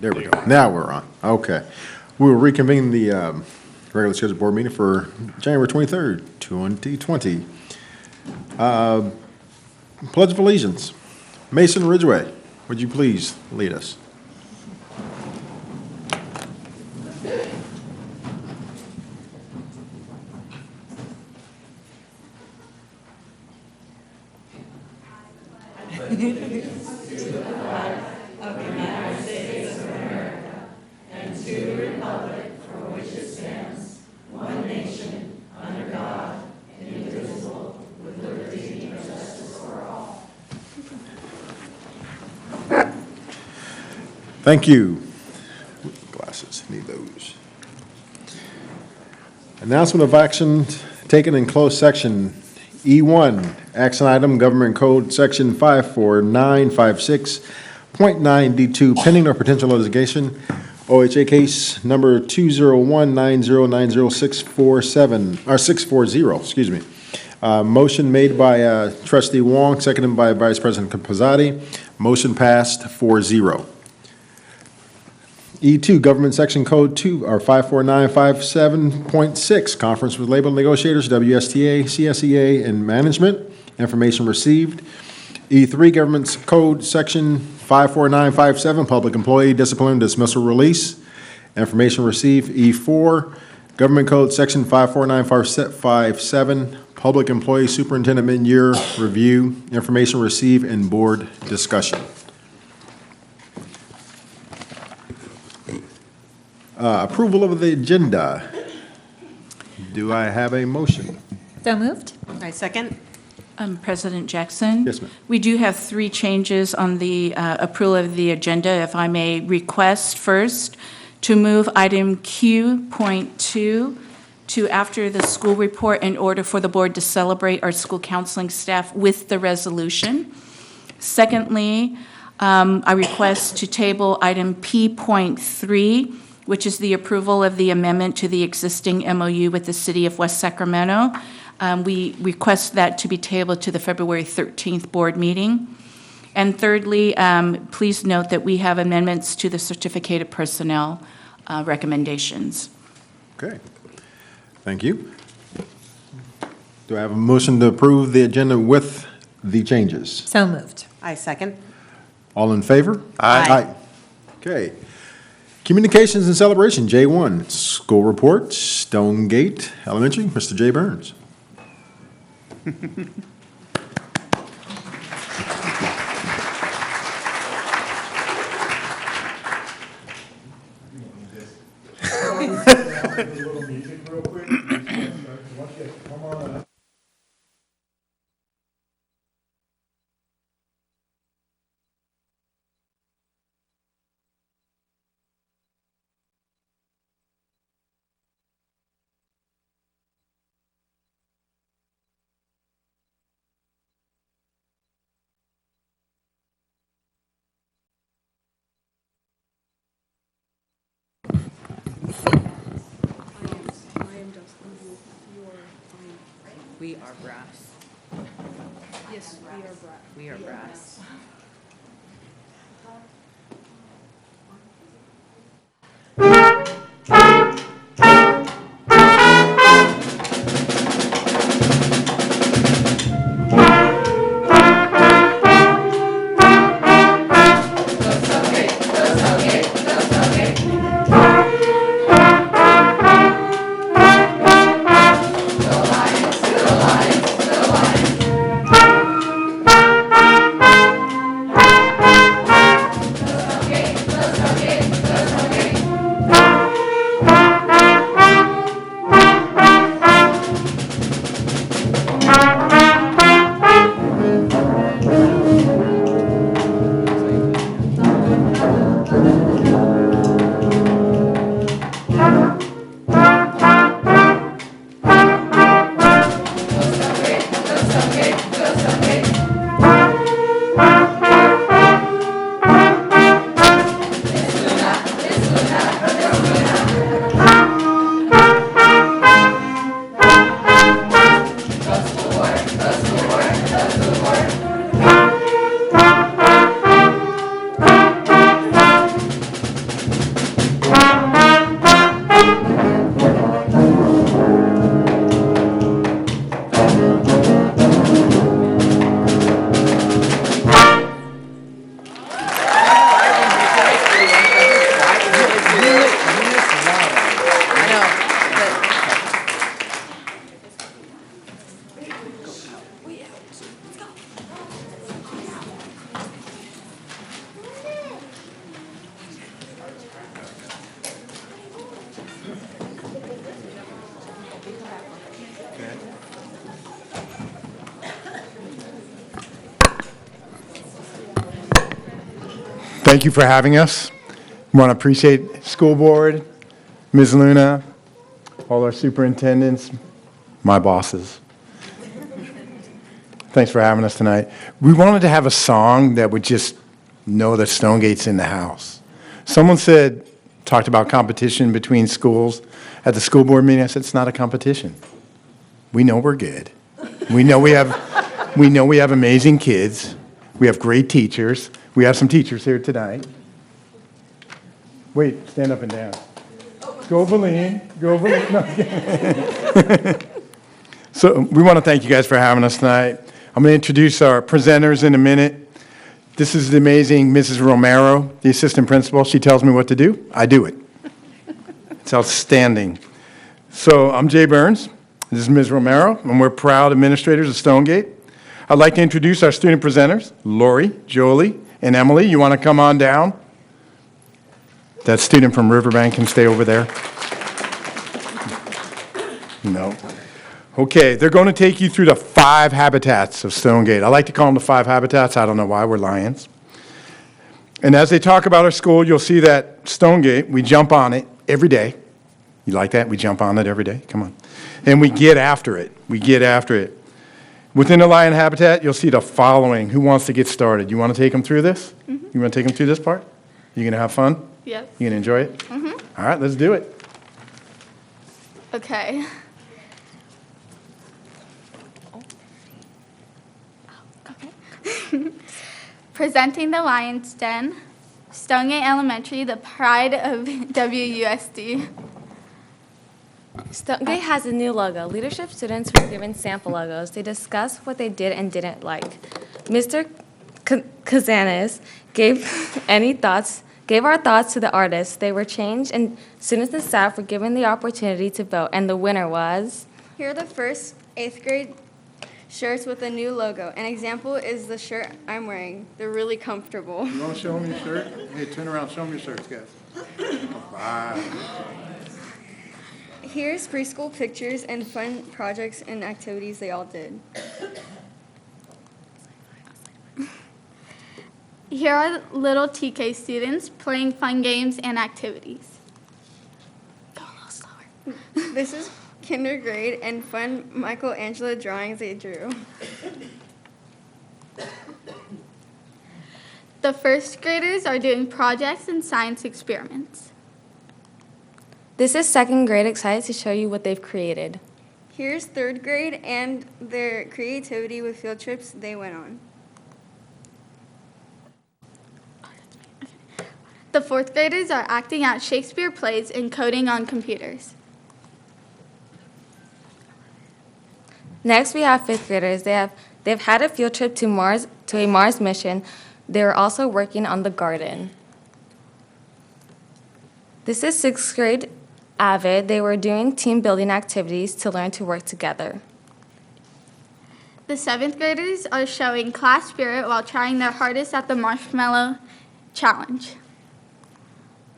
There we go. Now we're on. Okay. We will reconvene the regular scheduled board meeting for January 23rd, 2020. Pledge of Allegiance. Mason Ridgway, would you please lead us? Thank you. Glasses, need those. Announcement of action taken in closed section. E1, action item, Government Code Section 54956.9D2, pending or potential litigation. OHA case number 20190906440, excuse me. Motion made by Trustee Wong, seconded by Vice President Capizzotti. Motion passed 4-0. E2, Government Section Code 54957.6, Conference with Labor Negotiators, WSTA, CSEA, and Management. Information received. E3, Government Code Section 54957, Public Employee Discipline, Dismissal, Release. Information received. E4, Government Code Section 54957, Public Employee Superintendent Mid-Year Review. Information received and board discussion. Approval of the agenda. Do I have a motion? So moved. I second. President Jackson? Yes, ma'am. We do have 3 changes on the approval of the agenda. If I may request first to move item Q.2 to after the school report in order for the board to celebrate our school counseling staff with the resolution. Secondly, I request to table item P.3, which is the approval of the amendment to the existing MOU with the City of West Sacramento. We request that to be tabled to the February 13th board meeting. And thirdly, please note that we have amendments to the certificated personnel recommendations. Okay. Thank you. Do I have a motion to approve the agenda with the changes? So moved. I second. All in favor? Aye. Okay. Communications and celebration, J1, school report, Stonegate Elementary, Mr. J. Burns. We are brass. Yes, we are brass. We are brass. Thank you for having us. Want to appreciate school board, Ms. Luna, all our superintendents, my bosses. Thanks for having us tonight. We wanted to have a song that would just know that Stonegate's in the house. Someone talked about competition between schools at the school board meeting. I said, it's not a competition. We know we're good. We know we have amazing kids. We have great teachers. We have some teachers here tonight. Wait, stand up and dance. Go, Valine. Go, Valine. No. So we want to thank you guys for having us tonight. I'm going to introduce our presenters in a minute. This is the amazing Mrs. Romero, the assistant principal. She tells me what to do. I do it. It's outstanding. So I'm Jay Burns. This is Ms. Romero, and we're proud administrators of Stonegate. I'd like to introduce our student presenters, Lori, Jolie, and Emily. You want to come on down? That student from Riverbank can stay over there. No. Okay, they're going to take you through the 5 habitats of Stonegate. I like to call them the 5 habitats. I don't know why. We're lions. And as they talk about our school, you'll see that Stonegate, we jump on it every day. You like that? We jump on it every day? Come on. And we get after it. We get after it. Within the lion habitat, you'll see the following. Who wants to get started? You want to take them through this? Mm-hmm. You want to take them through this part? You going to have fun? Yes. You going to enjoy it? Mm-hmm. All right, let's do it. Okay. Presenting the Lion's Den, Stonegate Elementary, the pride of WUSD. Stonegate has a new logo. Leadership students were given sample logos. They discussed what they did and didn't like. Mr. Kazanis gave our thoughts to the artists. They were changed, and students and staff were given the opportunity to vote, and the winner was... Here are the first 8th grade shirts with a new logo. An example is the shirt I'm wearing. They're really comfortable. You want to show them your shirt? Hey, turn around, show them your shirts, guys. Bye. Here's preschool pictures and fun projects and activities they all did. Here are little TK students playing fun games and activities. Go a little slower. This is kinder grade and fun Michelangelo drawings they drew. The first graders are doing projects and science experiments. This is 2nd grade, excited to show you what they've created. Here's 3rd grade and their creativity with field trips they went on. The 4th graders are acting out Shakespeare plays and coding on computers. Next, we have 5th graders. They've had a field trip to a Mars mission. They are also working on the garden. This is 6th grade AVID. They were doing team building activities to learn to work together. The 7th graders are showing class spirit while trying their hardest at the marshmallow challenge.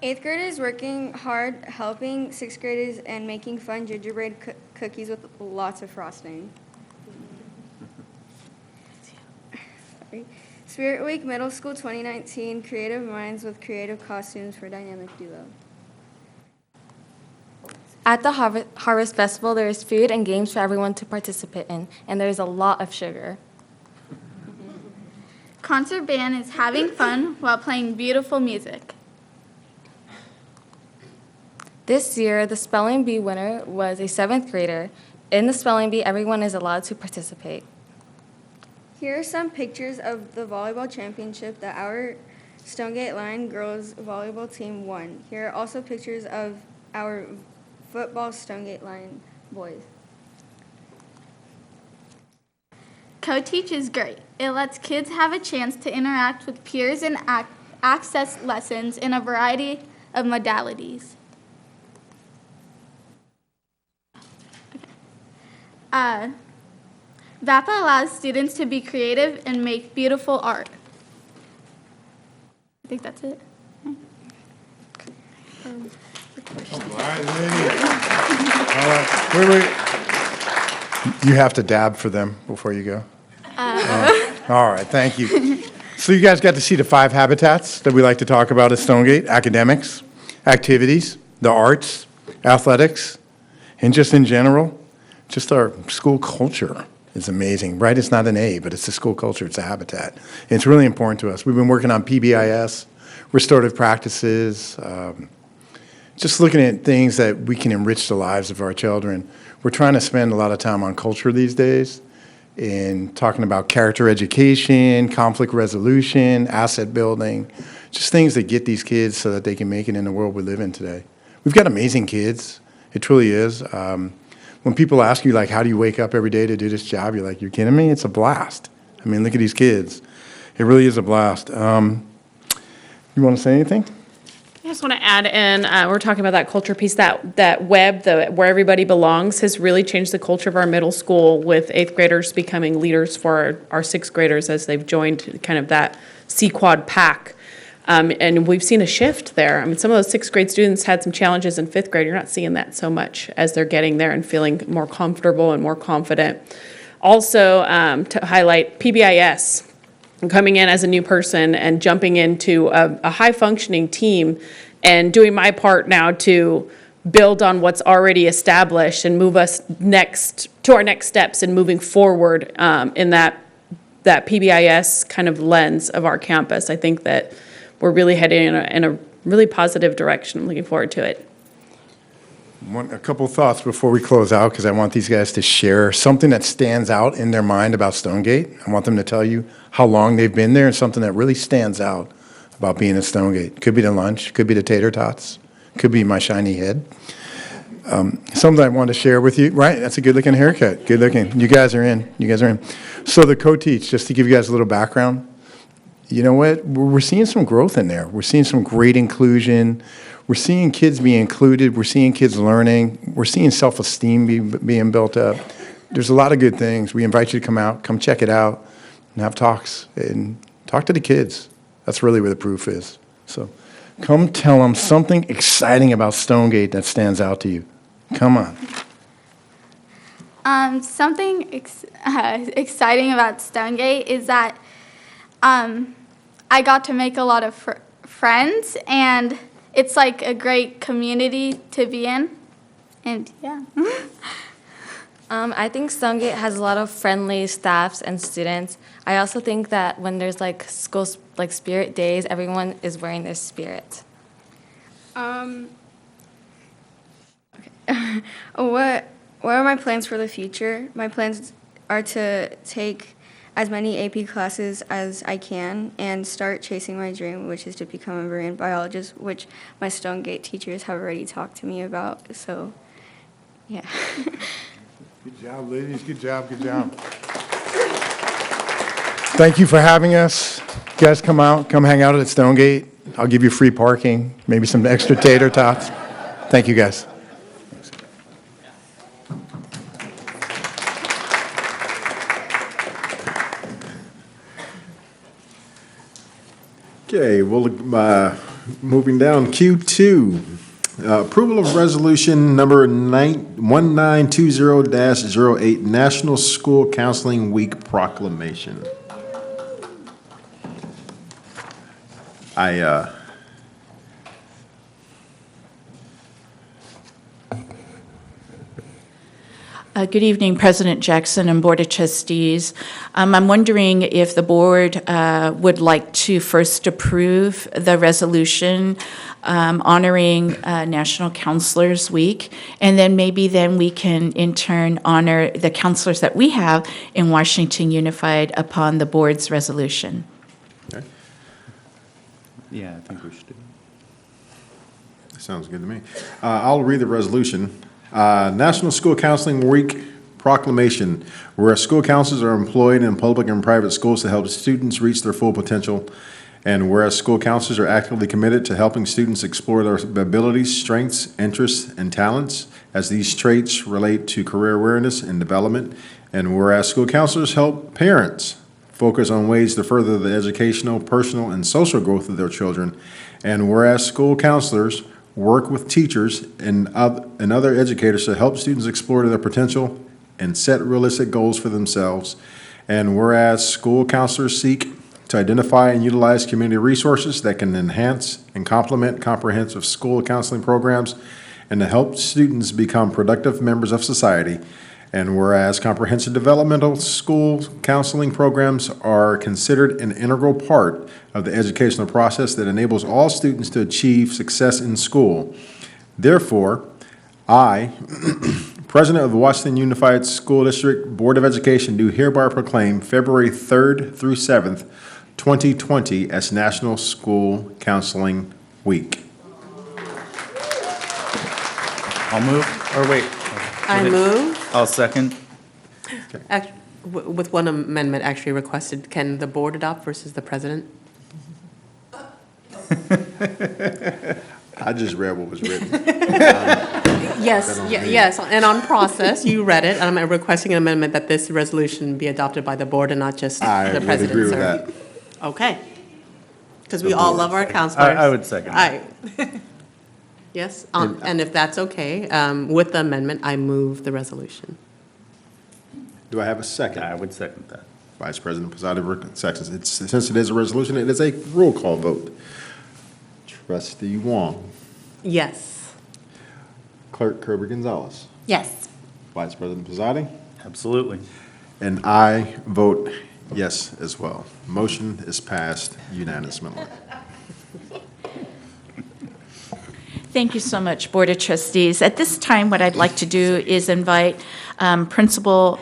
8th graders working hard, helping 6th graders, and making fun gingerbread cookies with lots of frosting. Spirit Week Middle School 2019, creative minds with creative costumes for dynamic duo. At the Harvest Festival, there is food and games for everyone to participate in, and there's a lot of sugar. Concert band is having fun while playing beautiful music. This year, the spelling bee winner was a 7th grader. In the spelling bee, everyone is allowed to participate. Here are some pictures of the volleyball championship that our Stonegate Lion girls volleyball team won. Here are also pictures of our football Stonegate Lion boys. Co-Teach is great. It lets kids have a chance to interact with peers and access lessons in a variety of modalities. VAPA allows students to be creative and make beautiful art. I think that's it. All right, ladies. All right. Wait. You have to dab for them before you go. All right, thank you. So you guys got to see the 5 habitats that we like to talk about at Stonegate: academics, activities, the arts, athletics, and just in general, just our school culture is amazing, right? It's not an A, but it's the school culture, it's a habitat. And it's really important to us. We've been working on PBIS, restorative practices, just looking at things that we can enrich the lives of our children. We're trying to spend a lot of time on culture these days, in talking about character education, conflict resolution, asset building, just things that get these kids so that they can make it in the world we live in today. We've got amazing kids. It truly is. When people ask you, like, how do you wake up every day to do this job, you're like, you're kidding me? It's a blast. I mean, look at these kids. It really is a blast. You want to say anything? I just want to add in, we're talking about that culture piece, that web, where everybody belongs, has really changed the culture of our middle school, with 8th graders becoming leaders for our 6th graders as they've joined kind of that C-Quad pack. And we've seen a shift there. I mean, some of those 6th grade students had some challenges in 5th grade. You're not seeing that so much as they're getting there and feeling more comfortable and more confident. Also, to highlight PBIS. Coming in as a new person and jumping into a high-functioning team and doing my part now to build on what's already established and move us to our next steps and moving forward in that PBIS kind of lens of our campus. I think that we're really heading in a really positive direction. I'm looking forward to it. A couple thoughts before we close out, because I want these guys to share something that stands out in their mind about Stonegate. I want them to tell you how long they've been there and something that really stands out about being at Stonegate. Could be the lunch, could be the tater tots, could be my shiny head. Something I want to share with you. Right, that's a good-looking haircut. Good looking. You guys are in. You guys are in. So the co-teach, just to give you guys a little background, you know what? We're seeing some growth in there. We're seeing some great inclusion. We're seeing kids be included. We're seeing kids learning. We're seeing self-esteem being built up. There's a lot of good things. We invite you to come out, come check it out, and have talks, and talk to the kids. That's really where the proof is. So come tell them something exciting about Stonegate that stands out to you. Come on. Something exciting about Stonegate is that I got to make a lot of friends, and it's like a great community to be in, and yeah. I think Stonegate has a lot of friendly staffs and students. I also think that when there's like school like spirit days, everyone is wearing their spirit. Okay. What are my plans for the future? My plans are to take as many AP classes as I can and start chasing my dream, which is to become a marine biologist, which my Stonegate teachers have already talked to me about. So, yeah. Good job, ladies. Good job. Good job. Thank you for having us. You guys come out. Come hang out at Stonegate. I'll give you free parking, maybe some extra tater tots. Thank you, guys. Okay, well, moving down, Q2, approval of resolution number 1920-08, National School Counseling Week proclamation. Good evening, President Jackson and Board of Trustees. I'm wondering if the board would like to first approve the resolution honoring National Counselors Week, and then maybe then we can in turn honor the counselors that we have in Washington Unified upon the board's resolution. Okay. Yeah, I think we should do it. Sounds good to me. I'll read the resolution. National School Counseling Week proclamation, where school counselors are employed in public and private schools to help students reach their full potential, and whereas school counselors are actively committed to helping students explore their abilities, strengths, interests, and talents, as these traits relate to career awareness and development, and whereas school counselors help parents focus on ways to further the educational, personal, and social growth of their children, and whereas school counselors work with teachers and other educators to help students explore their potential and set realistic goals for themselves. And whereas school counselors seek to identify and utilize community resources that can enhance and complement comprehensive school counseling programs and to help students become productive members of society. And whereas comprehensive developmental school counseling programs are considered an integral part of the educational process that enables all students to achieve success in school. Therefore, I, President of the Washington Unified School District Board of Education, do hereby proclaim February 3rd through 7th, 2020 as National School Counseling Week. I'll move, or wait. I move, I'll second. with one amendment actually requested, can the board adopt versus the president? I just read what was written. Yes, yes, and on process, you read it, and I'm requesting an amendment that this resolution be adopted by the board and not just I the would president, agree with sir. that. Okay. Because we all love our counselors. I would second that. Aye. Yes, and if that's okay, with the amendment, I move the resolution. Do I have a second? I would second that. Vice President Posada seconds. Since it is a resolution, it is a roll call vote. Trustee Wong. Yes. Clerk Kirby Gonzalez. Yes. Vice President Posada. Absolutely. And I vote yes as well. Motion is passed unanimously. Thank you so much, Board of Trustees. At this time, what I'd like to do is invite Principal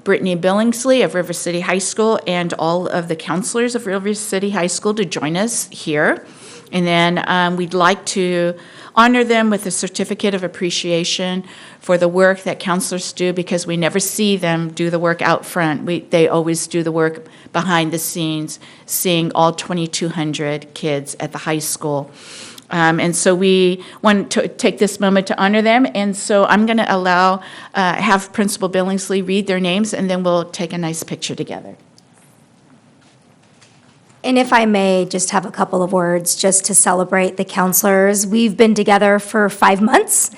Brittany Billingsley of River City High School and all of the counselors of River City High School to join us here. And then we'd like to honor them with a certificate of appreciation for the work that counselors do, because we never see them do the work out front. They always do the work behind the scenes, seeing all 2,200 kids at the high school. And so we want to take this moment to honor them. And so I'm going to have Principal Billingsley read their names, and then we'll take a nice picture together. And if I may just have a couple of words just to celebrate the counselors. We've been together for 5 months,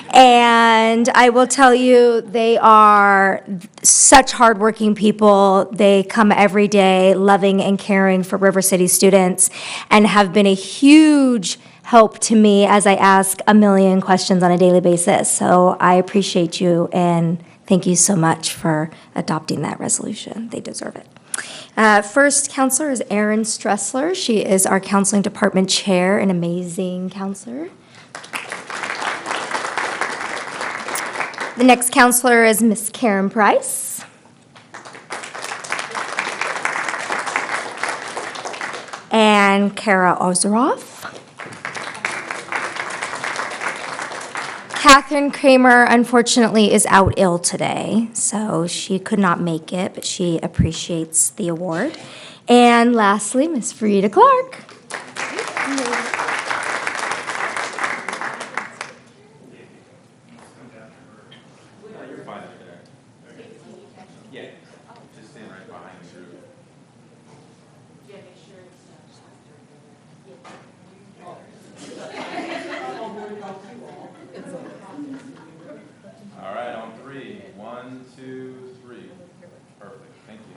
and I will tell you, they are such hardworking people. They come every day loving and caring for River City students and have been a huge help to me as I ask a million questions on a daily basis. So I appreciate you, and thank you so much for adopting that resolution. They deserve it. First counselor is Erin Stressler. She is our counseling department chair, an amazing counselor. The next counselor is Miss Karen Price. And Kara Ozeroff. Catherine Kramer, unfortunately, is out ill today, so she could not make it, but she appreciates the award. And lastly, Miss Frida Clark. All right, on three. 1, 2, 3. Perfect. Thank you.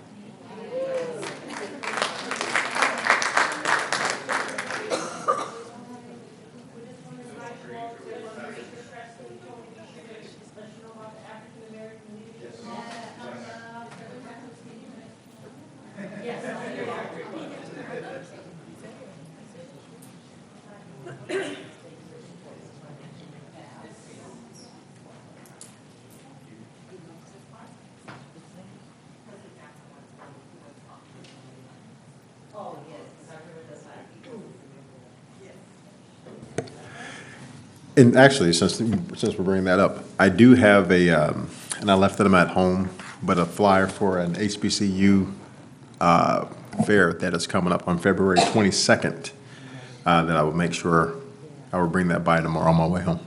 And actually, since we're bringing that up, I do have and I left them at home, but a flyer for an HBCU fair that is coming up on February 22nd, that I will make sure I will bring that by tomorrow on my way home.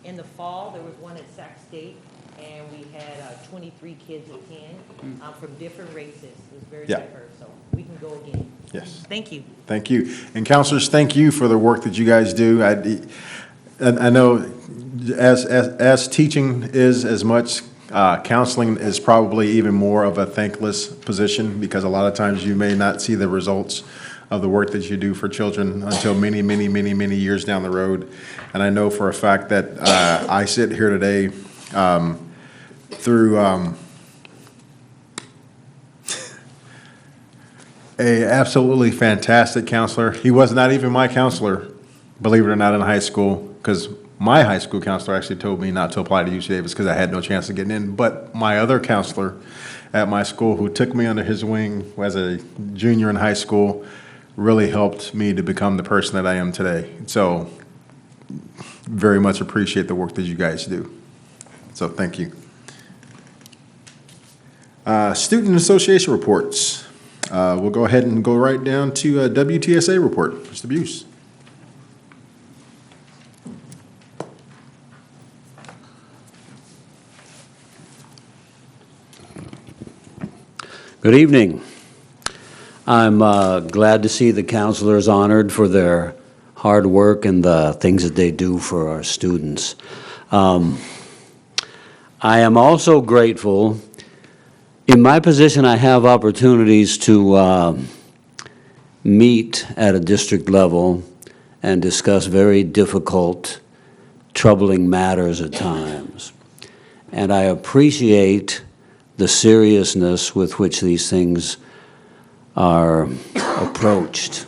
In the fall, there was one at Sac State, and we had 23 kids attend from different races. It was very Yeah. diverse, so we can go again. Yes. Thank you. Thank you. And counselors, thank you for the work that you guys do. I know as teaching is as much Counseling is probably even more of a thankless position because a lot of times you may not see the results of the work that you do for children until many, many, many, many years down the road. And I know for a fact that I sit here today through a absolutely fantastic counselor. He was not even my counselor, believe it or not, in high school, because my high school counselor actually told me not to apply to UC Davis because I had no chance of getting in. But my other counselor at my school, who took me under his wing as a junior in high school, really helped me to become the person that I am today. So very much appreciate the work that you guys do. So thank you. Student Association reports. We'll go ahead and go right down to WTSA report. Mr. Buse. Good evening. I'm glad to see the counselors honored for their hard work and the things that they do for our students. I am also grateful. In my position, I have opportunities to meet at a district level and discuss very difficult, troubling matters at times. And I appreciate the seriousness with which these things are approached.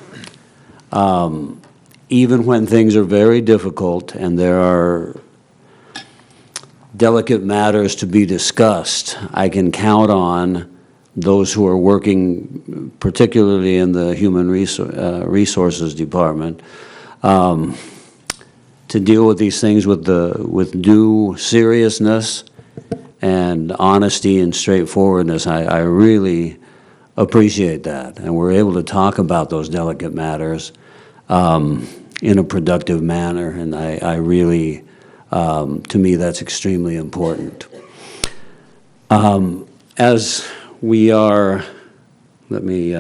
Even when things are very difficult and there are delicate matters to be discussed, I can count on those who are working, particularly in the Human Resources Department, to deal with these things with due seriousness and honesty and straightforwardness. I really appreciate that, and we're able to talk about those delicate matters in a productive manner, and I really, to me, that's extremely important. As we are, let me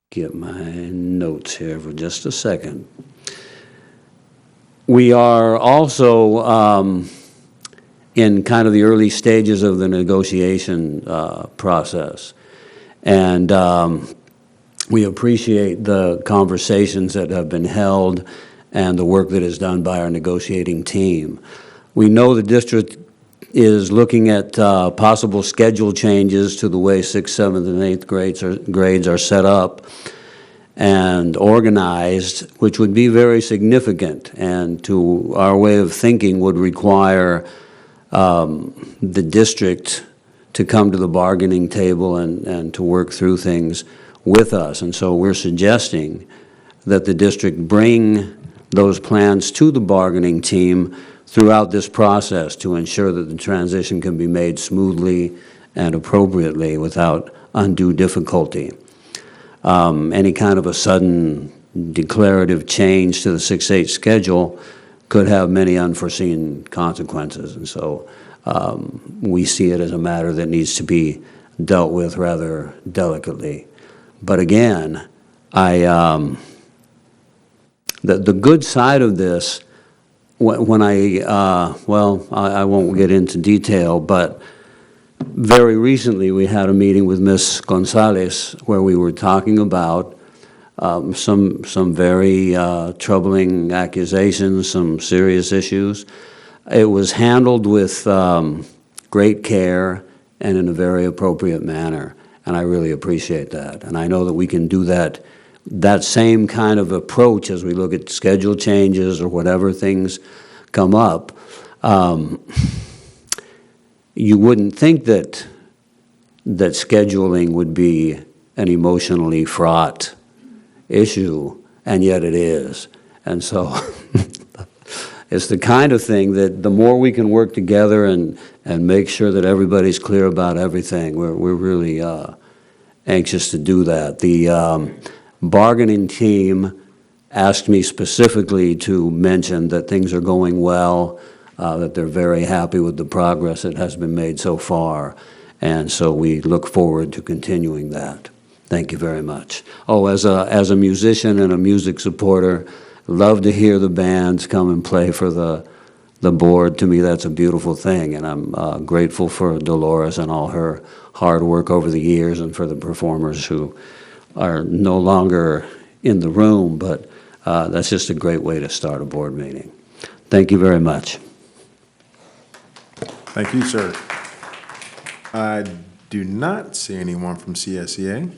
get my notes here for just a second. We are also in kind of the early stages of the negotiation process. And we appreciate the conversations that have been held and the work that is done by our negotiating team. We know the district is looking at possible schedule changes to the way 6th, 7th, and 8th grades are set up and organized, which would be very significant, and to our way of thinking would require the district to come to the bargaining table and to work through things with us. And so we're suggesting that the district bring those plans to the bargaining team throughout this process to ensure that the transition can be made smoothly and appropriately without undue difficulty. Any kind of a sudden declarative change to the 6-8 schedule could have many unforeseen consequences, and so we see it as a matter that needs to be dealt with rather delicately. But again, the good side of this, when I won't get into detail, but very recently we had a meeting with Ms. Gonzalez where we were talking about some very troubling accusations, some serious issues. It was handled with great care and in a very appropriate manner, and I really appreciate that. And I know that we can do that same kind of approach as we look at schedule changes or whatever things come up. You wouldn't think that scheduling would be an emotionally fraught issue, and yet it is. And so it's the kind of thing that the more we can work together and make sure that everybody's clear about everything, we're really anxious to do that. The bargaining team asked me specifically to mention that things are going well, that they're very happy with the progress that has been made so far, and so we look forward to continuing that. Thank you very much. Oh, as a musician and a music supporter, love to hear the bands come and play for the the board, to me, that's a beautiful thing. And I'm grateful for Dolores and all her hard work over the years, and for the performers who are no longer in the room, but that's just a great way to start a board meeting. Thank you very much. Thank you, sir. I do not see anyone from CSEA.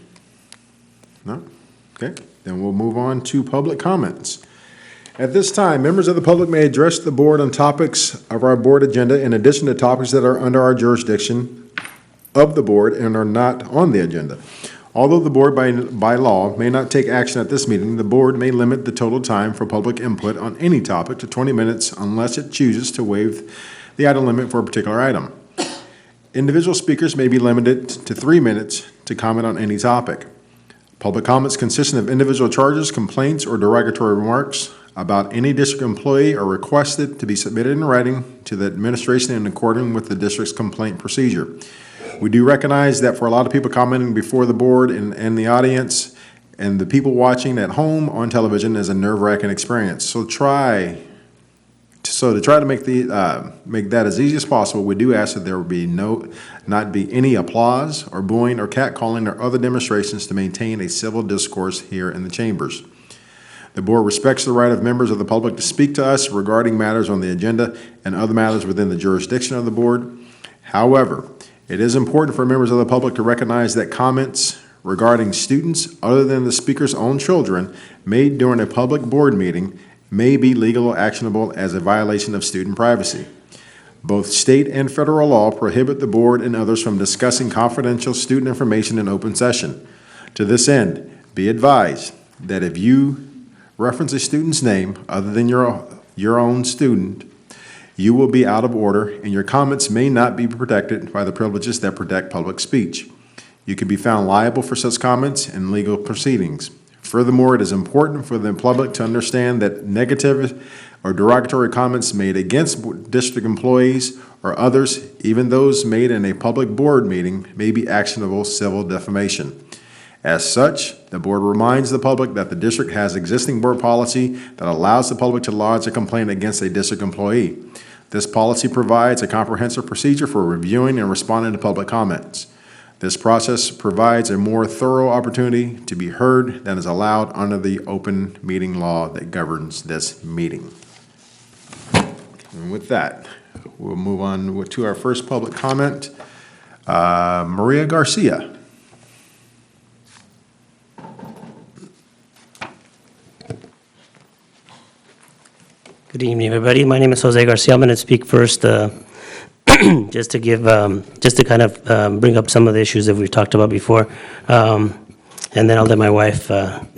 No? Okay, then we'll move on to public comments. At this time, members of the public may address the board on topics of our board agenda in addition to topics that are under our jurisdiction of the board and are not on the agenda. Although the board by law may not take action at this meeting, the board may limit the total time for public input on any topic to 20 minutes unless it chooses to waive the item limit for a particular item. Individual speakers may be limited to 3 minutes to comment on any topic. Public comments consisting of individual charges, complaints, or derogatory remarks about any district employee are requested to be submitted in writing to the administration in accordance with the district's complaint procedure. We do recognize that for a lot of people commenting before the board and the audience and the people watching at home on television is a nerve-wracking experience. So to try to make that as easy as possible, we do ask that there will be not be any applause or booing or catcalling or other demonstrations to maintain a civil discourse here in the chambers. The board respects the right of members of the public to speak to us regarding matters on the agenda and other matters within the jurisdiction of the board. However, it is important for members of the public to recognize that comments regarding students other than the speaker's own children made during a public board meeting may be legal or actionable as a violation of student privacy. Both state and federal law prohibit the board and others from discussing confidential student information in open session. To this end, be advised that if you reference a student's name other than your own student, you will be out of order, and your comments may not be protected by the privileges that protect public speech. You could be found liable for such comments in legal proceedings. Furthermore, it is important for the public to understand that negative or derogatory comments made against district employees or others, even those made in a public board meeting, may be actionable civil defamation. As such, the board reminds the public that the district has existing board policy that allows the public to lodge a complaint against a district employee. This policy provides a comprehensive procedure for reviewing and responding to public comments. This process provides a more thorough opportunity to be heard than is allowed under the open meeting law that governs this meeting. And with that, we'll move on to our first public comment. Maria Garcia. Good evening, everybody. My name is Jose Garcia. I'm going to speak first, just to kind of bring up some of the issues that we've talked about before, and then I'll let my wife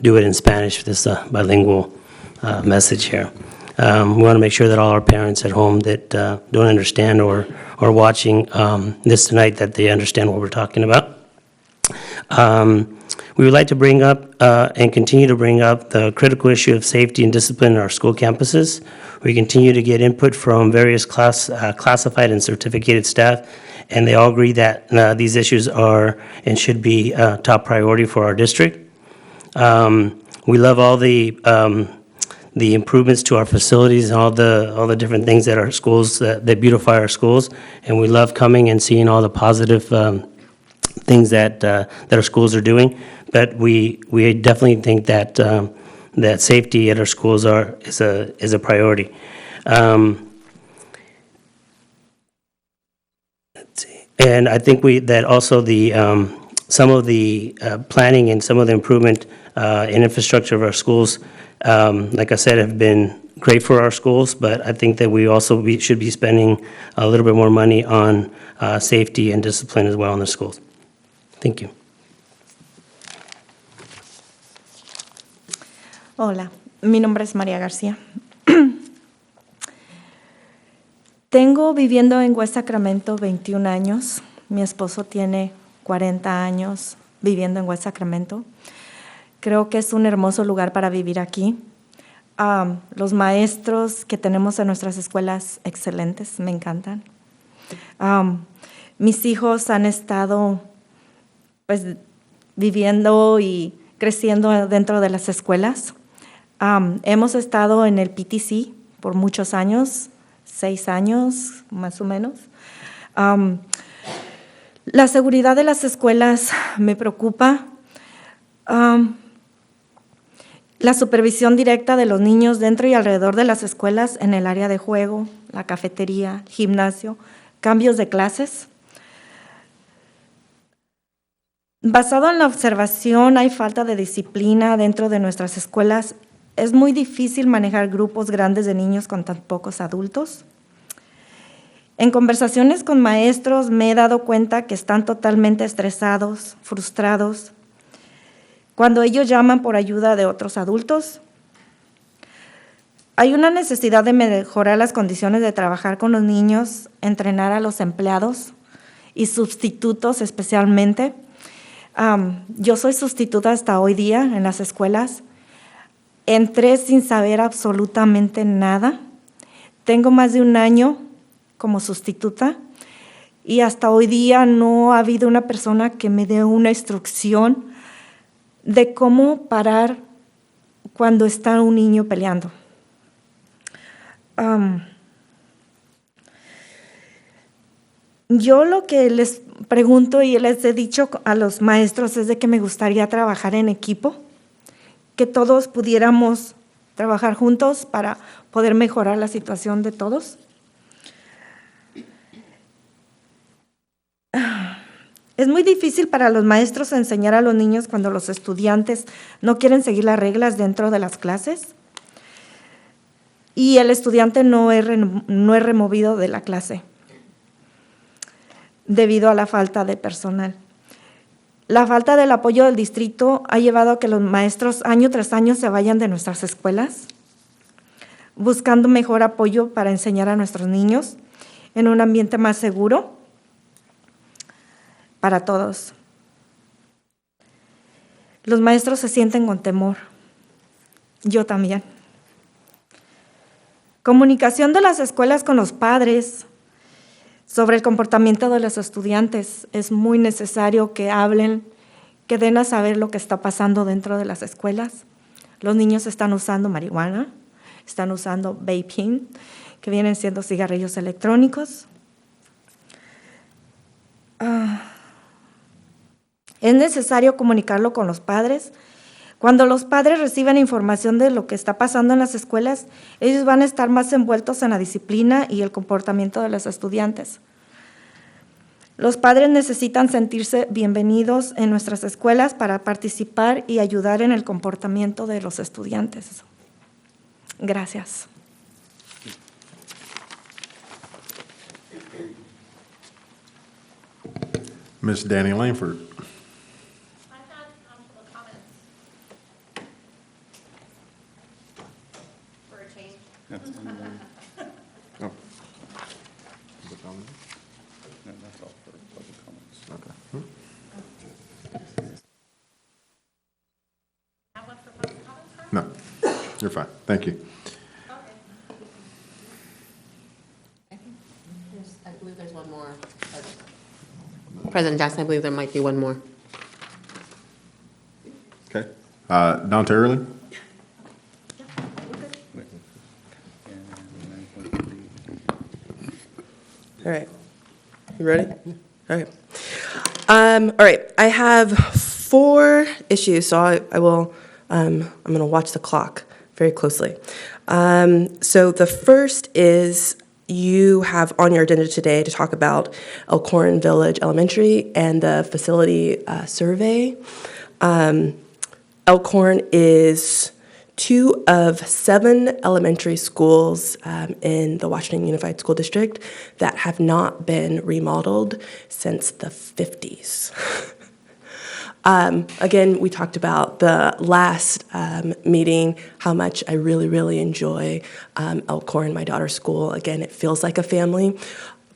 do it in Spanish for this bilingual message here. We want to make sure that all our parents at home that don't understand or watching this tonight, that they understand what we're talking about. We would like to bring up and continue to bring up the critical issue of safety and discipline in our school campuses. We continue to get input from various classified and certificated staff, and they all agree that these issues are and should be top priority for our district. We love all the improvements to our facilities and all the different things that our schools that beautify our schools, and we love coming and seeing all the positive things that our schools are doing. But we definitely think that that safety at our schools is a priority. Let's see. And I think that also some of the planning and some of the improvement in infrastructure of our schools, like I said, have been great for our schools. But I think that we also should be spending a little bit more money on safety and discipline as well in the schools. Thank you. Hola, mi nombre es María García. Tengo viviendo en West Sacramento 21 años. Mi esposo tiene 40 años viviendo en West Sacramento. Creo que es un hermoso lugar para vivir aquí. Los maestros que tenemos en nuestras escuelas, excelentes, me encantan. Mis hijos han estado pues viviendo y creciendo dentro de las escuelas. Hemos estado en el PTC por muchos años, 6 años, más o menos. La seguridad de las escuelas me preocupa. La supervisión directa de los niños dentro y alrededor de las escuelas en el área de juego, la cafetería, gimnasio, cambios de clases. Basado en la observación, hay falta de disciplina dentro de nuestras escuelas. Es muy difícil manejar grupos grandes de niños con tan pocos adultos. En conversaciones con maestros me he dado cuenta que están totalmente estresados, frustrados, cuando ellos llaman por ayuda de otros adultos. Hay una necesidad de mejorar las condiciones de trabajar con los niños, entrenar a los empleados y sustitutos especialmente. Yo soy sustituta hasta hoy día en las escuelas. Entré sin saber absolutamente nada. Tengo más de 1 año como sustituta y hasta hoy día no ha habido una persona que me dé una instrucción de cómo parar cuando está un niño peleando. Yo lo que les pregunto y les he dicho a los maestros es de que me gustaría trabajar en equipo, que todos pudiéramos trabajar juntos para poder mejorar la situación de todos. Es muy difícil para los maestros enseñar a los niños cuando los estudiantes no quieren seguir las reglas dentro de las clases y el estudiante no es removido de la clase debido a la falta de personal. La falta del apoyo del distrito ha llevado a que los maestros año tras año se vayan de nuestras escuelas, buscando mejor apoyo para enseñar a nuestros niños en un ambiente más seguro para todos. Los maestros se sienten con temor. Yo también. Comunicación de las escuelas con los padres sobre el comportamiento de los estudiantes. Es muy necesario que hablen, que den a saber lo que está pasando dentro de las escuelas. Los niños están usando marihuana, están usando vaping, que vienen siendo cigarrillos electrónicos. Es necesario comunicarlo con los padres. Cuando los padres reciben información de lo que está pasando en las escuelas, ellos van a estar más envueltos en la disciplina y el comportamiento de los estudiantes. Los padres necesitan sentirse bienvenidos en nuestras escuelas para participar y ayudar en el comportamiento de los estudiantes. Gracias. Ms. Danny Langford. Oh. No, that's all for public comments. No, you're fine. Thank you. I believe there's one more. President Jackson, I believe there might be one more. Okay. Dante Early? All right. You ready? All right. All right. I have 4 issues, so I will, I'm going to watch the clock very closely. So the first is you have on your agenda today to talk about Elkhorn Village Elementary and the facility survey. Elkhorn is 2 of 7 elementary schools in the Washington Unified School District that have not been remodeled since the 50s. Again, we talked about the last meeting, how much I really, really enjoy Elkhorn, my daughter's school. Again, it feels like a family.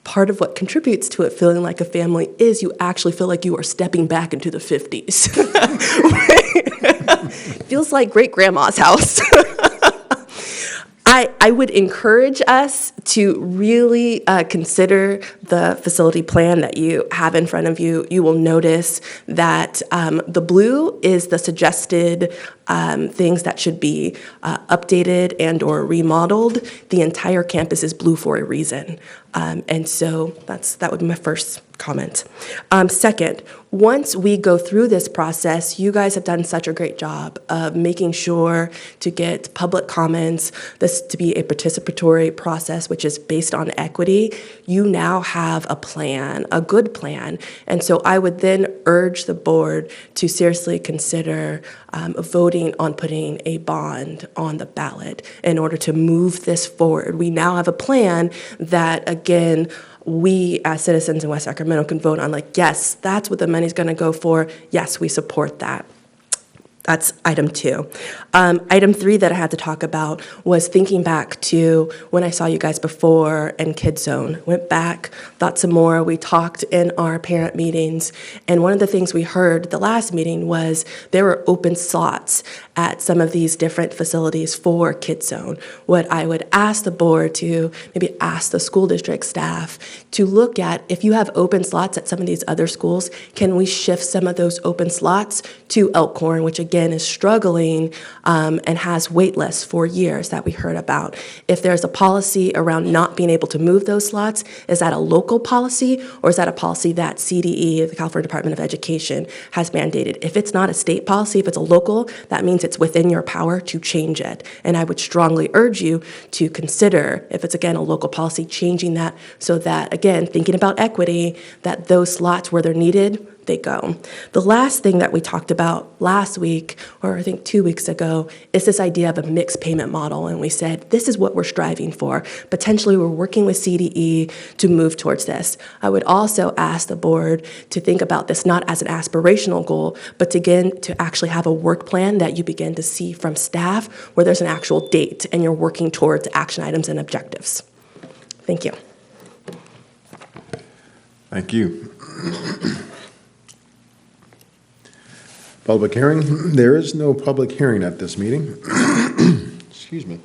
Part of what contributes to it feeling like a family is you actually feel like you are stepping back into the 50s. Feels like great-grandma's house. I would encourage us to really consider the facility plan that you have in front of you. You will notice that the blue is the suggested things that should be updated and or remodeled, the entire campus is blue for a reason. And so that would be my first comment. Second, once we go through this process, you guys have done such a great job of making sure to get public comments, this to be a participatory process, which is based on equity. You now have a plan, a good plan. And so I would then urge the board to seriously consider voting on putting a bond on the ballot in order to move this forward. We now have a plan that, again, we as citizens in West Sacramento can vote on, like, yes, that's what the money's going to go for. Yes, we support that. That's item 2. Item 3 that I had to talk about was thinking back to when I saw you guys before in Kids Zone. Went back, thought some more. We talked in our parent meetings, and one of the things we heard the last meeting was there were open slots at some of these different facilities for Kids Zone. What I would ask the board to maybe ask the school district staff to look at, if you have open slots at some of these other schools, can we shift some of those open slots to Elkhorn, which again is struggling and has wait lists for years that we heard about. If there's a policy around not being able to move those slots, is that a local policy or is that a policy that CDE, the California Department of Education, has mandated? If it's not a state policy, if it's a local, that means it's within your power to change it. And I would strongly urge you to consider, if it's again a local policy, changing that so that, again, thinking about equity, that those slots where they're needed, they go. The last thing that we talked about last week, or I think 2 weeks ago, is this idea of a mixed payment model. And we said, this is what we're striving for. Potentially, we're working with CDE to move towards this. I would also ask the board to think about this not as an aspirational goal, but to actually have a work plan that you begin to see from staff where there's an actual date and you're working towards action items and objectives. Thank you. Thank you. Public hearing. There is no public hearing at this meeting. Excuse me.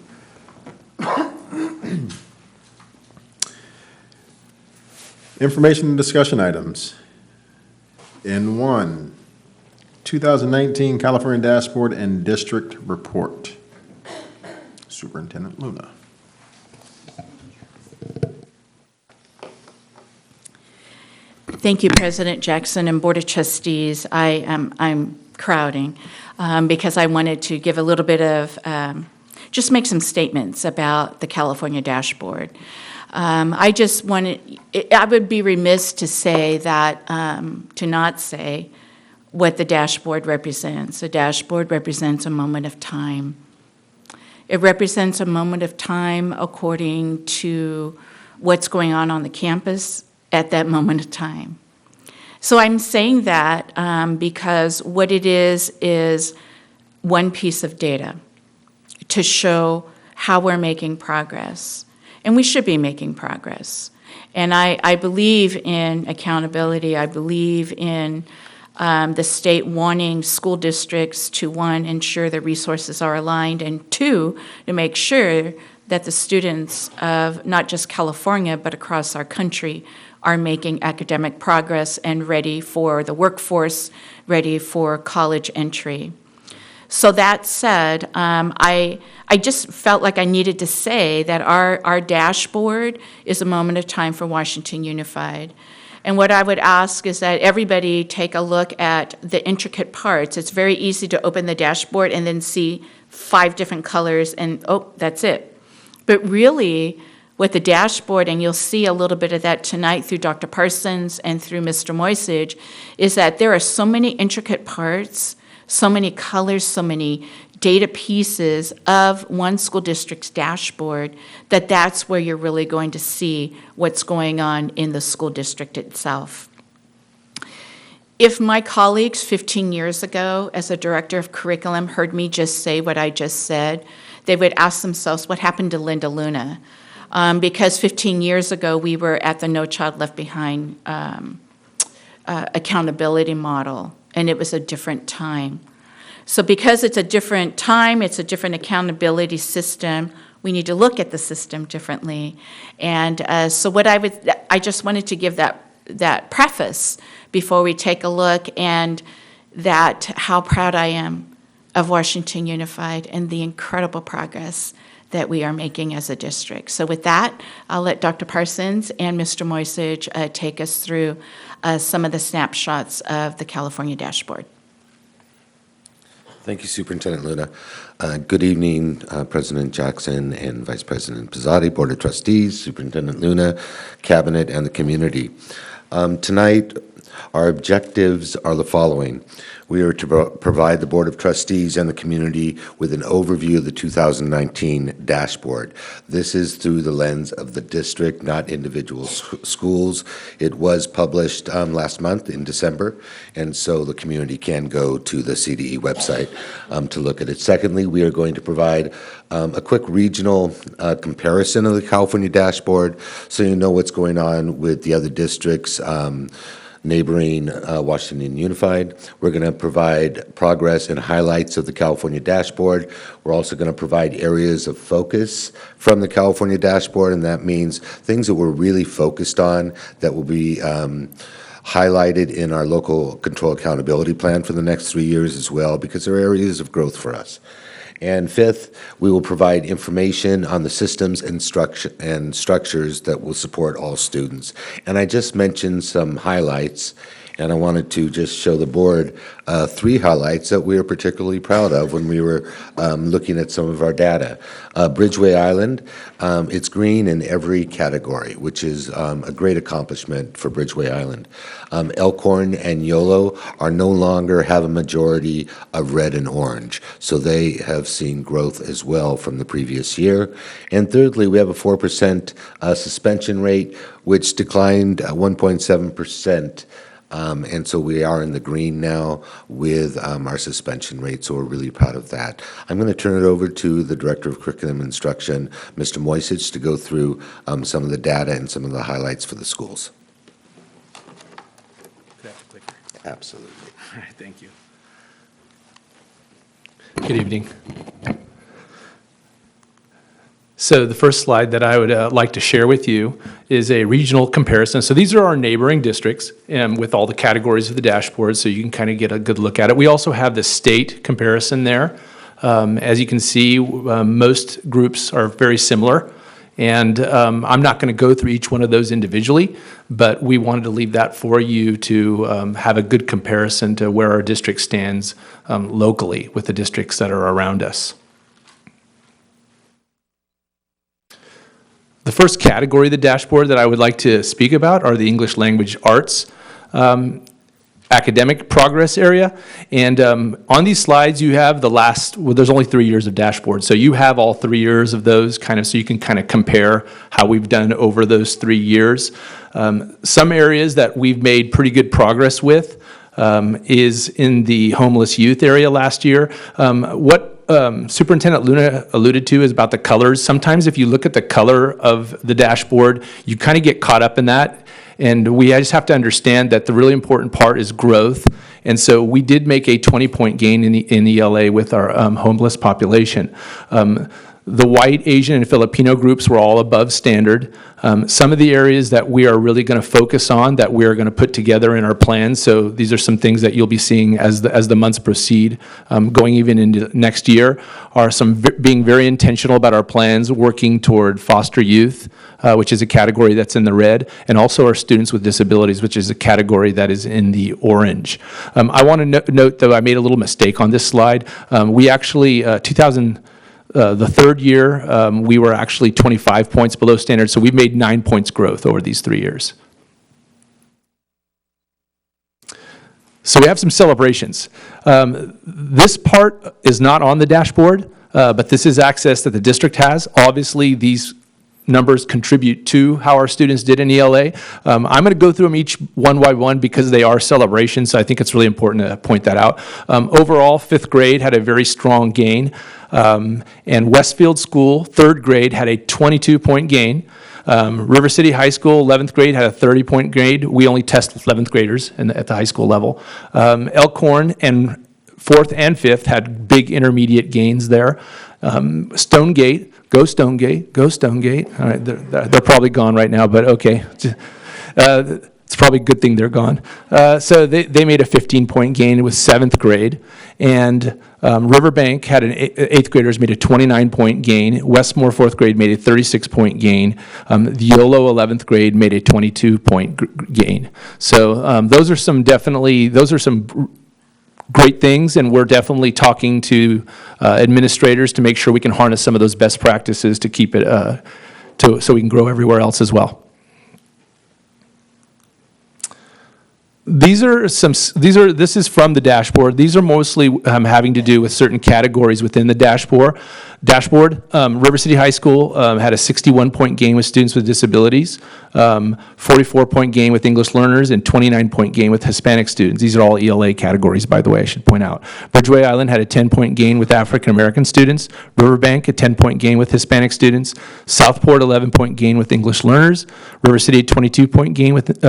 Information and discussion items. N1, 2019 California Dashboard and District Report. Superintendent Luna. Thank you, President Jackson and Board of Trustees. I'm crowding because I wanted to give a little bit of, just make some statements about the California Dashboard. I would be remiss to say that, to not say what the dashboard represents. The dashboard represents a moment of time. It represents a moment of time according to what's going on the campus at that moment of time. So I'm saying that because what it is one piece of data to show how we're making progress. And we should be making progress. And I believe in accountability. I believe in the state wanting school districts to, one, ensure the resources are aligned, and two, to make sure that the students of not just California, but across our country are making academic progress and ready for the workforce, ready for college entry. So that said, I just felt like I needed to say that our dashboard is a moment of time for Washington Unified. And what I would ask is that everybody take a look at the intricate parts. It's very easy to open the dashboard and then see 5 different colors and, oh, that's it. But really, with the dashboard, and you'll see a little bit of that tonight through Dr. Parsons and through Mr. Moisage, is that there are so many intricate parts, so many colors, so many data pieces of one school district's dashboard that that's where you're really going to see what's going on in the school district itself. If my colleagues 15 years ago as a director of curriculum heard me just say what I just said, they would ask themselves, what happened to Linda Luna? Because 15 years ago, we were at the No Child Left Behind accountability model, and it was a different time. So because it's a different time, it's a different accountability system, we need to look at the system differently. And so what I just wanted to give that preface before we take a look, and that how proud I am of Washington Unified and the incredible progress that we are making as a district. So with that, I'll let Dr. Parsons and Mr. Moisage take us through some of the snapshots of the California dashboard. Thank you, Superintendent Luna. Good evening, President Jackson and Vice President Pizzotti, Board of Trustees, Superintendent Luna, Cabinet, and the community. Tonight, our objectives are the following. We are to provide the Board of Trustees and the community with an overview of the 2019 dashboard. This is through the lens of the district, not individual schools. It was published last month in December, and so the community can go to the CDE website to look at it. Secondly, we are going to provide a quick regional comparison of the California dashboard so you know what's going on with the other districts neighboring Washington Unified. We're going to provide progress and highlights of the California dashboard. We're also going to provide areas of focus from the California dashboard, and that means things that we're really focused on that will be highlighted in our local control accountability plan for the next 3 years as well, because there are areas of growth for us. And fifth, we will provide information on the systems and structures that will support all students. And I just mentioned some highlights, and I wanted to just show the board 3 highlights that we are particularly proud of when we were looking at some of our data. Bridgeway Island, it's green in every category, which is a great accomplishment for Bridgeway Island. Elkhorn and Yolo are no longer have a majority of red and orange, so they have seen growth as well from the previous year. And thirdly, we have a 4% suspension rate, which declined 1.7%. And so we are in the green now with our suspension rate, so we're really proud of that. I'm going to turn it over to the Director of Curriculum Instruction, Mr. Moisage, to go through some of the data and some of the highlights for the schools. Could I have a clicker? Absolutely. All right, thank you. Good evening. So the first slide that I would like to share with you is a regional comparison. So these are our neighboring districts with all the categories of the dashboard, so you can kind of get a good look at it. We also have the state comparison there. As you can see, most groups are very similar. And I'm not going to go through each one of those individually, but we wanted to leave that for you to have a good comparison to where our district stands locally with the districts that are around us. The first category of the dashboard that I would like to speak about are the English language arts academic progress area. And on these slides, you have the last, well, there's only 3 years of dashboard. So you have all 3 years of those kind of, so you can kind of compare how we've done over those 3 years. Some areas that we've made pretty good progress with is in the homeless youth area last year. What Superintendent Luna alluded to is about the colors. Sometimes if you look at the color of the dashboard, you kind of get caught up in that. And we just have to understand that the really important part is growth. And so we did make a 20-point gain in ELA with our homeless population. The white, Asian, and Filipino groups were all above standard. Some of the areas that we are really going to focus on that we are going to put together in our plans, so these are some things that you'll be seeing as the months proceed, going even into next year, are some being very intentional about our plans, working toward foster youth, which is a category that's in the red, and also our students with disabilities, which is a category that is in the orange. I want to note, though, I made a little mistake on this slide. We actually, the third year, we were actually 25 points below standard, so we've made 9 points growth over these 3 years. So we have some celebrations. This part is not on the dashboard, but this is access that the district has. Obviously, these numbers contribute to how our students did in ELA. I'm going to go through them each one by one because they are celebrations, so I think it's really important to point that out. Overall, 5th grade had a very strong gain, and Westfield School, 3rd grade, had a 22-point gain. River City High School, 11th grade, had a 30-point grade. We only test 11th graders at the high school level. Elkhorn and 4th and 5th had big intermediate gains there. Stonegate, go Stonegate, go Stonegate. All right, they're probably gone right now, but okay. 3 It's probably a good thing they're gone. So they made a 15-point gain with 7th grade. And Riverbank had 8th graders made a 29-point gain. Westmore 4th grade made a 36-point gain. The YOLO 11th grade made a 22-point gain. So those are some great things, and we're definitely talking to administrators to make sure we can harness some of those best practices to keep it, so we can grow everywhere else as well. This is from the dashboard. These are mostly having to do with certain categories within the dashboard. River City High School had a 61-point gain with students with disabilities, 44-point gain with English learners, and 29-point gain with Hispanic students. These are all ELA categories, by the way, I should point out. Bridgeway Island had a 10-point gain with African American students. Riverbank, a 10-point gain with Hispanic students. Southport, 11-point gain with English learners. River City, a 22-point gain with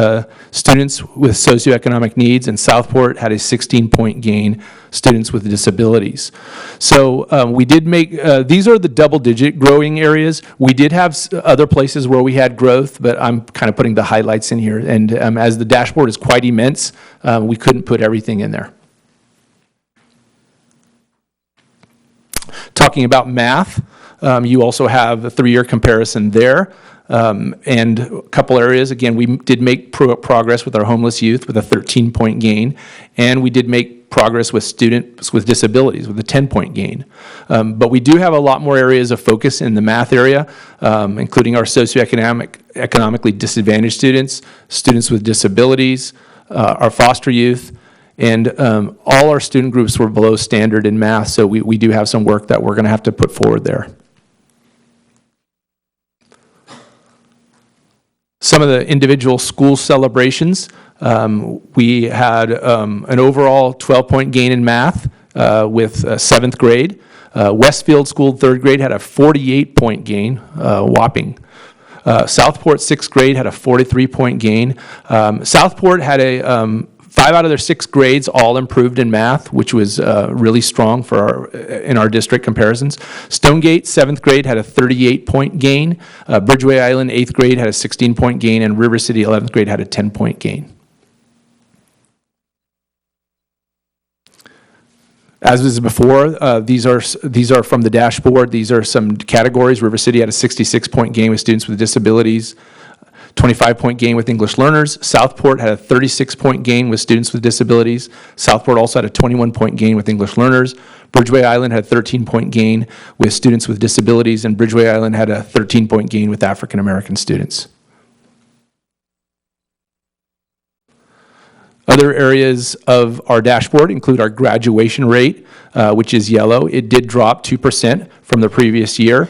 students with socioeconomic needs. And Southport had a 16-point gain, students with disabilities. So we did make, these are the double-digit growing areas. We did have other places where we had growth, but I'm kind of putting the highlights in here. And as the dashboard is quite immense, we couldn't put everything in there. Talking about math, you also have a 3-year comparison there. And a couple areas, again, we did make progress with our homeless youth with a 13-point gain, and we did make progress with students with disabilities with a 10-point gain. But we do have a lot more areas of focus in the math area, including our economically disadvantaged students, students with disabilities, our foster youth, and all our student groups were below standard in math, so we do have some work that we're going to have to put forward there. Some of the individual school celebrations, we had an overall 12-point gain in math with 7th grade. Westfield School 3rd grade had a 48-point gain, whopping. Southport 6th grade had a 43-point gain. Southport had a 5 out of their 6 grades all improved in math, which was really strong for in our district comparisons. Stonegate, 7th grade, had a 38-point gain. Bridgeway Island, 8th grade, had a 16-point gain, and River City, 11th grade, had a 10-point gain. As was before, these are from the dashboard. These are some categories. River City had a 66-point gain with students with disabilities. 25-point gain with English learners. Southport had a 36-point gain with students with disabilities. Southport also had a 21-point gain with English learners. Bridgeway Island had a 13-point gain with students with disabilities, and Bridgeway Island had a 13-point gain with African American students. Other areas of our dashboard include our graduation rate, which is yellow. It did drop 2% from the previous year.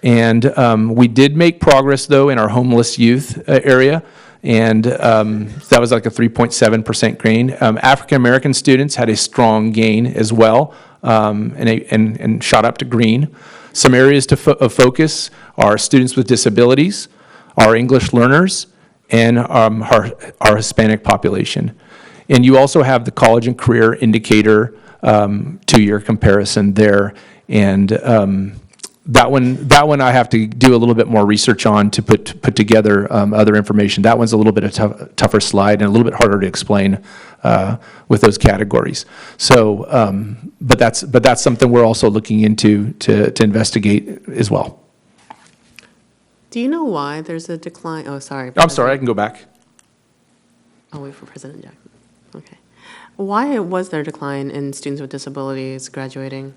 And we did make progress, though, in our homeless youth area, and that was like a 3.7% gain. African-American students had a strong gain as well, and shot up to green. Some areas of focus are students with disabilities, our English learners, and our Hispanic population. And you also have the college and career indicator 2-year comparison there, and that one I have to do a little bit more research on to put together other information. That one's a little bit of tougher slide and a little bit harder to explain with those categories. So, but that's something we're also looking into to investigate as well. Do you know why there's a decline? Oh, sorry. I'm sorry, I can go back. I'll wait for President Jackson. Okay. Why was there a decline in students with disabilities graduating?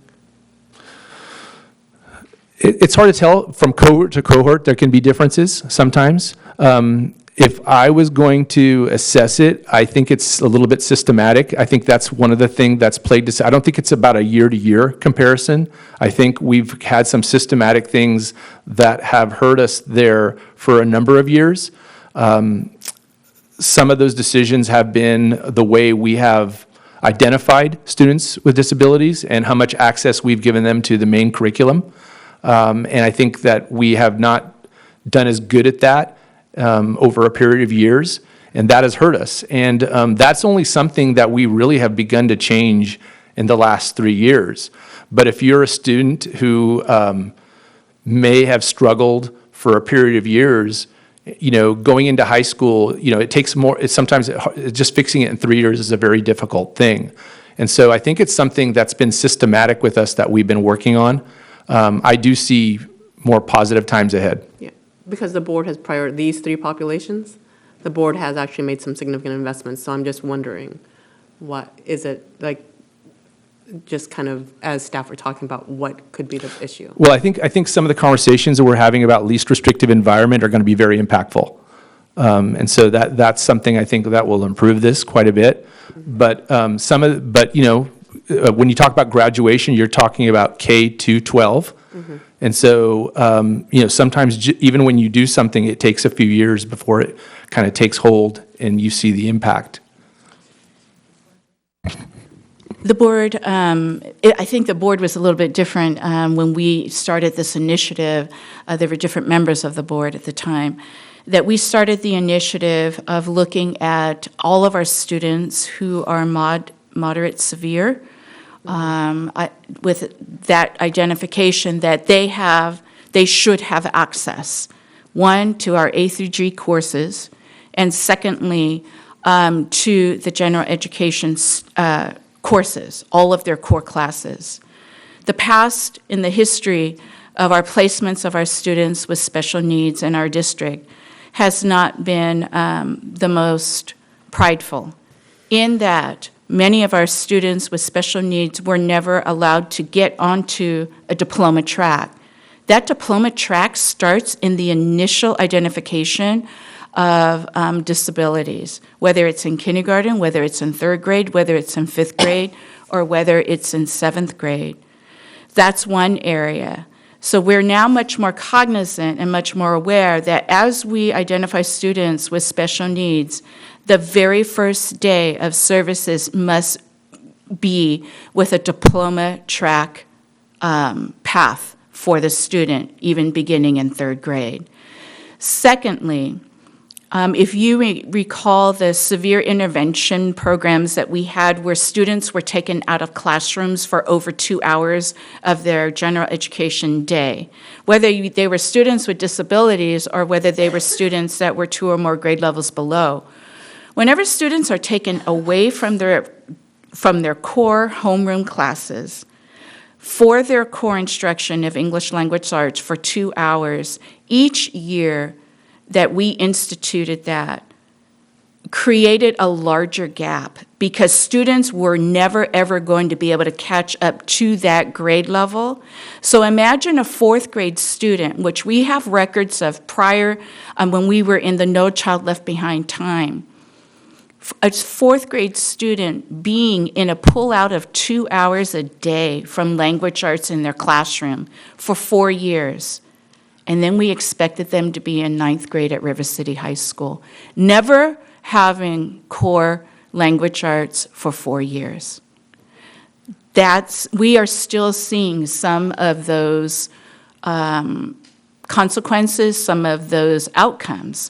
It's hard to tell from cohort to cohort. There can be differences sometimes. If I was going to assess it, I think it's a little bit systematic. I think that's one of the things that's plagued us. I don't think it's about a year-to-year comparison. I think we've had some systematic things that have hurt us there for a number of years. Some of those decisions have been the way we have identified students with disabilities and how much access we've given them to the main curriculum. And I think that we have not done as good at that over a period of years, and that has hurt us. And that's only something that we really have begun to change in the last 3 years. But if you're a student who may have struggled for a period of years, going into high school, it takes more, just fixing it in 3 years is a very difficult thing. And so I think it's something that's been systematic with us that we've been working on. I do see more positive times ahead. Yeah, because the board has these three populations, the board has actually made some significant investments. So I'm just wondering, what is it like? Just kind of as staff were talking about, what could be the issue? Well, I think some of the conversations that we're having about least restrictive environment are going to be very impactful. And so that's something I think that will improve this quite a bit. But when you talk about graduation, you're talking about K to 12. Mm-hmm. And so, sometimes even when you do something, it takes a few years before it kind of takes hold and you see the impact. The board, I think the board was a little bit different when we started this initiative. There were different members of the board at the time. That we started the initiative of looking at all of our students who are moderate severe, with that identification that they should have access, one, to our A through G courses, and secondly, to the general education courses, all of their core classes. The past in the history of our placements of our students with special needs in our district has not been the most prideful, in that many of our students with special needs were never allowed to get onto a diploma track. That diploma track starts in the initial identification of disabilities, whether it's in kindergarten, whether it's in third grade, whether it's in fifth grade, or whether it's in seventh grade. That's one area. So we're now much more cognizant and much more aware that as we identify students with special needs, the very first day of services must be with a diploma track path for the student, even beginning in third grade. Secondly, if you recall the severe intervention programs that we had where students were taken out of classrooms for over 2 hours of their general education day, whether they were students with disabilities or whether they were students that were 2 or more grade levels below, whenever students are taken away from their core homeroom classes for their core instruction of English language arts for 2 hours, each year that we instituted that created a larger gap because students were never, ever going to be able to catch up to that grade level. So imagine a fourth grade student, which we have records of prior when we were in the No Child Left Behind time. A fourth grade student being in a pull-out of 2 hours a day from language arts in their classroom for 4 years. And then we expected them to be in ninth grade at River City High School, never having core language arts for 4 years. We are still seeing some of those consequences, some of those outcomes,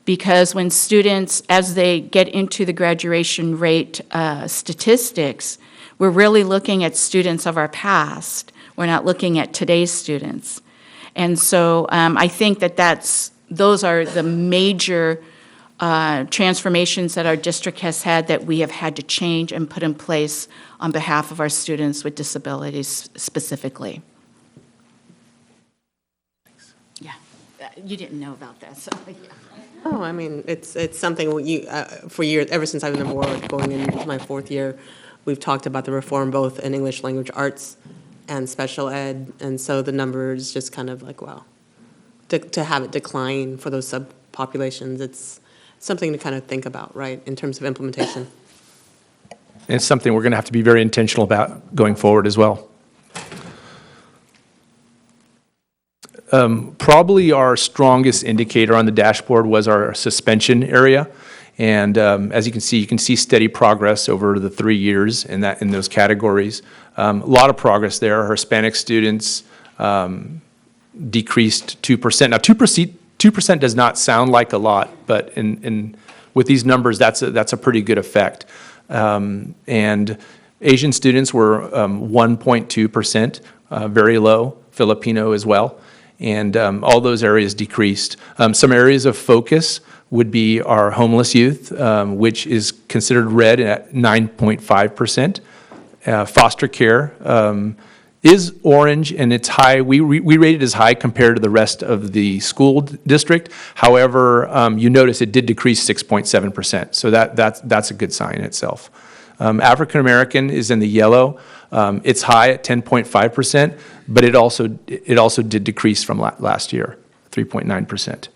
because when students, as they get into the graduation rate statistics, we're really looking at students of our past. We're not looking at today's students. And so I think those are the major transformations that our district has had that we have had to change and put in place on behalf of our students with disabilities specifically. Yeah, you didn't know about that, so yeah. Oh, I mean, it's something for years, ever since I've been on the board, going into my 4th year, we've talked about the reform both in English language arts and special ed, and so the numbers just kind of like, wow. To have it decline for those subpopulations, it's something to kind of think about, right, in terms of implementation. And it's something we're going to have to be very intentional about going forward as well. Probably our strongest indicator on the dashboard was our suspension area. And as you can see steady progress over the 3 years in those categories. A lot of progress there. Our Hispanic students decreased 2%. Now, 2% does not sound like a lot, but with these numbers, that's a pretty good effect. And Asian students were 1.2%, very low. Filipino as well. and all those areas decreased. Some areas of focus would be our homeless youth, which is considered red at 9.5%. Foster care is orange, and it's high. We rate it as high compared to the rest of the school district. However, you notice it did decrease 6.7%, so that's a good sign in itself. African American is in the yellow. It's high at 10.5%, but it also did decrease from last year, 3.9%.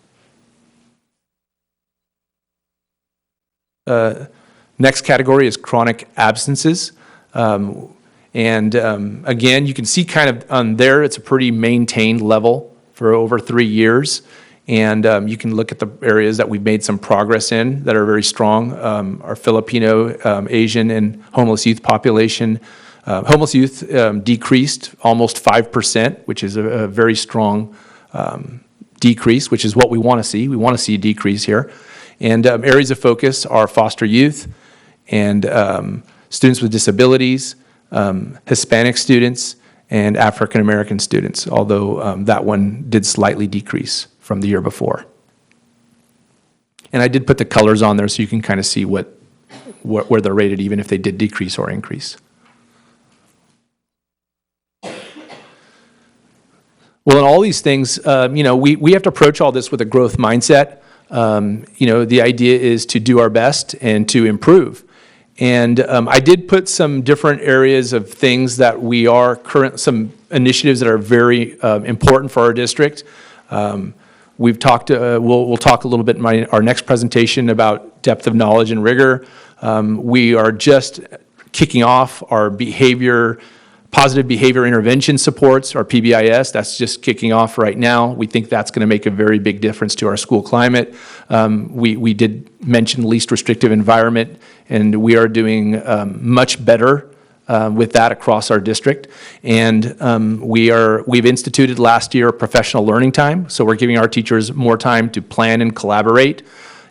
Next category is chronic absences. Again, you can see kind of on there, it's a pretty maintained level for over 3 years. And you can look at the areas that we've made some progress in that are very strong. Our Filipino, Asian, and homeless youth population. Homeless youth decreased almost 5%, which is a very strong decrease, which is what we want to see. We want to see a decrease here. And areas of focus are foster youth and students with disabilities, Hispanic students, and African American students, although that one did slightly decrease from the year before. And I did put the colors on there so you can kind of see where they're rated, even if they did decrease or increase. Well, in all these things, we have to approach all this with a growth mindset. The idea is to do our best and to improve. And I did put some different areas of things that we are some initiatives that are very important for our district. We've talked. We'll talk a little bit in our next presentation about depth of knowledge and rigor. We are just kicking off our positive behavior intervention supports, our PBIS. That's just kicking off right now. We think that's going to make a very big difference to our school climate. We did mention least restrictive environment, and we are doing much better with that across our district. And we've instituted last year professional learning time, so we're giving our teachers more time to plan and collaborate.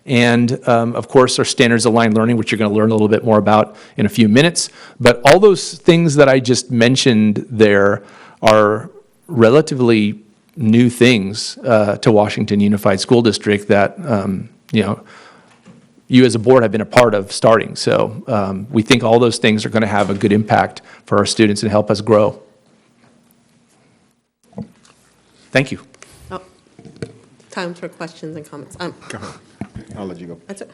And of course, our standards aligned learning, which you're going to learn a little bit more about in a few minutes. But all those things that I just mentioned there are relatively new things to Washington Unified School District that you as a board have been a part of starting. So we think all those things are going to have a good impact for our students and help us grow. Thank you. Oh, time for questions and comments. Go ahead. I'll let you go. That's it.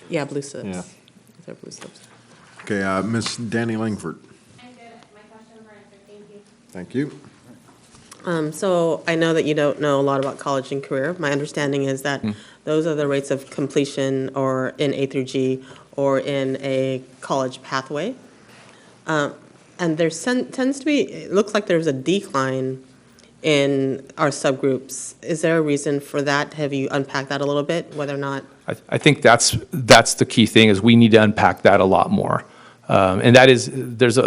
Yeah, blue slips. Yeah. They're blue slips. Okay, Ms. Danny Langford. I'm good. My questions were answered. Thank Thank you. you. So I know that you don't know a lot about college and career. My understanding is that those are the rates of completion or in A through G or in a college pathway. And there tends to be, it looks like there's a decline in our subgroups. Is there a reason for that? Have you unpacked that a little bit, whether or not? I think that's the key thing is we need to unpack that a lot more. And that is, there's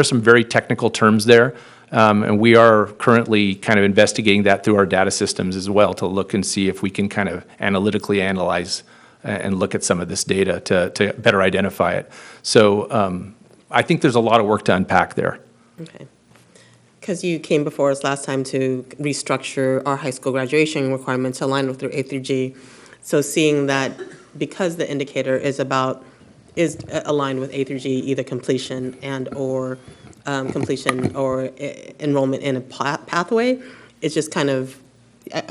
some very technical terms there. And we are currently kind of investigating that through our data systems as well to look and see if we can kind of analytically analyze and look at some of this data to better identify it. So I think there's a lot of work to unpack there. Okay. Because you came before us last time to restructure our high school graduation requirements to align with their A through G. So seeing that because the indicator is aligned with A through G, either completion and or completion or enrollment in a pathway, it's just kind of,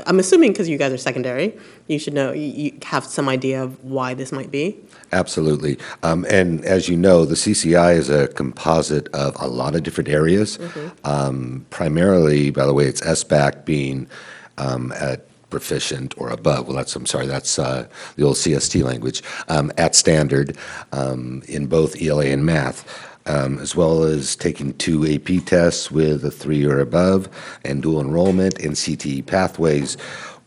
I'm assuming because you guys are secondary, you should know, you have some idea of why this might be. Absolutely. And as you know, the CCI is a composite of a lot of different areas. Primarily, by the way, it's SBAC being at proficient or above. Well, that's the old CST language, at standard in both ELA and math. As well as taking 2 AP tests with a 3 or above, and dual enrollment in CTE pathways.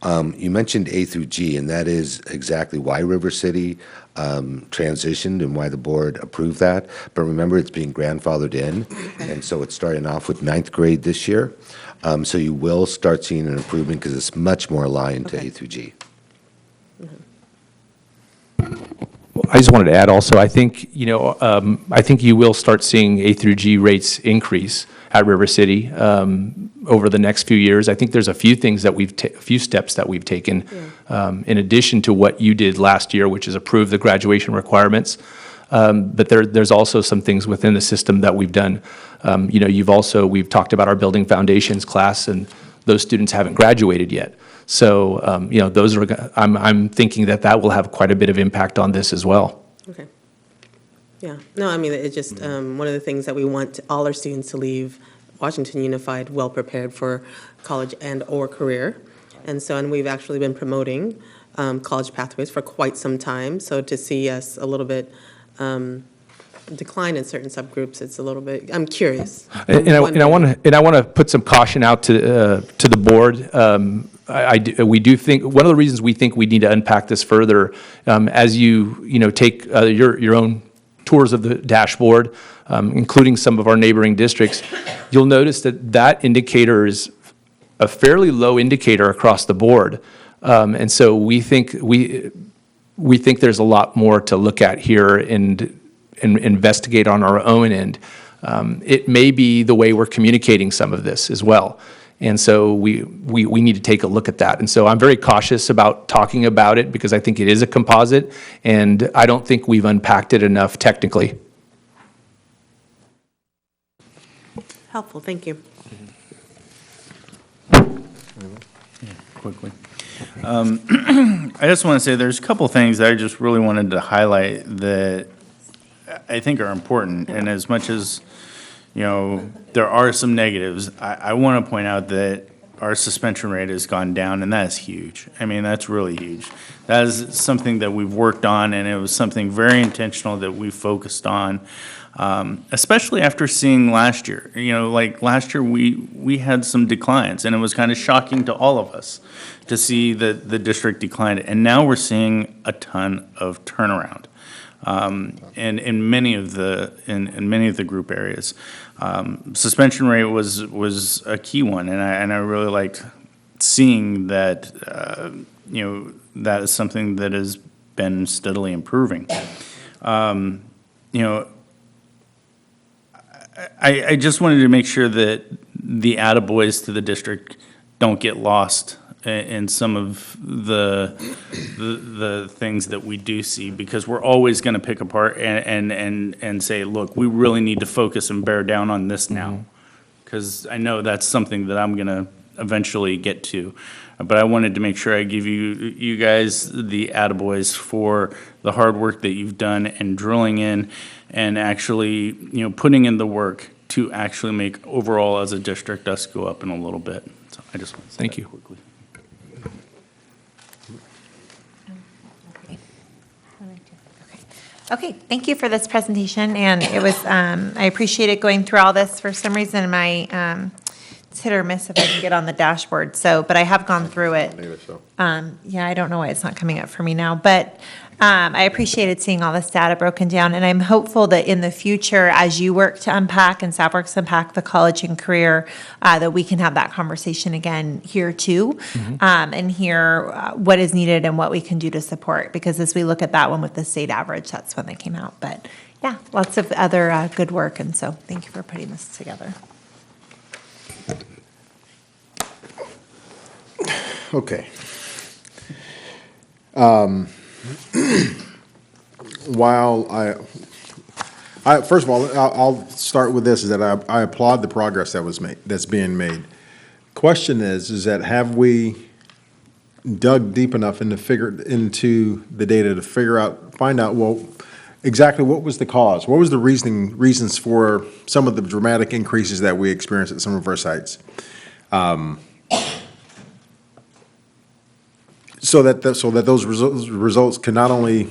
You mentioned A through G, and that is exactly why River City transitioned and why the board approved that. But remember, it's being grandfathered in, and so it's starting off with 9th grade this year. So you will start seeing an improvement because it's much more aligned to A through G. I just wanted to add also, I think, I think you will start seeing A through G rates increase at River City over the next few years. I think there's a few things that a few steps that we've taken in addition to what you did last year, which is approve the graduation requirements. But there's also some things within the system that we've done. We've talked about our building foundations class, and those students haven't graduated yet. So, I'm thinking that will have quite a bit of impact on this as well. Okay. Yeah, no, I mean, it's just one of the things that we want all our students to leave Washington Unified well prepared for college and or career. And we've actually been promoting college pathways for quite some time. So to see us a little bit decline in certain subgroups, it's a little bit, I'm curious. And I want to put some caution out to the board. We do think one of the reasons we think we need to unpack this further, as you take your own tours of the dashboard, including some of our neighboring districts, you'll notice that indicator is a fairly low indicator across the board, and so we think there's a lot more to look at here and investigate on our own end. It may be the way we're communicating some of this as well. And so we need to take a look at that. And so I'm very cautious about talking about it because I think it is a composite, and I don't think we've unpacked it enough technically. Helpful, thank you. Quickly. I just want to say there's a couple things that I just really wanted to highlight that I think are important. And as much as there are some negatives, I want to point out that our suspension rate has gone down, and that's huge. I mean, that's really huge. That is something that we've worked on, and it was something very intentional that we focused on, especially after seeing last year. Like last year, we had some declines, and it was kind of shocking to all of us to see that the district declined. And now we're seeing a ton of turnaround. And in many of the group areas, suspension rate was a key one, and I really liked seeing that. That is something that has been steadily improving. I just wanted to make sure that the attaboys to the district don't get lost in some of the things that we do see, because we're always going to pick apart and say, look, we really need to focus and bear down on this now, because I know that's something that I'm going to eventually get to. But I wanted to make sure I give you guys the attaboys for the hard work that you've done and drilling in and actually putting in the work to actually make overall as a district us go up in a little bit. So I just want to say Thank that you. quickly. Okay, thank you for this presentation, and it was, I appreciated going through all this. For some reason, my, it's hit or miss if I can get on the dashboard, but I have gone through it. Yeah, I don't know why it's not coming up for me now, but I appreciated seeing all this data broken down, and I'm hopeful that in the future, as you work to unpack and staff works to unpack the college and career, that we can have that conversation again here too, and hear what is needed and what we can do to support, because as we look at that one with the state average, that's when they came out. But yeah, lots of other good work, and so thank you for putting this together. Okay. While I first of all, I'll start with this: is that I applaud the progress that's being made. Question is that have we dug deep enough into the data to find out exactly what was the cause? What was the reasons for some of the dramatic increases that we experienced at some of our sites? So that those results can not only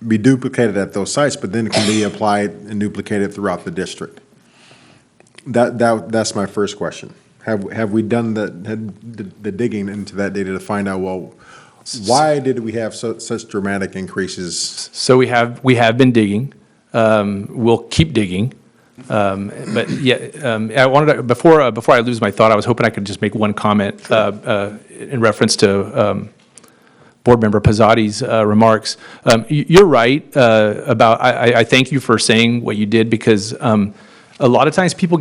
be duplicated at those sites, but then it can be applied and duplicated throughout the district. That's my first question. Have we done the digging into that data to find out, why did we have such dramatic increases? So we have been digging. We'll keep digging. But yeah, I wanted to, before I lose my thought, I was hoping I could just make one comment in reference to Board Member Pizzotti's remarks. You're right about, I thank you for saying what you did, because a lot of times people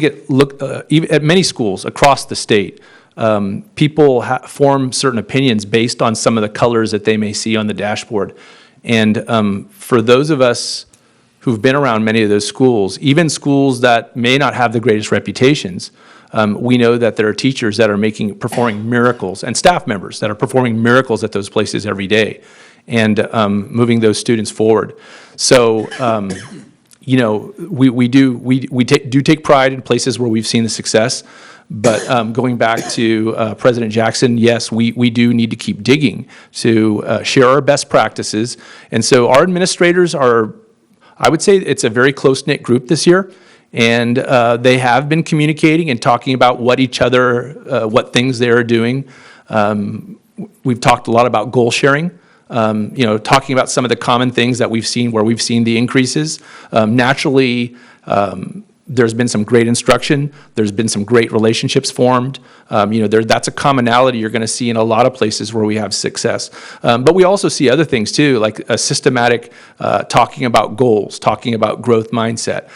even at many schools across the state, people form certain opinions based on some of the colors that they may see on the dashboard. And for those of us who've been around many of those schools, even schools that may not have the greatest reputations, we know that there are teachers that are performing miracles, and staff members that are performing miracles at those places every day, and moving those students forward. So, you know, we do take pride in places where we've seen the success. But going back to President Jackson, yes, we do need to keep digging to share our best practices. And so our administrators are, I would say it's a very close-knit group this year. And they have been communicating and talking about what things they are doing. We've talked a lot about goal sharing, you know, talking about some of the common things that we've seen, where we've seen the increases. Naturally, there's been some great instruction. There's been some great relationships formed. You know, that's a commonality you're going to see in a lot of places where we have success. But we also see other things too, like a systematic talking about goals, talking about growth mindset,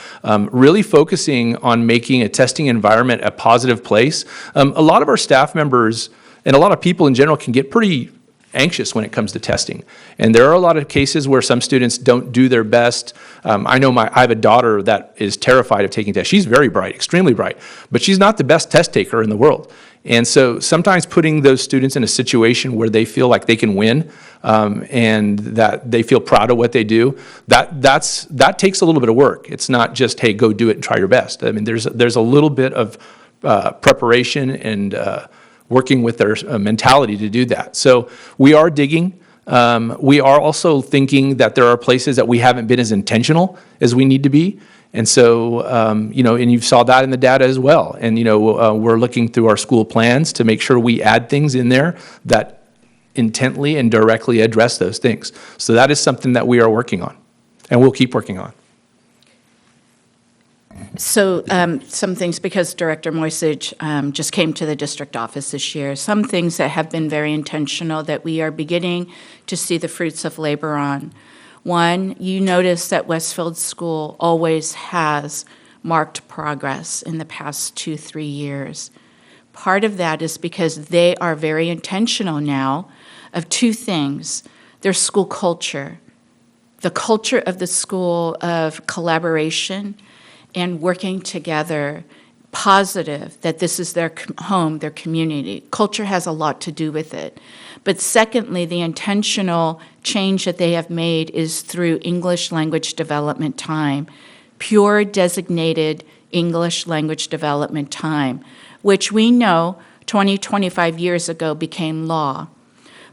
really focusing on making a testing environment a positive place. A lot of our staff members and a lot of people in general can get pretty anxious when it comes to testing. And there are a lot of cases where some students don't do their best. I know I have a daughter that is terrified of taking tests. She's very bright, extremely bright, but she's not the best test taker in the world. And so sometimes putting those students in a situation where they feel like they can win, and that they feel proud of what they do, that takes a little bit of work. It's not just, hey, go do it and try your best. I mean, there's a little bit of preparation and working with their mentality to do that. So we are digging. We are also thinking that there are places that we haven't been as intentional as we need to be. And so, you know, and you saw that in the data as well. And, you know, we're looking through our school plans to make sure we add things in there that intently and directly address those things. So that is something that we are working on, and we'll keep working on. So some things, because Director Moisage just came to the district office this year, some things that have been very intentional that we are beginning to see the fruits of labor on. One, you notice that Westfield School always has marked progress in the past 2-3 years. Part of that is because they are very intentional now of two things: their school culture, the culture of the school of collaboration and working together, positive, that this is their home, their community. Culture has a lot to do with it. But secondly, the intentional change that they have made is through English language development time, pure designated English language development time, which we know 25 years ago became law.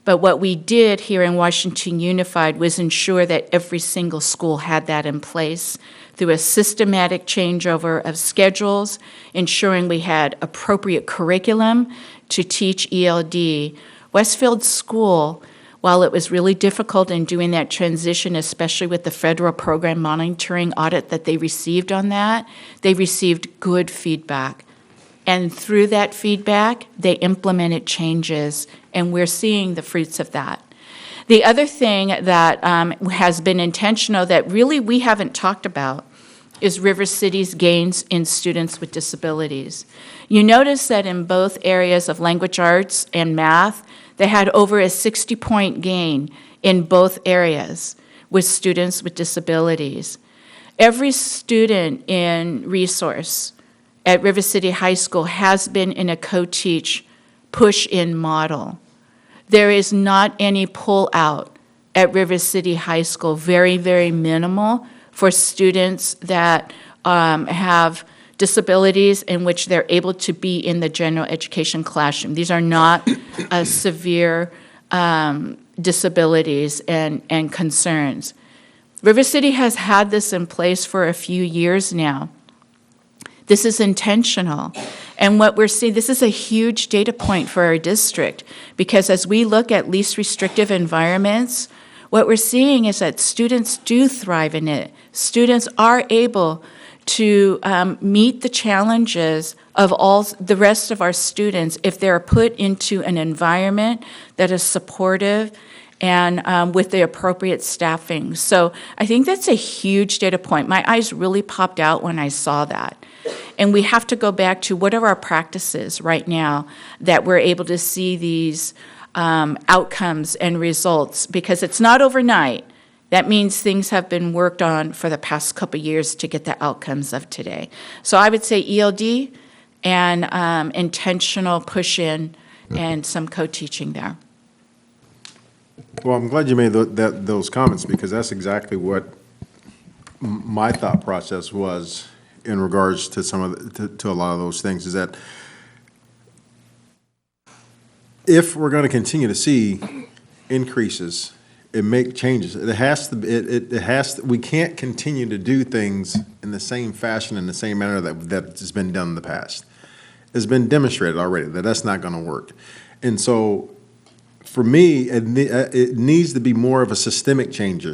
But what we did here in Washington Unified was ensure that every single school had that in place through a systematic changeover of schedules, ensuring we had appropriate curriculum to teach ELD. Westfield School, while it was really difficult in doing that transition, especially with the federal program monitoring audit that they received on that, they received good feedback. And through that feedback, they implemented changes, and we're seeing the fruits of that. The other thing that has been intentional that really we haven't talked about is River City's gains in students with disabilities. You notice that in both areas of language arts and math, they had over a 60-point gain in both areas with students with disabilities. Every student in resource at River City High School has been in a co-teach push-in model. There is not any pull-out at River City High School, very, very minimal for students that have disabilities in which they're able to be in the general education classroom. These are not severe disabilities and concerns. River City has had this in place for a few years now. This is intentional. And what we're seeing, this is a huge data point for our district, because as we look at least restrictive environments, what we're seeing is that students do thrive in it. Students are able to meet the challenges of all the rest of our students if they're put into an environment that is supportive and with the appropriate staffing. So I think that's a huge data point. My eyes really popped out when I saw that. And we have to go back to what are our practices right now that we're able to see these outcomes and results, because it's not overnight. That means things have been worked on for the past couple years to get the outcomes of today. So I would say ELD and intentional push-in and some co-teaching there. Well, I'm glad you made those comments, because that's exactly what my thought process was in regards to some of to a lot of those things, is that if we're going to continue to see increases and make changes, it has to, we can't continue to do things in the same fashion, in the same manner that has been done in the past. It's been demonstrated already that that's not going to work. And so for me, it needs to be more of a systemic change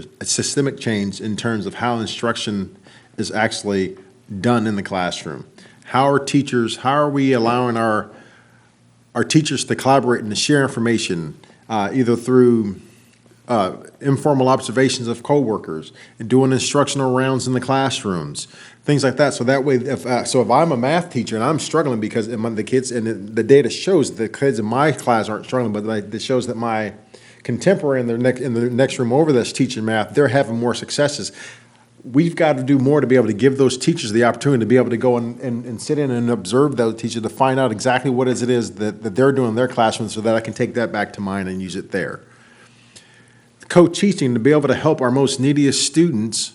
in terms of how instruction is actually done in the classroom. How are we allowing our teachers to collaborate and to share information, either through informal observations of coworkers, and doing instructional rounds in the classrooms, things like that. So that way, if I'm a math teacher and I'm struggling because the kids, and the data shows the kids in my class aren't struggling, but it shows that my contemporary in the next room over that's teaching math, they're having more successes. We've got to do more to be able to give those teachers the opportunity to be able to go and sit in and observe those teachers to find out exactly what it is that they're doing in their classroom, so that I can take that back to mine and use it there. Co-teaching to be able to help our most neediest students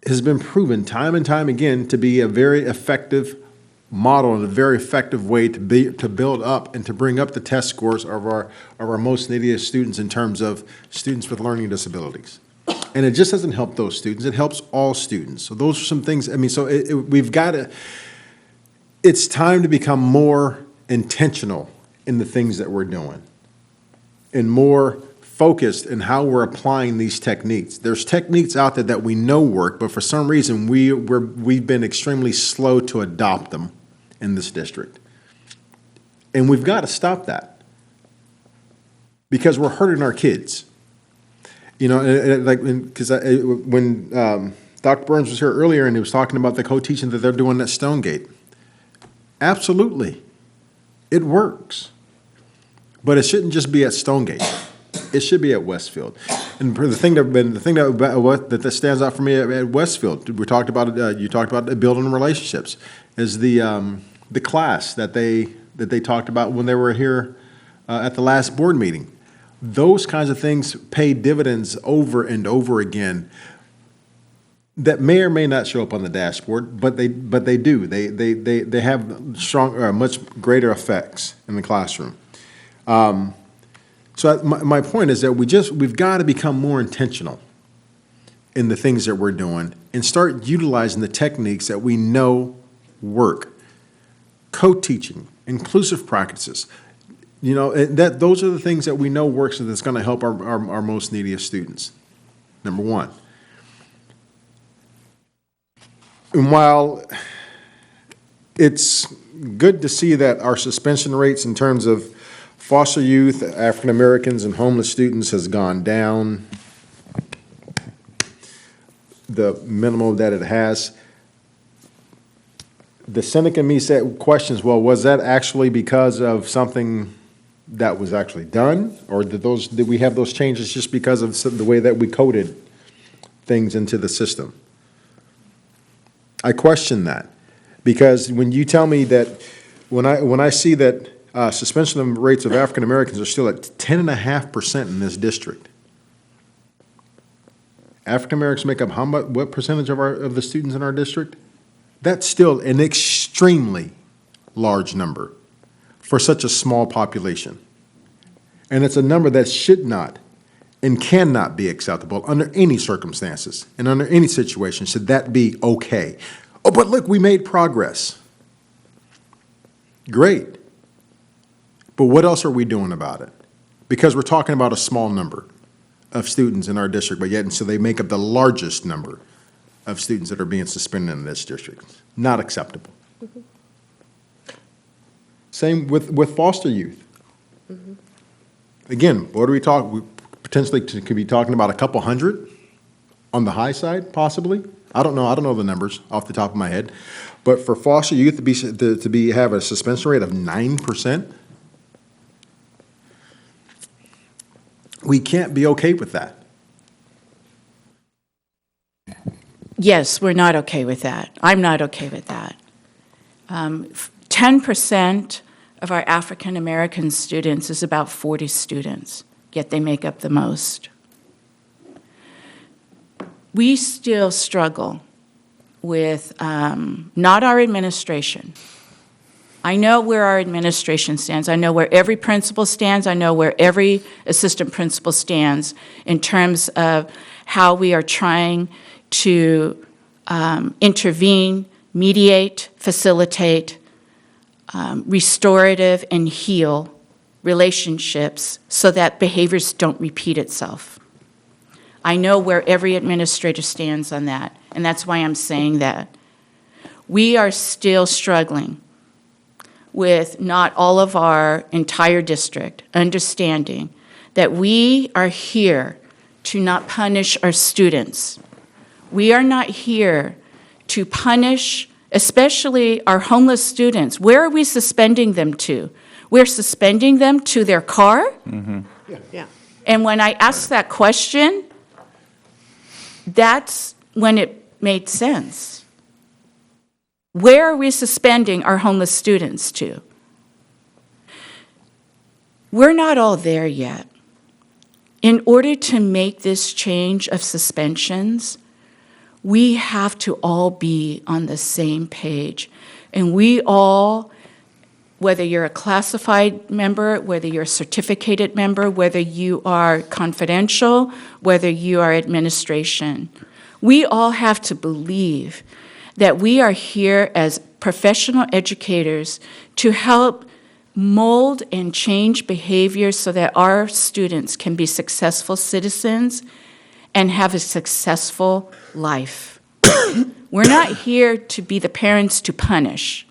has been proven time and time again to be a very effective model and a very effective way to build up and to bring up the test scores of our most neediest students in terms of students with learning disabilities. And it just doesn't help those students, it helps all students. So those are some things, I mean, so we've got to, it's time to become more intentional in the things that we're doing and more focused in how we're applying these techniques. There's techniques out there that we know work, but for some reason we've been extremely slow to adopt them in this district. And we've got to stop that, because we're hurting our kids. You know, because when Dr. Burns was here earlier and he was talking about the co-teaching that they're doing at Stonegate, absolutely, it works. But it shouldn't just be at Stonegate. It should be at Westfield. And the thing that stands out for me at Westfield, you talked about building relationships, is the class that they talked about when they were here at the last board meeting. Those kinds of things pay dividends over and over again that may or may not show up on the dashboard, but they do. They have strong, much greater effects in the classroom. So my point is that we've got to become more intentional in the things that we're doing and start utilizing the techniques that we know work. Co-teaching, inclusive practices. You know, those are the things that we know works, and that's going to help our most neediest students. Number one. And while it's good to see that our suspension rates in terms of foster youth, African Americans, and homeless students has gone down, the minimum that it has, the cynic in me questions, well, was that actually because of something that was actually done, or did we have those changes just because of the way that we coded things into the system? I question that, because when you tell me that, when I see that suspension rates of African Americans are still at 10.5% in this district, African Americans make up what percentage of the students in our district? That's still an extremely large number for such a small population. And it's a number that should not and cannot be acceptable under any circumstances and under any situation. Should that be okay? Oh, but look, we made progress. Great. But what else are we doing about it? Because we're talking about a small number of students in our district, but yet, and so they make up the largest number of students that are being suspended in this district. Not acceptable. Same with foster youth. Again, what do we talk, we potentially could be talking about a couple hundred on the high side, possibly? I don't know the numbers off the top of my head. But for foster youth to have a suspension rate of 9%, we can't be okay with that. Yes, we're not okay with that. I'm not okay with that. 10% of our African-American students is about 40 students, yet they make up the most. We still struggle with not our administration. I know where our administration stands. I know where every principal stands. I know where every assistant principal stands in terms of how we are trying to intervene, mediate, facilitate, restorative, and heal relationships so that behaviors don't repeat itself. I know where every administrator stands on that, and that's why I'm saying that. We are still struggling with not all of our entire district understanding that we are here to not punish our students. We are not here to punish, especially our homeless students. Where are we suspending them to? We're suspending them to their car? Mm-hmm. Yeah. And when I asked that question, that's when it made sense. Where are we suspending our homeless students to? We're not all there yet. In order to make this change of suspensions, we have to all be on the same page. And we all, whether you're a classified member, whether you're a certificated member, whether you are confidential, whether you are administration, we all have to believe that we are here as professional educators to help mold and change behaviors so that our students can be successful citizens and have a successful life. We're not here to be the parents to punish.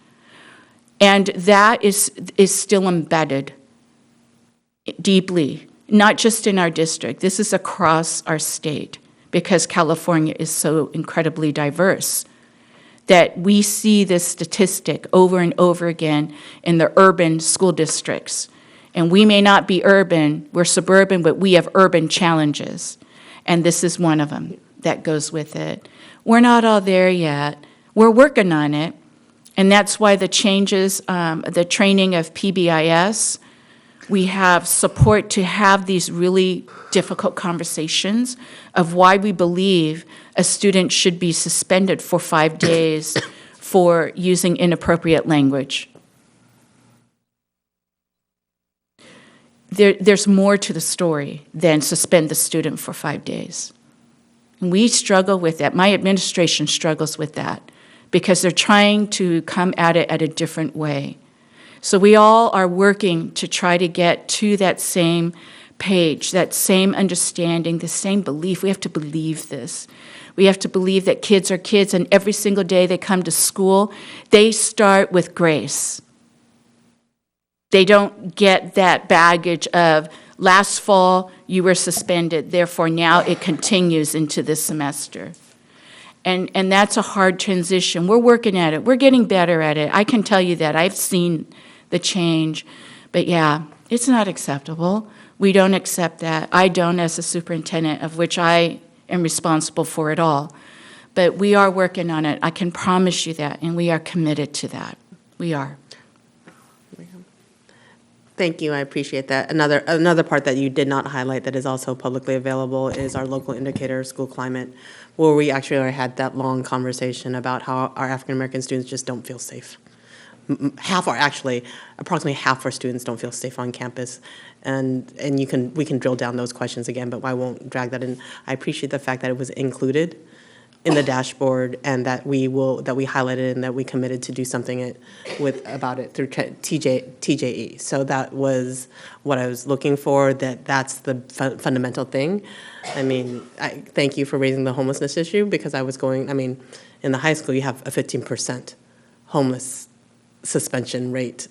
And that is still embedded deeply, not just in our district. This is across our state because California is so incredibly diverse that we see this statistic over and over again in the urban school districts. And we may not be urban, we're suburban, but we have urban challenges. And this is one of them that goes with it. We're not all there yet. We're working on it. And that's why the changes, the training of PBIS, we have support to have these really difficult conversations of why we believe a student should be suspended for 5 days for using inappropriate language. There's more to the story than suspend the student for 5 days. And we struggle with that. My administration struggles with that because they're trying to come at it at a different way. So we all are working to try to get to that same page, that same understanding, the same belief. We have to believe this. We have to believe that kids are kids, and every single day they come to school, they start with grace. They don't get that baggage of last fall you were suspended, therefore now it continues into this semester. And that's a hard transition. We're working at it. We're getting better at it. I can tell you that. I've seen the change. But yeah, it's not acceptable. We don't accept that. I don't as a superintendent, of which I am responsible for it all. But we are working on it. I can promise you that, and we are committed to that. We are. Thank you, I appreciate that. Another part that you did not highlight that is also publicly available is our local indicator of school climate, where we actually had that long conversation about how our African-American students just don't feel safe. Approximately half our students don't feel safe on campus. And we can drill down those questions again, but I won't drag that in. I appreciate the fact that it was included in the dashboard and that we highlighted and that we committed to do something about it through TJE. So that was what I was looking for, that's the fundamental thing. I mean, I thank you for raising the homelessness issue because in the high school you have a 15% homeless suspension rate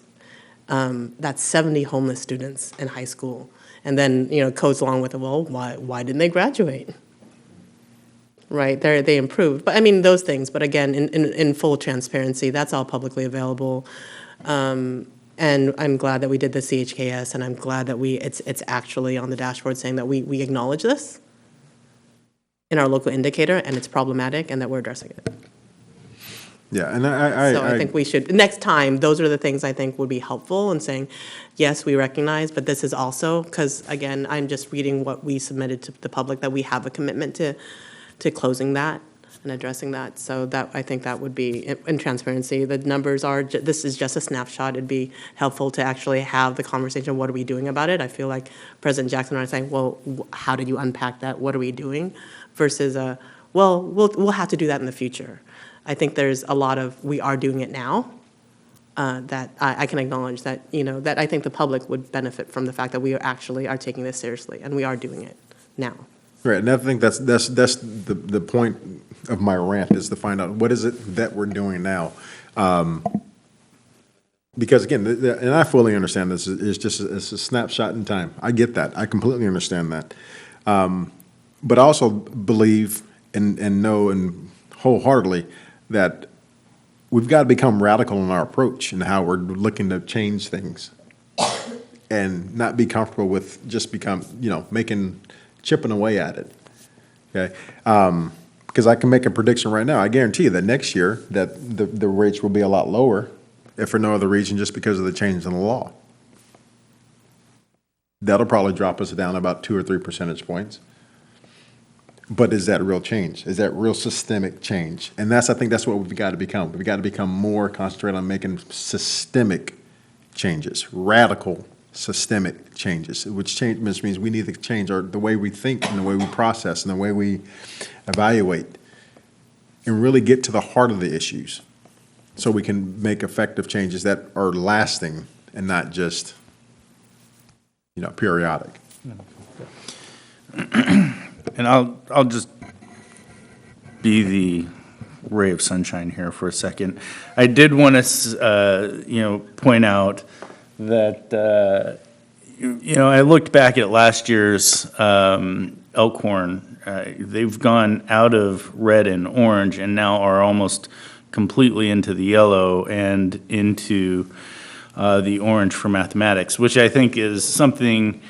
That's 70 homeless students in high school. And then, it goes along with, well, why didn't they graduate? Right, they improved. But I mean, those things, but again, in full transparency, that's all publicly available. And I'm glad that we did the CHKS, and I'm glad that it's actually on the dashboard saying that we acknowledge this in our local indicator, and it's problematic, and that we're addressing it. Yeah, and So I think we should, next time, those are the things I think would be helpful in saying, yes, we recognize, but this is also, because again, I'm just reading what we submitted to the public, that we have a commitment to closing that and addressing that. So that, I think that would be, in transparency, the numbers are, this is just a snapshot. It'd be helpful to actually have the conversation, what are we doing about it? I feel like President Jackson and I are saying, well, how did you unpack that? What are we doing? Versus, well, we'll have to do that in the future. I think there's a lot of, we are doing it now, that I can acknowledge that, that I think the public would benefit from the fact that we are taking this seriously, and we are doing it now. Right, and I think that's the point of my rant, is to find out what is it that we're doing now. Because again, and I fully understand this, it's a snapshot in time. I get that. I completely understand that. But I also believe and know and wholeheartedly that we've got to become radical in our approach and how we're looking to change things, and not be comfortable with just chipping away at it, okay? Because I can make a prediction right now. I guarantee you that next year that the rates will be a lot lower, if for no other reason, just because of the change in the law. That'll probably drop us down about 2 or 3 percentage points. But is that real change? Is that real systemic change? And I think that's what we've got to become. We've got to become more concentrated on making systemic changes, radical systemic changes, which means we need to change the way we think and the way we process and the way we evaluate, and really get to the heart of the issues so we can make effective changes that are lasting and not just, periodic. And I'll just be the ray of sunshine here for a second. I did want to, point out that, I looked back at last year's Elkhorn. They've gone out of red and orange and now are almost completely into the yellow and into the orange for mathematics, which I think is something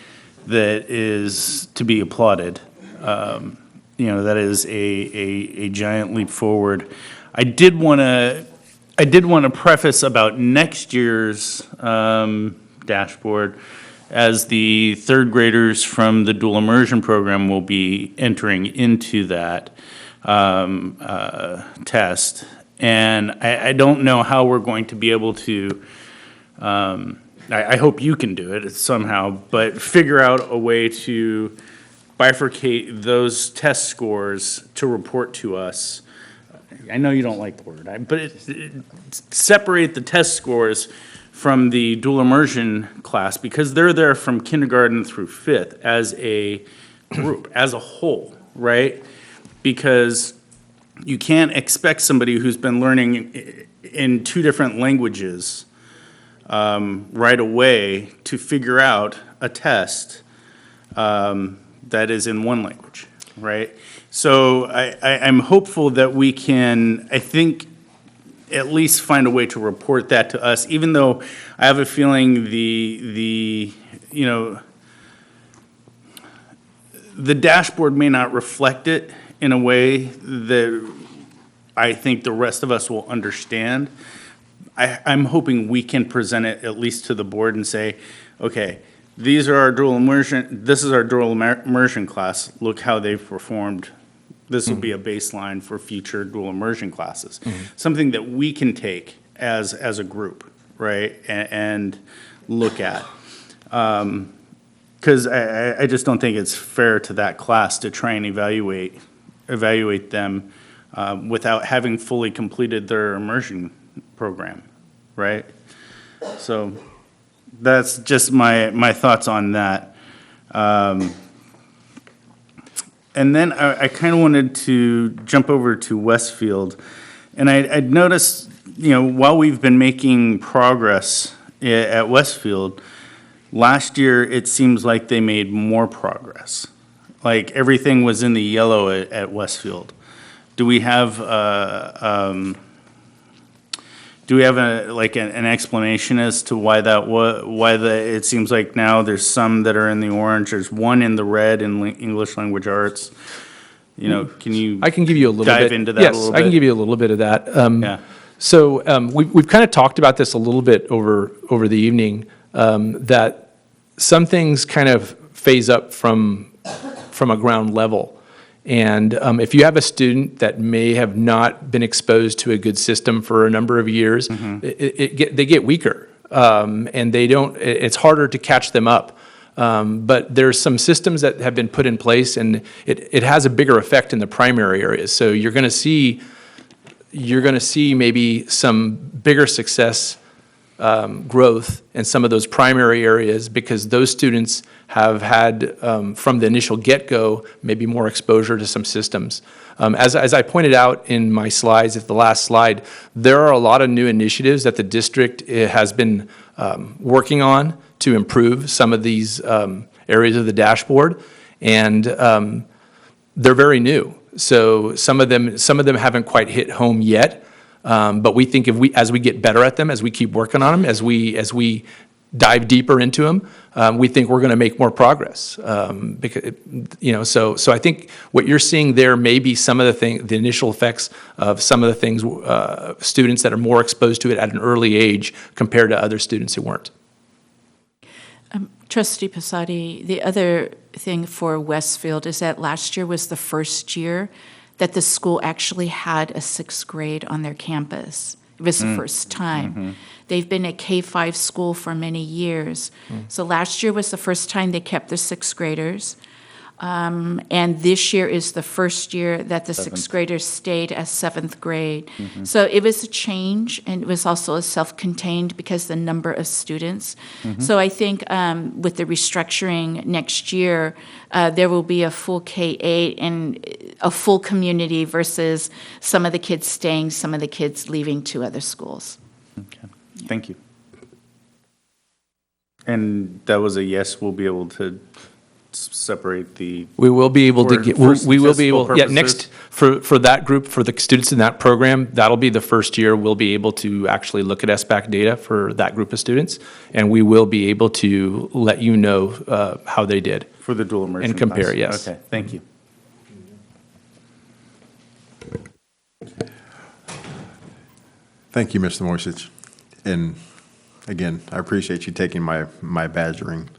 that is to be applauded. That is a giant leap forward. I did want to preface about next year's dashboard, as the third graders from the dual immersion program will be entering into that test. And I don't know how we're going to be able to, I hope you can do it somehow, but figure out a way to bifurcate those test scores to report to us. I know you don't like the word, but separate the test scores from the dual immersion class, because they're there from kindergarten through fifth as a group, as a whole, right? Because you can't expect somebody who's been learning in 2 different languages right away to figure out a test that is in 1 language, right? So I'm hopeful that we can, I think, at least find a way to report that to us, even though I have a feeling the dashboard may not reflect it in a way that I think the rest of us will understand. I'm hoping we can present it at least to the board and say, okay, these are our dual immersion, this is our dual immersion class, look how they've performed. This will be a baseline for future dual immersion classes. Something that we can take as a group, right, and look at. Because I just don't think it's fair to that class to try and evaluate them without having fully completed their immersion program, right? So that's just my thoughts on that. And then I kind of wanted to jump over to Westfield. And I'd noticed, while we've been making progress at Westfield, last year, it seems like they made more progress. Like, everything was in the yellow at Westfield. Do we have, an explanation as to why it seems like now there's some that are in the orange, there's one in the red in English language arts? You know, can you? I can give you a little bit. Dive into that a little bit? Yes, I can give you a little bit of that. Yeah. So we've kind of talked about this a little bit over the evening, that some things kind of phase up from a ground level. And if you have a student that may have not been exposed to a good system for a number of years, they get weaker, and it's harder to catch them up. But there's some systems that have been put in place, and it has a bigger effect in the primary areas. So you're going to see maybe some bigger success growth in some of those primary areas because those students have had, from the initial get-go, maybe more exposure to some systems. As I pointed out in my slides, at the last slide, there are a lot of new initiatives that the district has been working on to improve some of these areas of the dashboard, and they're very new. So some of them haven't quite hit home yet, but we think as we get better at them, as we keep working on them, as we dive deeper into them, we think we're going to make more progress. Because, so I think what you're seeing there may be some of the initial effects of some of the things, students that are more exposed to it at an early age compared to other students who weren't. Trustee Posadi, the other thing for Westfield is that last year was the first year that the school actually had a sixth grade on their campus. It was the first time. Mm-hmm. They've been a K-5 school for many years. So last year was the first time they kept the sixth graders. And this year is the first year that the sixth graders stayed as seventh grade. So it was a change, and it was also a self-contained because the number of students. So I think with the restructuring next year, there will be a full K-8 and a full community versus some of the kids staying, some of the kids leaving to other schools. Okay, thank you. And that was a yes, we'll be able to separate the. We will be able to get, we will be able, purposes. next, for that group, for the students in that program, that'll be the first year we'll be able to actually look at SBAC data for that group of students, and we will be able to let you know how they did. For the dual immersion and compare, class. yes. Okay, thank you. Thank you, Mr. Morsich. And again, I appreciate you taking my badgering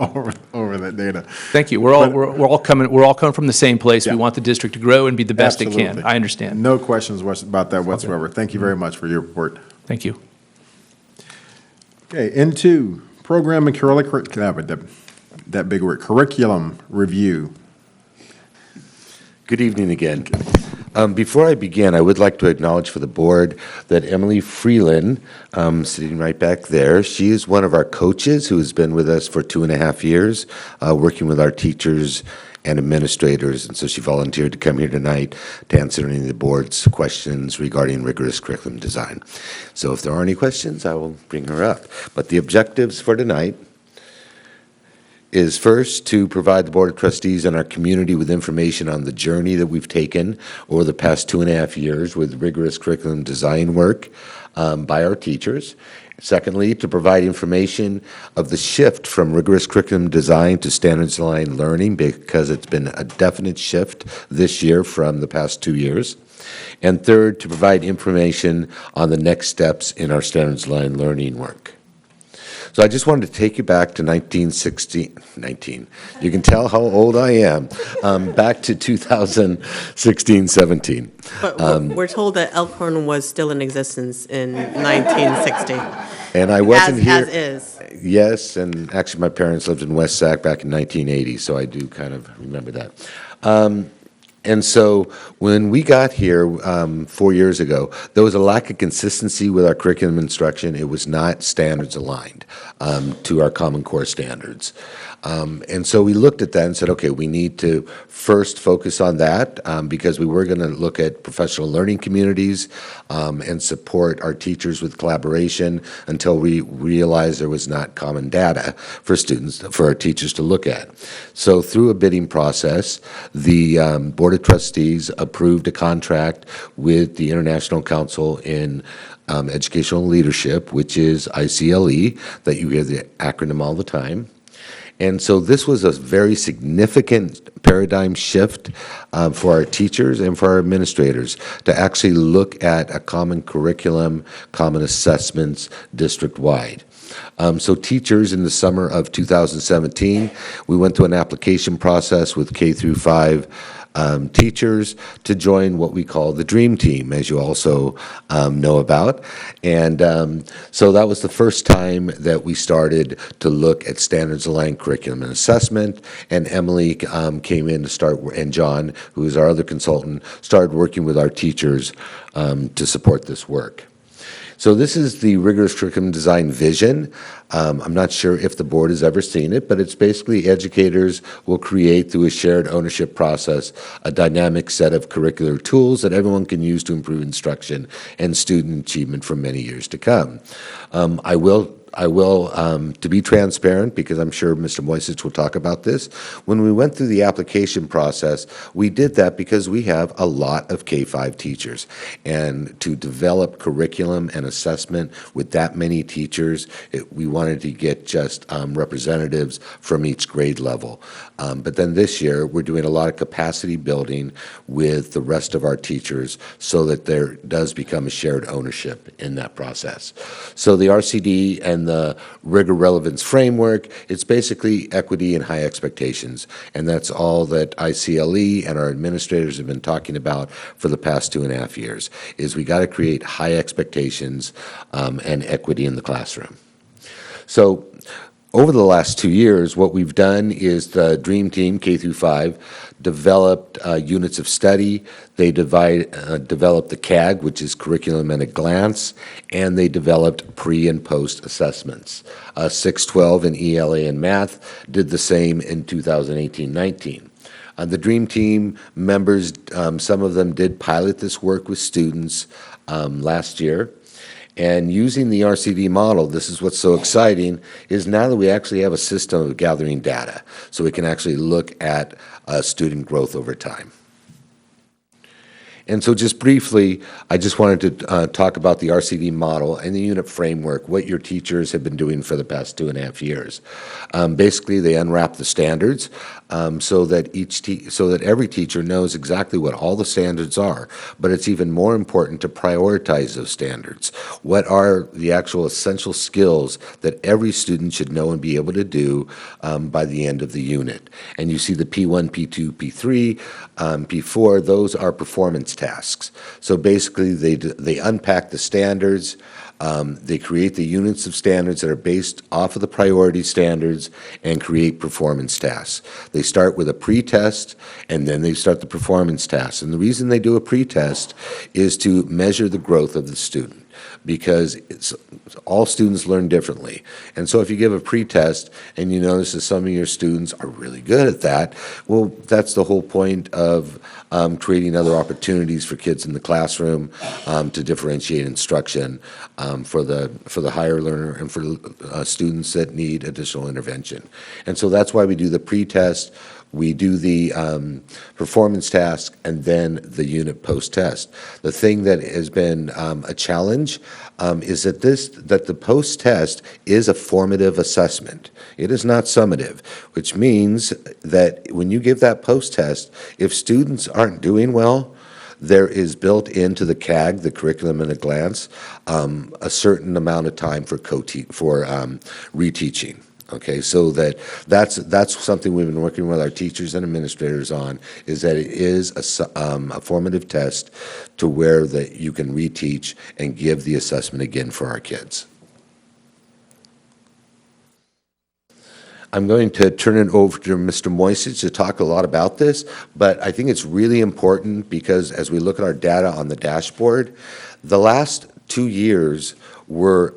over that data. Thank you. We're all coming from the same place. We want the district to grow and be the best it can. Absolutely. I understand. No questions about that whatsoever. Thank you very much for your report. Thank you. Okay, into program and that big word, curriculum review. Good evening again. Before I begin, I would like to acknowledge for the board that Emily Freeland, sitting right back there, she is one of our coaches who has been with us for 2.5 years, working with our teachers and administrators, and so she volunteered to come here tonight to answer any of the board's questions regarding rigorous curriculum design. So if there are any questions, I will bring her up. But the objectives for tonight is first to provide the Board of Trustees and our community with information on the journey that we've taken over the past 2.5 years with rigorous curriculum design work by our teachers. Secondly, to provide information of the shift from rigorous curriculum design to standards-aligned learning, because it's been a definite shift this year from the past 2 years. And third, to provide information on the next steps in our standards-aligned learning work. So I just wanted to take you back to 19. You can tell how old I am. Back to 2016-17. But we're told that Elkhorn was still in existence in 1960. And I wasn't here. As is. Yes, and actually my parents lived in West Sac back in 1980, so I do kind of remember that. And so when we got here 4 years ago, there was a lack of consistency with our curriculum instruction. It was not standards aligned to our Common Core standards. And so we looked at that and said, okay, we need to first focus on that because we were going to look at professional learning communities and support our teachers with collaboration until we realized there was not common data for students, for our teachers to look at. So through a bidding process, the Board of Trustees approved a contract with the International Council in Educational Leadership, which is ICLE, that you hear the acronym all the time. And so this was a very significant paradigm shift for our teachers and for our administrators to actually look at a common curriculum, common assessments district-wide. So teachers in the summer of 2017, we went through an application process with K through 5 teachers to join what we call the Dream Team, as you also know about. And so that was the first time that we started to look at standards-aligned curriculum and assessment. And Emily came in to start, and John, who is our other consultant, started working with our teachers to support this work. So this is the rigorous curriculum design vision. I'm not sure if the board has ever seen it, but it's basically educators will create through a shared ownership process a dynamic set of curricular tools that everyone can use to improve instruction and student achievement for many years to come. I will, to be transparent, because I'm sure Mr. Moisich will talk about this, when we went through the application process, we did that because we have a lot of K-5 teachers. And to develop curriculum and assessment with that many teachers, we wanted to get just representatives from each grade level. But then this year, we're doing a lot of capacity building with the rest of our teachers so that there does become a shared ownership in that process. So the RCD and the rigor relevance framework, it's basically equity and high expectations. And that's all that ICLE and our administrators have been talking about for the past 2.5 years, is we got to create high expectations and equity in the classroom. So over the last 2 years, what we've done is the Dream Team, K through 5, developed units of study. They developed the CAG, which is Curriculum at a Glance, and they developed pre- and post-assessments. 612 in ELA and Math did the same in 2018-19. The Dream Team members, some of them did pilot this work with students last year. And using the RCD model, this is what's so exciting, is now that we actually have a system of gathering data, so we can actually look at student growth over time. And so just briefly, I just wanted to talk about the RCD model and the unit framework, what your teachers have been doing for the past 2.5 years. Basically, they unwrap the standards so that every teacher knows exactly what all the standards are. But it's even more important to prioritize those standards. What are the actual essential skills that every student should know and be able to do by the end of the unit? And you see the P1, P2, P3, P4, those are performance tasks. So basically, they unpack the standards, they create the units of standards that are based off of the priority standards and create performance tasks. They start with a pre-test, and then they start the performance tasks. And the reason they do a pre-test is to measure the growth of the student, because all students learn differently. And so if you give a pre-test and you notice that some of your students are really good at that, well, that's the whole point of creating other opportunities for kids in the classroom to differentiate instruction for the higher learner and for students that need additional intervention. And so that's why we do the pre-test. We do the performance task and then the unit post-test. The thing that has been a challenge is that the post-test is a formative assessment. It is not summative, which means that when you give that post-test, if students aren't doing well, there is built into the CAG, the Curriculum at a Glance, a certain amount of time for reteaching. Okay, so that's something we've been working with our teachers and administrators on, is that it is a formative test to where that you can reteach and give the assessment again for our kids. I'm going to turn it over to Mr. Moisich to talk a lot about this, but I think it's really important because as we look at our data on the dashboard, the last 2 years were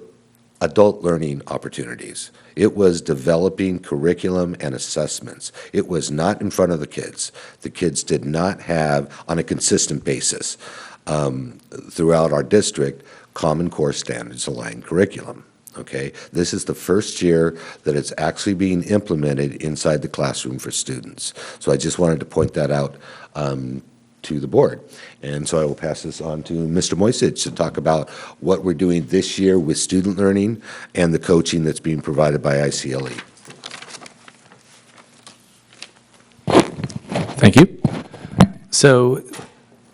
adult learning opportunities. It was developing curriculum and assessments. It was not in front of the kids. The kids did not have, on a consistent basis, throughout our district, Common Core Standards aligned curriculum. Okay, this is the first year that it's actually being implemented inside the classroom for students. So I just wanted to point that out to the board. And so I will pass this on to Mr. Moisich to talk about what we're doing this year with student learning and the coaching that's being provided by ICLE. Thank you. So,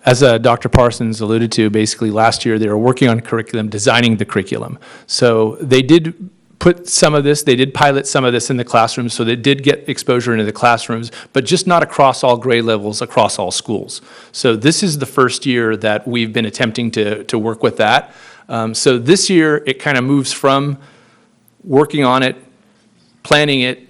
as Dr. Parsons alluded to, basically last year they were working on curriculum, designing the curriculum. So they did put some of this, they did pilot some of this in the classrooms, so they did get exposure into the classrooms, but just not across all grade levels, across all schools. So this is the first year that we've been attempting to work with that. So this year, it kind of moves from working on it, planning it,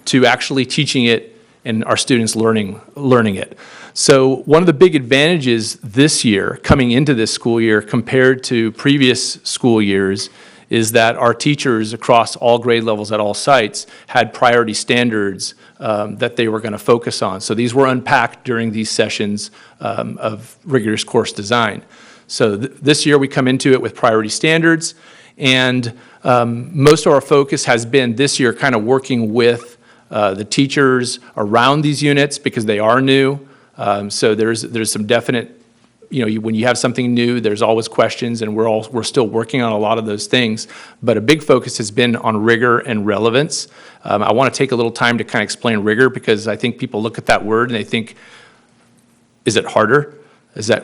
to actually teaching it and our students learning it. So one of the big advantages this year, coming into this school year compared to previous school years, is that our teachers across all grade levels at all sites had priority standards that they were going to focus on. So these were unpacked during these sessions of rigorous course design. So this year we come into it with priority standards, and most of our focus has been this year kind of working with the teachers around these units because they are new. So there's some definite, when you have something new, there's always questions, and we're still working on a lot of those things. But a big focus has been on rigor and relevance. I want to take a little time to kind of explain rigor because I think people look at that word and they think, is it harder?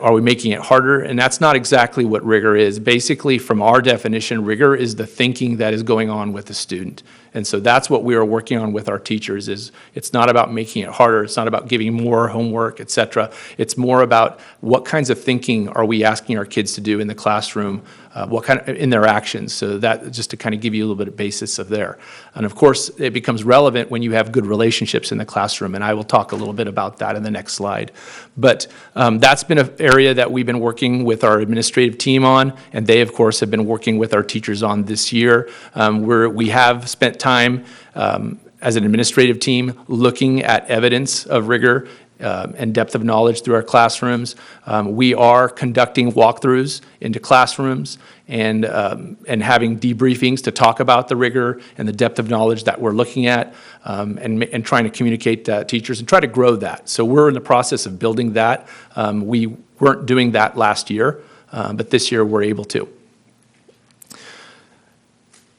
Are we making it harder? And that's not exactly what rigor is. Basically, from our definition, rigor is the thinking that is going on with the student. And so that's what we are working on with our teachers. Is it's not about making it harder. It's not about giving more homework, et cetera. It's more about what kinds of thinking are we asking our kids to do in the classroom, what kind of in their actions. So that just to kind of give you a little bit of basis of there. And of course, it becomes relevant when you have good relationships in the classroom. And I will talk a little bit about that in the next slide. But that's been an area that we've been working with our administrative team on, and they, of course, have been working with our teachers on this year. We have spent time as an administrative team looking at evidence of rigor and depth of knowledge through our classrooms. We are conducting walkthroughs into classrooms and having debriefings to talk about the rigor and the depth of knowledge that we're looking at and trying to communicate to teachers and try to grow that. So we're in the process of building that. We weren't doing that last year, but this year we're able to.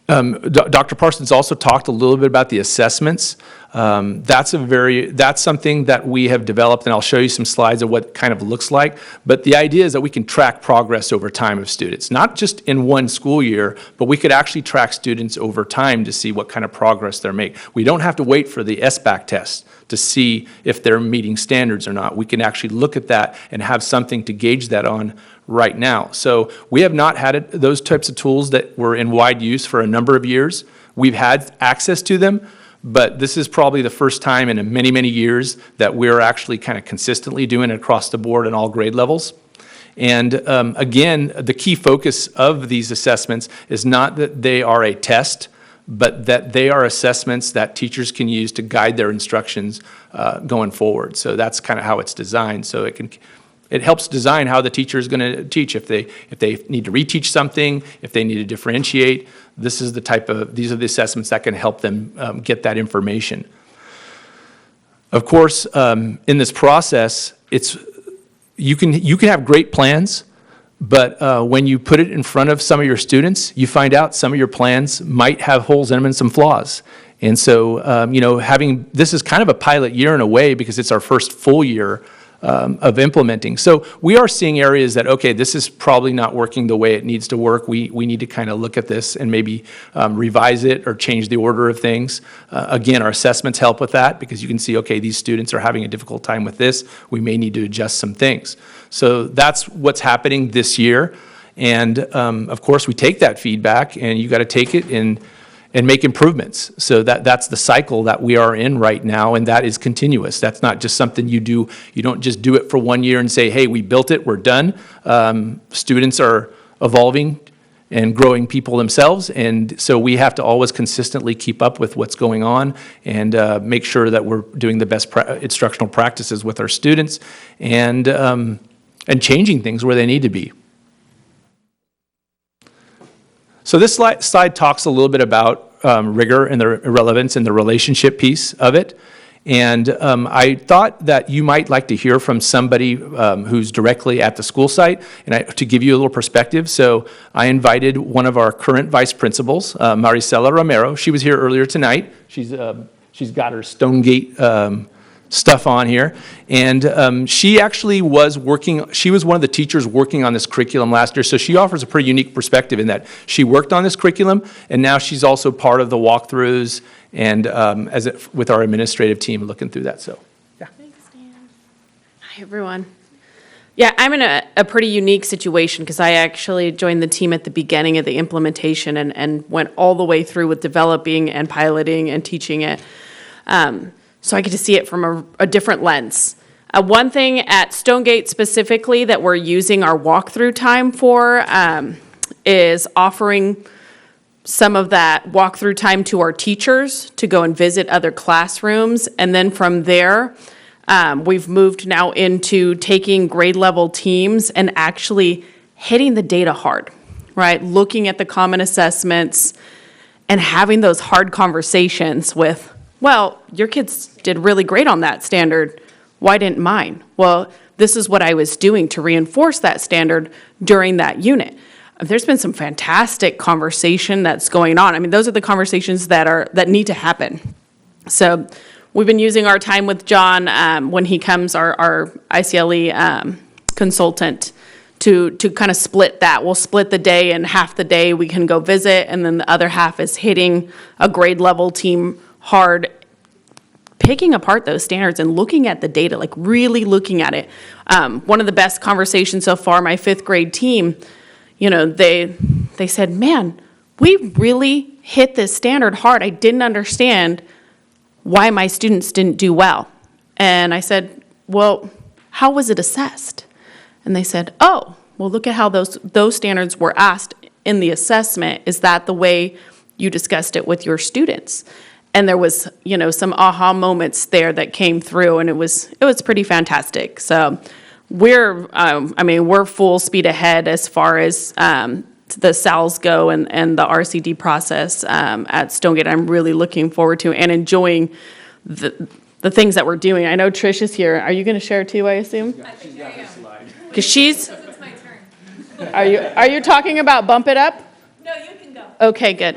Dr. Parsons also talked a little bit about the assessments. That's something that we have developed, and I'll show you some slides of what it kind of looks like. But the idea is that we can track progress over time of students, not just in one school year, but we could actually track students over time to see what kind of progress they're making. We don't have to wait for the SBAC test to see if they're meeting standards or not. We can actually look at that and have something to gauge that on right now. So we have not had those types of tools that were in wide use for a number of years. We've had access to them, but this is probably the first time in many, many years that we're actually kind of consistently doing it across the board in all grade levels. And again, the key focus of these assessments is not that they are a test, but that they are assessments that teachers can use to guide their instructions going forward. So that's kind of how it's designed. So it helps design how the teacher is going to teach. If they need to reteach something, if they need to differentiate, these are the assessments that can help them get that information. Of course, in this process, you can have great plans, but when you put it in front of some of your students, you find out some of your plans might have holes in them and some flaws. And so, this is kind of a pilot year in a way because it's our first full year of implementing. So we are seeing areas that, okay, this is probably not working the way it needs to work. We need to kind of look at this and maybe revise it or change the order of things. Again, our assessments help with that because you can see, okay, these students are having a difficult time with this. We may need to adjust some things. So that's what's happening this year. And of course, we take that feedback and you got to take it and make improvements. So that's the cycle that we are in right now, and that is continuous. That's not just something you do. You don't just do it for 1 year and say, hey, we built it, we're done. Students are evolving and growing people themselves. And so we have to always consistently keep up with what's going on and make sure that we're doing the best instructional practices with our students and changing things where they need to be. So this slide talks a little bit about rigor and the relevance and the relationship piece of it. And I thought that you might like to hear from somebody who's directly at the school site and to give you a little perspective. So I invited one of our current vice principals, Maricela Romero. She was here earlier tonight. She's got her Stonegate stuff on here. And she actually was she was one of the teachers working on this curriculum last year. So she offers a pretty unique perspective in that she worked on this curriculum and now she's also part of the walkthroughs and with our administrative team looking through that. So, yeah. Thanks, Dan. Hi, everyone. Yeah, I'm in a pretty unique situation because I actually joined the team at the beginning of the implementation and went all the way through with developing and piloting and teaching it. So I get to see it from a different lens. One thing at Stonegate specifically that we're using our walkthrough time for is offering some of that walkthrough time to our teachers to go and visit other classrooms. And then from there, we've moved now into taking grade level teams and actually hitting the data hard, right? Looking at the common assessments and having those hard conversations with, well, your kids did really great on that standard. Why didn't mine? Well, this is what I was doing to reinforce that standard during that unit. There's been some fantastic conversation that's going on. I mean, those are the conversations that need to happen. So we've been using our time with John when he comes, our ICLE consultant, to kind of split that. We'll split the day, and half the day we can go visit, and then the other half is hitting a grade level team hard, picking apart those standards and looking at the data, like really looking at it. One of the best conversations so far, my 5th grade team, they said, man, we really hit this standard hard. I didn't understand why my students didn't do well. And I said, well, how was it assessed? And they said, oh, well, look at how those standards were asked in the assessment. Is that the way you discussed it with your students? And there was, some aha moments there that came through, and it was pretty fantastic. So we're full speed ahead as far as the SALs go and the RCD process at Stonegate. I'm really looking forward to and enjoying the things that we're doing. I know Trish is here. Are you going to share too, I assume? She's got her slide. Because she's... It's my turn. Are you talking about Bump It Up? No, you can go. Okay, good.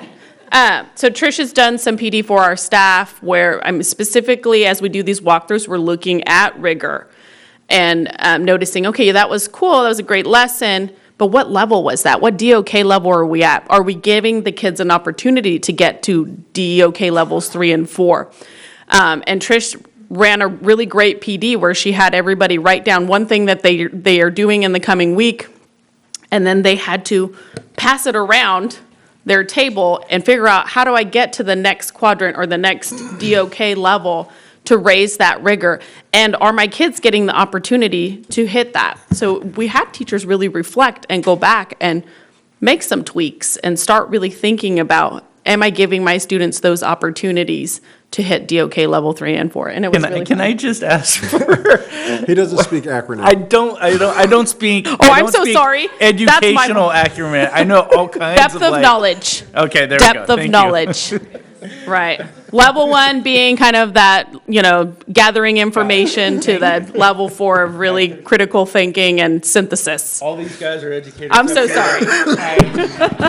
So Trish has done some PD for our staff where specifically as we do these walkthroughs, we're looking at rigor and noticing, okay, that was cool, that was a great lesson, but what level was that? What DOK level are we at? Are we giving the kids an opportunity to get to DOK levels 3 and 4? And Trish ran a really great PD where she had everybody write down one thing that they are doing in the coming week, and then they had to pass it around their table and figure out, how do I get to the next quadrant or the next DOK level to raise that rigor? And are my kids getting the opportunity to hit that? So we had teachers really reflect and go back and make some tweaks and start really thinking about, am I giving my students those opportunities to hit DOK level 3 and 4? And it was really Can fun. I just ask for? He doesn't speak acronyms. I don't speak. Oh, I'm so sorry. That's my Educational acumen. I know all kinds Depth of of like, knowledge. Okay, there we go. Depth of Thank you. knowledge. Right. Level 1 being kind of that, gathering information to that level 4 of really critical thinking and synthesis. All these guys are educated. I'm so sorry.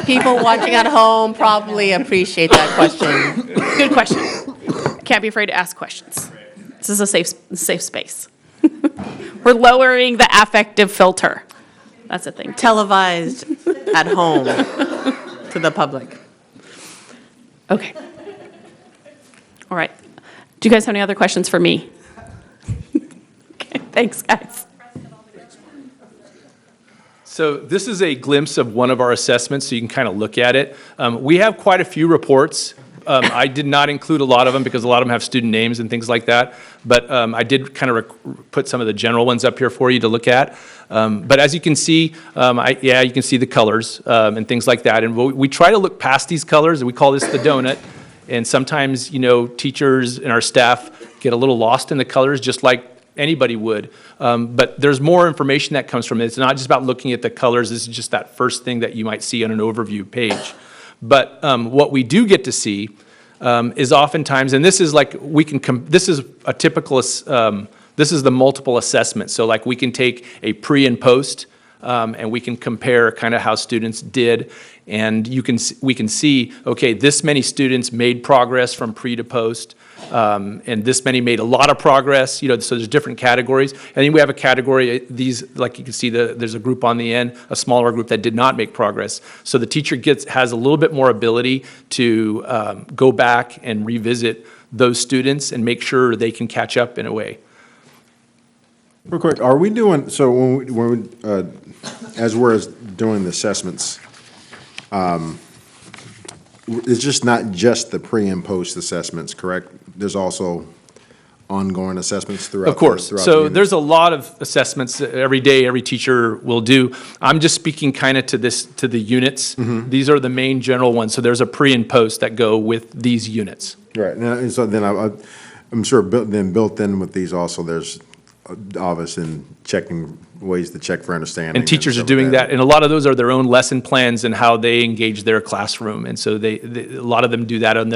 People watching at home probably appreciate that question. Good question. Can't be afraid to ask questions. This is a safe space. We're lowering the affective filter. That's a thing. Televised at home to the public. Okay. All right. Do you guys have any other questions for me? Okay, thanks, guys. So this is a glimpse of one of our assessments, so you can kind of look at it. We have quite a few reports I did not include a lot of them because a lot of them have student names and things like that. But I did kind of put some of the general ones up here for you to look at. But as you can see, you can see the colors and things like that. And we try to look past these colors, and we call this the donut. And sometimes, teachers and our staff get a little lost in the colors, just like anybody would. But there's more information that comes from it. It's not just about looking at the colors. This is just that first thing that you might see on an overview page. But what we do get to see is oftentimes, and this is like, this is a typical, this is the multiple assessment. So like we can take a pre and post, and we can compare kind of how students did. And we can see, okay, this many students made progress from pre to post, and this many made a lot of progress, so there's different categories. And then we have a category, these, like you can see, there's a group on the end, a smaller group that did not make progress. So the teacher has a little bit more ability to go back and revisit those students and make sure they can catch up in a way. Real quick, are we doing, so when we, as we're doing the assessments, it's just not just the pre and post assessments, correct? There's also ongoing assessments throughout. Of course. So there's a lot of assessments that every day every teacher will do. I'm just speaking kind of to the units. Mm-hmm. These are the main general ones. So there's a pre and post that go with these units. Right. Now, and so then I'm sure built in with these also, there's obviously checking ways to check for understanding. And teachers are doing that, and a lot of those are their own lesson plans and how they engage their classroom. And so a lot of them do that on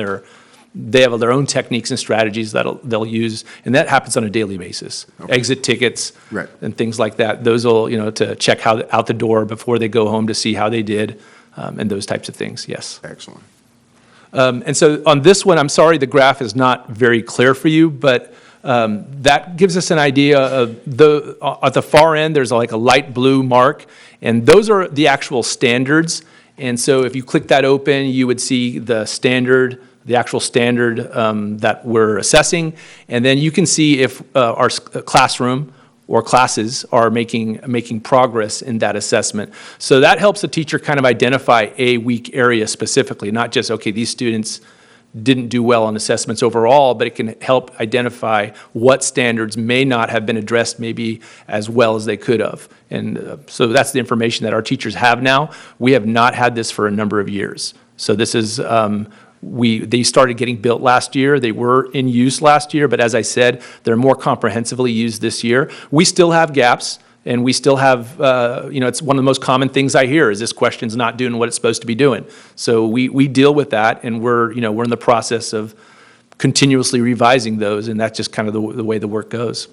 they have their own techniques and strategies that they'll use, and that happens on a daily basis. Okay. Exit tickets, right, and things like that. Those will, to check out the door before they go home to see how they did, and those types of things. Yes. Excellent. And so on this one, I'm sorry the graph is not very clear for you, but that gives us an idea of at the far end, there's like a light blue mark, and those are the actual standards. And so if you click that open, you would see the standard, the actual standard that we're assessing. And then you can see if our classroom or classes are making progress in that assessment. So that helps the teacher kind of identify a weak area specifically, not just, okay, these students didn't do well on assessments overall, but it can help identify what standards may not have been addressed maybe as well as they could have. And so that's the information that our teachers have now. We have not had this for a number of years. So this is, they started getting built last year. They were in use last year, but as I said, they're more comprehensively used this year. We still have gaps. And we still have, it's one of the most common things I hear is this question's not doing what it's supposed to be doing. So we deal with that, and we're in the process of continuously revising those, and that's just kind of the way the work goes.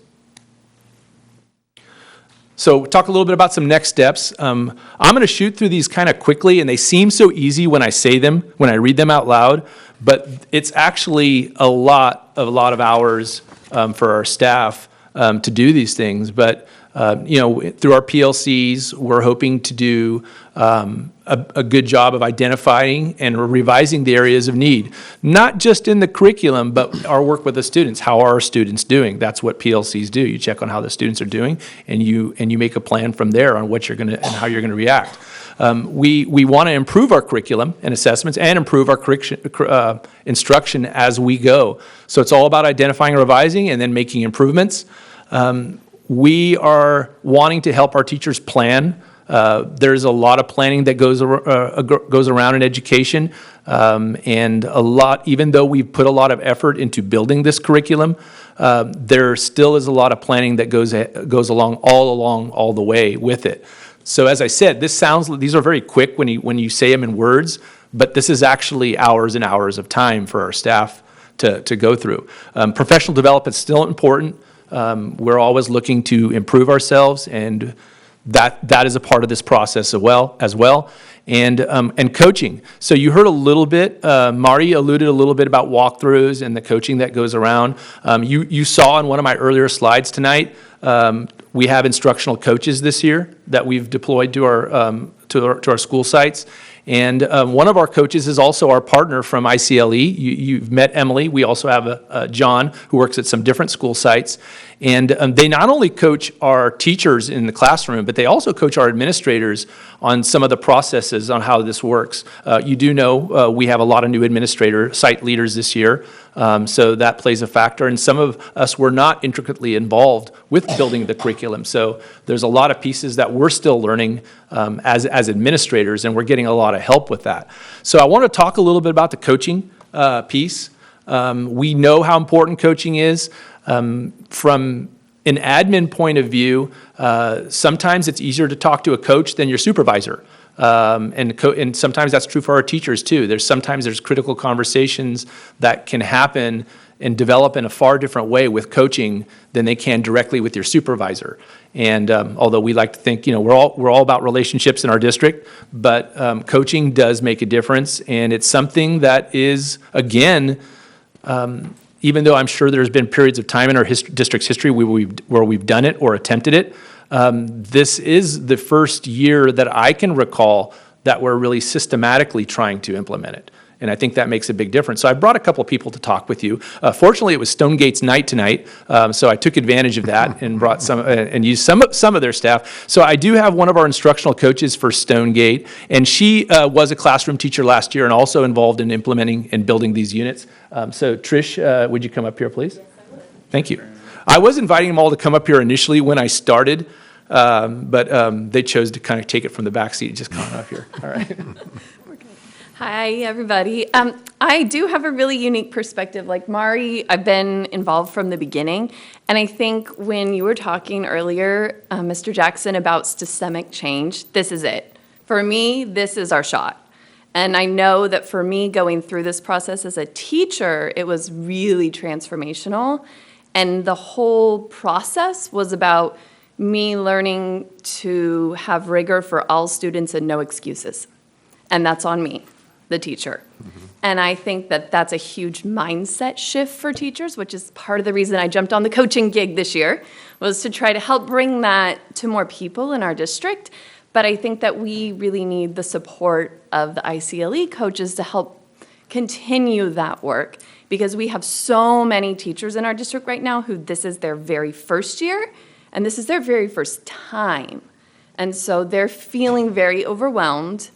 So talk a little bit about some next steps. I'm going to shoot through these kind of quickly, and they seem so easy when I say them, when I read them out loud, but it's actually a lot of hours for our staff to do these things. But through our PLCs, we're hoping to do a good job of identifying and revising the areas of need, not just in the curriculum, but our work with the students. How are our students doing? That's what PLCs do. You check on how the students are doing, and you make a plan from there on what you're going to and how you're going to react. We want to improve our curriculum and assessments and improve our instruction as we go. So it's all about identifying, revising, and then making improvements. We are wanting to help our teachers plan. There's a lot of planning that goes around in education, and a lot, even though we've put a lot of effort into building this curriculum, there still is a lot of planning that goes along all the way with it. So as I said, these are very quick when you say them in words, but this is actually hours and hours of time for our staff to go through. Professional development is still important. We're always looking to improve ourselves, and that is a part of this process as well. And coaching. So you heard a little bit, Marty alluded a little bit about walkthroughs and the coaching that goes around. You saw in one of my earlier slides tonight, we have instructional coaches this year that we've deployed to our school sites. And one of our coaches is also our partner from ICLE. You've met Emily. We also have John, who works at some different school sites. And they not only coach our teachers in the classroom, but they also coach our administrators on some of the processes on how this works. You do know we have a lot of new site leaders this year, so that plays a factor. And some of us were not intricately involved with building the curriculum. So there's a lot of pieces that we're still learning as administrators, and we're getting a lot of help with that. So I want to talk a little bit about the coaching piece. We know how important coaching is. From an admin point of view, sometimes it's easier to talk to a coach than your supervisor. And sometimes that's true for our teachers too. Sometimes there's critical conversations that can happen and develop in a far different way with coaching than they can directly with your supervisor. And although we like to think, we're all about relationships in our district, but coaching does make a difference, and it's something that is, again, even though I'm sure there's been periods of time in our district's history where we've done it or attempted it, this is the first year that I can recall that we're really systematically trying to implement it. And I think that makes a big difference. So I brought a couple of people to talk with you. Fortunately, it was Stonegate's night tonight, so I took advantage of that and brought some and used some of their staff. So I do have one of our instructional coaches for Stonegate, and she was a classroom teacher last year and also involved in implementing and building these units. So Trish, would you come up here, please? Yes, I would. Thank you. I was inviting them all to come up here initially when I started, but they chose to kind of take it from the back seat and just come up here. All right. Hi, everybody. I do have a really unique perspective. Like Mari, I've been involved from the beginning. And I think when you were talking earlier, Mr. Jackson, about systemic change, this is it. For me, this is our shot. And I know that for me, going through this process as a teacher, it was really transformational. And the whole process was about me learning to have rigor for all students and no excuses. And that's on me, the teacher. And I think that that's a huge mindset shift for teachers, which is part of the reason I jumped on the coaching gig this year, was to try to help bring that to more people in our district. But I think that we really need the support of the ICLE coaches to help continue that work, because we have so many teachers in our district right now who this is their very first year, and this is their very first time. And so they're feeling very overwhelmed.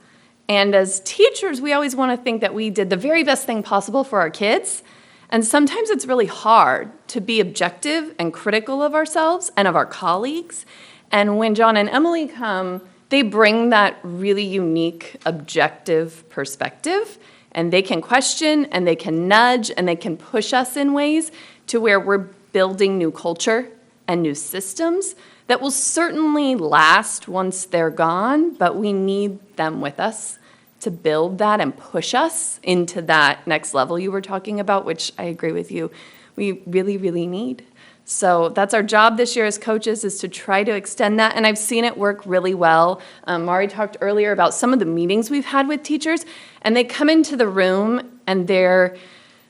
And as teachers, we always want to think that we did the very best thing possible for our kids. And sometimes it's really hard to be objective and critical of ourselves and of our colleagues. And when John and Emily come, they bring that really unique, objective perspective. And they can question, and they can nudge, and they can push us in ways to where we're building new culture and new systems that will certainly last once they're gone, but we need them with us to build that and push us into that next level you were talking about, which I agree with you, we really, really need. So that's our job this year as coaches, is to try to extend that, and I've seen it work really well. Mari talked earlier about some of the meetings we've had with teachers, and they come into the room and they're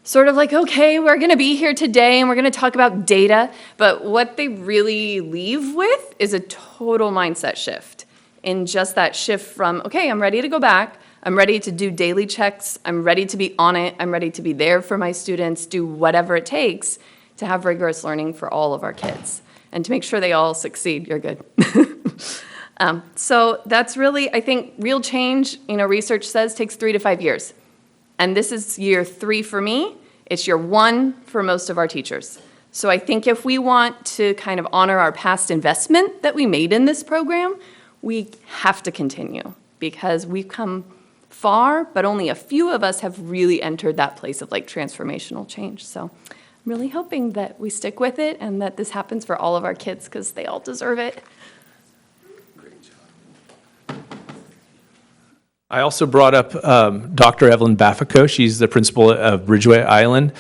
sort of like, okay, we're going to be here today and we're going to talk about data, but what they really leave with is a total mindset shift, in just that shift from, okay, I'm ready to go back, I'm ready to do daily checks, I'm ready to be on it, I'm ready to be there for my students, do whatever it takes to have rigorous learning for all of our kids and to make sure they all succeed. You're good. So that's really, I think, real change, research says takes 3 to 5 years. And this is year 3 for me. It's year 1 for most of our teachers. So I think if we want to kind of honor our past investment that we made in this program, we have to continue, because we've come far, but only a few of us have really entered that place of transformational change. So I'm really hoping that we stick with it and that this happens for all of our kids, because they all deserve it. I also brought up Dr. Evelyn Bafico. She's the principal of Ridgeway Island.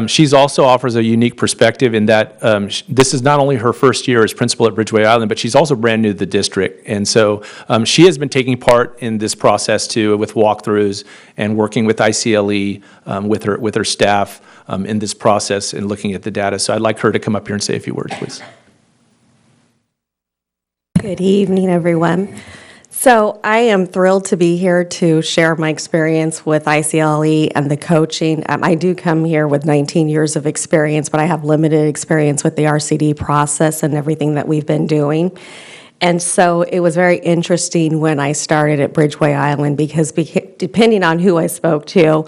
She's also offers a unique perspective in that this is not only her first year as principal at Ridgeway Island, but she's also brand new to the district. And so she has been taking part in this process too, with walkthroughs and working with ICLE, with her staff in this process and looking at the data. So I'd like her to come up here and say a few words, please. Good evening, everyone. So I am thrilled to be here to share my experience with ICLE and the coaching. I do come here with 19 years of experience, but I have limited experience with the RCD process and everything that we've been doing. And so it was very interesting when I started at Bridgeway Island because depending on who I spoke to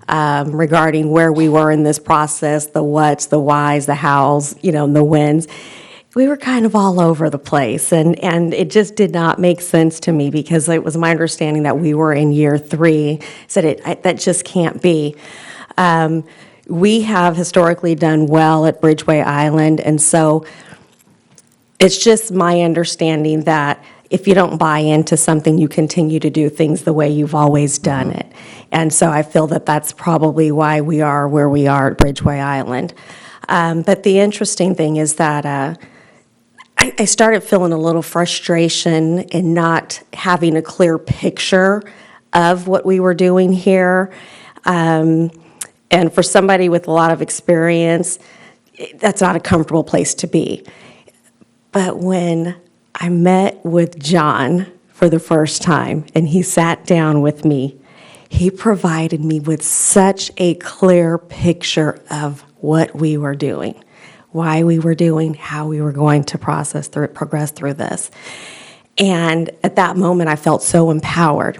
regarding where we were in this process, the whats, the whys, the hows, and the whens, we were kind of all over the place, and it just did not make sense to me because it was my understanding that we were in year 3, said that just can't be. We have historically done well at Bridgeway Island, and so it's just my understanding that if you don't buy into something, you continue to do things the way you've always done it. And so I feel that that's probably why we are where we are at Bridgeway Island. But the interesting thing is that I started feeling a little frustration in not having a clear picture of what we were doing here. And for somebody with a lot of experience, that's not a comfortable place to be. But when I met with John for the first time and he sat down with me, he provided me with such a clear picture of what we were doing, why we were doing, how we were going to progress through this. And at that moment, I felt so empowered.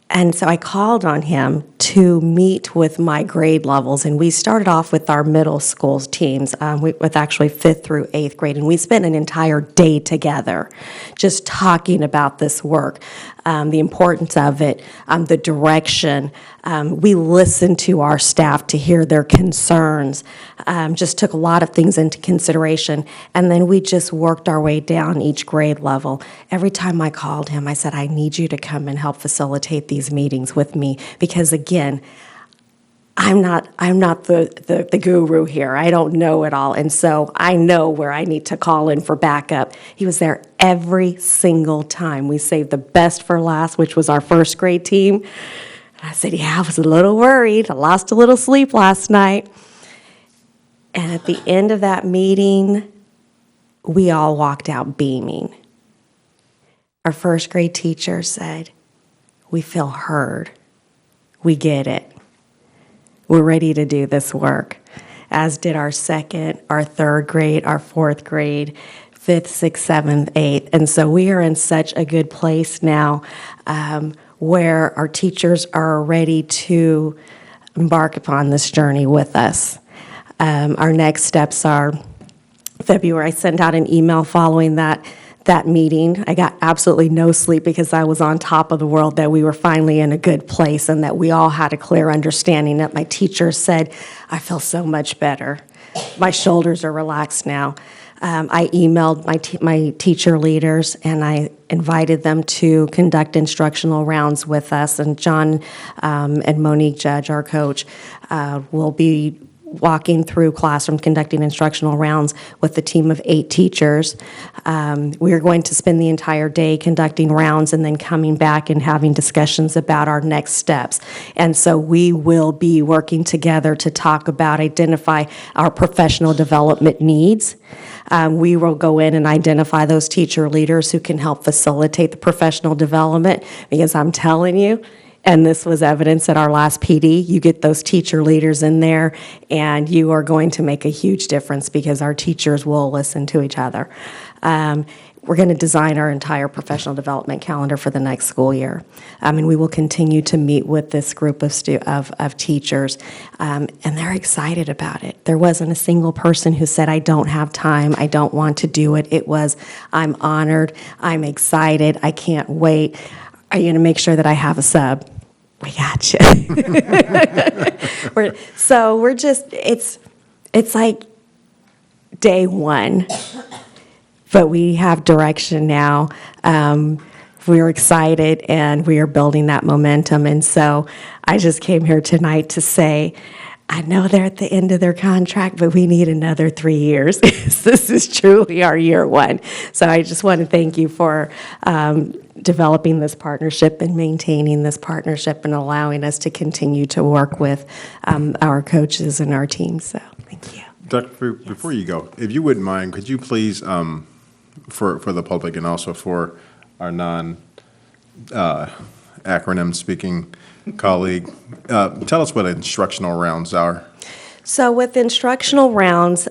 And so I called on him to meet with my grade levels, and we started off with our middle school teams, with actually 5th through 8th grade, and we spent an entire day together just talking about this work, the importance of it, the direction. We listened to our staff to hear their concerns, just took a lot of things into consideration, and then we just worked our way down each grade level. Every time I called him, I said, I need you to come and help facilitate these meetings with me, because again, I'm not the guru here. I don't know it all, and so I know where I need to call in for backup. He was there every single time. We saved the best for last, which was our 1st grade team. And I said, yeah, I was a little worried. I lost a little sleep last night. And at the end of that meeting, we all walked out beaming. Our 1st grade teacher said, we feel heard. We get it. We're ready to do this work, as did our 2nd, our 3rd grade, our 4th grade, 5th, 6th, 7th, 8th. And so we are in such a good place now where our teachers are ready to embark upon this journey with us. Our next steps are February. I sent out an email following that meeting. I got absolutely no sleep because I was on top of the world that we were finally in a good place and that we all had a clear understanding. That my teacher said, I feel so much better. My shoulders are relaxed now. I emailed my teacher leaders and I invited them to conduct instructional rounds with us. And John and Monique Judge, our coach, will be walking through classroom, conducting instructional rounds with a team of 8 teachers. We are going to spend the entire day conducting rounds and then coming back and having discussions about our next steps. And so we will be working together to talk about, identify our professional development needs. We will go in and identify those teacher leaders who can help facilitate the professional development, because I'm telling you, and this was evidence at our last PD, you get those teacher leaders in there and you are going to make a huge difference because our teachers will listen to each other. We're going to design our entire professional development calendar for the next school year. And we will continue to meet with this group of teachers, and they're excited about it. There wasn't a single person who said, I don't have time, I don't want to do it. It was, I'm honored, I'm excited, I can't wait. Are you going to make sure that I have a sub? We got you. We're just, it's like day one, but we have direction now. We're excited and we are building that momentum. And so I just came here tonight to say, I know they're at the end of their contract, but we need another 3 years. This is truly our year one. So I just want to thank you for developing this partnership and maintaining this partnership and allowing us to continue to work with our coaches and our team. So thank you. Dr. Before you go, if you wouldn't mind, could you please, for the public and also for our acronym speaking colleague. Tell us what instructional rounds are. So with instructional rounds,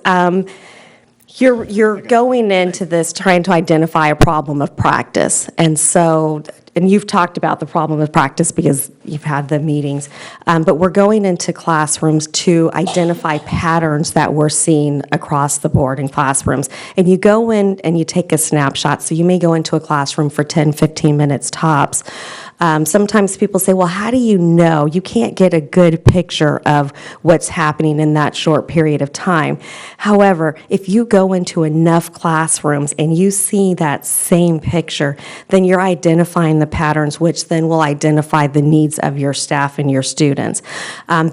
you're going into this trying to identify a problem of practice. And you've talked about the problem of practice because you've had the meetings. But we're going into classrooms to identify patterns that we're seeing across the board in classrooms. And you go in and you take a snapshot. So you may go into a classroom for 10, 15 minutes tops. Sometimes people say, well, how do you know? You can't get a good picture of what's happening in that short period of time. However, if you go into enough classrooms and you see that same picture, then you're identifying the patterns, which then will identify the needs of your staff and your students.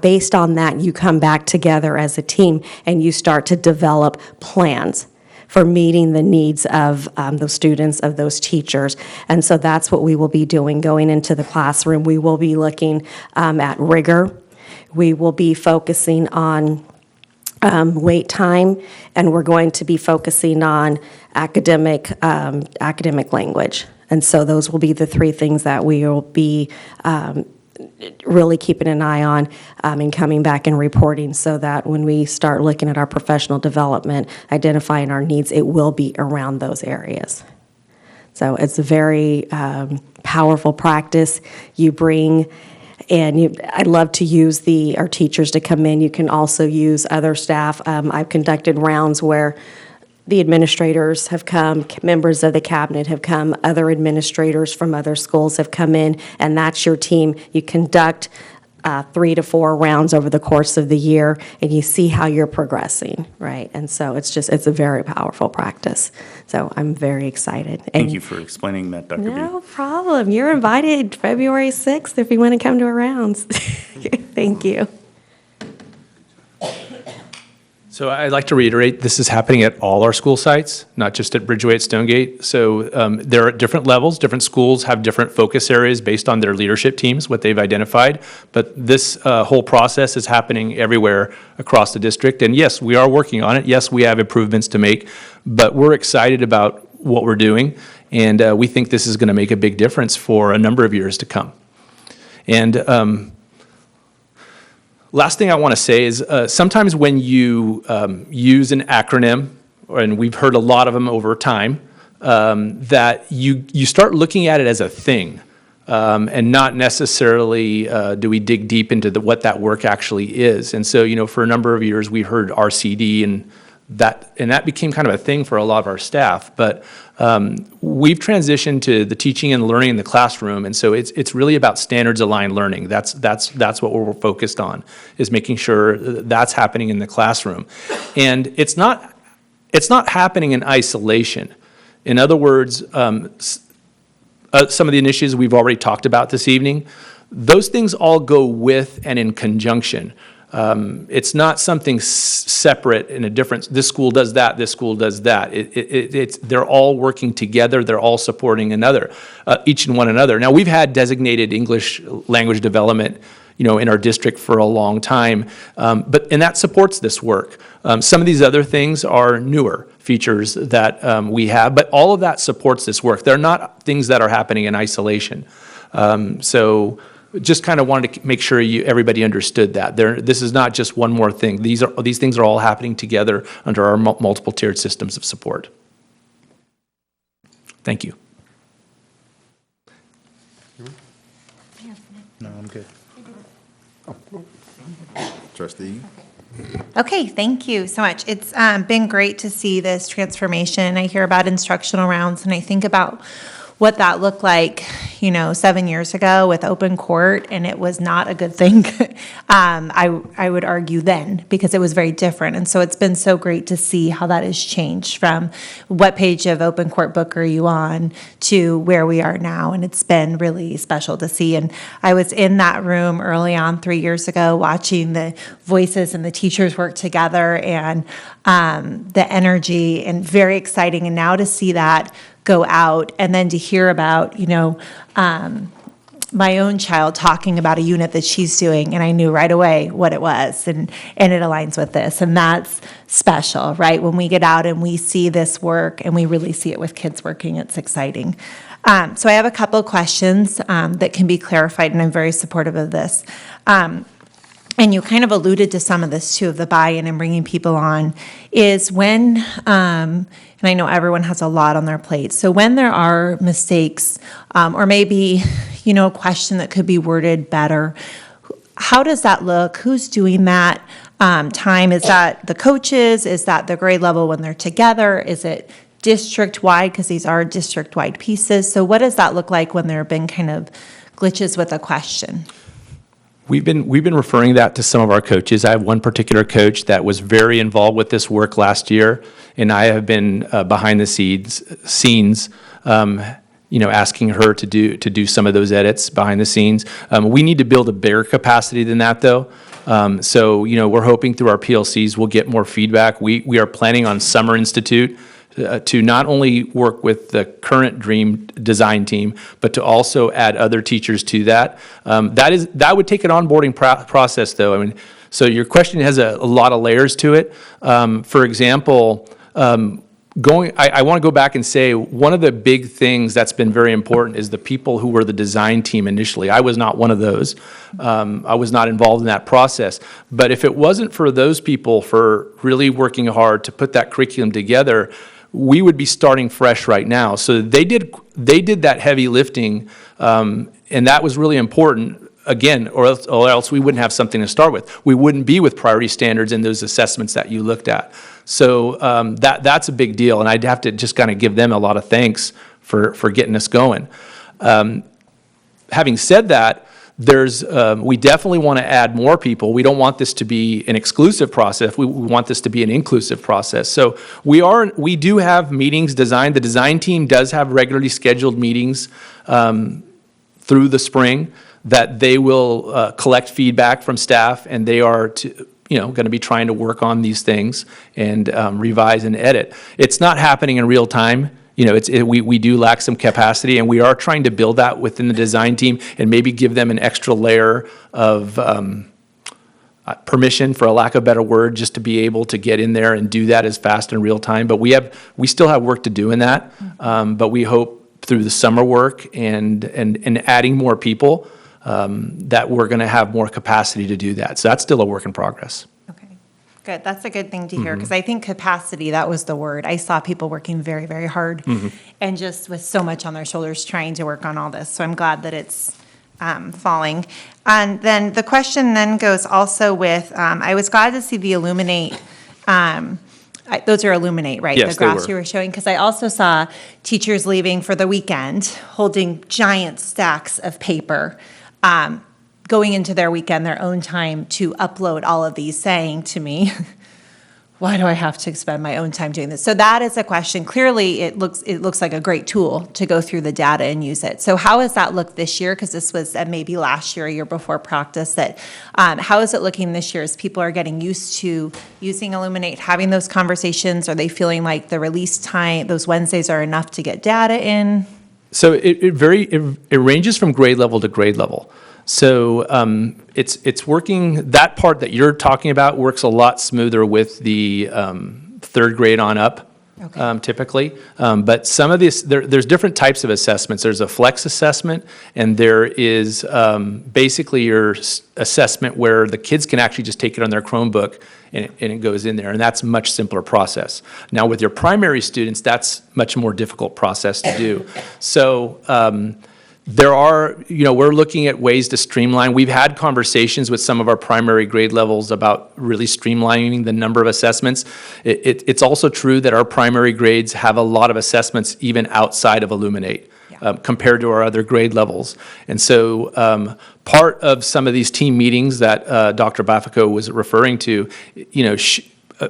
Based on that, you come back together as a team and you start to develop plans for meeting the needs of those students, of those teachers. And so that's what we will be doing going into the classroom. We will be looking at rigor. We will be focusing on wait time, and we're going to be focusing on academic language. And so those will be the three things that we will be really keeping an eye on and coming back and reporting so that when we start looking at our professional development, identifying our needs, it will be around those areas. So it's a very powerful practice. You bring, and I'd love to use our teachers to come in. You can also use other staff. I've conducted rounds where the administrators have come, members of the cabinet have come, other administrators from other schools have come in, and that's your team. You conduct 3 to 4 rounds over the course of the year, and you see how you're progressing, right? And so it's a very powerful practice. So I'm very excited. Thank you for explaining that, Dr. B. No problem. You're invited February 6th if you want to come to our rounds. Thank you. So I'd like to reiterate, this is happening at all our school sites, not just at Bridgeway at Stonegate. So they're at different levels. Different schools have different focus areas based on their leadership teams, what they've identified. But this whole process is happening everywhere across the district. And yes, we are working on it. Yes, we have improvements to make, but we're excited about what we're doing. And we think this is going to make a big difference for a number of years to come. And last thing I want to say is sometimes when you use an acronym, and we've heard a lot of them over time, that you start looking at it as a thing and not necessarily do we dig deep into what that work actually is. And so, for a number of years, we heard RCD and that became kind of a thing for a lot of our staff. But we've transitioned to the teaching and learning in the classroom, and so it's really about standards-aligned learning. That's what we're focused on, is making sure that's happening in the classroom. And it's not happening in isolation. In other words, some of the initiatives we've already talked about this evening, those things all go with and in conjunction. It's not something separate in a different, this school does that, this school does that. They're all working together, they're all supporting each and one another. Now, we've had designated English language development in our district for a long time, and that supports this work. Some of these other things are newer features that we have, but all of that supports this work. They're not things that are happening in isolation. So just kind of wanted to make sure everybody understood that. This is not just one more thing. These things are all happening together under our multiple tiered systems of support. Thank you. No, I'm good. Trustee. Okay, thank you so much. It's been great to see this transformation. I hear about instructional rounds, and I think about what that looked like, 7 years ago with open court, and it was not a good thing. I would argue then, because it was very different. And so it's been so great to see how that has changed from what page of open court book are you on to where we are now. And it's been really special to see. And I was in that room early on 3 years ago watching the voices and the teachers work together, and the energy, and very exciting. And now to see that go out, and then to hear about, my own child talking about a unit that she's doing, and I knew right away what it was, and it aligns with this, and that's special, right? When we get out and we see this work, and we really see it with kids working, it's exciting. So I have a couple of questions that can be clarified, and I'm very supportive of this. And you kind of alluded to some of this too, of the buy-in and bringing people on, is when, and I know everyone has a lot on their plate, so when there are mistakes, or maybe, a question that could be worded better, how does that look? Who's doing that? Time, is that the coaches? Is that the grade level when they're together? Is it district-wide, because these are district-wide pieces? So what does that look like when there have been kind of glitches with a question? We've been referring that to some of our coaches. I have one particular coach that was very involved with this work last year, and I have been behind the scenes, asking her to do some of those edits behind the scenes. We need to build a bigger capacity than that, though. So we're hoping through our PLCs we'll get more feedback. We are planning on Summer Institute to not only work with the current Dream design team, but to also add other teachers to that. That would take an onboarding process, though. I mean, so your question has a lot of layers to it. For example, I want to go back and say one of the big things that's been very important is the people who were the design team initially. I was not one of those. I was not involved in that process. But if it wasn't for those people for really working hard to put that curriculum together, we would be starting fresh right now. So they did that heavy lifting, and that was really important. Again, or else we wouldn't have something to start with. We wouldn't be with priority standards and those assessments that you looked at. So that's a big deal, and I'd have to just kind of give them a lot of thanks for getting us going. Having said that, we definitely want to add more people. We don't want this to be an exclusive process. We want this to be an inclusive process. So we do have meetings designed. The design team does have regularly scheduled meetings through the spring that they will collect feedback from staff, and they are going to be trying to work on these things and revise and edit. It's not happening in real time. We do lack some capacity, and we are trying to build that within the design team and maybe give them an extra layer of permission, for a lack of a better word, just to be able to get in there and do that as fast in real time. But we still have work to do in that. But we hope through the summer work and adding more people that we're going to have more capacity to do that. So that's still a work in progress. Good, that's a good thing to hear, because I think capacity, that was the word. I saw people working very, very hard and just with so much on their shoulders trying to work on all this. So I'm glad that it's falling. And then the question then goes also with, I was glad to see the Illuminate, those are Illuminate, right? Yes, the graphs they were. you were showing, because I also saw teachers leaving for the weekend holding giant stacks of paper, going into their weekend, their own time, to upload all of these, saying to me, why do I have to spend my own time doing this? So that is a question. Clearly, it looks like a great tool to go through the data and use it. So how has that looked this year? Because this was maybe last year, a year before practice. How is it looking this year as people are getting used to using Illuminate, having those conversations? Are they feeling like the release time, those Wednesdays, are enough to get data in? So it ranges from grade level to grade level. So it's working, that part that you're talking about works a lot smoother with the third grade on up, typically. But some of this, there's different types of assessments. There's a flex assessment, and there is basically your assessment where the kids can actually just take it on their Chromebook and it goes in there, and that's a much simpler process. Now with your primary students, that's much more difficult process to do. So there are, we're looking at ways to streamline. We've had conversations with some of our primary grade levels about really streamlining the number of assessments. It's also true that our primary grades have a lot of assessments even outside of Illuminate compared to our other grade levels. And so part of some of these team meetings that Dr. Bafico was referring to,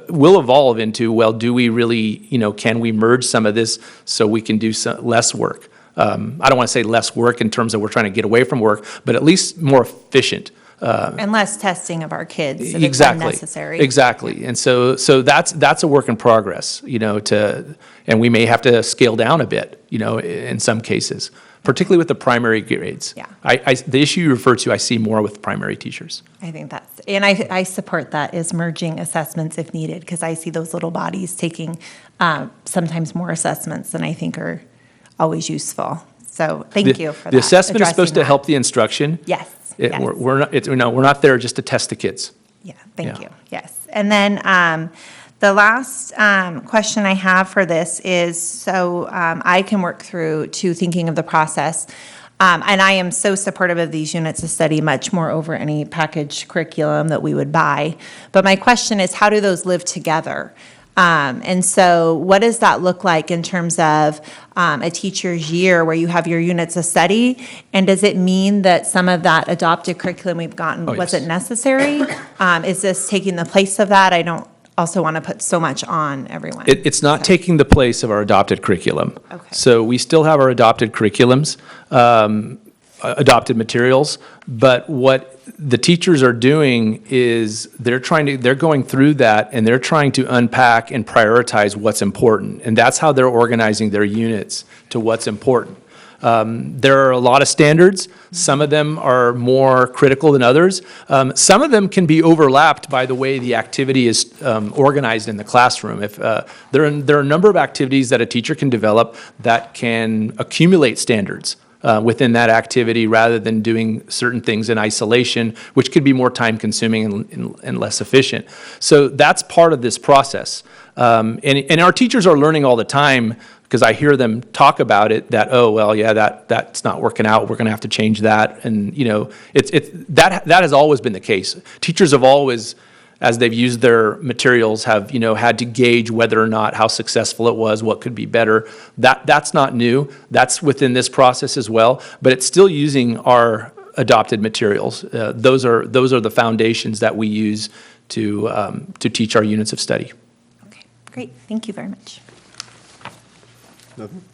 will evolve into, well, do we really, can we merge some of this so we can do less work? I don't want to say less work in terms of we're trying to get away from work, but at least more efficient. And less testing of our kids if Exactly. it's unnecessary. Exactly. And so that's a work in progress, and we may have to scale down a bit, in some cases. particularly with the primary grades. Yeah. The issue you refer to, I see more with primary teachers. I think that's, and I support that, is merging assessments if needed, because I see those little bodies taking sometimes more assessments than I think are always useful. So thank you for that. The assessment is supposed addressing to that. help the instruction. Yes. Yes. We're not there just to test the kids. Yeah, thank Yeah. you. Yes. And then the last question I have for this is, so I can work through to thinking of the process. And I am so supportive of these units of study, much more over any package curriculum that we would buy. But my question is, how do those live together? And so what does that look like in terms of a teacher's year where you have your units of study? And does it mean that some of that adopted curriculum we've gotten wasn't necessary? Is this taking the place of that? I don't also want to put so much on everyone. It's not taking the place of our adopted curriculum. Okay. So we still have our adopted curriculums, adopted materials, but what the teachers are doing is they're going through that and they're trying to unpack and prioritize what's important. And that's how they're organizing their units to what's important. There are a lot of standards. Some of them are more critical than others. Some of them can be overlapped by the way the activity is organized in the classroom. If there are a number of activities that a teacher can develop that can accumulate standards within that activity rather than doing certain things in isolation, which could be more time-consuming and less efficient. So that's part of this process. And our teachers are learning all the time, because I hear them talk about it, that, oh, well, yeah, that's not working out, we're going to have to change that. And, that has always been the case. Teachers have always, as they've used their materials, have, had to gauge whether or not how successful it was, what could be better. That's not new. That's within this process as well, but it's still using our adopted materials. Those are the foundations that we use to teach our units of study. Okay, great. Thank you very much. Nothing?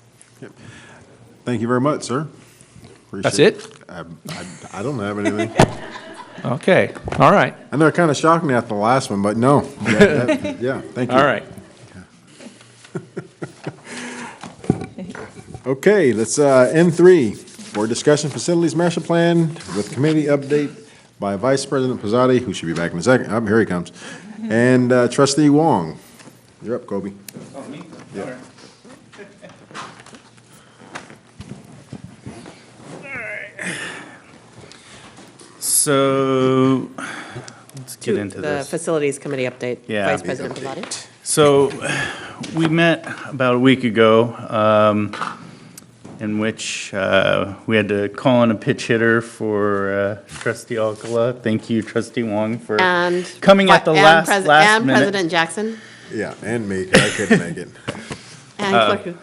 Yep. Thank you very much, sir. That's Appreciate it? I don't have anything. Okay, all right. I know it kind of shocked me after the last one, but no. Yeah, thank you. All right. Okay, let's, N3, for discussion facilities master plan with committee update by Vice President Pizzati, who should be back in a second. Oh, here he comes. And Trustee Wong. You're up, Kobe. Oh, me? Yeah. So, let's get into The this. Facilities Committee update. Yeah. Vice President Pizzati. So, we met about a week ago, in which we had to call in a pitch hitter for Trustee Alcala. Thank you, Trustee Wong, for coming at the last And minute. President Jackson. Yeah, and me, 'cause I couldn't make it. And Clerk.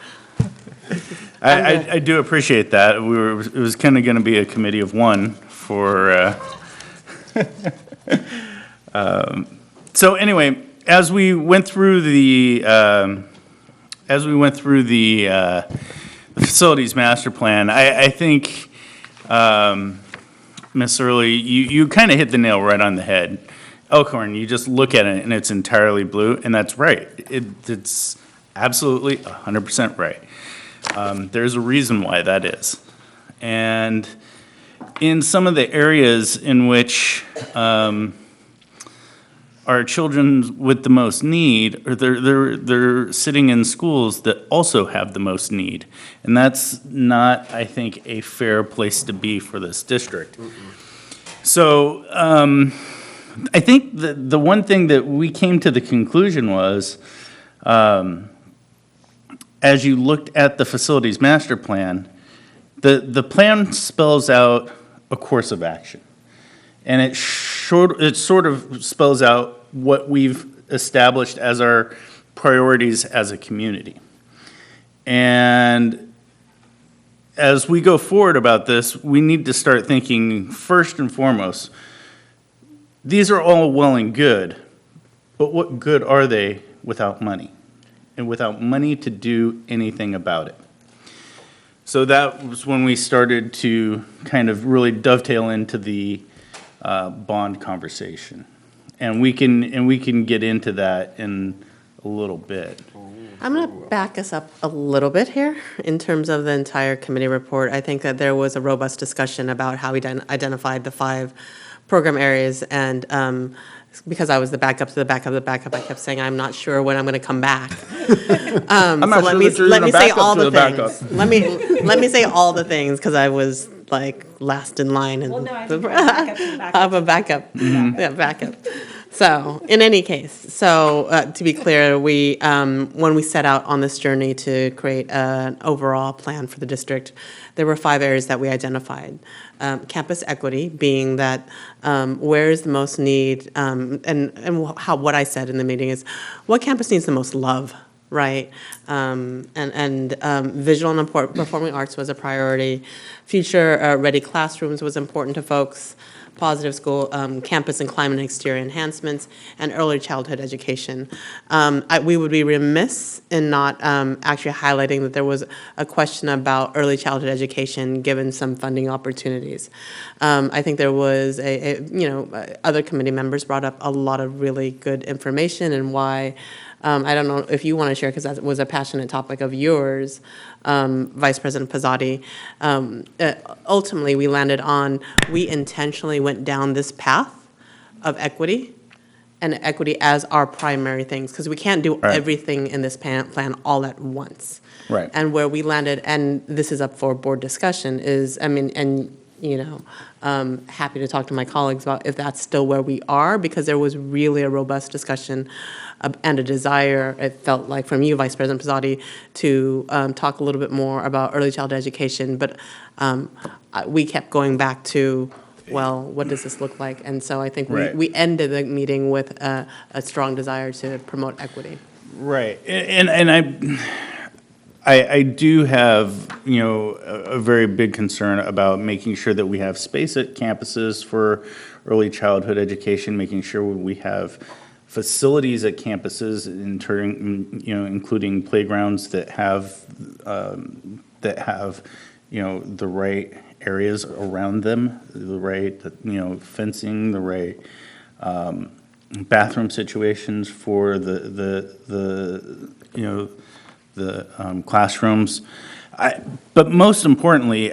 I do appreciate that. It was kind of going to be a committee of one for, so anyway, as we went through the facilities master plan, I think, Ms. Early, you kind of hit the nail right on the head. Elkhorn, you just look at it and it's entirely blue, and that's right. It's absolutely 100% right. There's a reason why that is. And in some of the areas in which our children with the most need, or they're sitting in schools that also have the most need. And that's not, I think, a fair place to be for this district. So I think the one thing that we came to the conclusion was, as you looked at the facilities master plan, the plan spells out a course of action. And it sort of spells out what we've established as our priorities as a community. And as we go forward about this, we need to start thinking first and foremost, these are all well and good, but what good are they without money? And without money to do anything about it. So that was when we started to kind of really dovetail into the bond conversation. And we can get into that in a little bit. I'm going to back us up a little bit here in terms of the entire committee report. I think that there was a robust discussion about how we identified the 5 program areas, and because I was the backup to the backup to the backup, I kept saying, I'm not sure when I'm going to come back. I'm not sure that you're let gonna me back say up all to the the backup. things. Let me say all the things, because I was like last in line and Well, no, I think you're back up to the backup. of a backup. Yeah, backup. So, in any case, so to be clear, we when we set out on this journey to create an overall plan for the district, there were 5 areas that we identified. Campus equity being that where is the most need, and how what I said in the meeting is, what campus needs the most love, right? Visual and performing arts was a priority. Future ready classrooms was important to folks. Positive school, campus and climate and exterior enhancements, and early childhood education. We would be remiss in not actually highlighting that there was a question about early childhood education given some funding opportunities. I think there was other committee members brought up a lot of really good information and why. I don't know if you want to share, because that was a passionate topic of yours, Vice President Pizzotti. Ultimately, we landed on, we intentionally went down this path of equity, and equity as our primary things, because we can't do everything in this plan all at once. Right. And where we landed, and this is up for board discussion, is, happy to talk to my colleagues about if that's still where we are, because there was really a robust discussion and a desire, it felt like, from you, Vice President Pizzotti, to talk a little bit more about early childhood education. But we kept going back to, well, what does this look like? And so I think we ended the meeting with a strong desire to promote equity. Right. And I do have, a very big concern about making sure that we have space at campuses for early childhood education, making sure we have facilities at campuses including playgrounds that have the right areas around them, the right fencing, the right bathroom situations for the classrooms. But most importantly,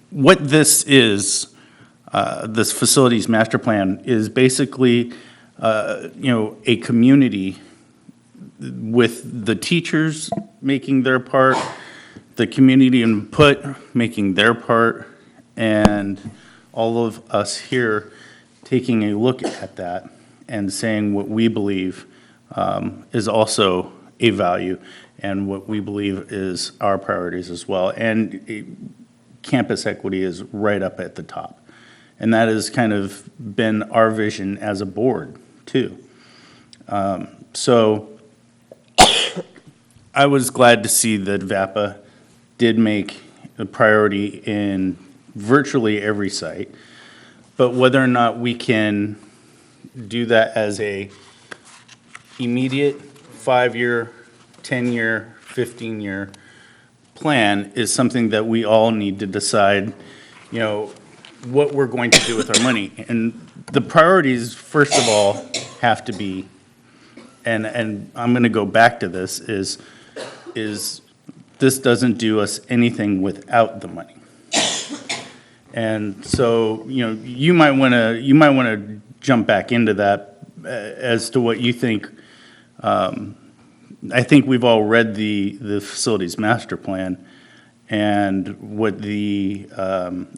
what this is, this facilities master plan is basically, a community with the teachers making their part, the community input making their part, and all of us here taking a look at that and saying what we believe is also a value and what we believe is our priorities as well. And campus equity is right up at the top. And that has kind of been our vision as a board, too. So I was glad to see that VAPA did make a priority in virtually every site. But whether or not we can do that as a immediate 5-year, 10-year, 15-year plan is something that we all need to decide, what we're going to do with our money. And the priorities, first of all, have to be, and I'm going to go back to this, is this doesn't do us anything without the money. And so, you might want to jump back into that as to what you think. I think we've all read the facilities master plan and what the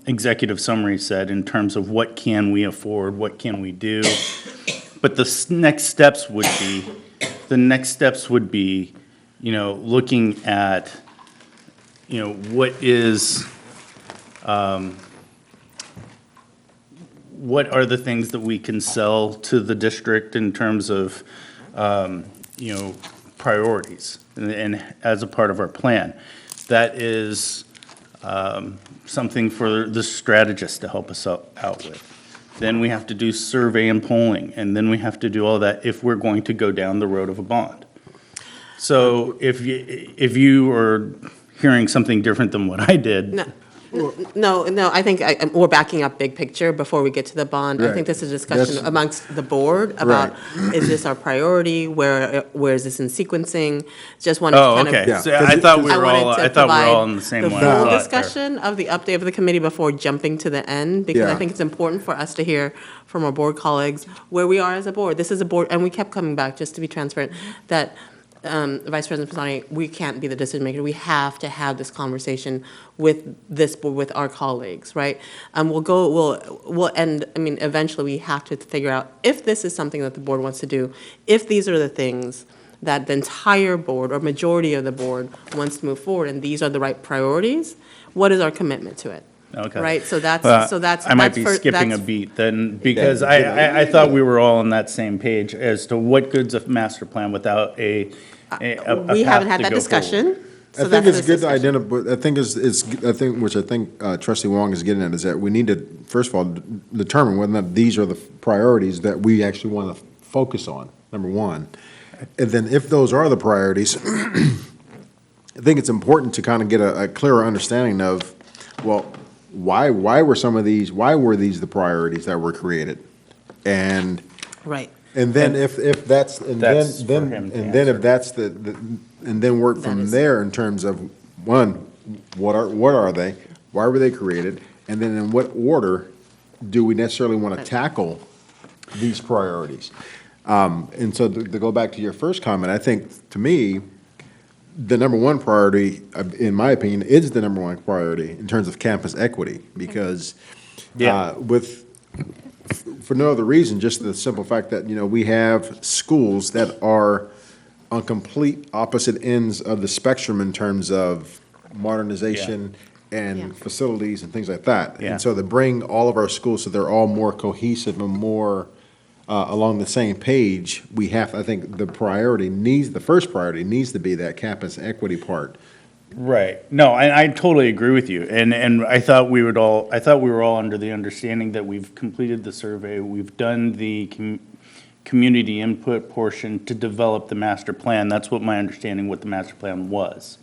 executive summary said in terms of what can we afford, what can we do. But the next steps would be, looking at, what are the things that we can sell to the district in terms of, priorities and as a part of our plan. That is something for the strategist to help us out with. Then we have to do survey and polling, and then we have to do all that if we're going to go down the road of a bond. So if you are hearing something different than what I did, No. No, I think we're backing up big picture before we get to the bond. I Right. think this is a discussion That's- amongst the board about, is this our priority? Where is this in sequencing? Just wanted to Oh, kind of. okay. So I thought we were wanted all, to I thought we were all provide in the same the line full of thought there. discussion of the update of the committee before jumping to the end, because I Yeah. think it's important for us to hear from our board colleagues where we are as a board. This is a board, and we kept coming back, just to be transparent, that Vice President Pisani, we can't be the decision maker. We have to have this conversation with this board, with our colleagues, right? We'll end, I mean, eventually we have to figure out if this is something that the board wants to do, if these are the things that the entire board or majority of the board wants to move forward, and these are the right priorities, what is our commitment to it? Okay. Right, so that's, Well, so that's. I might that's be for- skipping a that's- beat then, because I thought we were all on that same page as to what good's a master plan without a We haven't path had to that go discussion. forward. I so think that's it's this good to discussion. identify, which I think trustee Wong is getting at, is that we need to, first of all, determine whether or not these are the priorities that we actually want to focus on, number one. And then if those are the priorities, I think it's important to kind of get a clearer understanding of, well, why were these the priorities that were created? And Right. and then if that's, and That's then, for him to and then if that's and then work from there in terms of, one, what are they? Why were they created? And then in what order do we necessarily want to tackle these priorities? And so to go back to your first comment, I think, to me, the number one priority, in my opinion, is the number one priority in terms of campus equity, because for no other reason, just the simple fact that, we have schools that are on complete opposite ends of the spectrum in terms of modernization and facilities and things like that. Yeah. And so to bring all of our schools so they're all more cohesive and more along the same page, I think the first priority needs to be that campus equity part. Right. No, I totally agree with you. And I thought we were all under the understanding that we've completed the survey, we've done the community input portion to develop the master plan. That's what my understanding what the master plan was.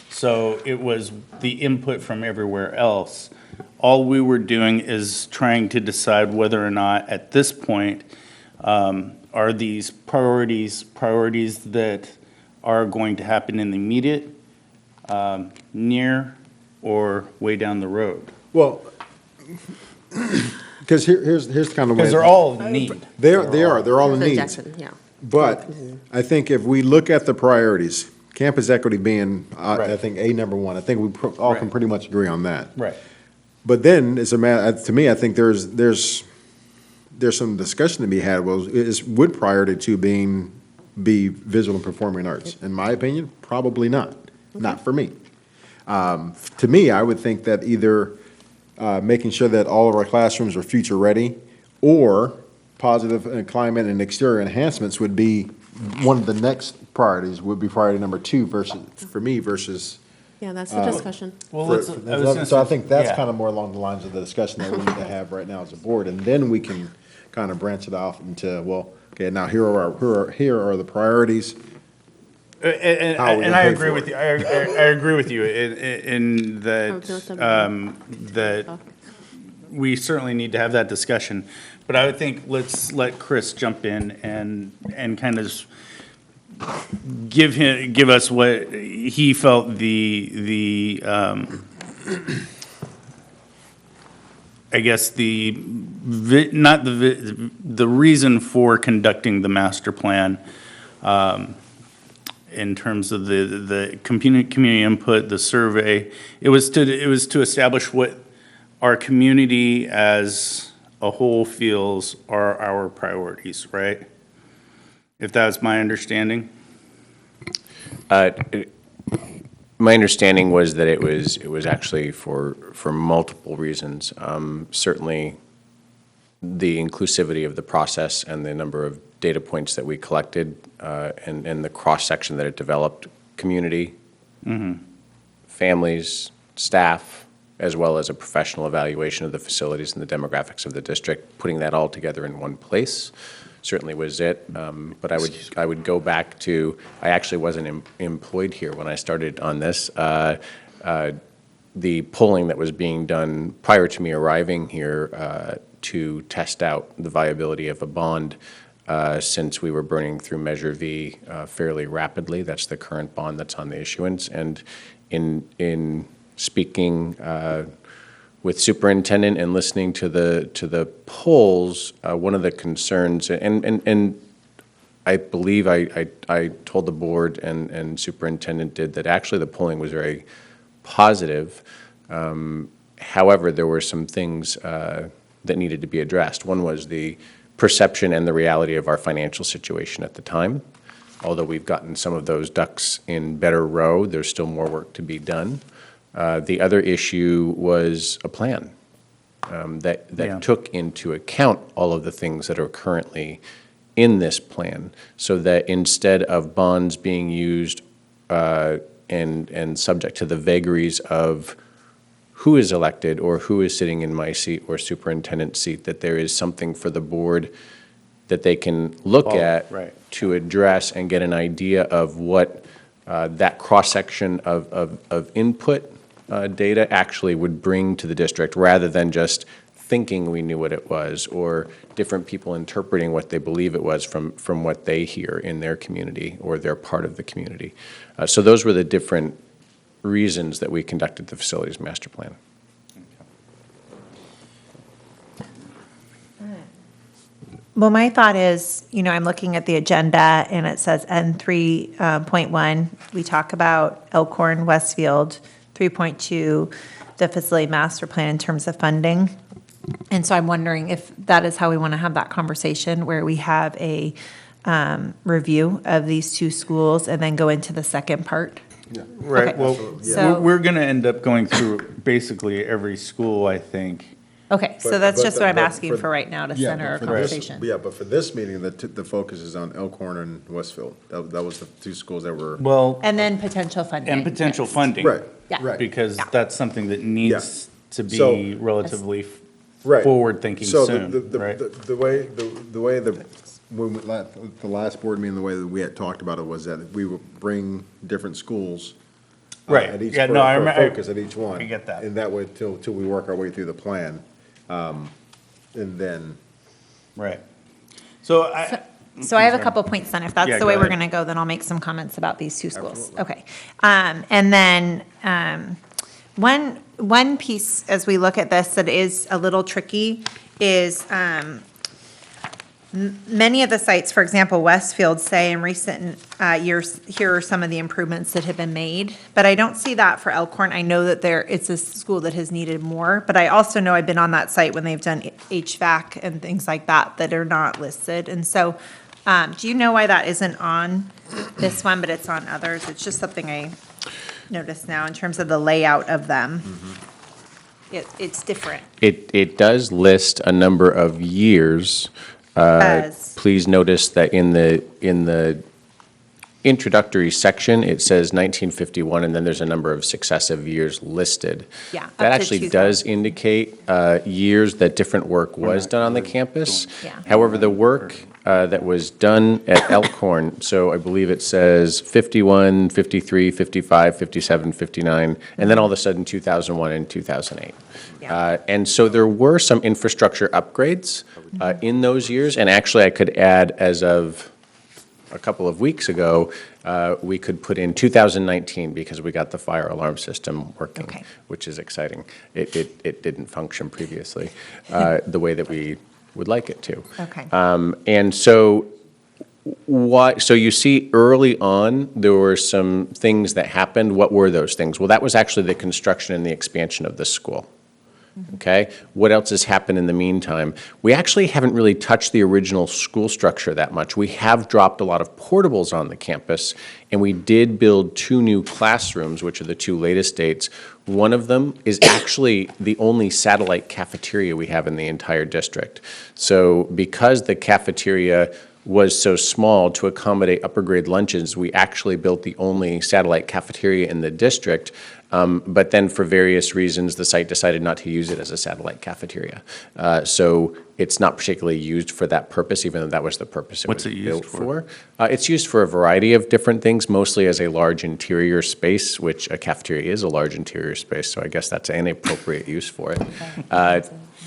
So it was the input from everywhere else. All we were doing is trying to decide whether or not, at this point, are these priorities that are going to happen in the immediate, near, or way down the road? Well, because here's kind of the way. Because they're all in need. They're all in President needs. Jackson, yeah. But I think if we look at the priorities, campus equity being, I think, number one, I think we all can pretty much agree on that. Right. But then, it's a matter, to me, I think there's some discussion to be had, would priority two be visual and performing arts? In my opinion, probably not. Not for me. To me, I would think that either making sure that all of our classrooms are future-ready, or positive climate and exterior enhancements would be one of the next priorities, would be priority number two versus. Yeah, that's the discussion. So I think that's yeah. kind of more along the lines of the discussion that we need to have right now as a board, and then we can kind of branch it off into, well, okay, now here are the priorities. How are we And gonna I pay agree for with it? you. I agree with you in that that we certainly need to have that discussion. But I would think let's let Chris jump in and kind of give us what he felt I guess the reason for conducting the master plan, in terms of the community input, the survey. It was to establish what our community as a whole feels are our priorities, right? If that's my understanding. My understanding was that it was actually for multiple reasons. Certainly, the inclusivity of the process and the number of data points that we collected, and the cross-section that it developed, community, families, staff, as well as a professional evaluation of the facilities and the demographics of the district, putting that all together in one place certainly was it. But I would go back to, I actually wasn't employed here when I started on this. the polling that was being done prior to me arriving here to test out the viability of a bond, since we were burning through Measure V fairly rapidly. That's the current bond that's on the issuance. And in speaking with superintendent and listening to the polls, one of the concerns, and I believe I told the board and superintendent did, that actually the polling was very positive. However, there were some things that needed to be addressed. One was the perception and the reality of our financial situation at the time. Although we've gotten some of those ducks in better row, there's still more work to be done. The other issue was a plan that took into account all of the things that are currently in this plan, so that instead of bonds being used and subject to the vagaries of who is elected or who is sitting in my seat or superintendent's seat, that there is something for the board that they can look at to address and get an idea of what that cross-section of input data actually would bring to the district, rather than just thinking we knew what it was, or different people interpreting what they believe it was from what they hear in their community or their part of the community. So those were the different reasons that we conducted the facilities master plan. Well, my thought is, I'm looking at the agenda and it says N3.1, we talk about Elkhorn, Westfield, 3.2, the facility master plan in terms of funding. And so I'm wondering if that is how we want to have that conversation, where we have a review of these two schools and then go into the second part. Right, Okay. well, So- we're going to end up going through basically every school, I think. Okay, so that's just what I'm asking for- for right now to Yeah, center our but for this- conversation. Yeah, but for this meeting, the focus is on Elkhorn and Westfield. That was the two schools that were. Well, And then potential funding. and potential next. funding. Right, Yeah. right. Because that's something that needs to So- be relatively Right. forward-thinking So soon, right? the way when the last board meeting, the way that we had talked about it was that we would bring different schools. Right. At each, Yeah, for no, I for remember- focus at each one. I get that. And that way, till we work our way through the plan. And then. Right. So So I have a couple points then. If that's Yeah, the way go we're ahead. going to go, then I'll make some comments about these two schools. Okay. And then one piece, as we look at this, that is a little tricky is many of the sites, for example, Westfield, say in recent years, here are some of the improvements that have been made. But I don't see that for Elkhorn. I know that it's a school that has needed more, but I also know I've been on that site when they've done HVAC and things like that are not listed. And so, do you know why that isn't on this one, but it's on others? It's just something I noticed now in terms of the layout of them. It's different. It does list a number of years. Please notice that in the introductory section, it says 1951, and then there's a number of successive years listed. Yeah, up That to actually 2000. does indicate years that different work was done on the campus. Yeah. However, the work that was done at Elkhorn, so I believe it says 51, 53, 55, 57, 59, and then all of a sudden 2001 and 2008. And so there were some infrastructure upgrades in those years, and actually I could add, as of a couple of weeks ago, we could put in 2019 because we got the fire alarm system working, which is exciting. It didn't function previously the way that we would like it to. Okay. And so so you see early on, there were some things that happened. What were those things? Well, that was actually the construction and the expansion of the school. Okay, what else has happened in the meantime? We actually haven't really touched the original school structure that much. We have dropped a lot of portables on the campus, and we did build 2 new classrooms, which are the 2 latest dates. One of them is actually the only satellite cafeteria we have in the entire district. So because the cafeteria was so small to accommodate upper grade lunches, we actually built the only satellite cafeteria in the district. But then for various reasons, the site decided not to use it as a satellite cafeteria. So it's not particularly used for that purpose, even though that was the purpose it was built for. It's used for a variety of different things, mostly as a large interior space, which a cafeteria is a large interior space, so I guess that's an appropriate use for it.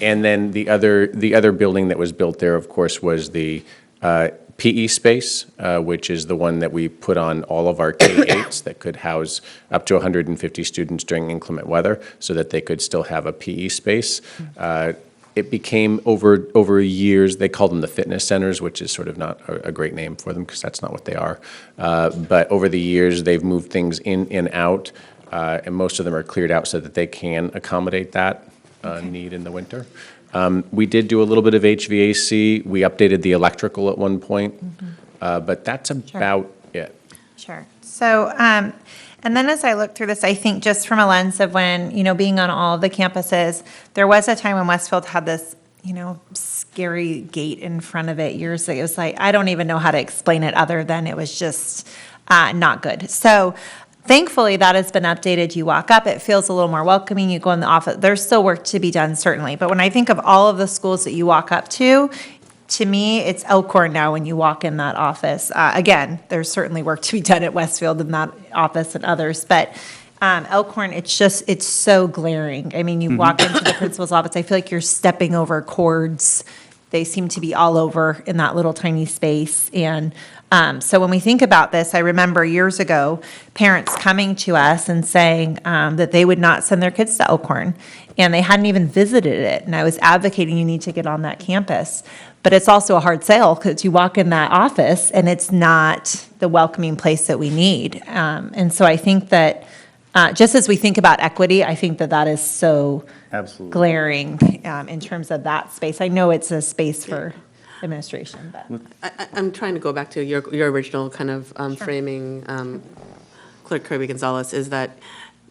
And then the other building that was built there, of course, was the PE space, which is the one that we put on all of our K-8s that could house up to 150 students during inclement weather, so that they could still have a PE space. It became, over years, they called them the fitness centers, which is sort of not a great name for them, because that's not what they are. But over the years, they've moved things in and out, and most of them are cleared out so that they can accommodate that need in the winter. We did do a little bit of HVAC. We updated the electrical at one point, but that's about it. Sure. So, and then as I look through this, I think just from a lens of when, being on all of the campuses, there was a time when Westfield had this, scary gate in front of it years ago. It was like, I don't even know how to explain it other than it was just not good. So thankfully, that has been updated. You walk up, it feels a little more welcoming. You go in the office. There's still work to be done, certainly. But when I think of all of the schools that you walk up to me, it's Elkhorn now when you walk in that office. Again, there's certainly work to be done at Westfield in that office and others. But Elkhorn, it's so glaring. I mean, you walk into the principal's office, I feel like you're stepping over cords. They seem to be all over in that little tiny space. And so when we think about this, I remember years ago, parents coming to us and saying that they would not send their kids to Elkhorn, and they hadn't even visited it. And I was advocating you need to get on that campus. But it's also a hard sell, because you walk in that office and it's not the welcoming place that we need. And so I think that just as we think about equity, I think that is so Absolutely glaring in terms of that space. I know it's a space for administration, but. I'm trying to go back to your original kind of framing, Clerk Kirby Gonzalez, is that,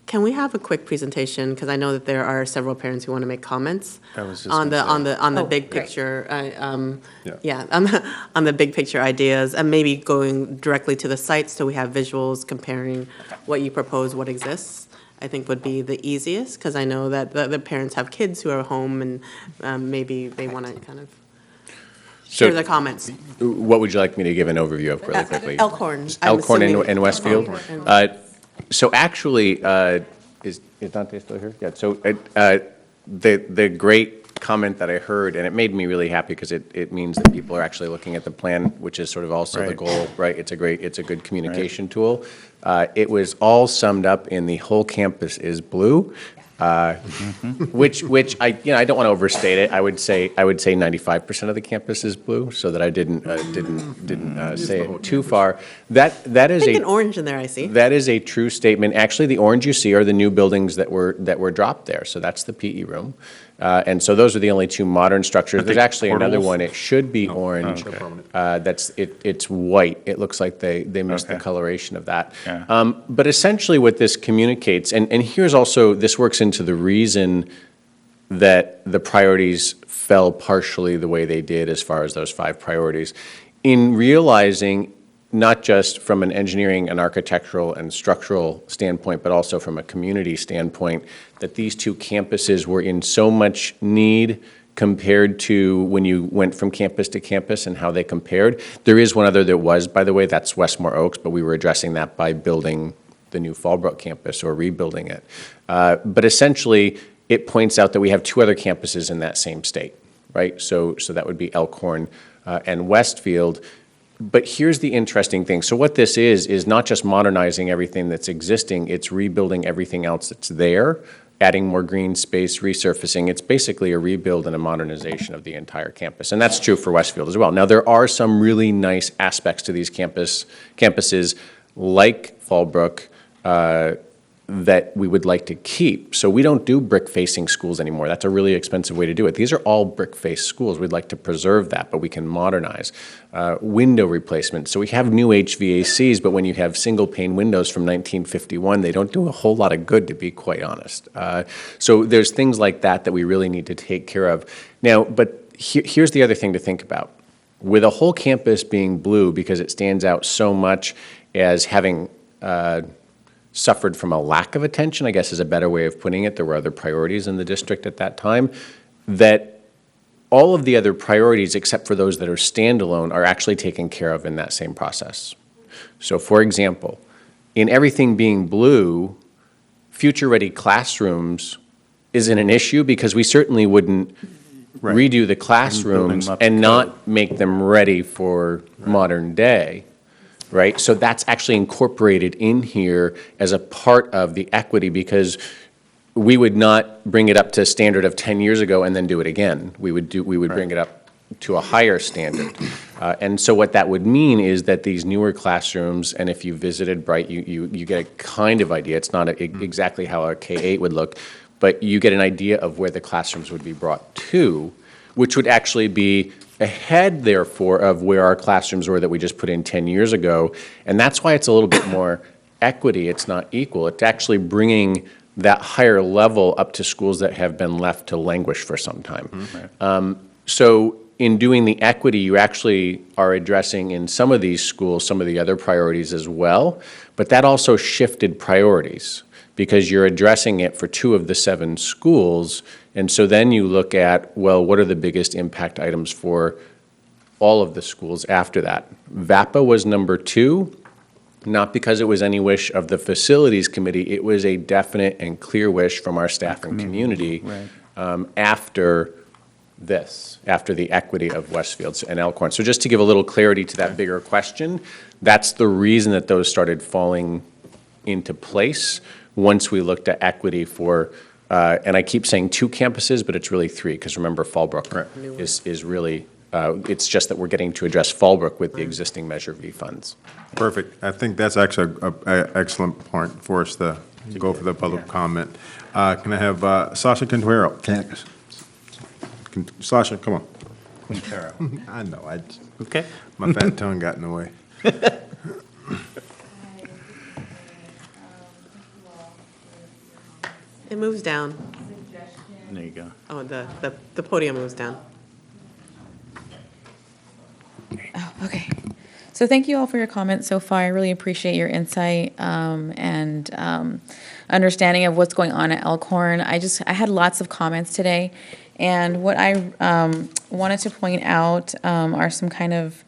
can we have a quick presentation? Because I know that there are several parents who want to make comments on the big picture. On the big picture ideas, and maybe going directly to the sites so we have visuals comparing what you propose, what exists. I think would be the easiest, because I know that the parents have kids who are home, and maybe they want to kind of share their comments. What would you like me to give an overview of really quickly? Elkhorn. Elkhorn and Westfield? So actually, is Dante still here? Yeah, so the great comment that I heard, and it made me really happy, because it means that people are actually looking at the plan, which is sort of also the goal, right? It's a good communication tool. It was all summed up in the whole campus is blue. Which I don't want to overstate it. I would say 95% of the campus is blue, so that I didn't say it too far. That is an orange in there, I see. That is a true statement. Actually, the orange you see are the new buildings that were dropped there. So that's the PE room. And so those are the only two modern structures. There's actually another one. It should be orange. It's white. It looks like they missed the coloration of that. But essentially what this communicates, and here's also, this works into the reason that the priorities fell partially the way they did as far as those 5 priorities. In realizing, not just from an engineering and architectural and structural standpoint, but also from a community standpoint, that these 2 campuses were in so much need compared to when you went from campus to campus and how they compared. There is one other that was, by the way, that's Westmore Oaks, but we were addressing that by building the new Fallbrook campus or rebuilding it. But essentially, it points out that we have 2 other campuses in that same state, right? So that would be Elkhorn and Westfield. But here's the interesting thing. So what this is not just modernizing everything that's existing, it's rebuilding everything else that's there, adding more green space, resurfacing. It's basically a rebuild and a modernization of the entire campus. And that's true for Westfield as well. Now, there are some really nice aspects to these campuses, like Fallbrook, that we would like to keep. So we don't do brick-facing schools anymore. That's a really expensive way to do it. These are all brick-faced schools. We'd like to preserve that, but we can modernize. Window replacement. So we have new HVACs, but when you have single-pane windows from 1951, they don't do a whole lot of good, to be quite honest. So there's things like that that we really need to take care of. Now, but here's the other thing to think about. with a whole campus being blue because it stands out so much as having suffered from a lack of attention, I guess is a better way of putting it. There were other priorities in the district at that time, that all of the other priorities, except for those that are standalone, are actually taken care of in that same process. So for example, in everything being blue, future-ready classrooms isn't an issue because we certainly wouldn't redo the classrooms and not make them ready for modern day, right? So that's actually incorporated in here as a part of the equity because we would not bring it up to a standard of 10 years ago and then do it again. We would bring it up to a higher standard. And so what that would mean is that these newer classrooms, and if you visited Bright, you get a kind of idea. It's not exactly how a K-8 would look, but you get an idea of where the classrooms would be brought to, which would actually be ahead, therefore, of where our classrooms were that we just put in 10 years ago. And that's why it's a little bit more equity. It's not equal. It's actually bringing that higher level up to schools that have been left to languish for some time. So in doing the equity, you actually are addressing in some of these schools some of the other priorities as well, but that also shifted priorities because you're addressing it for 2 of the 7 schools, and so then you look at, well, what are the biggest impact items for all of the schools after that? VAPA was number 2, not because it was any wish of the facilities committee, it was a definite and clear wish from our staff and community after this, after the equity of Westfield and Elkhorn. So just to give a little clarity to that bigger question, that's the reason that those started falling into place once we looked at equity for, and I keep saying 2 campuses, but it's really 3, because remember Fallbrook is really, it's just that we're getting to address Fallbrook with the existing Measure V funds. Perfect. I think that's actually an excellent point for us to go for the public comment. Can I have Sasha Quintero? Sasha, come on. Quintero. I know. Okay. My fat tongue got in the way. It moves down. There you go. Oh, the podium moves down. Oh, okay. So thank you all for your comments so far. I really appreciate your insight and understanding of what's going on at Elkhorn. I had lots of comments today, and what I wanted to point out are some kind of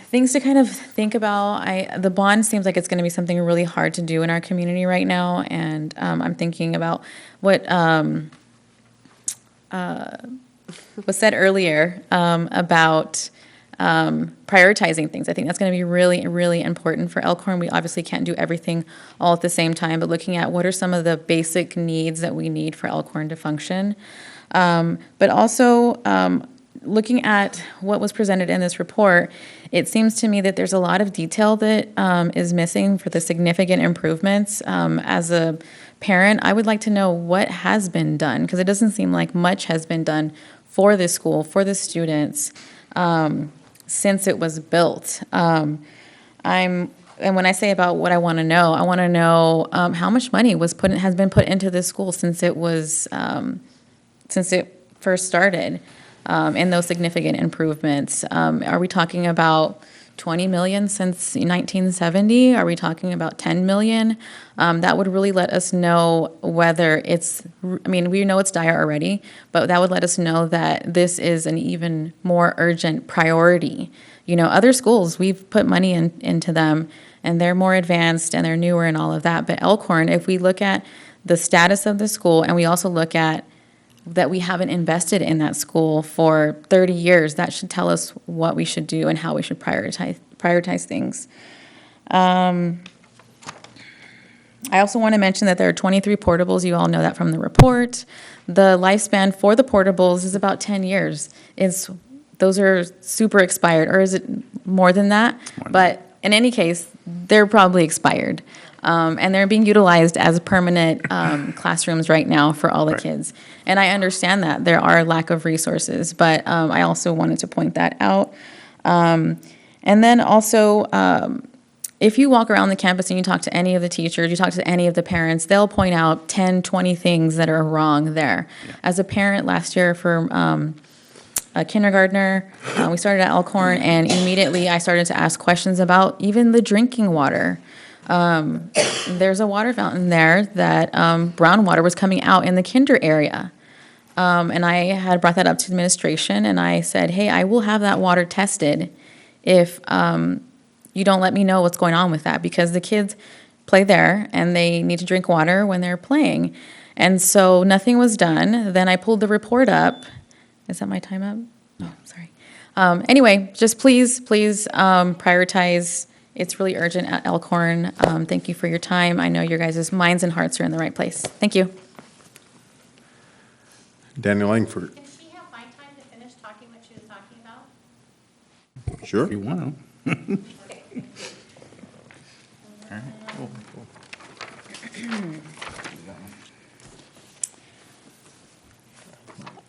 things to kind of think about. The bond seems like it's going to be something really hard to do in our community right now, and I'm thinking about what was said earlier about prioritizing things. I think that's going to be really, really important for Elkhorn. We obviously can't do everything all at the same time, but looking at what are some of the basic needs that we need for Elkhorn to function. But also looking at what was presented in this report, it seems to me that there's a lot of detail that is missing for the significant improvements. As a parent, I would like to know what has been done, because it doesn't seem like much has been done for this school, for the students, since it was built. And when I say about what I want to know how much money has been put into this school since it first started, and those significant improvements. Are we talking about $20 million since 1970? Are we talking about $10 million? That would really let us know whether we know it's dire already, but that would let us know that this is an even more urgent priority. Other schools, we've put money into them, and they're more advanced and they're newer and all of that. But Elkhorn, if we look at the status of the school, and we also look at that we haven't invested in that school for 30 years, that should tell us what we should do and how we should prioritize things. I also want to mention that there are 23 portables. You all know that from the report. The lifespan for the portables is about 10 years. Those are super expired, or is it more than that? But in any case, they're probably expired. And they're being utilized as permanent classrooms right now for all the kids. And I understand that there are lack of resources, but I also wanted to point that out. And then also, if you walk around the campus and you talk to any of the teachers, you talk to any of the parents, they'll point out 10, 20 things that are wrong there. Yeah. As a parent last year for a kindergartner. We started at Elkhorn, and immediately I started to ask questions about even the drinking water. There's a water fountain there that brown water was coming out in the kinder area. And I had brought that up to administration, and I said, hey, I will have that water tested if you don't let me know what's going on with that, because the kids play there and they need to drink water when they're playing. And so nothing was done. Then I pulled the report up. Is that my time up? No, sorry. Anyway, just please prioritize. It's really urgent at Elkhorn. Thank you for your time. I know your guys' minds and hearts are in the right place. Thank you. Daniel Langford. Can she have my time to finish talking what she was talking about? Sure. If you want to. All right, cool.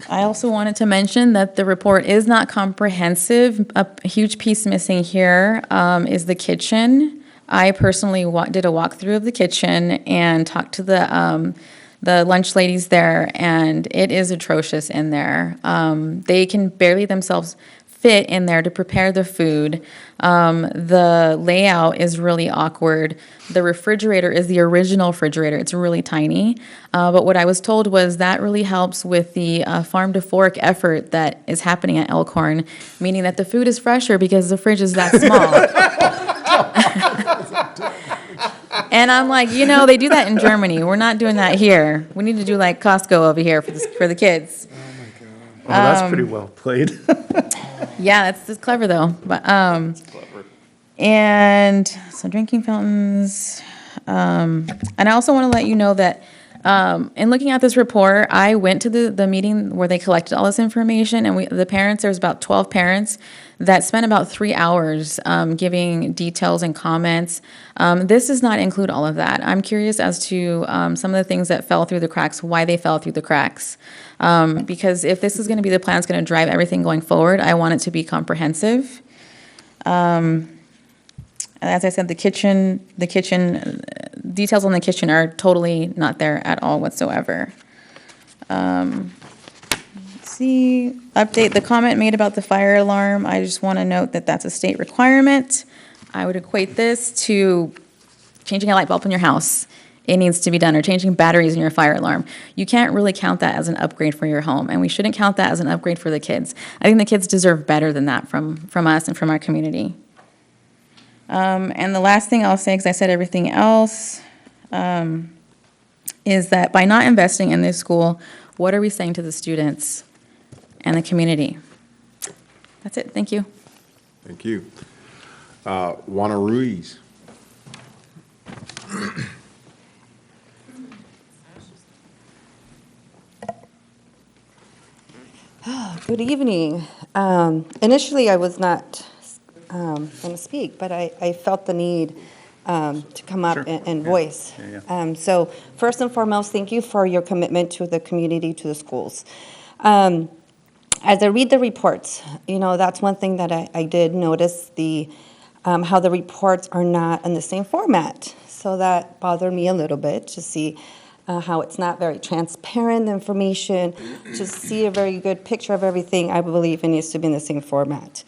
I also wanted to mention that the report is not comprehensive. A huge piece missing here is the kitchen. I personally did a walkthrough of the kitchen and talked to the lunch ladies there, and it is atrocious in there. They can barely themselves fit in there to prepare the food. The layout is really awkward. The refrigerator is the original refrigerator. It's really tiny. But what I was told was that really helps with the farm to fork effort that is happening at Elkhorn, meaning that the food is fresher because the fridge is that small. And I'm like, they do that in Germany. We're not doing that here. We need to do like Costco over here for the kids. Oh, that's pretty well played. Yeah, that's clever though. But and so drinking fountains. And I also want to let you know that in looking at this report, I went to the meeting where they collected all this information, and there's about 12 parents that spent about 3 hours giving details and comments. This does not include all of that. I'm curious as to some of the things that fell through the cracks, why they fell through the cracks. Because if this is going to be the plan that's going to drive everything going forward, I want it to be comprehensive. As I said, the kitchen details on the kitchen are totally not there at all whatsoever. Let's see, update the comment made about the fire alarm. I just want to note that that's a state requirement. I would equate this to changing a light bulb in your house. It needs to be done, or changing batteries in your fire alarm. You can't really count that as an upgrade for your home, and we shouldn't count that as an upgrade for the kids. I think the kids deserve better than that from us and from our community. And the last thing I'll say, because I said everything else, is that by not investing in this school, what are we saying to the students and the community? That's it. Thank you. Thank you. Juana Ruiz. Good evening. Initially, I was not going to speak, but I felt the need to come up and voice. So first and foremost, thank you for your commitment to the community, to the schools. As I read the reports, that's one thing that I did notice, how the reports are not in the same format. So that bothered me a little bit to see how it's not very transparent information, to see a very good picture of everything. I believe it needs to be in the same format.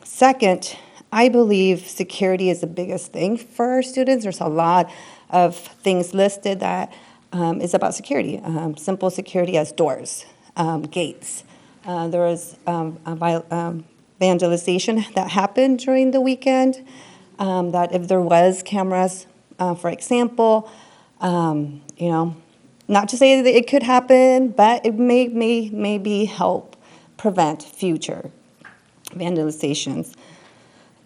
Second, I believe security is the biggest thing for our students. There's a lot of things listed that is about security. Simple security as doors, gates. There was vandalization that happened during the weekend, that if there was cameras, for example, not to say that it could happen, but it may maybe help prevent future vandalizations.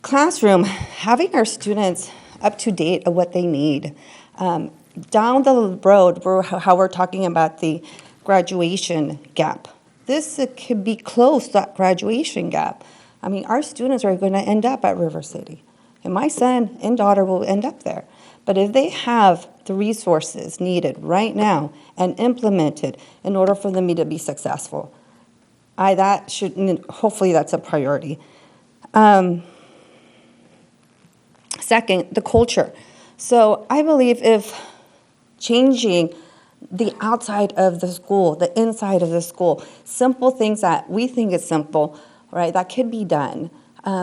Classroom, having our students up to date of what they need. Down the road, how we're talking about the graduation gap. This could be close, that graduation gap. I mean, our students are going to end up at River City, and my son and daughter will end up there. But if they have the resources needed right now and implemented in order for them to be successful, hopefully that's a priority. Second, the culture. So I believe if changing the outside of the school, the inside of the school, simple things that we think is simple, right, that could be done.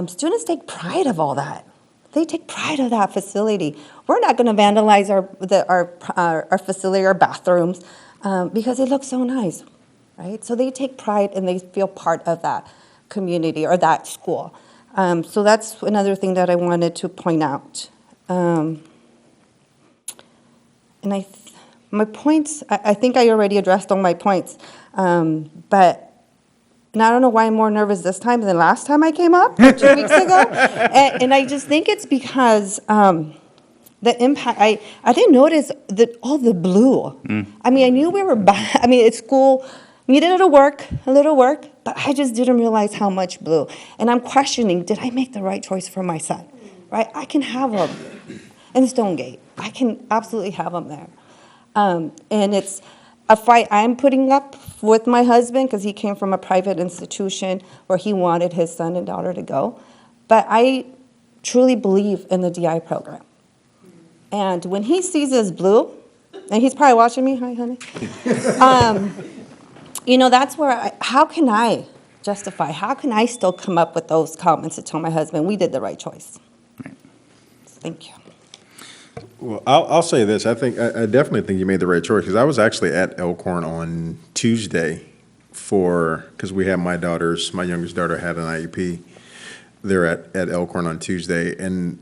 Students take pride of all that. They take pride of that facility. We're not going to vandalize our facility, our bathrooms, because it looks so nice, right? So they take pride and they feel part of that community or that school. So that's another thing that I wanted to point out. And my points, I think I already addressed all my points, but and I don't know why I'm more nervous this time than last time I came up 2 weeks ago. And I just think it's because the impact, I didn't notice all the blue. I mean, I knew we were back. I mean, it's school needed a little work, but I just didn't realize how much blue. And I'm questioning, did I make the right choice for my son? Right? I can have him in Stonegate. I can absolutely have him there. And it's a fight I'm putting up with my husband because he came from a private institution where he wanted his son and daughter to go. But I truly believe in the DI program. And when he sees this blue, and he's probably watching me, hi, honey. You know, that's where, how can I justify, how can I still come up with those comments to tell my husband we did the right choice? Thank you. Well, I'll say this. I definitely think you made the right choice because I was actually at Elkhorn on Tuesday because we had my youngest daughter had an IEP there at Elkhorn on Tuesday. And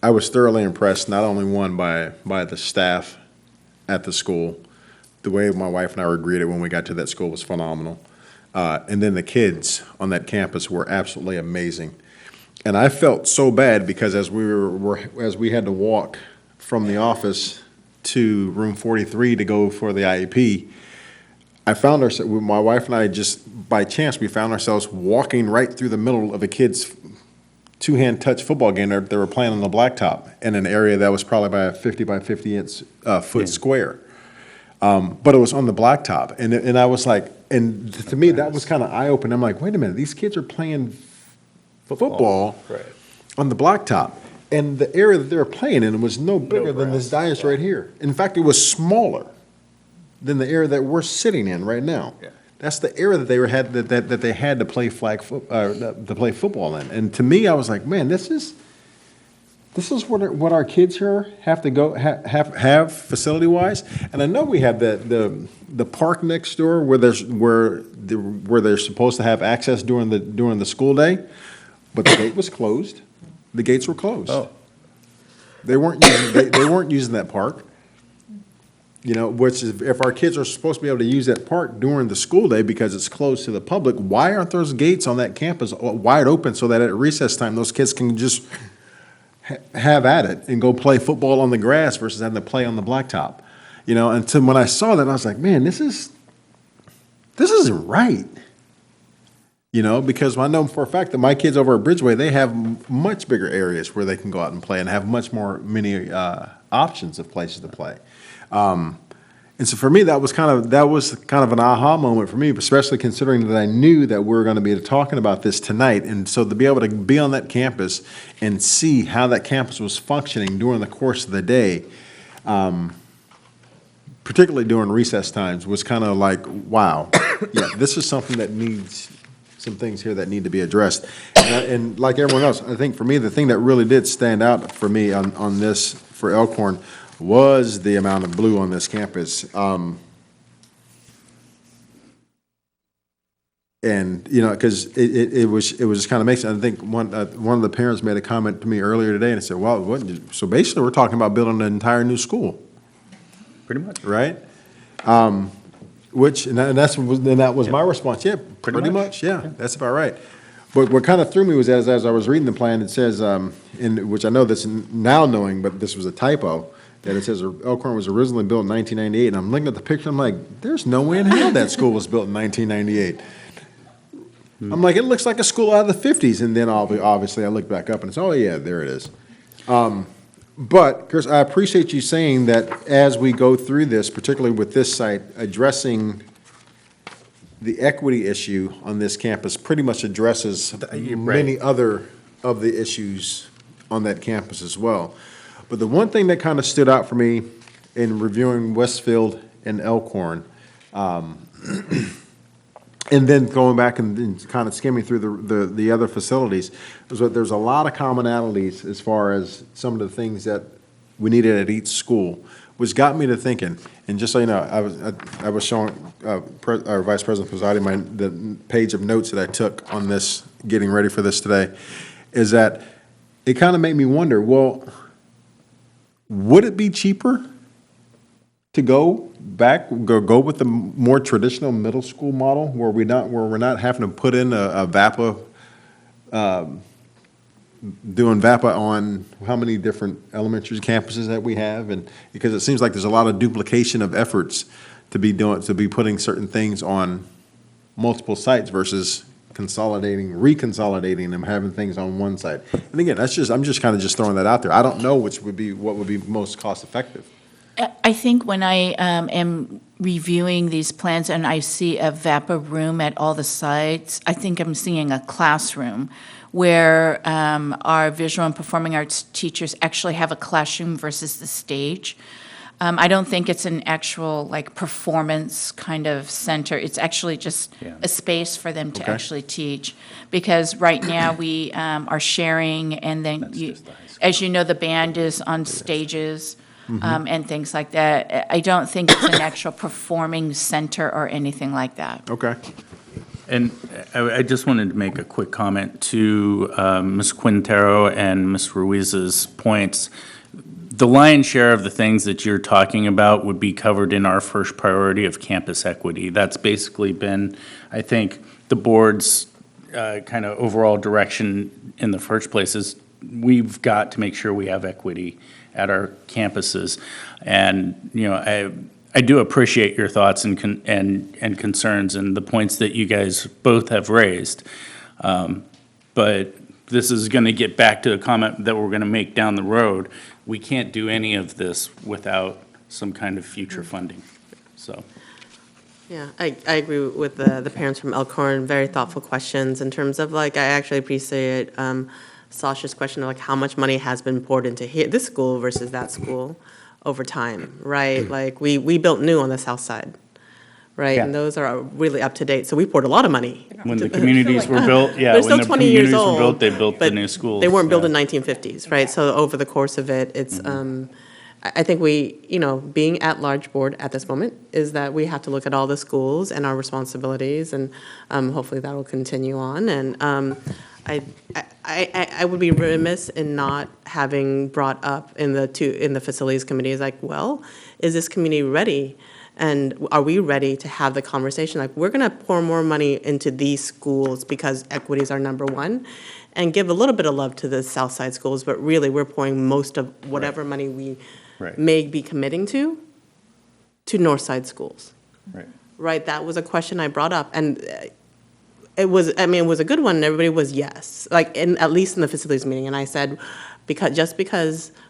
I was thoroughly impressed, not only by the staff at the school. The way my wife and I were greeted when we got to that school was phenomenal. And then the kids on that campus were absolutely amazing. And I felt so bad because as we had to walk from the office to room 43 to go for the IEP, my wife and I just by chance we found ourselves walking right through the middle of a kid's two-hand touch football game that they were playing on the blacktop in an area that was probably by a 50 by 50 inch foot square. But it was on the blacktop, and I was like, and to me that was kind of eye-opening. I'm like, wait a minute, these kids are playing football on the blacktop, and the area that they were playing in was no bigger than this dais right here. In fact, it was smaller than the area that we're sitting in right now. Yeah. That's the area that they had to play to play football in. And to me, I was like, man, this is what our kids here have to go have facility wise. And I know we have the park next door where they're supposed to have access during the school day, but the gate was closed. The gates were closed. Oh. They weren't using that park. You know, which is if our kids are supposed to be able to use that park during the school day because it's closed to the public, why aren't those gates on that campus wide open so that at recess time those kids can just have at it and go play football on the grass versus having to play on the blacktop? You know, and so when I saw that, I was like, man, this isn't right. You know, because I know for a fact that my kids over at Bridgeway, they have much bigger areas where they can go out and play and have many options of places to play. And so for me, that was kind of an aha moment for me, especially considering that I knew that we were going to be talking about this tonight. And so to be able to be on that campus and see how that campus was functioning during the course of the day, particularly during recess times, was kind of like, wow, yeah, this is something that needs some things here that need to be addressed. And like everyone else, I think for me, the thing that really did stand out for me on this for Elkhorn was the amount of blue on this campus. And, you know, because it was kind of amazing. I think one of the parents made a comment to me earlier today and said, well, so basically we're talking about building an entire new school. Pretty much. Right? That was my response. Yeah, pretty much. Yeah, that's about right. But what kind of threw me was as I was reading the plan, it says, which I know this now knowing, but this was a typo, that it says Elkhorn was originally built in 1998. And I'm looking at the picture, I'm like, there's no way in hell that school was built in 1998. I'm like, it looks like a school out of the 50s. And then obviously I look back up and it's, oh yeah, there it is. But, Chris, I appreciate you saying that as we go through this, particularly with this site, addressing the equity issue on this campus pretty much addresses many other of the issues on that campus as well. But the one thing that kind of stood out for me in reviewing Westfield in Elkhorn. And then going back and kind of skimming through the other facilities, there's a lot of commonalities as far as some of the things that we needed at each school, which got me to thinking. And just so you know, I was showing our Vice President Pizzati the page of notes that I took on this, getting ready for this today, is that it kind of made me wonder, well, would it be cheaper to go with the more traditional middle school model where we're not having to put in a VAPA, doing VAPA on how many different elementary campuses that we have, and because it seems like there's a lot of duplication of efforts to be putting certain things on multiple sites versus reconsolidating and having things on one site. And again, I'm just kind of throwing that out there. I don't know what would be most cost effective. I think when I am reviewing these plans and I see a VAPA room at all the sites, I think I'm seeing a classroom where our visual and performing arts teachers actually have a classroom versus the stage. I don't think it's an actual performance kind of center. It's actually just a space for them to actually teach. Because right now we are sharing, and then as you know, the band is on stages. And things like that. I don't think it's an actual performing center or anything like that. Okay. And I just wanted to make a quick comment to Ms. Quintero and Ms. Ruiz's points. The lion's share of the things that you're talking about would be covered in our first priority of campus equity. That's basically been, I think, the board's kind of overall direction in the first place is we've got to make sure we have equity at our campuses. And, I do appreciate your thoughts and concerns and the points that you guys both have raised. But this is going to get back to a comment that we're going to make down the road. We can't do any of this without some kind of future funding, so. Yeah, I agree with the parents from Elkhorn, very thoughtful questions in terms of I actually appreciate Sasha's question of how much money has been poured into this school versus that school over time, right? We built new on the south side, right? Yeah. And those are really up to date. So we poured a lot of money. When the communities were built, They're still 20 years old, they built the but new schools. They weren't built in 1950s, right? So over the course of it, it's, I think we, being at large board at this moment is that we have to look at all the schools and our responsibilities, and hopefully that will continue on. And I would be remiss in not having brought up in the facilities committee is well, is this community ready? And are we ready to have the conversation? We're going to pour more money into these schools because equity is our number one, and give a little bit of love to the South Side schools, but really we're pouring most of whatever money we may be committing to North Side schools. Right? That was a question I brought up, and it was a good one, and everybody was yes, at least in the facilities meeting. And I said, because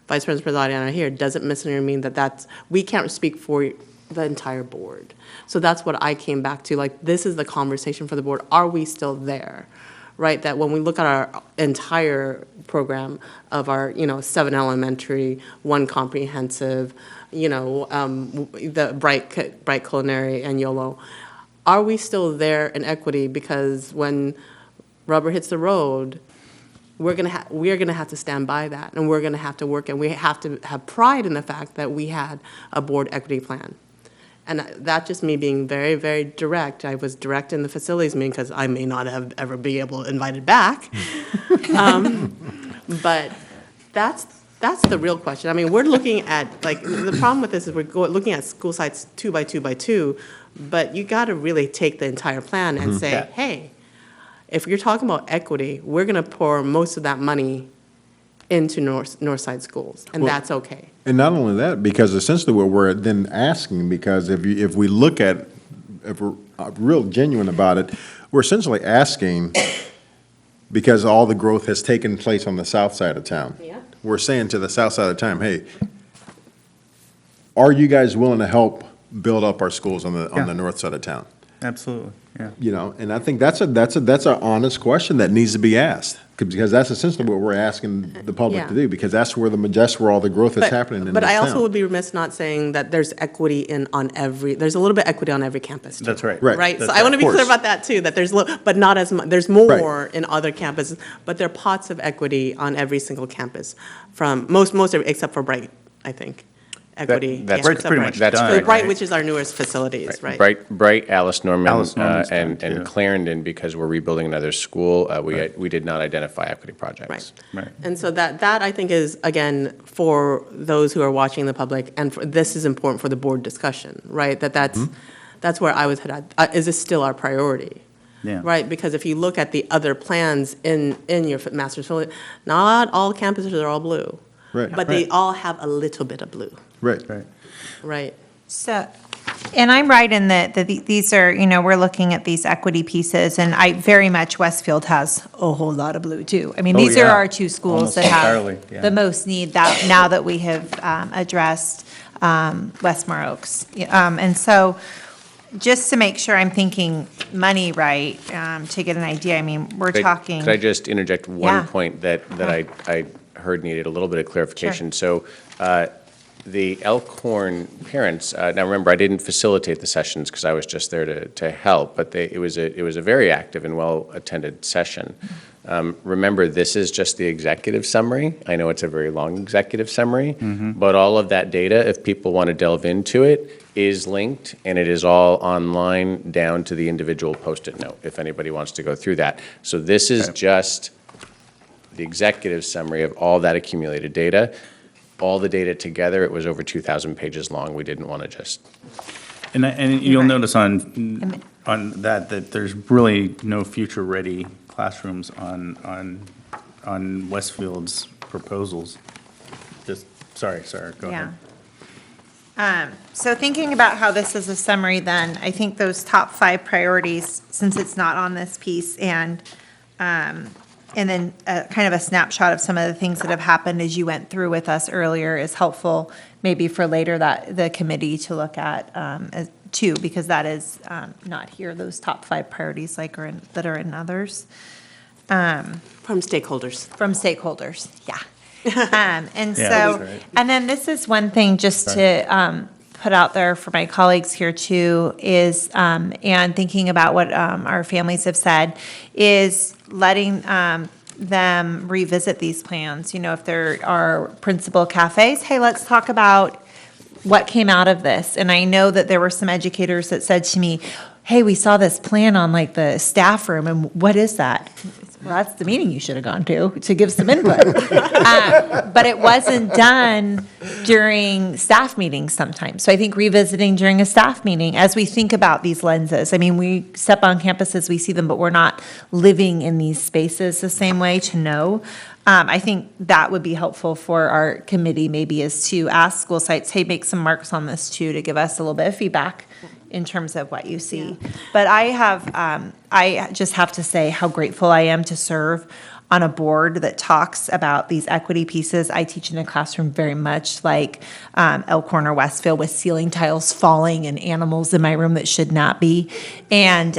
Vice President Pizzati and I are here doesn't necessarily mean that we can't speak for the entire board. So that's what I came back to, this is the conversation for the board. Are we still there? Right, that when we look at our entire program of our, 7 elementary, 1 comprehensive, the Bright Culinary and YOLO, are we still there in equity? Because when rubber hits the road, we're gonna have to stand by that, and we're gonna have to work, and we have to have pride in the fact that we had a board equity plan. And that just me being very, very direct. I was direct in the facilities meeting because I may not have ever be able to invite it back. But that's the real question. We're looking at, the problem with this is we're looking at school sites 2 by 2 by 2, but you got to really take the entire plan and say, hey, if you're talking about equity, we're going to pour most of that money into North Side schools, and that's okay. And not only that, because essentially what we're then asking, because if we're real genuine about it, we're essentially asking, because all the growth has taken place on the south side of town. Yeah. We're saying to the south side of town, hey, are you guys willing to help build up our schools on the north side of town? Absolutely, yeah. You know, and I think that's an honest question that needs to be asked, because that's essentially what we're asking the public Yeah. to do, because that's where all the growth is happening in this But I also town. would be remiss not saying that there's equity there's a little bit equity on every campus. Too. That's right. Right, so That's I want to right. be Of clear course. about that too, that but not as much, there's more in other campuses, but there are pots of equity on every single campus, from most except for Bright, I think. Equity. That's yeah, Bright's except pretty Bright. much done, So Bright, right? which is our newest facilities, right? Bright, Alice Norman, Alice Norman's done, too. and Clarendon, because we're rebuilding another school, we did not identify equity projects. Right. And so that I think is, again, for those who are watching the public, and this is important for the board discussion, right? That's where I was headed. Is this still our priority? Yeah. Right, because if you look at the other plans in your master's facility, not all campuses are all blue. Right. But they all have a little bit of blue, Right. right? So, and I'm right in that these are, we're looking at these equity pieces, and I very much, Westfield has a whole lot of blue too. I mean, Oh, these are yeah. our two schools Almost that have entirely, yeah. the most need now that we have addressed Westmore Oaks. And so, just to make sure I'm thinking money right, to get an idea, I mean, we're talking. Could I just interject one Yeah. point that I heard needed a little bit of clarification? So the Elkhorn parents, now remember, I didn't facilitate the sessions because I was just there to help, but it was a very active and well-attended session. Remember, this is just the executive summary. I know it's a very long executive summary, but all of that data, if people want to delve into it, is linked, and it is all online down to the individual Post-it note, if anybody wants to go through that. So this is just the executive summary of all that accumulated data. All the data together, it was over 2,000 pages long. We didn't want to just. And you'll notice on that there's really no future-ready classrooms on Westfield's proposals. Just, sorry, Sarah, go ahead. So thinking about how this is a summary then, I think those top 5 priorities, since it's not on this piece, and then kind of a snapshot of some of the things that have happened as you went through with us earlier is helpful, maybe for later the committee to look at too, because that is not here, those top 5 priorities that are in others. From stakeholders. From stakeholders, yeah. And Yeah, so, that's right. and then this is one thing just to put out there for my colleagues here too, is, and thinking about what our families have said, is letting them revisit these plans. If there are principal cafes, hey, let's talk about what came out of this. And I know that there were some educators that said to me, hey, we saw this plan on like the staff room, and what is that? Well, that's the meeting you should have gone to give some input. But it wasn't done during staff meetings sometimes. So I think revisiting during a staff meeting, as we think about these lenses, I mean, we step on campuses, we see them, but we're not living in these spaces the same way to know. I think that would be helpful for our committee maybe, is to ask school sites, hey, make some marks on this too, to give us a little bit of feedback in terms of what you see. But I just have to say how grateful I am to serve on a board that talks about these equity pieces. I teach in a classroom very much like Elkhorn or Westfield, with ceiling tiles falling and animals in my room that should not be. And,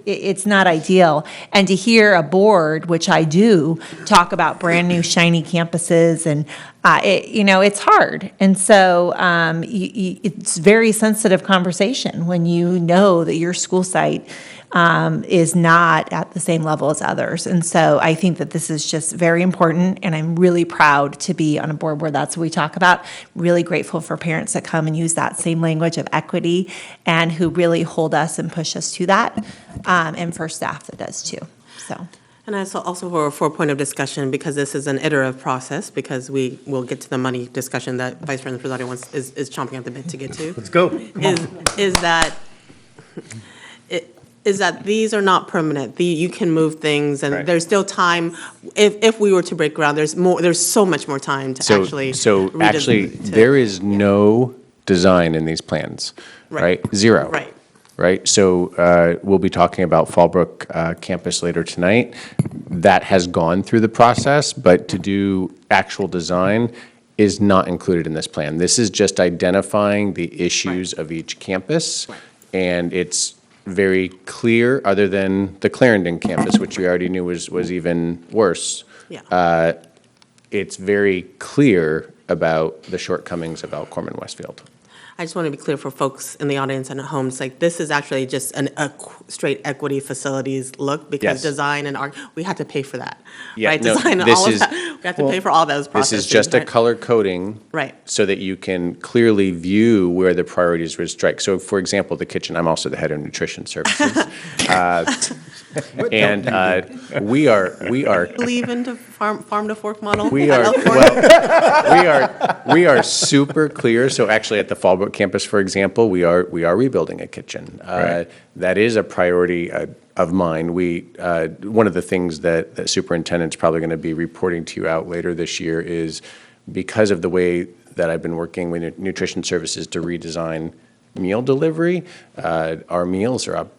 it's not ideal. And to hear a board, which I do, talk about brand new shiny campuses, and it's hard. And so it's very sensitive conversation when you know that your school site is not at the same level as others. And so I think that this is just very important, and I'm really proud to be on a board where that's what we talk about. Really grateful for parents that come and use that same language of equity, and who really hold us and push us to that, and for staff that does too, so. And also for a point of discussion, because this is an iterative process, because we will get to the money discussion that Vice President Prezati is chomping at the bit to get to. Let's go. Is that these are not permanent. You can move things, and there's still time. If we were to break ground, there's so much more time to actually. So actually, there is no design in these plans, right? Zero. Right. So we'll be talking about Fallbrook campus later tonight. That has gone through the process, but to do actual design, is not included in this plan. This is just identifying the issues of each campus, and it's very clear, other than the Clarendon campus, which we already knew was even worse. Yeah. It's very clear about the shortcomings of Elkhorn and Westfield. I just want to be clear for folks in the audience and at home, it's like, this is actually just a straight equity facilities look, because Yes. design and art, we had to pay for that. Yeah, Right, no, design and this all of is- that, we have to pay for all those This processes. is just a right? color coding. Right. So that you can clearly view where the priorities would strike. So for example, the kitchen, I'm also the head of nutrition services. And we are Believe into farm to fork model? We at are, Elkhorn? well, we are super clear. So actually at the Fallbrook campus, for example, we are rebuilding a kitchen. Right. That is a priority of mine. One of the things that superintendent's probably going to be reporting to you out later this year is, because of the way that I've been working with nutrition services to redesign meal delivery, our meals are up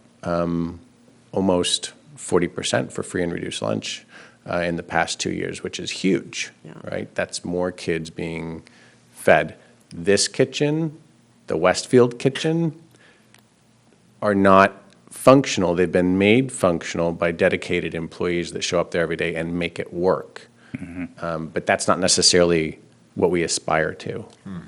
almost 40% for free and reduced lunch in the past 2 years, which is huge, right? That's more kids being fed. This kitchen, the Westfield kitchen, are not functional. They've been made functional by dedicated employees that show up there every day and make it work. But that's not necessarily what we aspire to,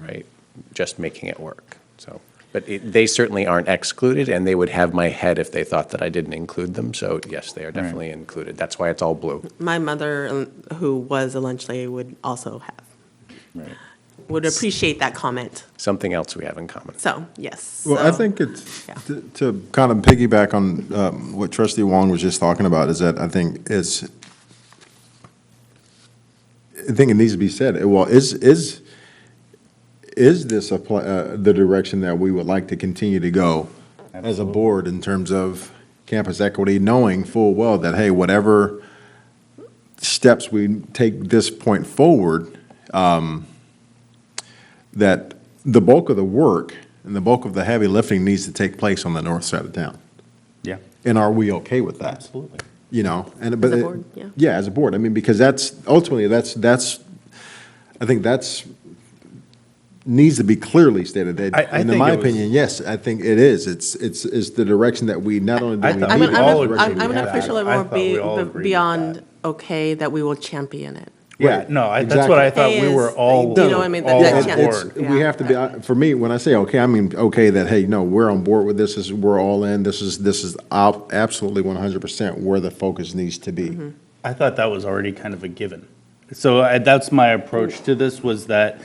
right? Just making it work. So, but they certainly aren't excluded, and they would have my head if they thought that I didn't include them. So yes, they are definitely included. That's why it's all blue. My mother, who was a lunch lady, would also have. Would appreciate that comment. Something else we have in common. So, yes. Well, I think it's, to kind of piggyback on what Trustee Wong was just talking about, is that I think it needs to be said. Well, is this the direction that we would like to continue to go as a board in terms of campus equity, knowing full well that, hey, whatever steps we take this point forward, that the bulk of the work and the bulk of the heavy lifting needs to take place on the north side of town? Yeah. And are we okay with that? Absolutely. You know, and As a board, yeah. Yeah, as a board. I mean, because that's ultimately I think that's needs to be clearly stated. And in my opinion, yes, I think it is. It's the direction that we not only do we need, I'm it's the direction we going to have official to it go. more I thought we all agreed with beyond okay, that we will champion it. Yeah, no, that's what I thought we were all, Do you know what I mean? all That on chance. board. We have to be, for me, when I say okay, I mean, okay, that, hey, no, we're on board with this, we're all in, this is absolutely 100% where the focus needs to be. I thought that was already kind of a given. So that's my approach to this, was that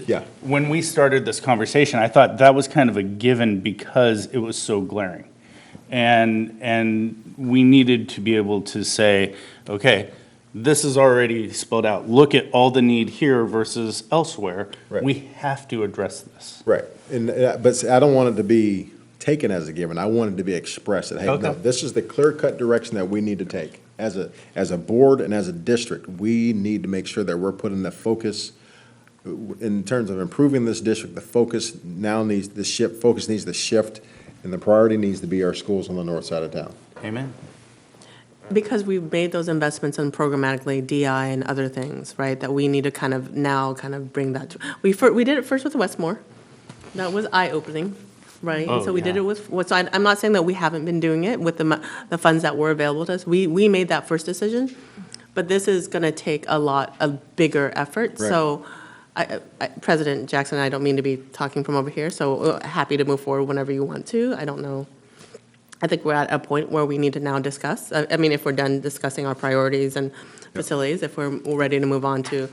Yeah. when we started this conversation, I thought that was kind of a given because it was so glaring. And we needed to be able to say, okay, this is already spelled out. Look at all the need here versus elsewhere. Right. We have to address this. Right, and, but I don't want it to be taken as a given, I want it to be expressed, that, hey, no, Okay. this is the clear-cut direction that we need to take. As a board and as a district, we need to make sure that we're putting the focus, in terms of improving this district, the focus now needs, focus needs to shift, and the priority needs to be our schools on the north side of town. Amen. Because we've made those investments in programmatically, DI and other things, right, that we need to kind of now bring that to, we did it first with Westmore. That was eye-opening, right? Oh, So we did yeah. it with, so I'm not saying that we haven't been doing it with the funds that were available to us. We made that first decision, but this is going to take a bigger effort. Right. So President Jackson, I don't mean to be talking from over here, so happy to move forward whenever you want to. I don't know. I think we're at a point where we need to now discuss. I mean, if we're done discussing our priorities and facilities, if we're ready to move on to,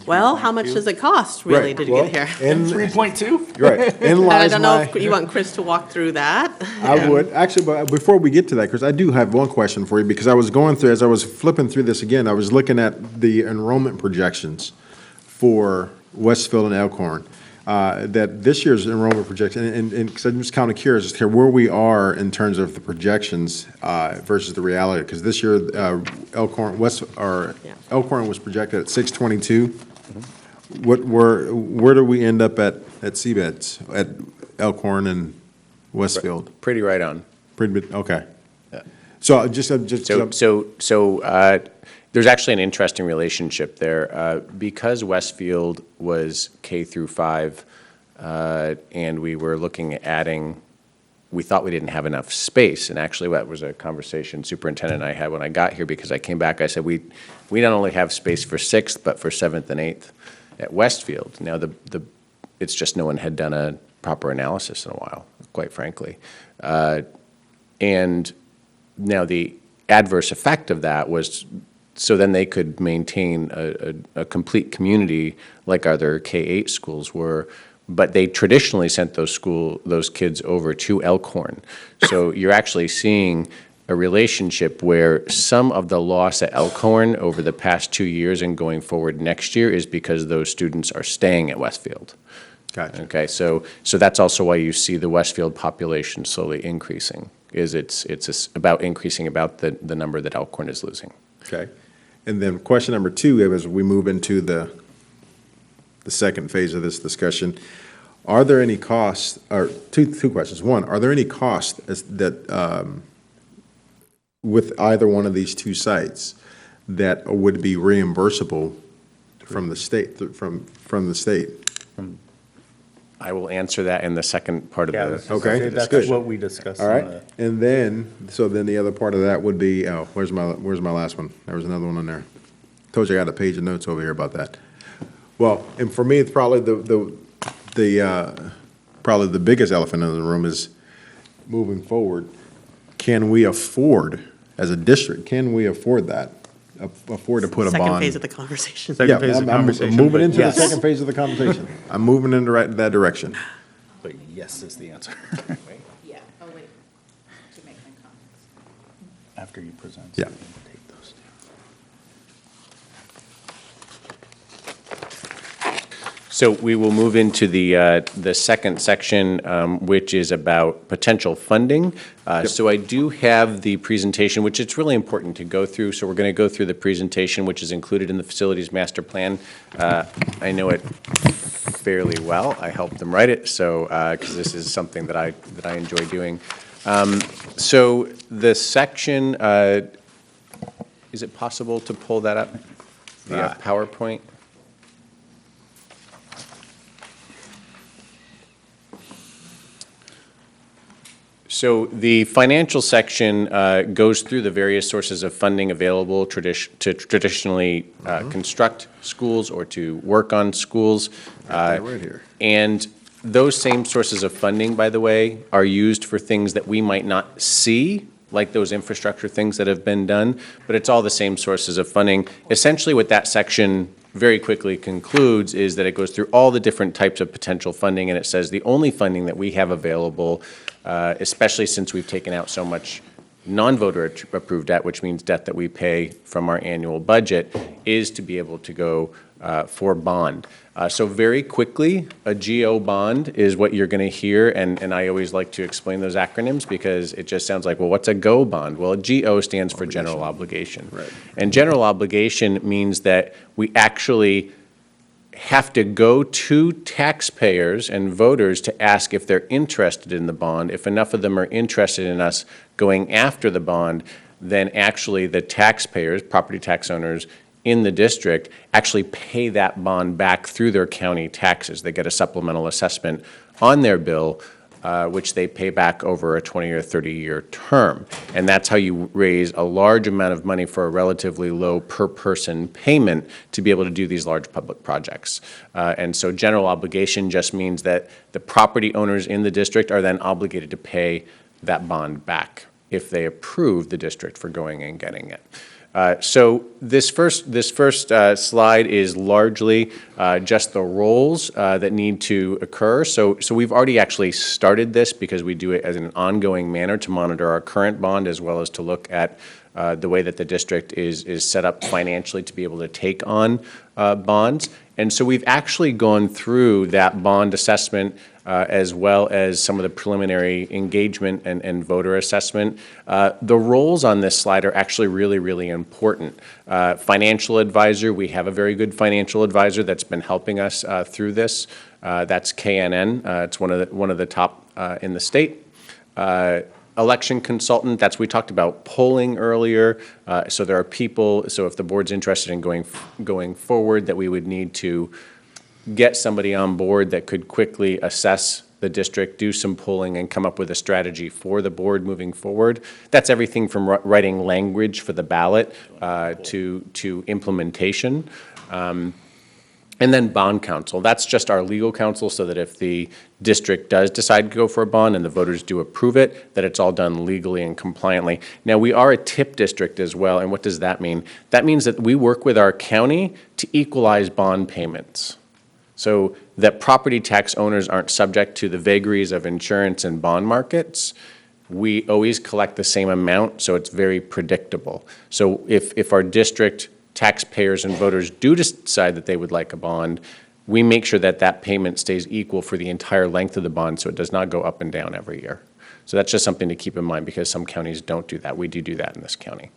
well, how much does it cost really Right, to well, get here? and- 3.2? Right, in And I lies don't know my. if you want Chris to walk through that. I would, actually, but before we get to that, Chris, I do have one question for you, because I was going through, as I was flipping through this again, I was looking at the enrollment projections for Westfield and Elkhorn, that this year's enrollment projection, and because I'm just kind of curious as to where we are in terms of the projections versus the reality, because this year, Elkhorn was projected at 622. Where do we end up at CBEDS, at Elkhorn and Westfield? Pretty right on. Pretty, okay. Yeah. So there's actually an interesting relationship there. Because Westfield was K through 5, and we were looking at adding, we thought we didn't have enough space. And actually, that was a conversation Superintendent and I had when I got here, because I came back, I said, we not only have space for 6th, but for 7th and 8th at Westfield. Now, it's just no one had done a proper analysis in a while, quite frankly. And now the adverse effect of that was, so then they could maintain a complete community like other K-8 schools were, but they traditionally sent those kids over to Elkhorn. So you're actually seeing a relationship where some of the loss at Elkhorn over the past 2 years and going forward next year is because those students are staying at Westfield. Gotcha. Okay, so that's also why you see the Westfield population slowly increasing, is it's about increasing about the number that Elkhorn is losing. Okay. And then question number 2, as we move into the second phase of this discussion, are there any costs, or two questions. One, are there any costs that with either one of these 2 sites that would be reimbursable from the state, from the state? I will answer that in the second part of the Okay, That's good. what we discussed. All right, and then, so then the other part of that would be, where's my last one? There was another one on there. Told you I got a page of notes over here about that. Well, and for me, it's probably probably the biggest elephant in the room is moving forward. Can we afford, as a district, can we afford that? Afford to put a bond? Second phase of the conversation. Yeah, I'm moving into the second phase of the conversation. I'm moving in that direction. But yes is the answer. Yeah, oh, wait, to make my comments. After you present. Yeah. Take those So we will move into the second section, which is about potential funding. So I do have the presentation, which it's really important to go through. So we're going to go through the presentation, which is included in the Facilities Master Plan. I know it fairly well. I helped them write it, so because this is something that I enjoy doing. So the section, is it possible to pull that up? The PowerPoint? So the financial section goes through the various sources of funding available to traditionally construct schools or to work on schools. Right here. And those same sources of funding, by the way, are used for things that we might not see, like those infrastructure things that have been done, but it's all the same sources of funding. Essentially what that section very quickly concludes is that it goes through all the different types of potential funding, and it says the only funding that we have available, especially since we've taken out so much non-voter approved debt, which means debt that we pay from our annual budget, is to be able to go for bond. So very quickly, a GO bond is what you're going to hear, and I always like to explain those acronyms because it just sounds like, well, what's a GO bond? Well, a GO stands for general obligation. Right. And general obligation means that we actually have to go to taxpayers and voters to ask if they're interested in the bond. If enough of them are interested in us going after the bond, then actually the taxpayers, property tax owners in the district, actually pay that bond back through their county taxes. They get a supplemental assessment on their bill, which they pay back over a 20 or 30-year term. And that's how you raise a large amount of money for a relatively low per-person payment to be able to do these large public projects. And so general obligation just means that the property owners in the district are then obligated to pay that bond back if they approve the district for going and getting it. So this first slide is largely just the roles that need to occur. So we've already actually started this because we do it as an ongoing manner to monitor our current bond as well as to look at the way that the district is set up financially to be able to take on bonds. And so we've actually gone through that bond assessment as well as some of the preliminary engagement and voter assessment. The roles on this slide are actually really, really important. Financial advisor, we have a very good financial advisor that's been helping us through this. That's KNN. It's one of the top in the state. Election consultant, that's, we talked about polling earlier. So there are people, so if the board's interested in going forward, that we would need to get somebody on board that could quickly assess the district, do some polling, and come up with a strategy for the board moving forward. That's everything from writing language for the ballot to implementation. And then bond counsel. That's just our legal counsel, so that if the district does decide to go for a bond and the voters do approve it, that it's all done legally and compliantly. Now, we are a TIP district as well, and what does that mean? That means that we work with our county to equalize bond payments, so that property tax owners aren't subject to the vagaries of insurance and bond markets. We always collect the same amount, so it's very predictable. So if our district taxpayers and voters do decide that they would like a bond, we make sure that that payment stays equal for the entire length of the bond, so it does not go up and down every year. So that's just something to keep in mind, because some counties don't do that. We do that in this county.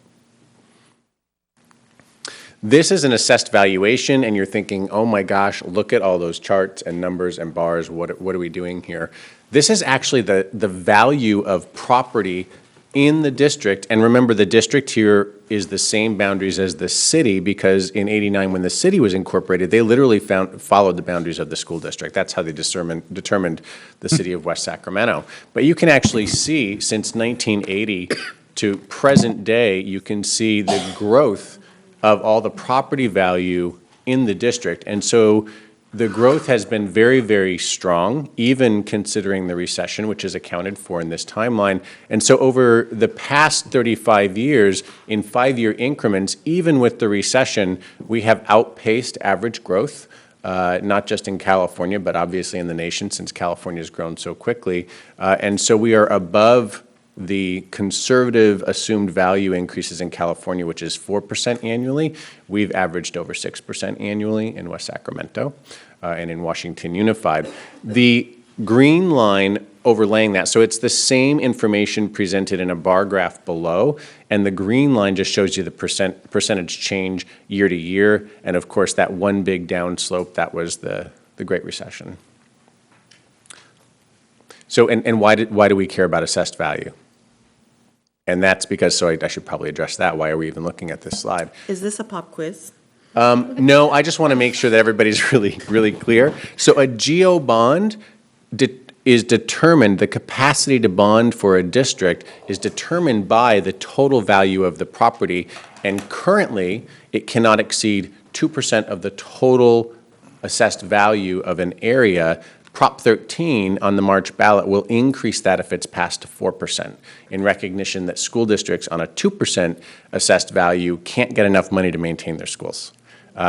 This is an assessed valuation, and you're thinking, oh my gosh, look at all those charts and numbers and bars. What are we doing here? This is actually the value of property in the district. And remember, the district here is the same boundaries as the city, because in '89, when the city was incorporated, they literally followed the boundaries of the school district. That's how they determined the city of West Sacramento. But you can actually see, since 1980 to present day, you can see the growth of all the property value in the district. And so the growth has been very, very strong, even considering the recession, which is accounted for in this timeline. And so over the past 35 years, in 5-year increments, even with the recession, we have outpaced average growth, not just in California, but obviously in the nation, since California has grown so quickly. And so we are above the conservative assumed value increases in California, which is 4% annually. We've averaged over 6% annually in West Sacramento and in Washington Unified. The green line overlaying that, so it's the same information presented in a bar graph below, and the green line just shows you the percentage change year to year, and of course that one big downslope, that was the Great Recession. So, and why do we care about assessed value? And that's because, so I should probably address that. Why are we even looking at this slide? Is this a pop quiz? No, I just want to make sure that everybody's really clear. So a GO bond is determined, the capacity to bond for a district is determined by the total value of the property, and currently it cannot exceed 2% of the total assessed value of an area. Prop 13 on the March ballot will increase that if it's passed to 4%, in recognition that school districts on a 2% assessed value can't get enough money to maintain their schools.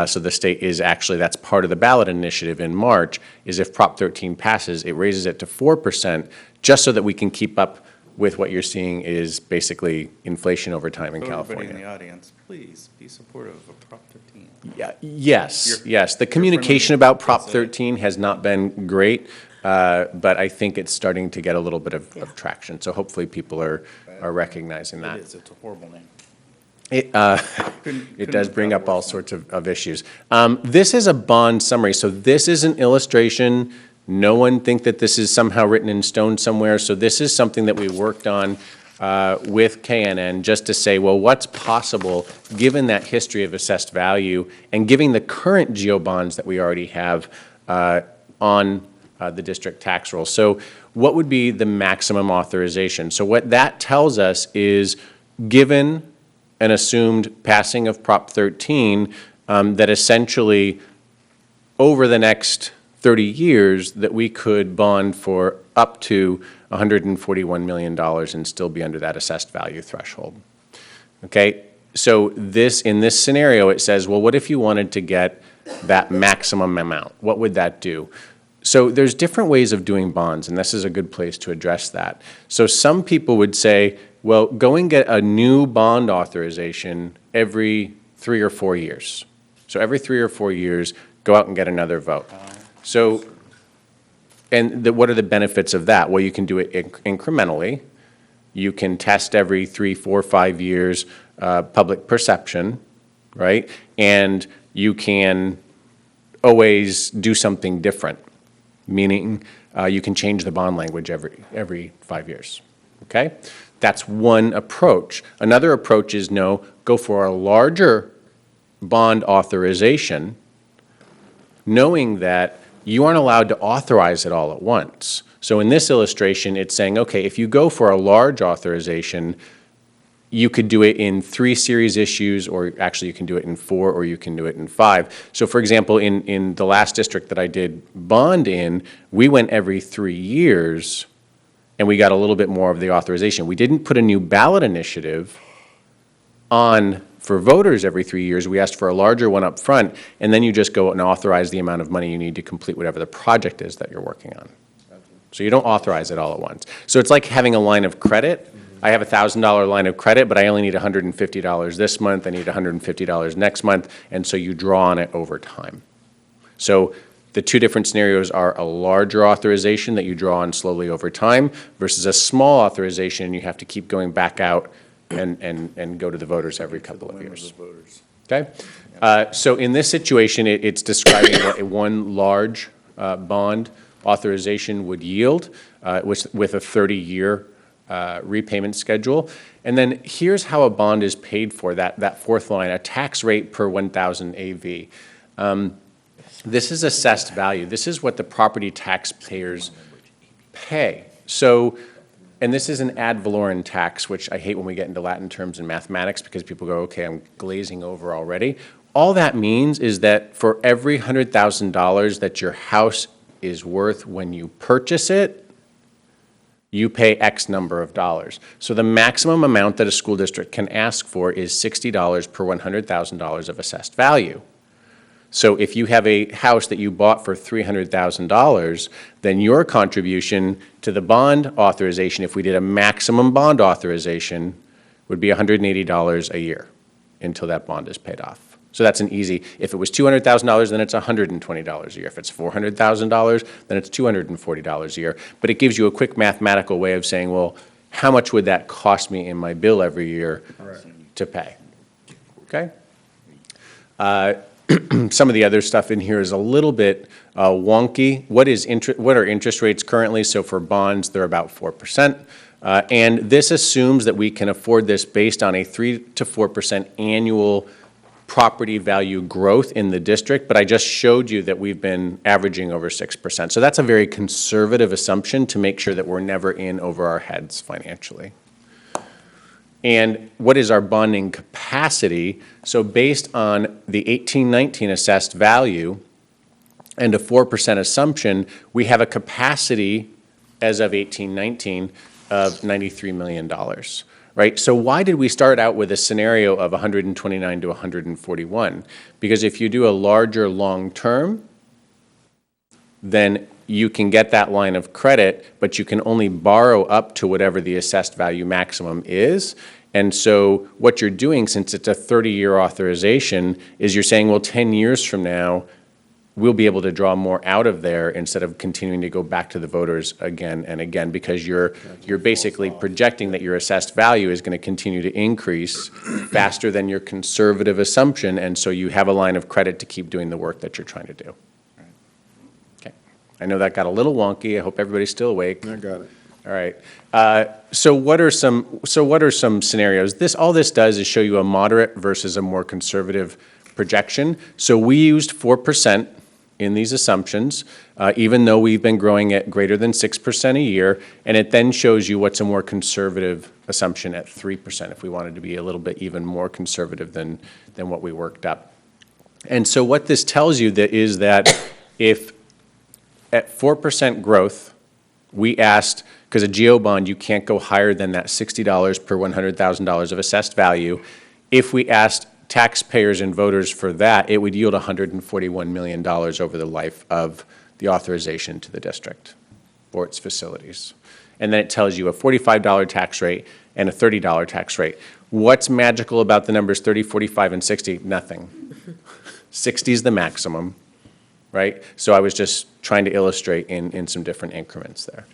So the state is actually, that's part of the ballot initiative in March, is if Prop 13 passes, it raises it to 4%, just so that we can keep up with what you're seeing is basically inflation over time in California. Everybody in the audience, please be supportive of Prop 13. Yeah, yes. The communication about Prop 13 has not been great, but I think it's starting to get a little bit of traction. So hopefully people are recognizing that. It is, it's a horrible name. It does bring up all sorts of issues. This is a bond summary. So this is an illustration. No one think that this is somehow written in stone somewhere. So this is something that we worked on with KNN, just to say, well, what's possible given that history of assessed value and giving the current GO bonds that we already have on the district tax roll. So what would be the maximum authorization? So what that tells us is, given an assumed passing of Prop 13, that essentially over the next 30 years that we could bond for up to $141 million and still be under that assessed value threshold. Okay, so in this scenario, it says, well, what if you wanted to get that maximum amount? What would that do? So there's different ways of doing bonds, and this is a good place to address that. So some people would say, well, go and get a new bond authorization every 3 or 4 years. So every 3 or 4 years, go out and get another vote. So, and what are the benefits of that? Well, you can do it incrementally. You can test every 3, 4, 5 years public perception, right? And you can always do something different, meaning you can change the bond language every 5 years. okay? That's one approach. Another approach is no, go for a larger bond authorization, knowing that you aren't allowed to authorize it all at once. So in this illustration, it's saying, okay, if you go for a large authorization, you could do it in 3 series issues, or actually you can do it in 4, or you can do it in 5. So for example, in the last district that I did bond in, we went every 3 years, and we got a little bit more of the authorization. We didn't put a new ballot initiative on for voters every 3 years. We asked for a larger one up front, and then you just go and authorize the amount of money you need to complete whatever the project is that you're working on. So you don't authorize it all at once. So it's like having a line of credit. I have a $1,000 line of credit, but I only need $150 this month. I need $150 next month, and so you draw on it over time. So the 2 different scenarios are a larger authorization that you draw on slowly over time versus a small authorization you have to keep going back out and go to the voters every couple of years. Okay? So in this situation, it's describing what one large bond authorization would yield with a 30-year repayment schedule. And then here's how a bond is paid for, that fourth line, a tax rate per 1,000 AV. This is assessed value. This is what the property taxpayers pay. So, and this is an ad valorem tax, which I hate when we get into Latin terms in mathematics because people go, okay, I'm glazing over already. All that means is that for every $100,000 that your house is worth when you purchase it, you pay X number of dollars. So the maximum amount that a school district can ask for is $60 per $100,000 of assessed value. So if you have a house that you bought for $300,000, then your contribution to the bond authorization, if we did a maximum bond authorization, would be $180 a year until that bond is paid off. So that's an easy, if it was $200,000, then it's $120 a year. If it's $400,000, then it's $240 a year. But it gives you a quick mathematical way of saying, well, how much would that cost me in my bill every year to pay? Okay? Some of the other stuff in here is a little bit wonky. What are interest rates currently? So for bonds, they're about 4%. And this assumes that we can afford this based on a 3 to 4% annual property value growth in the district, but I just showed you that we've been averaging over 6%. So that's a very conservative assumption to make sure that we're never in over our heads financially. And what is our bonding capacity? So based on the 1819 assessed value and a 4% assumption, we have a capacity as of 1819 of $93 million, right? So why did we start out with a scenario of 129 to 141? Because if you do a larger long term, then you can get that line of credit, but you can only borrow up to whatever the assessed value maximum is. And so what you're doing, since it's a 30-year authorization, is you're saying, well, 10 years from now, we'll be able to draw more out of there instead of continuing to go back to the voters again and again, because you're basically projecting that your assessed value is going to continue to increase faster than your conservative assumption, and so you have a line of credit to keep doing the work that you're trying to do. Okay. I know that got a little wonky. I hope everybody's still awake. I got it. All right. So what are some scenarios? All this does is show you a moderate versus a more conservative projection. So we used 4% in these assumptions, even though we've been growing at greater than 6% a year, and it then shows you what's a more conservative assumption at 3% if we wanted to be a little bit even more conservative than what we worked up. And so what this tells you is that if at 4% growth, we asked, because a GO bond, you can't go higher than that $60 per $100,000 of assessed value. If we asked taxpayers and voters for that, it would yield $141 million over the life of the authorization to the district for its facilities. And then it tells you a $45 tax rate and a $30 tax rate. What's magical about the numbers 30, 45, and 60? Nothing. 60 is the maximum, right? So I was just trying to illustrate in some different increments there.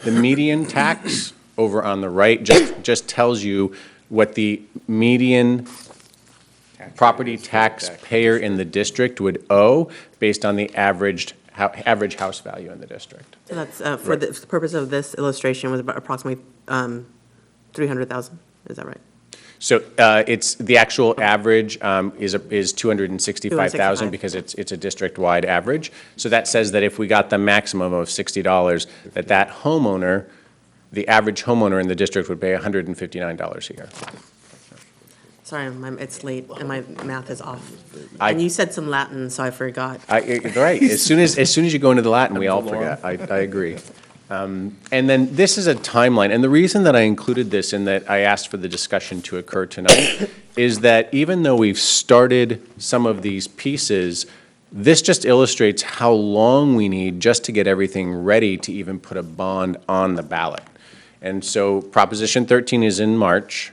The median tax over on the right just tells you what the median property tax payer in the district would owe based on the averaged average house value in the district. So that's, for the purpose of this illustration, was about approximately 300,000, is that right? So it's, the actual average is 265,000 because it's a district-wide average. So that says that if we got the maximum of $60, that homeowner, the average homeowner in the district would pay $159 a year. Sorry, it's late and my math is off. I- And you said some Latin, so I forgot. Right, as soon as you go into the Latin, we all forget. I agree. And then this is a timeline, and the reason that I included this and that I asked for the discussion to occur tonight is that even though we've started some of these pieces, this just illustrates how long we need just to get everything ready to even put a bond on the ballot. And so Proposition 13 is in March.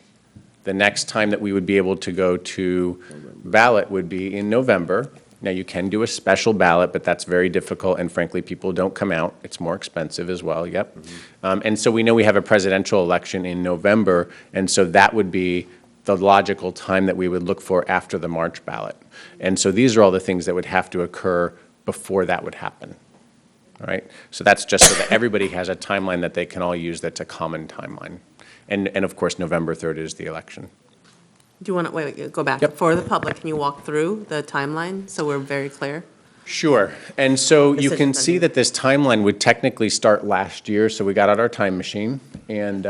The next time that we would be able to go to ballot would be in November. Now, you can do a special ballot, but that's very difficult, and frankly, people don't come out. It's more expensive as well, yep. And so we know we have a presidential election in November, and so that would be the logical time that we would look for after the March ballot. And so these are all the things that would have to occur before that would happen, all right? So that's just so that everybody has a timeline that they can all use that's a common timeline. And of course, November 3rd is the election. Do you want to, wait, go back. Yep. For the public, can you walk through the timeline so we're very clear? Sure. And so you Decision can see that this timeline would technically start last year. So we got out our time machine and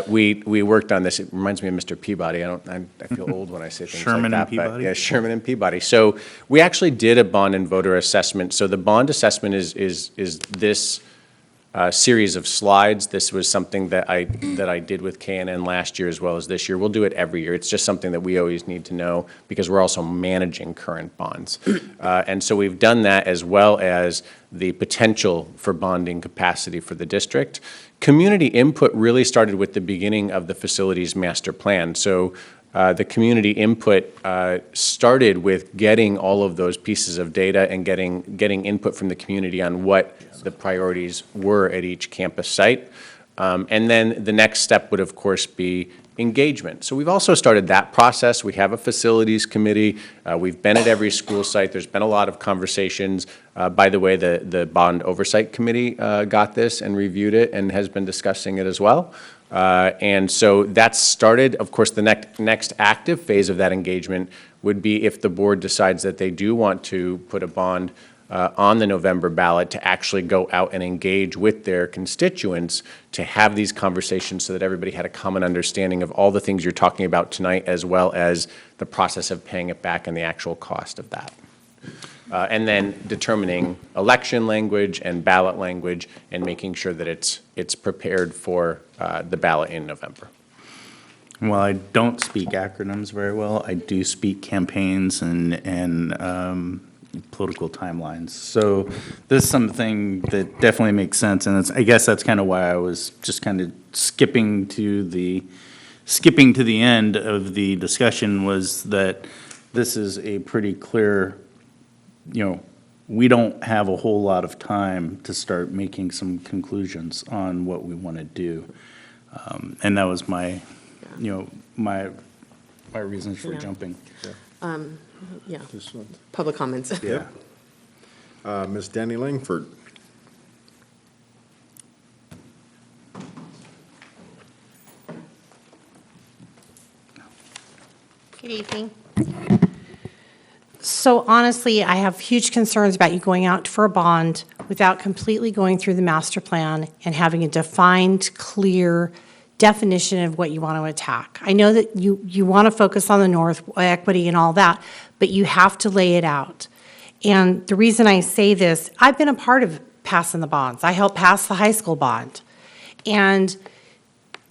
we worked on this. It reminds me of Mr. Peabody. I feel old when I say things Sherman like and that. But Peabody? yeah, Sherman and Peabody. So we actually did a bond and voter assessment. So the bond assessment is this series of slides. This was something that I did with KNN last year as well as this year. We'll do it every year. It's just something that we always need to know because we're also managing current bonds. And so we've done that as well as the potential for bonding capacity for the district. Community input really started with the beginning of the facilities master plan. So the community input started with getting all of those pieces of data and getting input from the community on what the priorities were at each campus site. And then the next step would, of course, be engagement. So we've also started that process. We have a facilities committee. We've been at every school site. There's been a lot of conversations. By the way, the bond oversight committee got this and reviewed it and has been discussing it as well. And so that's started. Of course, the next active phase of that engagement would be if the board decides that they do want to put a bond on the November ballot to actually go out and engage with their constituents to have these conversations so that everybody had a common understanding of all the things you're talking about tonight, as well as the process of paying it back and the actual cost of that. And then determining election language and ballot language and making sure that it's prepared for the ballot in November. While I don't speak acronyms very well, I do speak campaigns and political timelines. So this is something that definitely makes sense, and I guess that's kind of why I was just kind of skipping to the end of the discussion, was that this is a pretty clear, we don't have a whole lot of time to start making some conclusions on what we want to do. And that was my reasons for jumping. Yeah, public comments. Yeah. Ms. Danny Langford. Good evening. So honestly, I have huge concerns about you going out for a bond without completely going through the master plan and having a defined, clear definition of what you want to attack. I know that you want to focus on the North, equity and all that, but you have to lay it out. And the reason I say this, I've been a part of passing the bonds. I helped pass the high school bond. And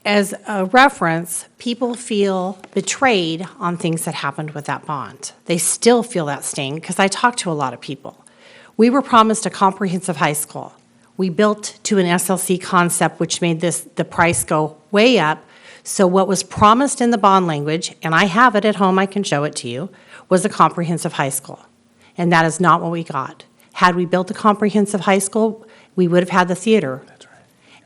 as a reference, people feel betrayed on things that happened with that bond. They still feel that sting because I talk to a lot of people. We were promised a comprehensive high school. We built to an SLC concept, which made the price go way up. So what was promised in the bond language, and I have it at home, I can show it to you, was a comprehensive high school. And that is not what we got. Had we built a comprehensive high school, we would have had the theater. That's right.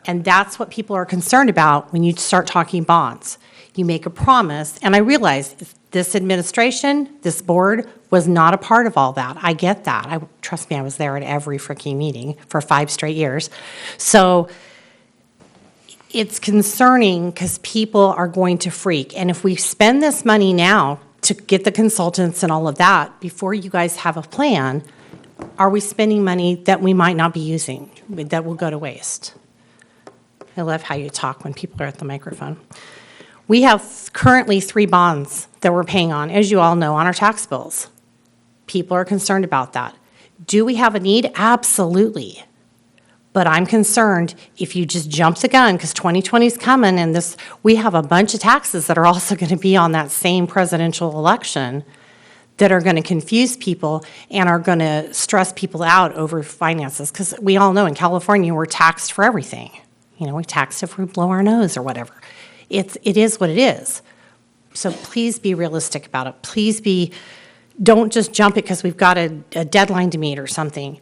And that's what people are concerned about when you start talking bonds. You make a promise, and I realize This administration, this board was not a part of all that. I get that. Trust me, I was there at every freaking meeting for 5 straight years. So it's concerning because people are going to freak. And if we spend this money now to get the consultants and all of that, before you guys have a plan, are we spending money that we might not be using, that will go to waste? I love how you talk when people are at the microphone. We have currently 3 bonds that we're paying on, as you all know, on our tax bills. People are concerned about that. Do we have a need? Absolutely. But I'm concerned if you just jump the gun, because 2020 is coming, and we have a bunch of taxes that are also going to be on that same presidential election that are going to confuse people and are going to stress people out over finances. Because we all know in California, we're taxed for everything. You know, we're taxed if we blow our nose or whatever. It is what it is. So please be realistic about it. Don't just jump it because we've got a deadline to meet or something.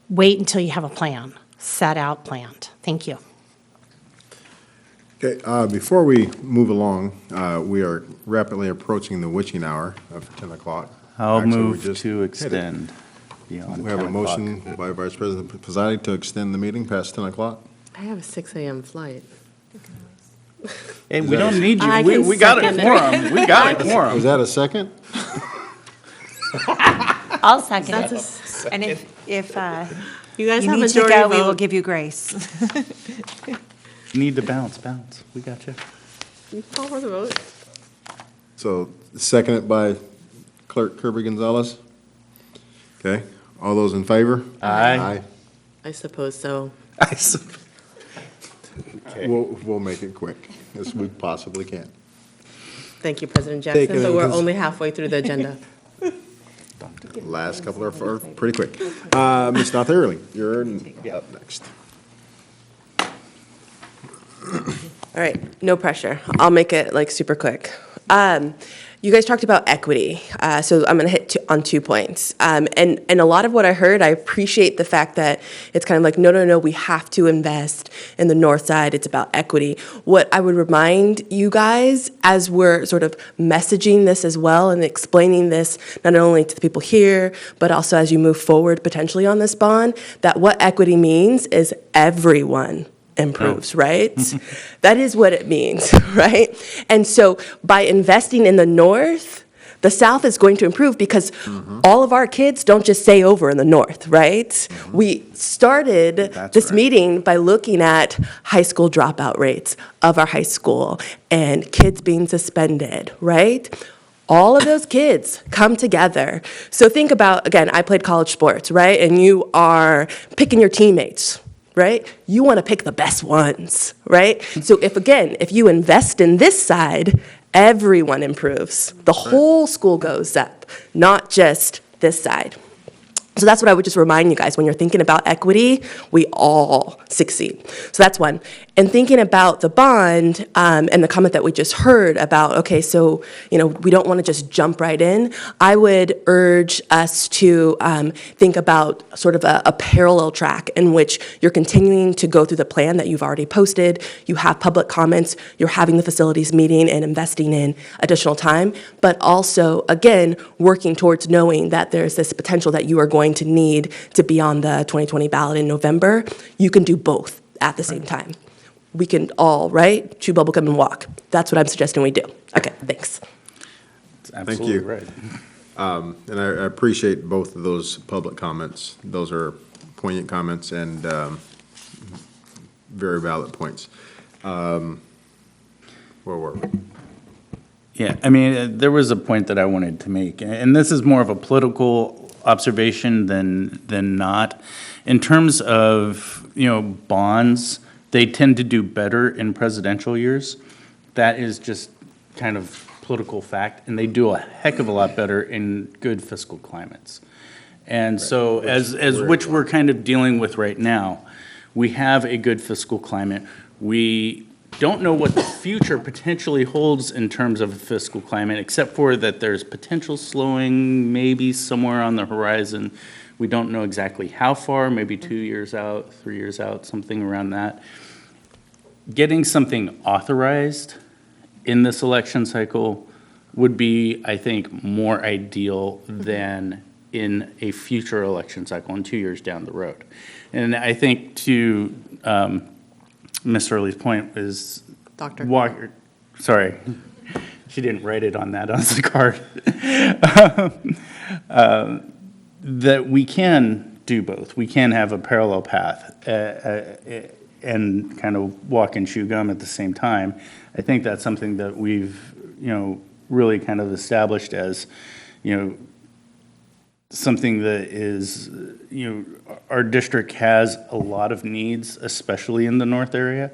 Wait until you have a plan, set out, planned. Thank you. Okay, before we move along, we are rapidly approaching the witching hour of 10 o'clock. I'll Actually, we move just to hit it. extend beyond We have a 10 o'clock. motion by Vice President Pizzati to extend the meeting past 10 o'clock. I have a 6 a.m. flight. Hey, we don't need I you. can We got a second it. quorum. We got a quorum. Was that a second? I'll second That's it. And if You guys you have need to majority go, we will vote. give you grace. Need to bounce. We got you. You call for the vote. So seconded by Clerk Kirby Gonzalez. Okay, all those in favor? Aye. I suppose so. We'll make it quick, as we possibly can. Thank you, President Take Jackson, it but we're because- only halfway through the agenda. Last couple are pretty quick. Ms. Notherly, you're up next. All right, no pressure. I'll make it like super quick. You guys talked about equity, so I'm going to hit on 2 points. And a lot of what I heard, I appreciate the fact that it's kind of like, no, we have to invest in the north side. It's about equity. What I would remind you guys, as we're sort of messaging this as well and explaining this not only to the people here, but also as you move forward potentially on this bond, that what equity means is everyone improves, right? That is what it means, right? And so by investing in the north, the south is going to improve because all of our kids don't just stay over in the north, right? We started this meeting by looking at high school dropout rates of our high school and kids being suspended, right? All of those kids come together. So think about, again, I played college sports, right? And you are picking your teammates, right? You want to pick the best ones, right? So if you invest in this side, everyone improves. The whole school goes up, not just this side. So that's what I would just remind you guys, when you're thinking about equity, we all succeed. So that's one. And thinking about the bond and the comment that we just heard about, okay, so, we don't want to just jump right in. I would urge us to think about sort of a parallel track in which you're continuing to go through the plan that you've already posted, you have public comments, you're having the facilities meeting and investing in additional time, but also, again, working towards knowing that there's this potential that you are going to need to be on the 2020 ballot in November. You can do both at the same time. We can all, right, chew bubblegum and walk. That's what I'm suggesting we do. Okay, thanks. Thank you. Right. And I appreciate both of those public comments. Those are poignant comments and very valid points. Where were we? Yeah, I mean, there was a point that I wanted to make, and this is more of a political observation than not. In terms of, bonds, they tend to do better in presidential years. That is just kind of political fact, and they do a heck of a lot better in good fiscal climates. And so which we're kind of dealing with right now, we have a good fiscal climate. We don't know what the future potentially holds in terms of fiscal climate, except for that there's potential slowing maybe somewhere on the horizon. We don't know exactly how far, maybe 2 years out, 3 years out, something around that. Getting something authorized in this election cycle would be, I think, more ideal than in a future election cycle and 2 years down the road. And I think to Ms. Hurley's point is Dr. Walker, sorry, she didn't write it on that on the card. That we can do both. We can have a parallel path and kind of walk and chew gum at the same time. I think that's something that we've, really kind of established as, something that is, our district has a lot of needs, especially in the north area.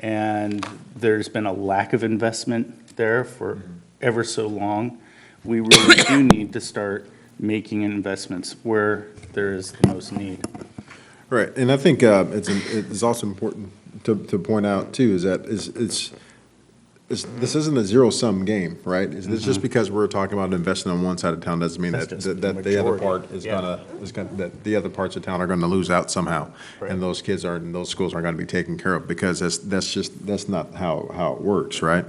And there's been a lack of investment there for ever so long. We really do need to start making investments where there is the most need. Right, and I think it's also important to point out too, is that this isn't a zero-sum game, right? It's just because we're talking about investing on one side of town doesn't mean that the other part that the other parts of town are gonna lose out somehow. And those kids those schools aren't gonna be taken care of, because that's not how it works, right?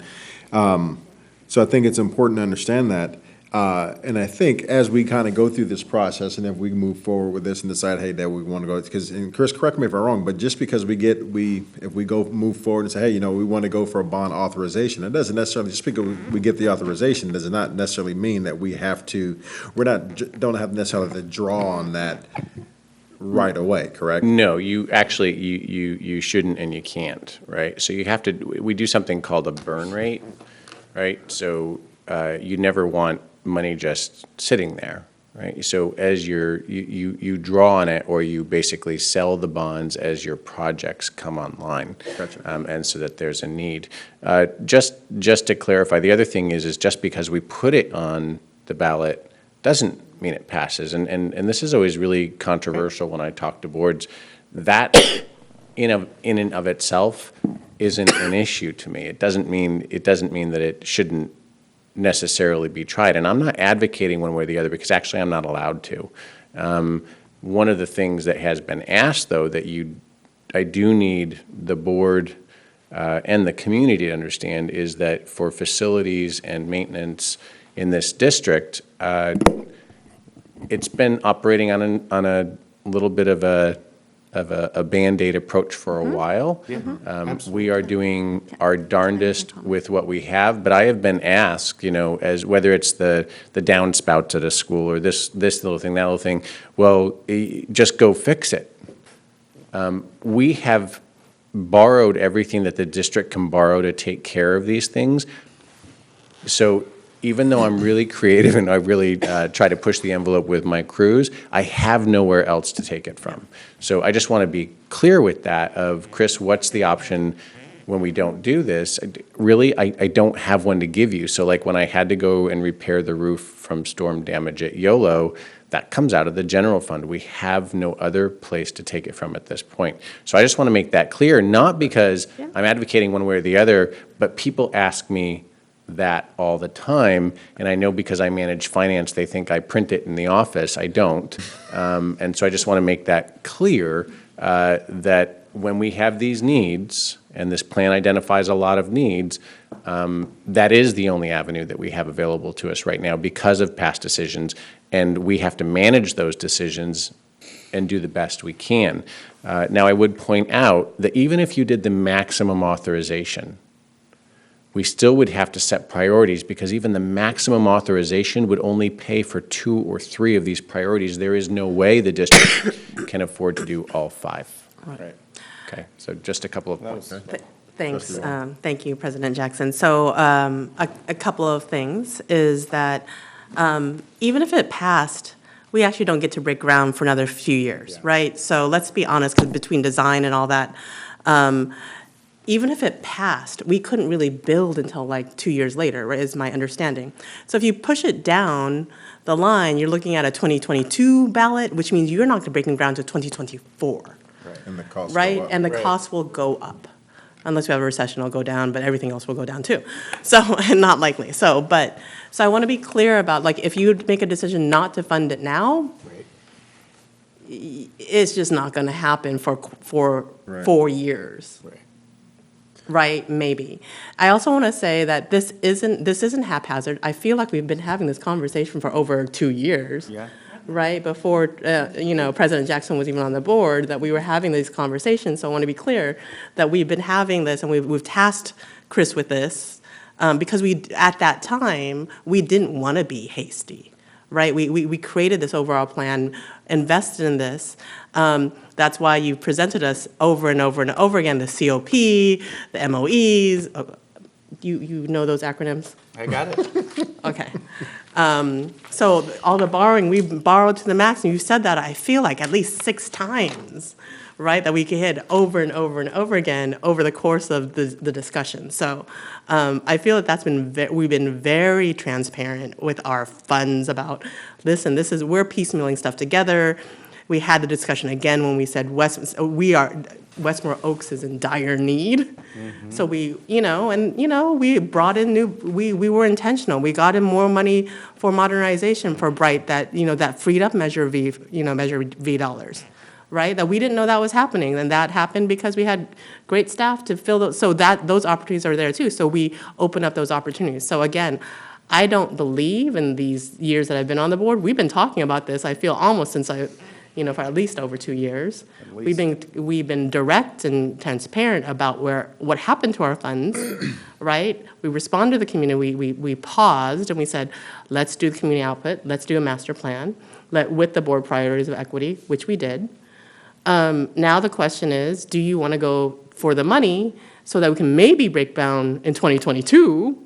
So I think it's important to understand that. And I think as we kind of go through this process, and if we move forward with this and decide, hey, that we want to go, because, and Chris, correct me if I'm wrong, but just because if we move forward and say, hey, we want to go for a bond authorization, it doesn't necessarily, just because we get the authorization, does not necessarily mean that don't have necessarily to draw on that right away, correct? No, you actually, you shouldn't and you can't, right? So we do something called a burn rate, right? So you never want money just sitting there, right? So as you draw on it, or you basically sell the bonds as your projects come online. Gotcha. And so that there's a need. Just to clarify, the other thing is just because we put it on the ballot doesn't mean it passes. And this is always really controversial when I talk to boards. That in and of itself isn't an issue to me. It doesn't mean that it shouldn't necessarily be tried. And I'm not advocating one way or the other, because actually I'm not allowed to. One of the things that has been asked, though, that I do need the board and the community to understand, is that for facilities and maintenance in this district, it's been operating on a little bit of a Band-Aid approach for a while. We are doing our darndest with what we have, but I have been asked, as whether it's the downspouts at a school or this little thing, that little thing, well, just go fix it. We have borrowed everything that the district can borrow to take care of these things. So even though I'm really creative and I really try to push the envelope with my crews, I have nowhere else to take it from. So I just want to be clear with that of, Chris, what's the option when we don't do this? Really, I don't have one to give you. So like when I had to go and repair the roof from storm damage at YOLO, that comes out of the general fund. We have no other place to take it from at this point. So I just want to make that clear, not because I'm advocating one way or the other, but people ask me that all the time, and I know because I manage finance, they think I print it in the office. I don't. And so I just want to make that clear, that when we have these needs, and this plan identifies a lot of needs, that is the only avenue that we have available to us right now because of past decisions, and we have to manage those decisions and do the best we can. Now, I would point out that even if you did the maximum authorization, we still would have to set priorities, because even the maximum authorization would only pay for 2 or 3 of these priorities. There is no way the district can afford to do all 5. Right. Okay, so just a couple of points. Thanks. Thank you, President Jackson. So a couple of things is that even if it passed, we actually don't get to break ground for another few years, right? So let's be honest, because between design and all that, even if it passed, we couldn't really build until like 2 years later, right, is my understanding. So if you push it down the line, you're looking at a 2022 ballot, which means you're not going to break ground until 2024. Right, and the cost Right, go up. and the cost will go up. Unless we have a recession, it'll go down, but everything else will go down too. So, and not likely. So I want to be clear about, like, if you make a decision not to fund it now, it's just not going to happen for 4 years. Right. right? Maybe. I also want to say that this isn't haphazard. I feel like we've been having this conversation for over 2 years. Yeah. Right before President Jackson was even on the board, that we were having these conversations. So I want to be clear that we've been having this, and we've tasked Chris with this because at that time we didn't want to be hasty, right? We created this overall plan, invested in this. That's why you presented us over and over and over again the COP, the MOEs. You know those acronyms? I got it. Okay. So all the borrowing, we've borrowed to the max, and you said that, I feel like, at least 6 times, right, that we could hit over and over and over again over the course of the discussion. So I feel that we've been very transparent with our funds about, listen, we're piecemealing stuff together. We had the discussion again when we said Westmore Oaks is in dire need. So we brought in we were intentional. We got in more money for modernization for Bright that freed up Measure V dollars, right? That we didn't know that was happening. And that happened because we had great staff to fill those, so that those opportunities are there too. So we open up those opportunities. So again, I don't believe in these years that I've been on the board. We've been talking about this, I feel, almost since for at least over 2 years. We've been direct and transparent about what happened to our funds, right? We responded to the community. We paused and we said, let's do the community output. Let's do a master plan with the board priorities of equity, which we did. Now the question is, do you want to go for the money so that we can maybe break down in 2022?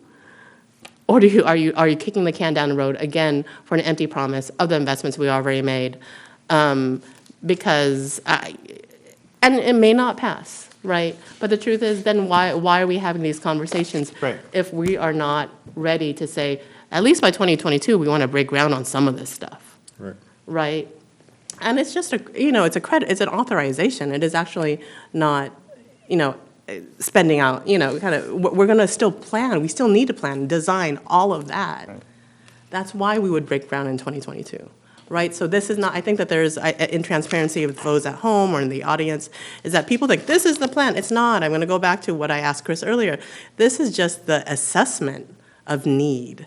Or are you kicking the can down the road again for an empty promise of the investments we already made? Because and it may not pass, right? But the truth is, then why are we having these conversations if we are not ready to say, at least by 2022, we want to break ground on some of this stuff, right? And it's just it's an authorization. It is actually not, spending out, we're going to still plan. We still need to plan, design, all of that. That's why we would break ground in 2022. Right, so this is not, I think that there's, in transparency of those at home or in the audience, is that people think, this is the plan. It's not. I'm going to go back to what I asked Chris earlier. This is just the assessment of need,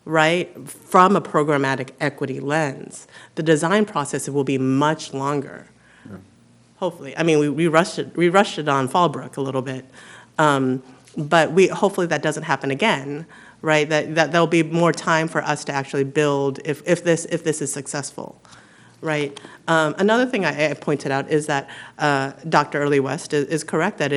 right, from a programmatic equity lens. The design process will be much longer, hopefully. I mean, we rushed it on Fallbrook a little bit, but hopefully that doesn't happen again. Right, that there'll be more time for us to actually build if this is successful, right? Another thing I pointed out is that Dr. Early West is correct that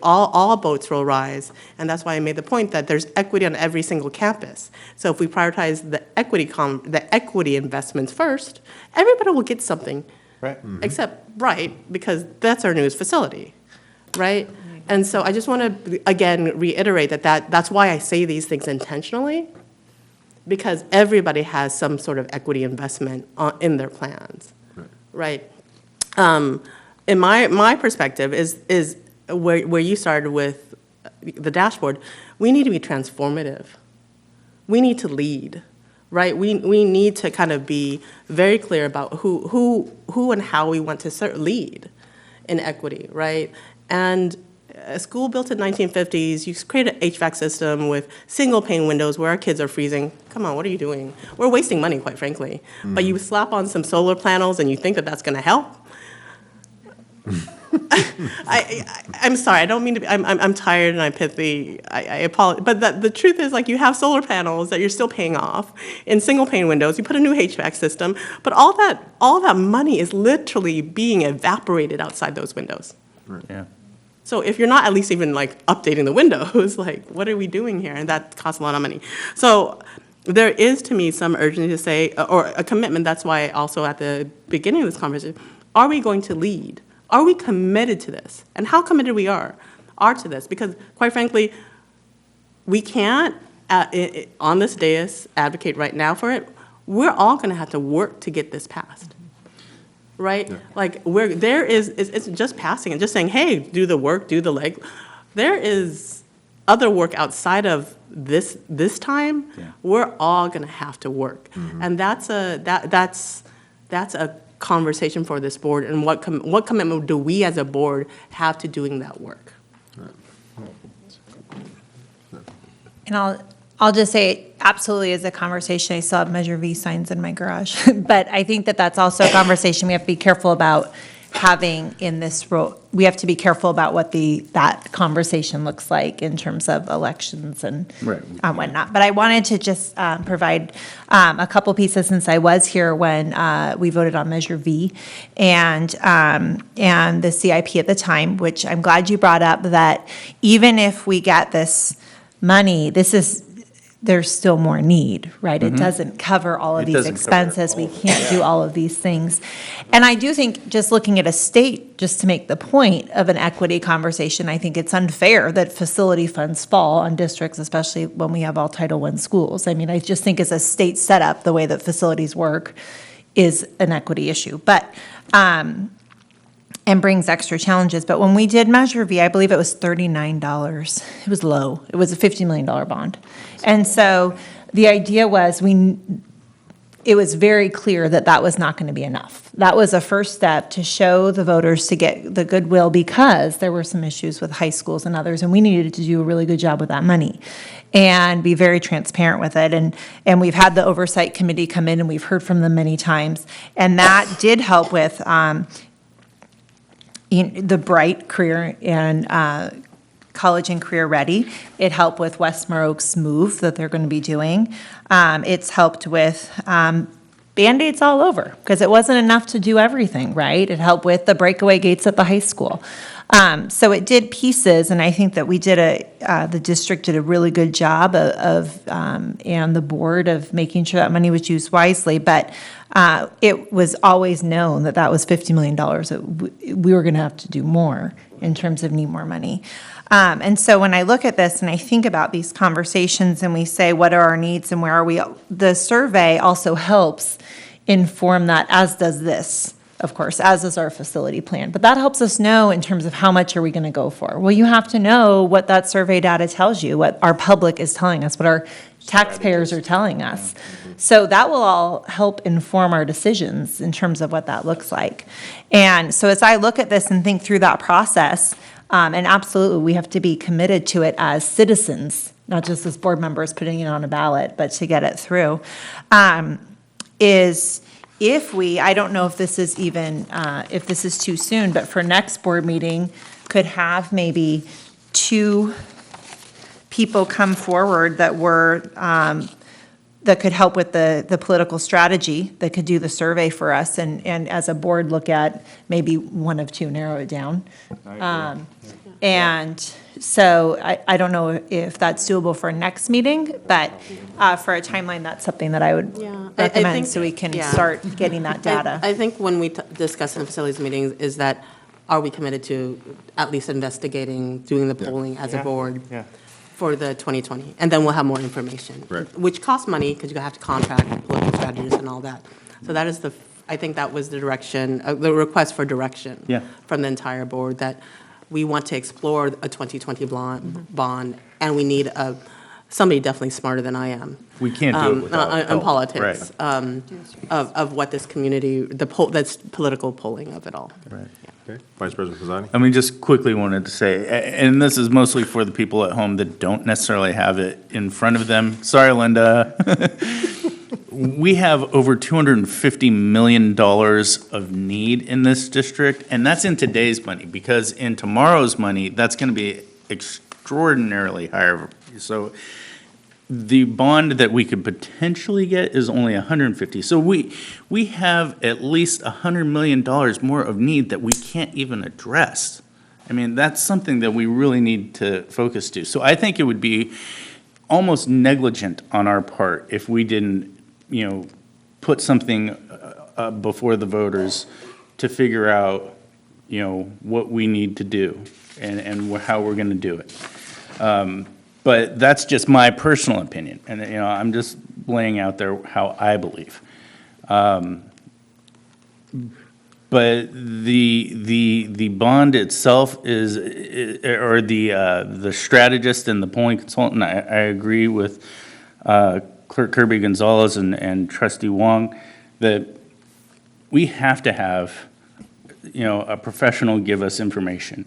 all boats will rise, and that's why I made the point that there's equity on every single campus. So if we prioritize the equity investments first, everybody will get something, right? Except Bright, because that's our newest facility, right? And so I just want to, again, reiterate that's why I say these things intentionally, because everybody has some sort of equity investment in their plans, right? In my perspective is where you started with the dashboard, we need to be transformative. We need to lead, right? We need to kind of be very clear about who and how we want to lead in equity, right? And a school built in the 1950s, you create an HVAC system with single pane windows where our kids are freezing. Come on, what are you doing? We're wasting money, quite frankly. But you slap on some solar panels and you think that that's going to help? I'm sorry, I don't mean to be, I'm tired and I'm pithy. I apologize. But the truth is, like, you have solar panels that you're still paying off in single pane windows. You put a new HVAC system, but all that money is literally being evaporated outside those windows. Yeah. So if you're not at least even like updating the windows, like, what are we doing here? And that costs a lot of money. So there is, to me, some urgency to say, or a commitment. That's why also at the beginning of this conversation, are we going to lead? Are we committed to this? And how committed we are to this? Because quite frankly, we can't, on this dais, advocate right now for it. We're all going to have to work to get this passed. Right? Yeah. Like, it's just passing and just saying, hey, do the work, do the leg. There is other work outside of this time. Yeah. We're all going to have to work. And that's a conversation for this board, and what commitment do we as a board have to doing that work? And I'll just say, it absolutely is a conversation. I still have Measure V signs in my garage. But I think that that's also a conversation we have to be careful about having in this role. We have to be careful about what that conversation looks like in terms of elections and whatnot. But I wanted to just provide a couple pieces since I was here when we voted on Measure V and the CIP at the time, which I'm glad you brought up, that even if we get this money, there's still more need, right? It doesn't cover all of these expenses. We can't do all of these things. And I do think, just looking at a state, just to make the point of an equity conversation, I think it's unfair that facility funds fall on districts, especially when we have all Title I schools. I mean, I just think as a state setup, the way that facilities work is an equity issue. But, and brings extra challenges. But when we did Measure V, I believe it was $39. It was low. It was a $50 million bond. And so the idea was it was very clear that that was not going to be enough. That was a first step to show the voters to get the goodwill, because there were some issues with high schools and others, and we needed to do a really good job with that money and be very transparent with it. And we've had the oversight committee come in, and we've heard from them many times. And that did help with the Bright Career and College and Career Ready. It helped with Westmore Oaks move that they're going to be doing. It's helped with Band-Aids all over, because it wasn't enough to do everything, right? It helped with the breakaway gates at the high school. So it did pieces, and I think that the district did a really good job and the board of making sure that money was used wisely. But it was always known that was $50 million. That we were going to have to do more in terms of need more money. And so when I look at this and I think about these conversations and we say, what are our needs and where are we? The survey also helps inform that, as does this, of course, as is our facility plan. But that helps us know in terms of how much are we going to go for. Well, you have to know what that survey data tells you, what our public is telling us, what our taxpayers are telling us. So that will all help inform our decisions in terms of what that looks like. And so as I look at this and think through that process, and absolutely, we have to be committed to it as citizens, not just as board members putting it on a ballot, but to get it through, is if I don't know if this is even, if this is too soon, but for next board meeting, could have maybe 2 people come forward that that could help with the political strategy, that could do the survey for us, and as a board look at maybe one of 2, narrow it down. And so I don't know if that's doable for next meeting, but for a timeline, that's something that I would recommend, so we can start getting that data. I think when we discuss in the facilities meetings is that, are we committed to at least investigating, doing the polling as a board? For the 2020, and then we'll have more information, which costs money because you have to contract political strategists and all that. So that is I think that was the direction, the request for direction from the entire board, that we want to explore a 2020 bond, and we need somebody definitely smarter than I am. We can't do it without in politics of what this community, that's political polling of it all. Right. Okay, Vice President Pizzani. I mean, just quickly wanted to say, and this is mostly for the people at home that don't necessarily have it in front of them. Sorry, Linda. We have over $250 million of need in this district, and that's in today's money, because in tomorrow's money, that's going to be extraordinarily higher. So the bond that we could potentially get is only 150. So we have at least $100 million more of need that we can't even address. I mean, that's something that we really need to focus to. So I think it would be almost negligent on our part if we didn't, put something before the voters to figure out, what we need to do and how we're going to do it. But that's just my personal opinion, and I'm just laying out there how I believe. But the bond itself or the strategist and the polling consultant, I agree with Clerk Kirby Gonzalez and Trustee Wong that we have to have a professional give us information.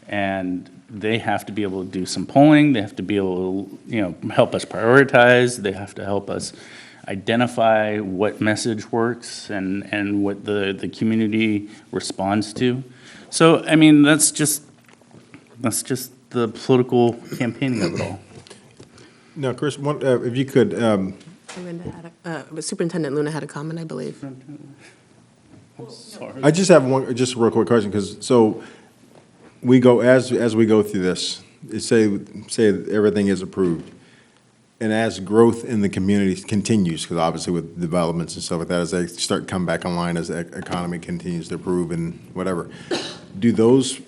And they have to be able to do some polling, they have to be able to, help us prioritize, they have to help us identify what message works and what the community responds to. So, I mean, that's just the political campaigning of it all. Now, Chris, if you could, Superintendent Luna had a comment, I believe. I just have just a real quick question, because, so, we go, as we go through this, say everything is approved, and as growth in the community continues, because obviously with developments and stuff like that, as they start to come back online, as the economy continues to improve and whatever, do those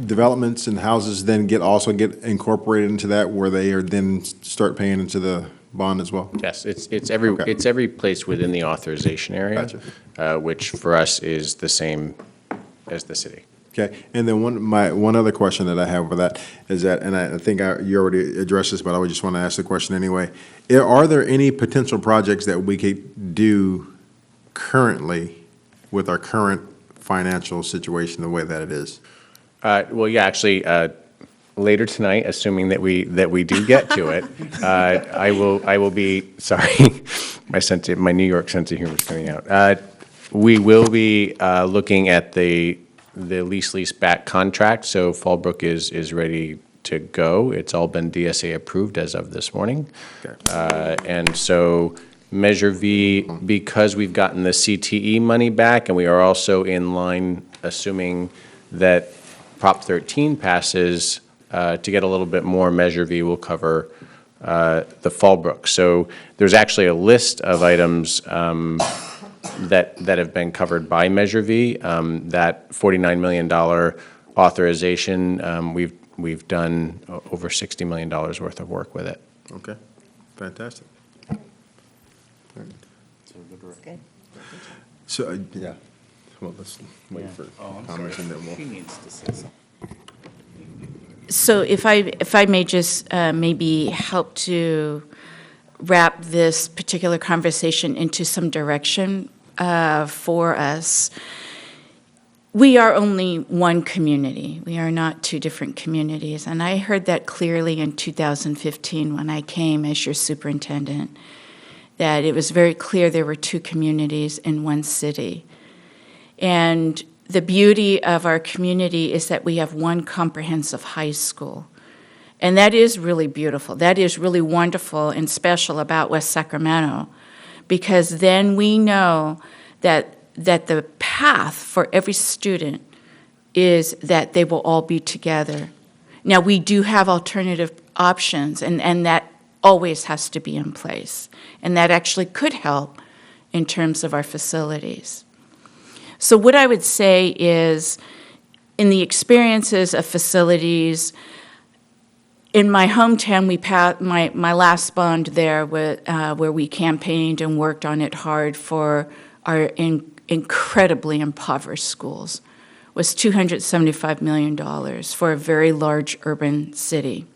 developments and houses then also get incorporated into that, where they are then start paying into the bond as well? Yes, it's every place within the authorization area, which for us is the same as the city. Okay, and then one other question that I have for that is that, and I think you already addressed this, but I would just want to ask the question anyway. Are there any potential projects that we could do currently with our current financial situation the way that it is? Well, yeah, actually, later tonight, assuming that we do get to it, I will be sorry, my New York sense of humor is coming out. We will be looking at the lease back contract. So Fallbrook is ready to go. It's all been DSA approved as of this morning. Okay. And so Measure V, because we've gotten the CTE money back, and we are also in line, assuming that Prop 13 passes, to get a little bit more, Measure V will cover the Fallbrook. So there's actually a list of items that have been covered by Measure V. That $49 million authorization, we've done over $60 million worth of work with it. Okay, fantastic. Good. So, yeah, well, let's wait for comments and then we'll. She needs to say something. So if I may just maybe help to wrap this particular conversation into some direction for us. We are only one community. We are not two different communities. And I heard that clearly in 2015 when I came as your superintendent, that it was very clear there were two communities in one city. And the beauty of our community is that we have one comprehensive high school. And that is really beautiful. That is really wonderful and special about West Sacramento, because then we know that the path for every student is that they will all be together. Now, we do have alternative options, and that always has to be in place. And that actually could help in terms of our facilities. So what I would say is, in the experiences of facilities, in my hometown, we passed my last bond there, where we campaigned and worked on it hard for our incredibly impoverished schools, was $275 million for a very large urban city.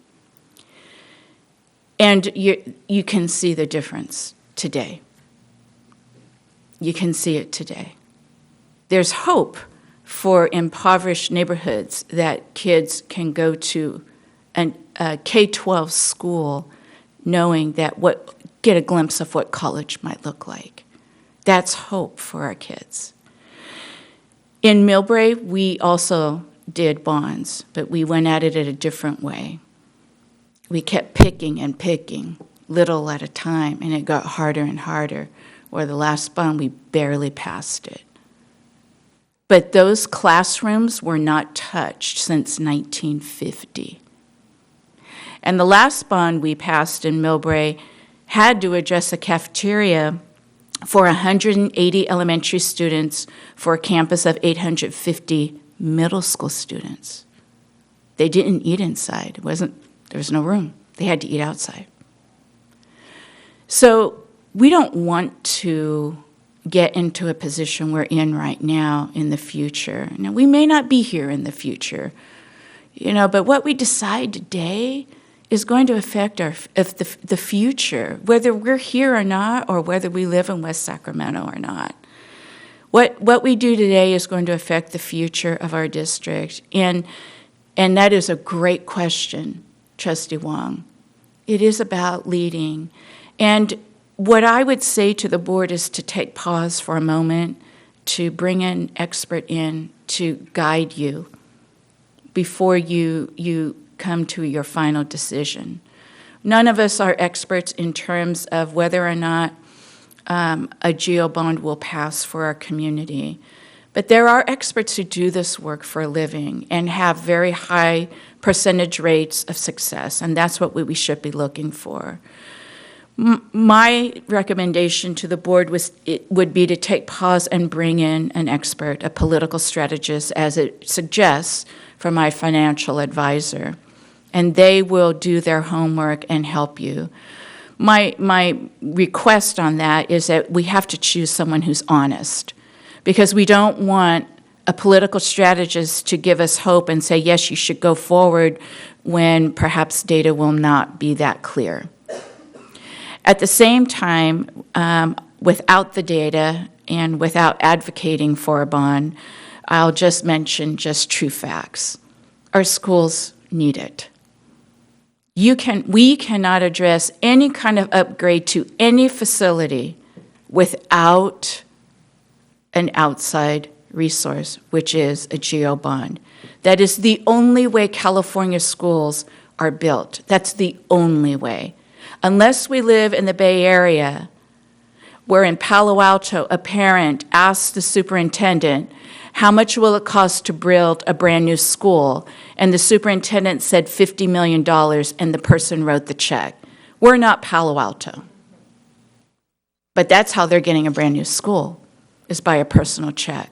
And you can see the difference today. You can see it today. There's hope for impoverished neighborhoods that kids can go to a K-12 school knowing that get a glimpse of what college might look like. That's hope for our kids. In Millbrae, we also did bonds, but we went at it in a different way. We kept picking and picking, little at a time, and it got harder and harder, where the last bond, we barely passed it. But those classrooms were not touched since 1950. And the last bond we passed in Millbrae had to address a cafeteria for 180 elementary students for a campus of 850 middle school students. They didn't eat inside. There was no room. They had to eat outside. So we don't want to get into a position we're in right now in the future. Now, we may not be here in the future, but what we decide today is going to affect the future, whether we're here or not, or whether we live in West Sacramento or not. What we do today is going to affect the future of our district. And And that is a great question, Trustee Wong. It is about leading. And what I would say to the board is to take pause for a moment, to bring an expert in to guide you before you come to your final decision. None of us are experts in terms of whether or not a GO bond will pass for our community. But there are experts who do this work for a living and have very high percentage rates of success, and that's what we should be looking for. My recommendation to the board would be to take pause and bring in an expert, a political strategist, as it suggests from my financial advisor, and they will do their homework and help you. My request on that is that we have to choose someone who's honest, because we don't want a political strategist to give us hope and say, yes, you should go forward, when perhaps data will not be that clear. At the same time, without the data and without advocating for a bond, I'll just mention just true facts. Our schools need it. We cannot address any kind of upgrade to any facility without an outside resource, which is a GO bond. That is the only way California schools are built. That's the only way. Unless we live in the Bay Area, where in Palo Alto, a parent asked the superintendent, how much will it cost to build a brand new school? And the superintendent said $50 million, and the person wrote the check. We're not Palo Alto. But that's how they're getting a brand new school, is by a personal check.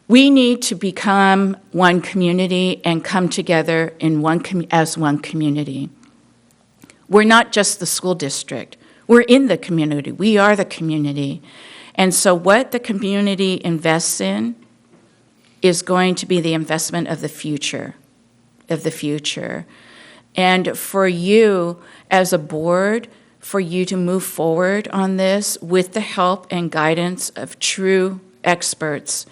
We need to become one community and come together in as one community. We're not just the school district. We're in the community. We are the community. And so what the community invests in is going to be the investment of the future, And for you as a board, for you to move forward on this with the help and guidance of true experts,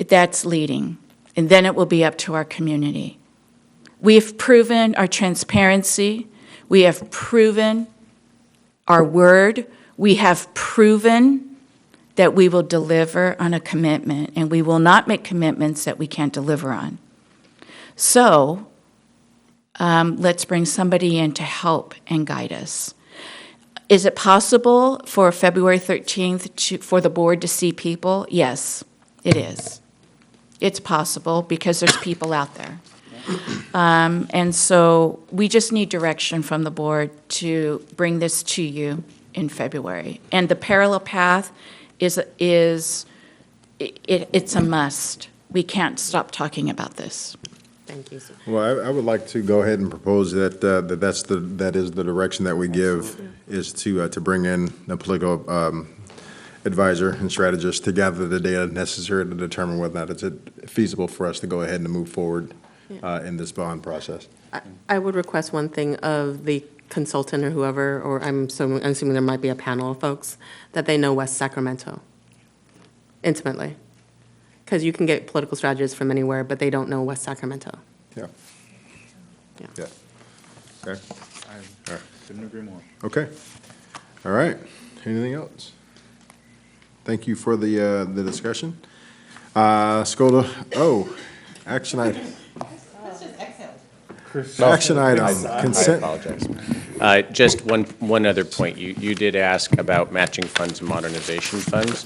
that's leading. And then it will be up to our community. We have proven our transparency. We have proven our word. We have proven that we will deliver on a commitment, and we will not make commitments that we can't deliver on. So let's bring somebody in to help and guide us. Is it possible for February 13th for the board to see people? Yes, it is. It's possible because there's people out there. And so we just need direction from the board to bring this to you in February. And the parallel path it's a must. We can't stop talking about this. Thank you, sir. Well, I would like to go ahead and propose that that is the direction that we give, is to bring in a political advisor and strategist to gather the data necessary to determine whether or not it's feasible for us to go ahead and move forward in this bond process. I would request one thing of the consultant or whoever, or I'm assuming there might be a panel of folks, that they know West Sacramento intimately. Because you can get political strategists from anywhere, but they don't know West Sacramento. Yeah. Yeah. Okay. I couldn't agree more. Okay. All right. Anything else? Thank you for the discussion. Let's go to, action item. Action item, consent. I apologize. Just one other point. You did ask about matching funds and modernization funds.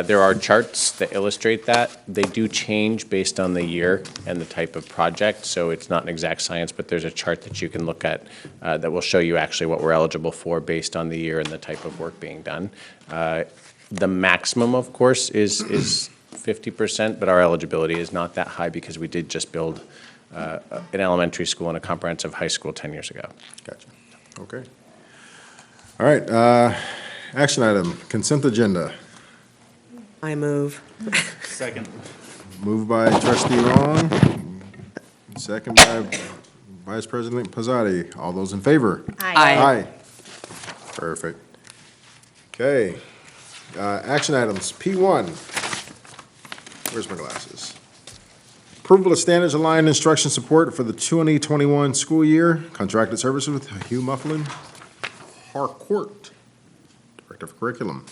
There are charts that illustrate that. They do change based on the year and the type of project, so it's not an exact science, but there's a chart that you can look at that will show you actually what we're eligible for based on the year and the type of work being done. The maximum, of course, is 50%, but our eligibility is not that high because we did just build an elementary school and a comprehensive high school 10 years ago. Gotcha. Okay. All right. Action item, consent agenda. I move. Second. Moved by Trustee Long, second by Vice President Pizzotti. All those in favor? Aye. Aye. Perfect. Okay. Action items, P1. Where's my glasses? Approval of standards aligned instruction support for the 2021 school year. Contracted services with Hugh Mufflin Harcourt, Director of Curriculum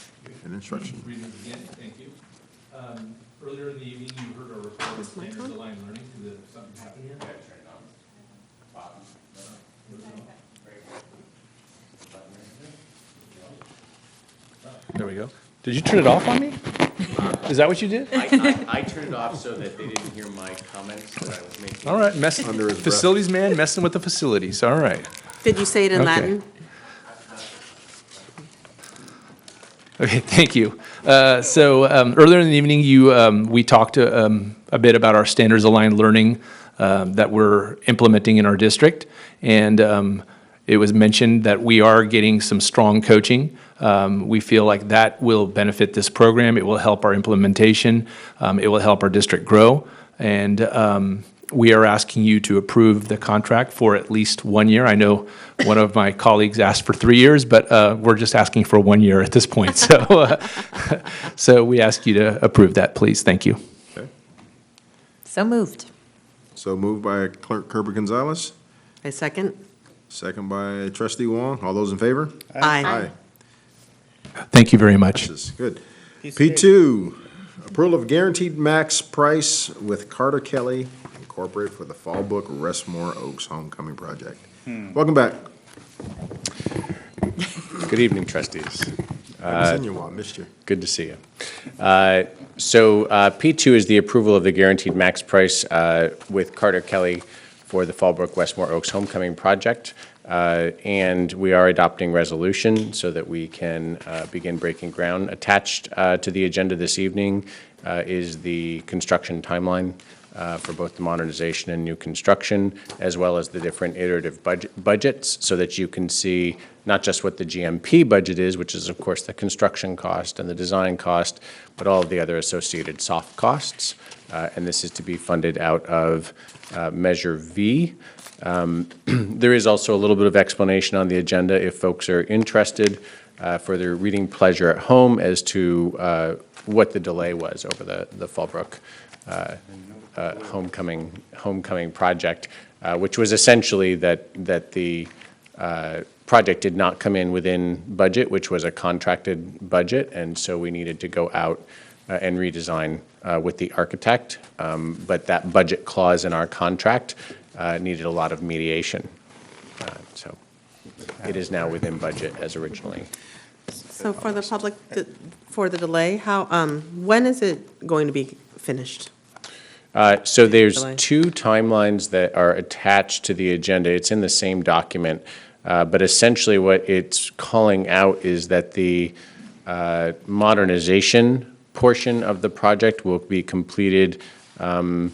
and Instruction. Read them again, thank you. Earlier in the evening, you heard our report on standards aligned learning. Did something happen here? There we go. Did you turn it off on me? Is that what you did? I turned it off so that they didn't hear my comments that I was making. All right, messing under his breath. Facilities man, messing with the facilities, all right. Did you say it in Okay. Latin? Okay, thank you. Earlier in the evening, we talked a bit about our standards aligned learning that we're implementing in our district. And it was mentioned that we are getting some strong coaching. We feel like that will benefit this program. It will help our implementation. It will help our district grow. And we are asking you to approve the contract for at least 1 year. I know one of my colleagues asked for 3 years, but we're just asking for 1 year at this point. So we ask you to approve that, please. Thank you. Okay. So moved. So moved by Clerk Kerber Gonzalez, I second. second by Trustee Wong. All those in favor? Aye. Thank you very much. This is good. P2, approval of guaranteed max price with Carter Kelly Incorporated for the Fallbrook Westmore Oaks Homecoming Project. Welcome back. Good evening, trustees. Haven't seen you in a while, missed you. Good to see you. P2 is the approval of the guaranteed max price with Carter Kelly for the Fallbrook Westmore Oaks Homecoming Project. And we are adopting resolution so that we can begin breaking ground. Attached to the agenda this evening is the construction timeline for both the modernization and new construction, as well as the different iterative budgets, so that you can see not just what the GMP budget is, which is, of course, the construction cost and the design cost, but all of the other associated soft costs. And this is to be funded out of Measure V. There is also a little bit of explanation on the agenda if folks are interested for their reading pleasure at home as to what the delay was over the Fallbrook homecoming project, which was essentially that the project did not come in within budget, which was a contracted budget, and so we needed to go out and redesign with the architect. But that budget clause in our contract needed a lot of mediation. So it is now within budget as originally. So for the public, for the delay, when is it going to be finished? So there's Delay. two timelines that are attached to the agenda. It's in the same document, but essentially what it's calling out is that the modernization portion of the project will be completed in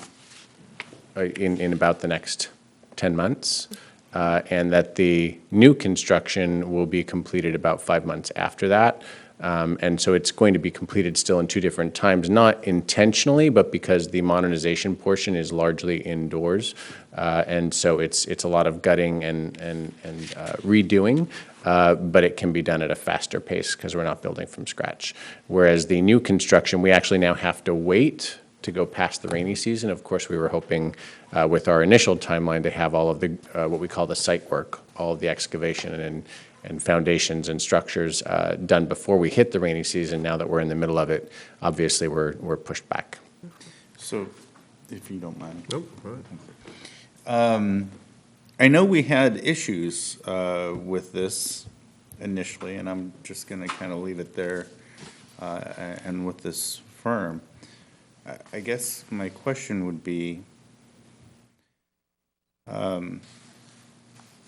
about the next 10 months, and that the new construction will be completed about 5 months after that. And so it's going to be completed still in two different times, not intentionally, but because the modernization portion is largely indoors. And so it's a lot of gutting and redoing, but it can be done at a faster pace because we're not building from scratch. Whereas the new construction, we actually now have to wait to go past the rainy season. Of course, we were hoping with our initial timeline to have all of the, what we call the site work, all of the excavation and foundations and structures done before we hit the rainy season. Now that we're in the middle of it, obviously we're pushed back. So, if you don't mind. Nope, go ahead. I know we had issues with this initially, and I'm just going to kind of leave it there, and with this firm. I guess my question would be,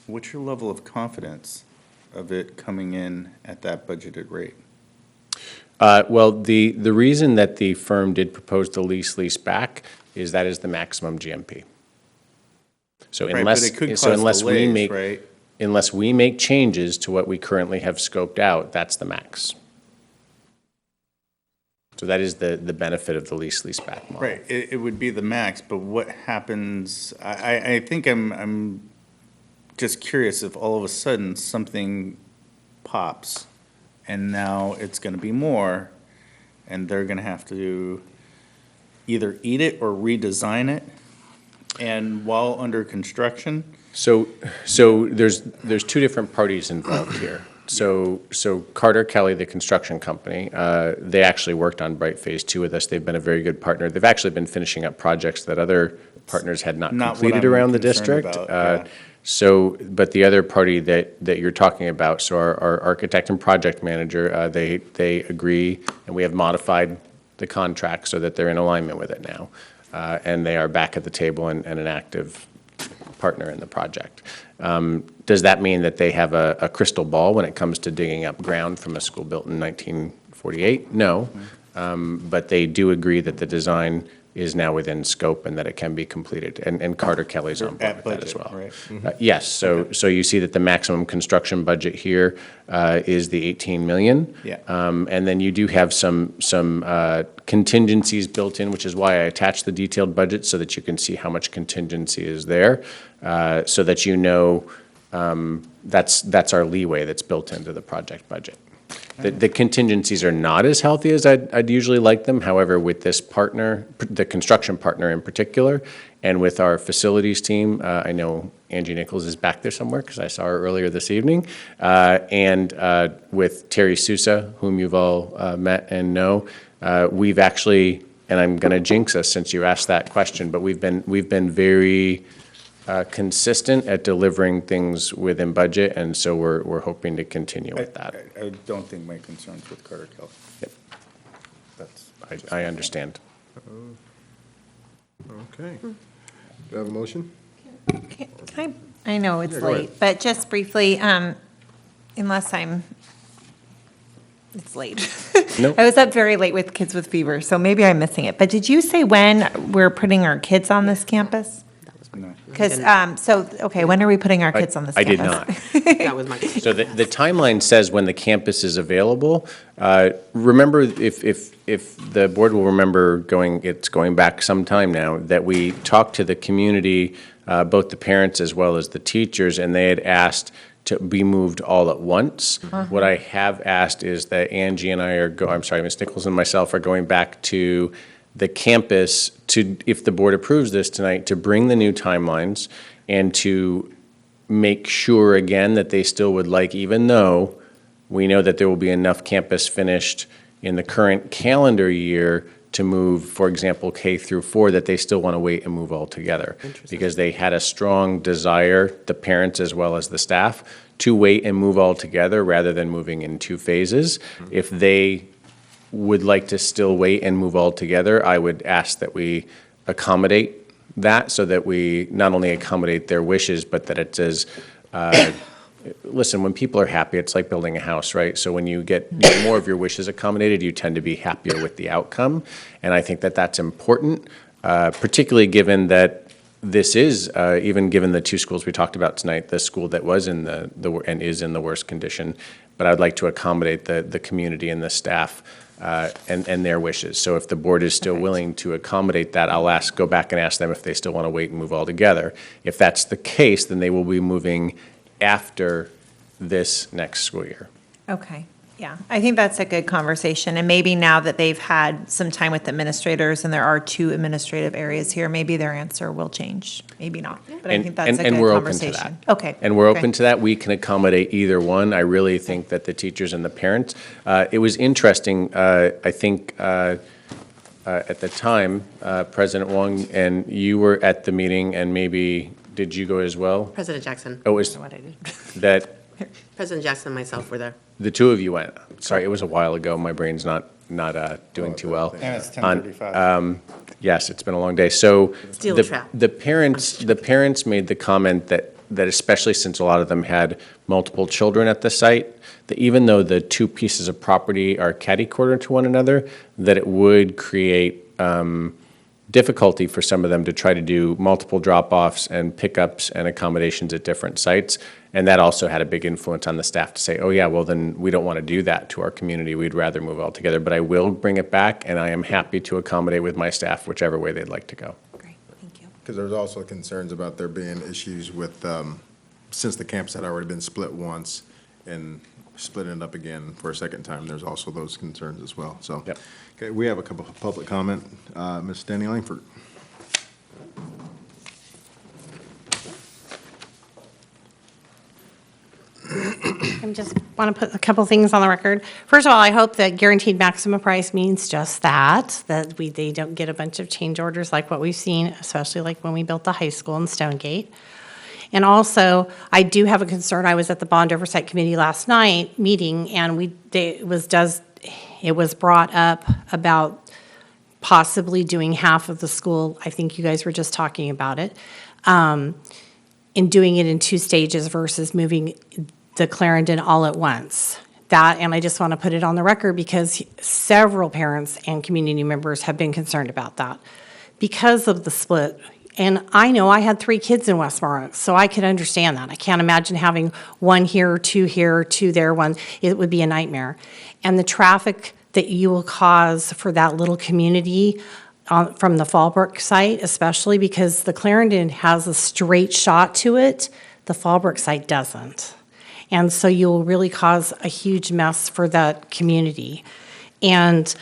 what's your level of confidence of it coming in at that budgeted rate? Well, the reason that the firm did propose the lease back is that is the maximum GMP. So Right, unless, but it could so cause unless we delays, make, right? unless we make changes to what we currently have scoped out, that's the max. So that is the benefit of the lease back model. Right, it would be the max, but what happens, I think I'm just curious if all of a sudden something pops and now it's gonna be more and they're gonna have to either eat it or redesign it. And while under construction? So there's two different parties involved here. So Carter Kelly, the construction company, they actually worked on Bright Phase 2 with us. They've been a very good partner. They've actually been finishing up projects that other partners had not Not what completed I'm around the concerned district. about, yeah. But the other party that you're talking about, so our architect and project manager, they agree, and we have modified the contract so that they're in alignment with it now. And they are back at the table and an active partner in the project. Does that mean that they have a crystal ball when it comes to digging up ground from a school built in 1948? No. But they do agree that the design is now within scope and that it can be completed. And Carter Kelly's on board with that as well. Right? Yes, so you see that the maximum construction budget here is the 18 million. Yeah. And then you do have some contingencies built in, which is why I attached the detailed budget so that you can see how much contingency is there, so that you know that's our leeway that's built into the project budget. The contingencies are not as healthy as I'd usually like them. However, with this partner, the construction partner in particular, and with our facilities team, I know Angie Nichols is back there somewhere because I saw her earlier this evening, and with Terry Sousa, whom you've all met and know, we've actually, and I'm going to jinx us since you asked that question, but we've been very consistent at delivering things within budget, and so we're hoping to continue with that. I don't think my concern's with Carter Kelly. Yep. That's. I understand. Okay. Do you have a motion? I know it's Yeah, go ahead. late, but just briefly, unless it's late. Nope. I was up very late with kids with fever, so maybe I'm missing it. But did you say when we're putting our kids on this campus? No. Because, okay, when are we putting our kids on this I campus? did not. That was my question. So the timeline says when the campus is available. Remember, if the board will remember it's going back some time now, that we talked to the community, both the parents as well as the teachers, and they had asked to be moved all at once. What I have asked is that Angie and I Ms. Nichols and myself are going back to the campus to, if the board approves this tonight, to bring the new timelines and to make sure again that they still would like, even though we know that there will be enough campus finished in the current calendar year to move, for example, K through 4, that they still want to wait and move all together. Because they had a strong desire, the parents as well as the staff, to wait and move all together rather than moving in 2 phases. If they would like to still wait and move all together, I would ask that we accommodate that so that we not only accommodate their wishes, but that it says, listen, when people are happy, it's like building a house, right? So when you get more of your wishes accommodated, you tend to be happier with the outcome. And I think that that's important, particularly given that this is, even given the 2 schools we talked about tonight, the school that was in and is in the worst condition. But I'd like to accommodate the community and the staff and their wishes. So if the board is still willing to accommodate that, I'll go back and ask them if they still want to wait and move all together. If that's the case, then they will be moving after this next school year. Okay, yeah, I think that's a good conversation, and maybe now that they've had some time with administrators, and there are 2 administrative areas here, maybe their answer will change, maybe not, but I think that's a good we're conversation. open to that. Okay. And we're okay. open to that. We can accommodate either one. I really think that the teachers and the parents, it was interesting, I think, at the time, President Wong, and you were at the meeting, and maybe, did you go as well? President Jackson. Oh, is What I did. that President Jackson and myself were there. the 2 of you went? Sorry, it was a while ago. My brain's not doing too well. And it's 10:35. Yes, it's been a long day. So Steel the trap. the parents made the comment that especially since a lot of them had multiple children at the site, that even though the 2 pieces of property are catty-corner to one another, that it would create difficulty for some of them to try to do multiple drop-offs and pickups and accommodations at different sites. And that also had a big influence on the staff to say, oh yeah, well then we don't want to do that to our community. We'd rather move all together. But I will bring it back, and I am happy to accommodate with my staff whichever way they'd like to go. Great, thank you. Because there's also concerns about there being issues with, since the campus had already been split once and splitting it up again for a second time, there's also those concerns as well. So, Yep. Okay, we have a couple of public comment. Ms. Danny Langford. I just want to put a couple things on the record. First of all, I hope that guaranteed maximum price means just that they don't get a bunch of change orders like what we've seen, especially like when we built the high school in Stonegate. And also, I do have a concern. I was at the Bond Oversight Committee last night meeting, and it was brought up about possibly doing half of the school. I think you guys were just talking about it, in doing it in 2 stages versus moving the Clarendon all at once. And I just want to put it on the record because several parents and community members have been concerned about that because of the split. And I know I had 3 kids in Westmore, so I could understand that. I can't imagine having 1 here, 2 there, 1. It would be a nightmare. And the traffic that you will cause for that little community from the Fallbrook site, especially because the Clarendon has a straight shot to it, the Fallbrook site doesn't. And so you'll really cause a huge mess for that community. And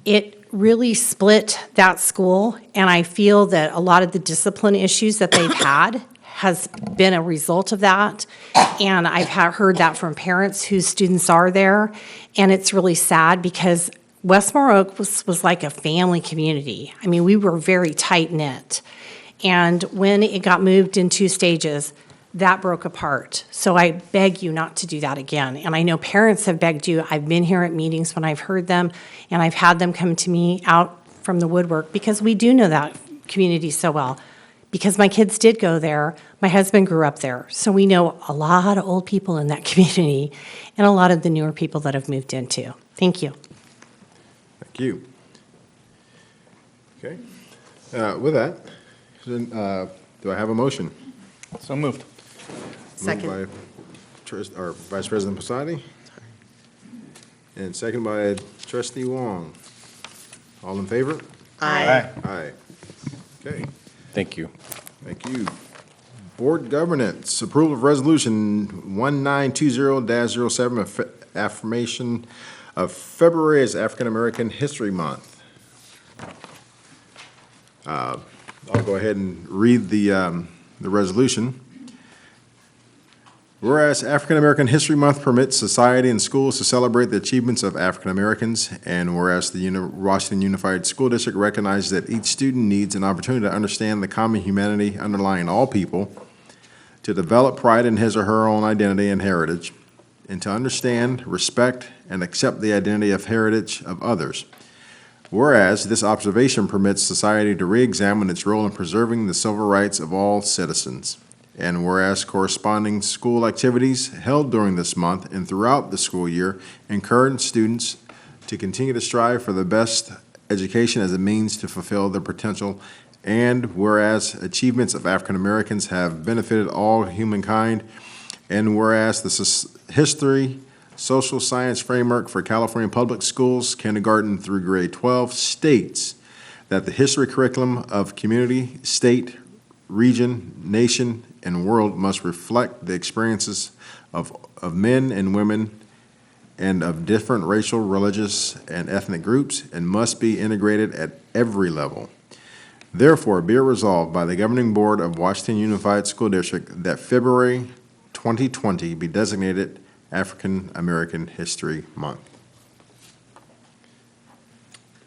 it really split that school, and I feel that a lot of the discipline issues that they've had has been a result of that. And I've heard that from parents whose students are there, and it's really sad because Westmore Oak was like a family community. I mean, we were very tight-knit. And when it got moved in 2 stages, that broke apart. So I beg you not to do that again. And I know parents have begged you. I've been here at meetings when I've heard them, and I've had them come to me out from the woodwork because we do know that community so well. Because my kids did go there. My husband grew up there. So we know a lot of old people in that community and a lot of the newer people that have moved in too. Thank you. Thank you. Okay. With that, do I have a motion? So moved. Second. Moved by Vice President Posadi. And second by Trustee Wong. All in favor? Aye. Aye. Okay, Thank you. thank you. Board Governance, approval of resolution 1920-07, affirmation of February as African American History Month. I'll go ahead and read the resolution. Whereas African American History Month permits society and schools to celebrate the achievements of African Americans, and whereas the Washington Unified School District recognizes that each student needs an opportunity to understand the common humanity underlying all people, to develop pride in his or her own identity and heritage, and to understand, respect, and accept the identity of heritage of others. Whereas this observation permits society to re-examine its role in preserving the civil rights of all citizens. And whereas corresponding school activities held during this month and throughout the school year encourage students to continue to strive for the best education as a means to fulfill their potential. And whereas achievements of African Americans have benefited all humankind. And whereas the history, social science framework for California public schools, kindergarten through grade 12, states that the history curriculum of community, state, region, nation, and world must reflect the experiences of men and women and of different racial, religious, and ethnic groups, and must be integrated at every level. Therefore, be it resolved by the Governing Board of Washington Unified School District that February 2020 be designated African American History Month.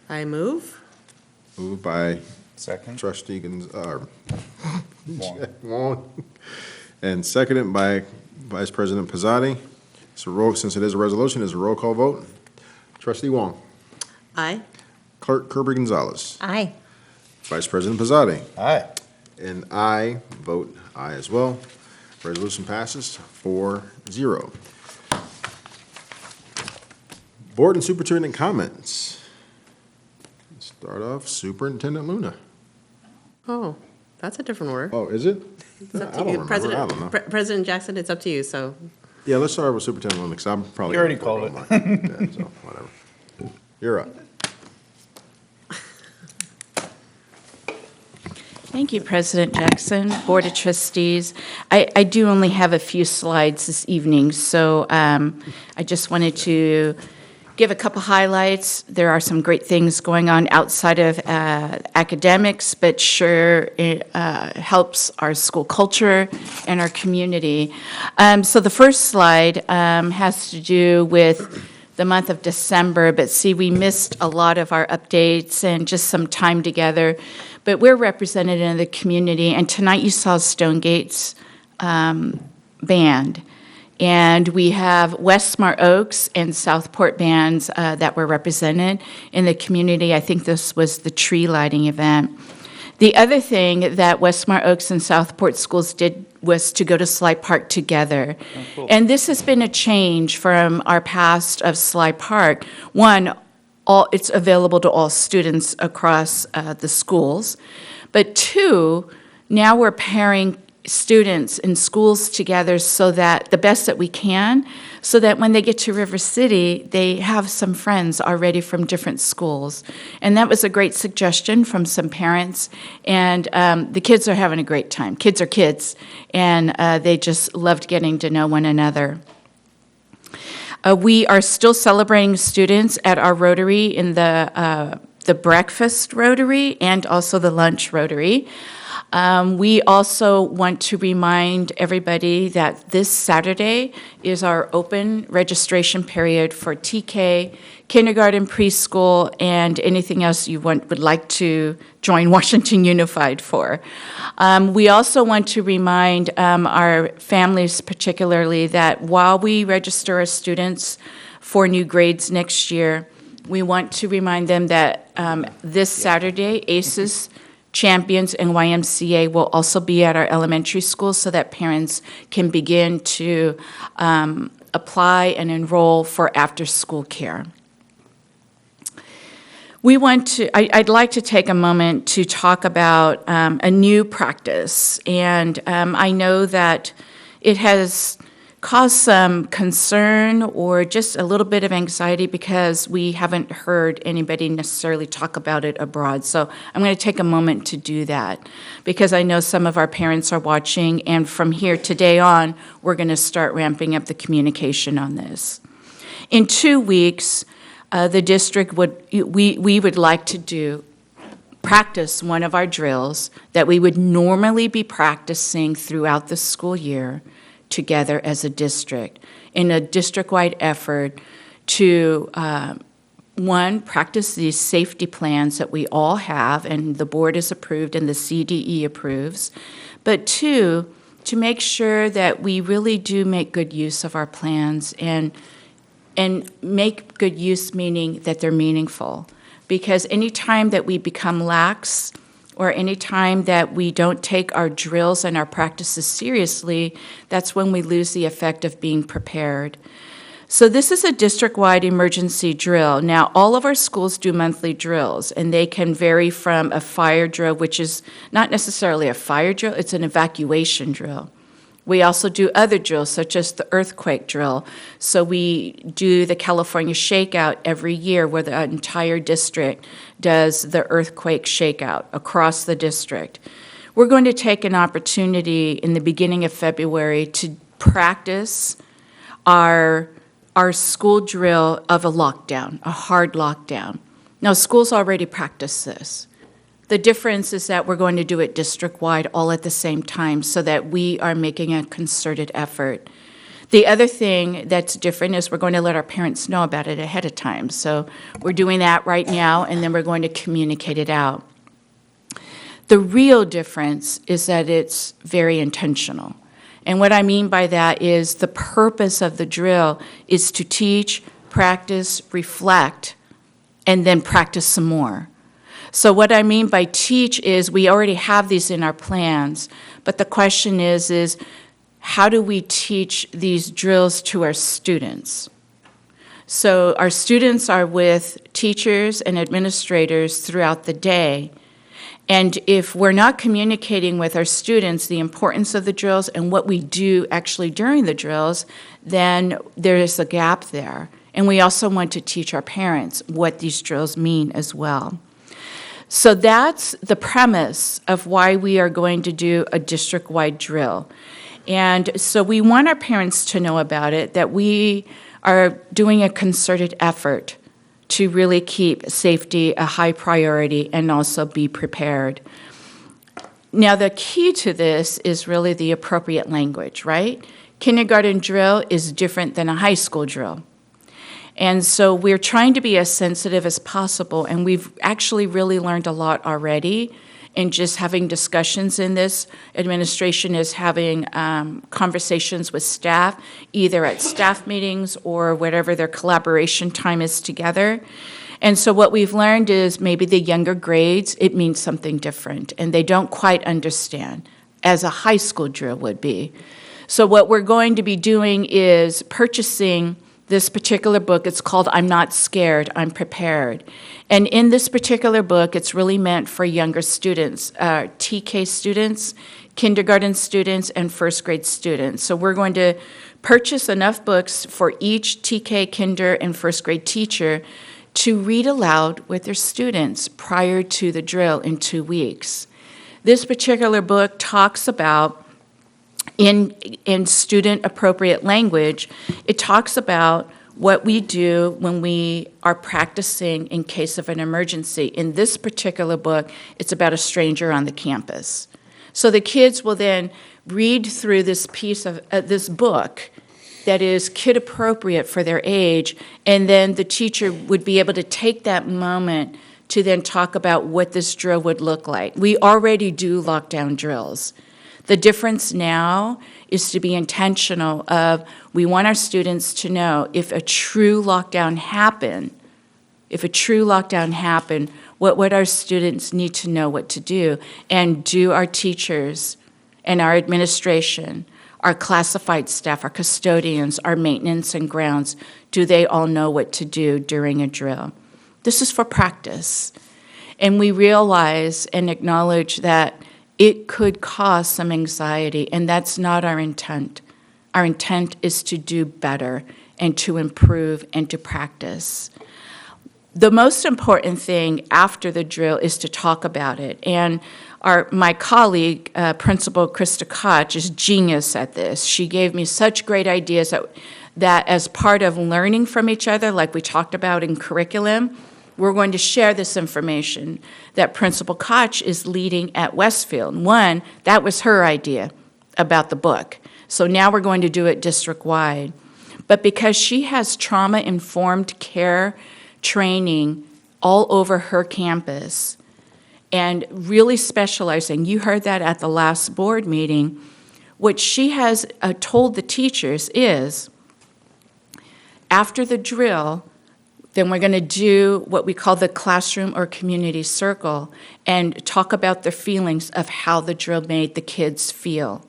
I move. Moved by Second. Trustee Wong, and seconded by Vice President Posadi. So since it is a resolution, it's a roll call vote. Trustee Wong. Aye. Clerk Kirby Gonzalez. Aye. Vice President Posadi. Aye. And I vote aye as well. Resolution passes 4-0. Board and Superintendent comments. Start off Superintendent Luna. Oh, that's a different order. Oh, is it? It's up I to don't you. remember. I don't know. President Jackson, it's up to you, so. Yeah, let's start with Superintendent Luna, because I'm probably. You already gonna called vote on mine. Yeah, so, whatever. You're up. Thank you, President Jackson, Board of Trustees. I do only have a few slides this evening, so I just wanted to give a couple highlights. There are some great things going on outside of academics, but sure it helps our school culture and our community. So the first slide has to do with the month of December, but see, we missed a lot of our updates and just some time together. But we're represented in the community, and tonight you saw Stonegate's band. And we have Westmar Oaks and Southport bands that were represented in the community. I think this was the tree lighting event. The other thing that Westmar Oaks and Southport schools did was to go to Sly Park together. Oh, cool. And this has been a change from our past of Sly Park. One, it's available to all students across the schools. But two, now we're pairing students in schools together so that the best that we can, so that when they get to River City, they have some friends already from different schools. And that was a great suggestion from some parents, and the kids are having a great time. Kids are kids, and they just loved getting to know one another. We are still celebrating students at our Rotary in the breakfast Rotary and also the lunch Rotary. We also want to remind everybody that this Saturday is our open registration period for TK, kindergarten, preschool, and anything else you would like to join Washington Unified for. We also want to remind our families particularly that while we register our students for new grades next year, we want to remind them that this Saturday, ACES, Champions, and YMCA will also be at our elementary schools so that parents can begin to apply and enroll for after-school care. I'd like to take a moment to talk about a new practice, and I know that it has caused some concern or just a little bit of anxiety because we haven't heard anybody necessarily talk about it abroad. So I'm going to take a moment to do that because I know some of our parents are watching, and from here today on, we're going to start ramping up the communication on this. In 2 weeks, the district we would like to practice one of our drills that we would normally be practicing throughout the school year together as a district in a district-wide effort to, one, practice these safety plans that we all have and the board is approved and the CDE approves, but two, to make sure that we really do make good use of our plans and make good use meaning that they're meaningful. Because any time that we become lax or any time that we don't take our drills and our practices seriously, that's when we lose the effect of being prepared. So this is a district-wide emergency drill. Now, all of our schools do monthly drills, and they can vary from a fire drill, which is not necessarily a fire drill, it's an evacuation drill. We also do other drills, such as the earthquake drill. So we do the California Shakeout every year, where the entire district does the earthquake shakeout across the district. We're going to take an opportunity in the beginning of February to practice our school drill of a lockdown, a hard lockdown. Now, schools already practice this. The difference is that we're going to do it district-wide all at the same time so that we are making a concerted effort. The other thing that's different is we're going to let our parents know about it ahead of time. So we're doing that right now, and then we're going to communicate it out. The real difference is that it's very intentional. And what I mean by that is the purpose of the drill is to teach, practice, reflect, and then practice some more. So what I mean by teach is we already have these in our plans, but the question is how do we teach these drills to our students? So our students are with teachers and administrators throughout the day, and if we're not communicating with our students the importance of the drills and what we do actually during the drills, then there is a gap there. And we also want to teach our parents what these drills mean as well. So that's the premise of why we are going to do a district-wide drill. And so we want our parents to know about it, that we are doing a concerted effort to really keep safety a high priority and also be prepared. Now, the key to this is really the appropriate language, right? Kindergarten drill is different than a high school drill. And so we're trying to be as sensitive as possible, and we've actually really learned a lot already in just having discussions in this. Administration is having conversations with staff, either at staff meetings or whatever their collaboration time is together. And so what we've learned is maybe the younger grades, it means something different, and they don't quite understand, as a high school drill would be. So what we're going to be doing is purchasing this particular book. It's called I'm Not Scared, I'm Prepared. And in this particular book, it's really meant for younger students, TK students, kindergarten students, and first grade students. So we're going to purchase enough books for each TK, kinder, and first grade teacher to read aloud with their students prior to the drill in 2 weeks. This particular book talks about, in student-appropriate language, it talks about what we do when we are practicing in case of an emergency. In this particular book, it's about a stranger on the campus. So the kids will then read through this piece of this book that is kid-appropriate for their age, and then the teacher would be able to take that moment to then talk about what this drill would look like. We already do lockdown drills. The difference now is to be intentional of, we want our students to know if a true lockdown happened, what would our students need to know what to do? And do our teachers and our administration, our classified staff, our custodians, our maintenance and grounds, do they all know what to do during a drill? This is for practice. And we realize and acknowledge that it could cause some anxiety, and that's not our intent. Our intent is to do better and to improve and to practice. The most important thing after the drill is to talk about it. And my colleague, Principal Krista Koch, is genius at this. She gave me such great ideas that as part of learning from each other, like we talked about in curriculum, we're going to share this information that Principal Koch is leading at Westfield. One, that was her idea about the book. So now we're going to do it district-wide. But because she has trauma-informed care training all over her campus and really specializing, you heard that at the last board meeting, what she has told the teachers is, after the drill, then we're going to do what we call the classroom or community circle and talk about their feelings of how the drill made the kids feel.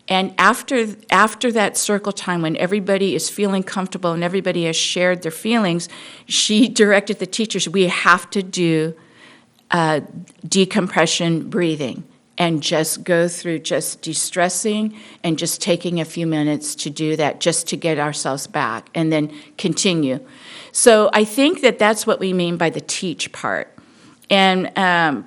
And after that circle time, when everybody is feeling comfortable and everybody has shared their feelings, she directed the teachers, we have to do decompression breathing and just go through just de-stressing and just taking a few minutes to do that just to get ourselves back and then continue. So I think that that's what we mean by the teach part. And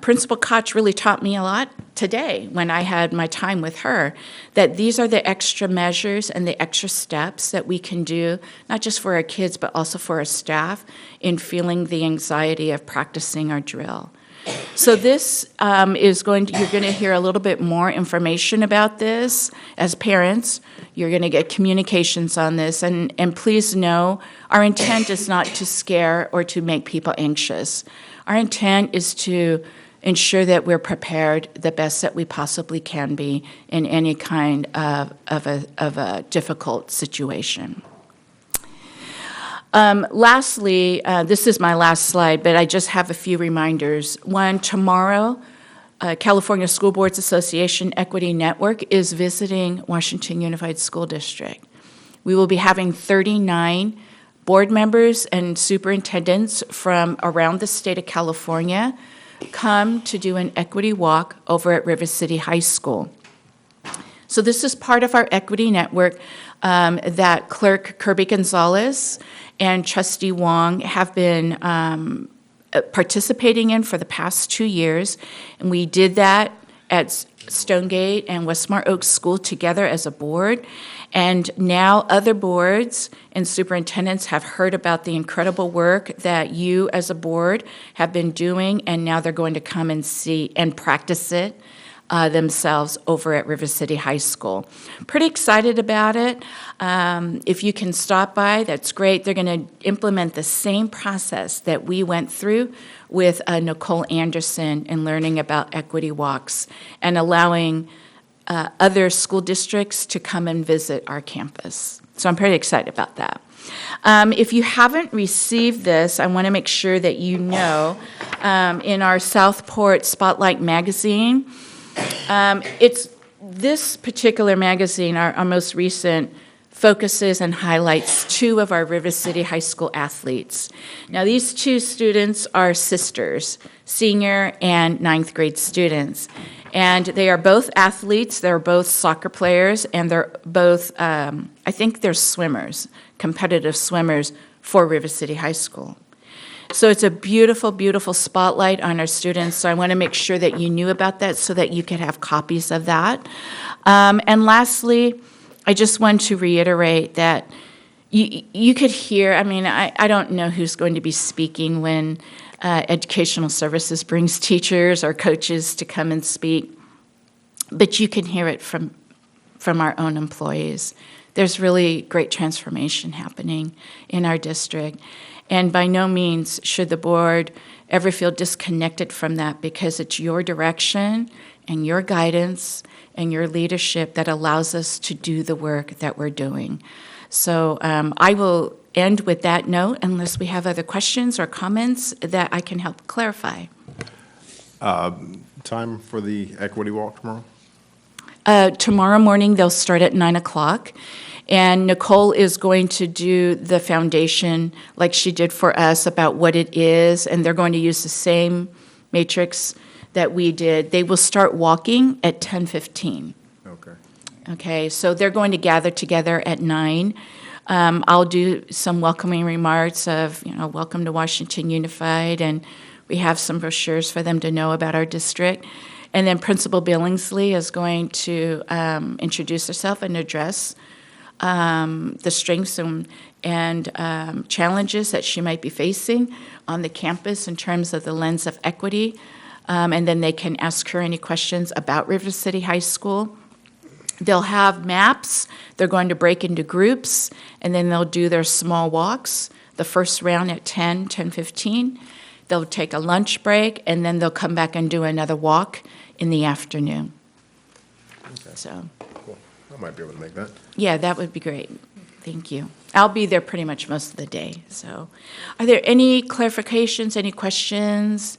Principal Koch really taught me a lot today when I had my time with her, that these are the extra measures and the extra steps that we can do, not just for our kids, but also for our staff in feeling the anxiety of practicing our drill. So this you're going to hear a little bit more information about this as parents. You're going to get communications on this, and please know our intent is not to scare or to make people anxious. Our intent is to ensure that we're prepared the best that we possibly can be in any kind of a difficult situation. Lastly, this is my last slide, but I just have a few reminders. One, tomorrow, California School Boards Association Equity Network is visiting Washington Unified School District. We will be having 39 board members and superintendents from around the state of California come to do an equity walk over at River City High School. So this is part of our equity network that Clerk Kirby Gonzalez and Trustee Wong have been participating in for the past 2 years. And we did that Stonegate and Westmar Oaks School together as a board. And now other boards and superintendents have heard about the incredible work that you as a board have been doing, and now they're going to come and see and practice it themselves over at River City High School. Pretty excited about it. If you can stop by, that's great. They're going to implement the same process that we went through with Nicole Anderson in learning about equity walks and allowing other school districts to come and visit our campus. So I'm pretty excited about that. If you haven't received this, I want to make sure that you know, in our Southport Spotlight magazine, it's this particular magazine, our most recent, focuses and highlights two of our River City High School athletes. Now, these two students are sisters, senior and ninth grade students. And they are both athletes, they're both soccer players, and they're both, I think they're swimmers, competitive swimmers for River City High School. So it's a beautiful, beautiful spotlight on our students. So I want to make sure that you knew about that so that you could have copies of that. And lastly, I just want to reiterate that you could hear, I mean, I don't know who's going to be speaking when Educational Services brings teachers or coaches to come and speak, but you can hear it from our own employees. There's really great transformation happening in our district. And by no means should the board ever feel disconnected from that, because it's your direction and your guidance and your leadership that allows us to do the work that we're doing. So I will end with that note unless we have other questions or comments that I can help clarify. Time for the equity walk tomorrow? Tomorrow morning, they'll start at 9 o'clock. And Nicole is going to do the foundation like she did for us about what it is, and they're going to use the same matrix that we did. They will start walking at 10:15. Okay. Okay, so they're going to gather together at 9. I'll do some welcoming remarks of, welcome to Washington Unified, and we have some brochures for them to know about our district. And then Principal Billingsley is going to introduce herself and address the strengths and challenges that she might be facing on the campus in terms of the lens of equity. And then they can ask her any questions about River City High School. They'll have maps. They're going to break into groups, and then they'll do their small walks. The first round at 10:15. They'll take a lunch break, and then they'll come back and do another walk in the afternoon. Okay. So. Cool. I might be able to make that. Yeah, that would be great. Thank you. I'll be there pretty much most of the day. So, are there any clarifications, any questions?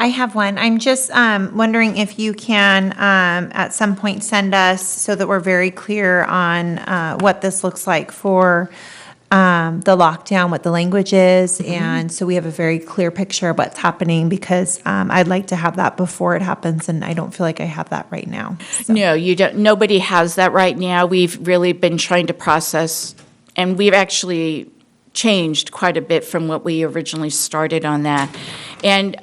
I have one. I'm just wondering if you can, at some point, send us so that we're very clear on what this looks like for the lockdown, what the language is, and so we have a very clear picture of what's happening, because I'd like to have that before it happens, and I don't feel like I have that right now. So. No, you don't. Nobody has that right now. We've really been trying to process, and we've actually changed quite a bit from what we originally started on that. And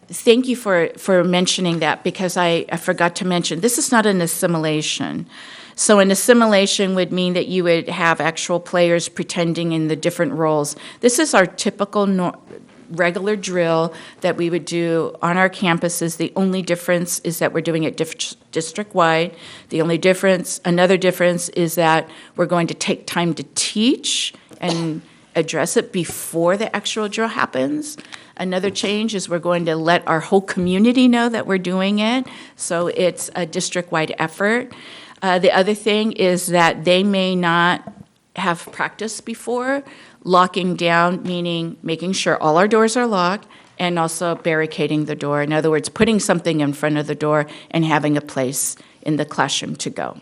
thank you for mentioning that, because I forgot to mention, this is not an assimilation. So an assimilation would mean that you would have actual players pretending in the different roles. This is our typical regular drill that we would do on our campuses. The only difference is that we're doing it district-wide. The only difference, another difference, is that we're going to take time to teach and address it before the actual drill happens. Another change is we're going to let our whole community know that we're doing it, so it's a district-wide effort. The other thing is that they may not have practiced before locking down, meaning making sure all our doors are locked, and also barricading the door. In other words, putting something in front of the door and having a place in the classroom to go.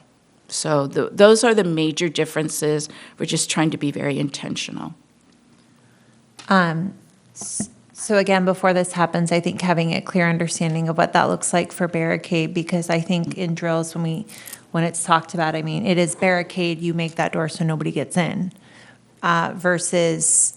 So those are the major differences. We're just trying to be very intentional. So again, before this happens, I think having a clear understanding of what that looks like for barricade, because I think in drills when it's talked about, I mean, it is barricade, you make that door so nobody gets in. versus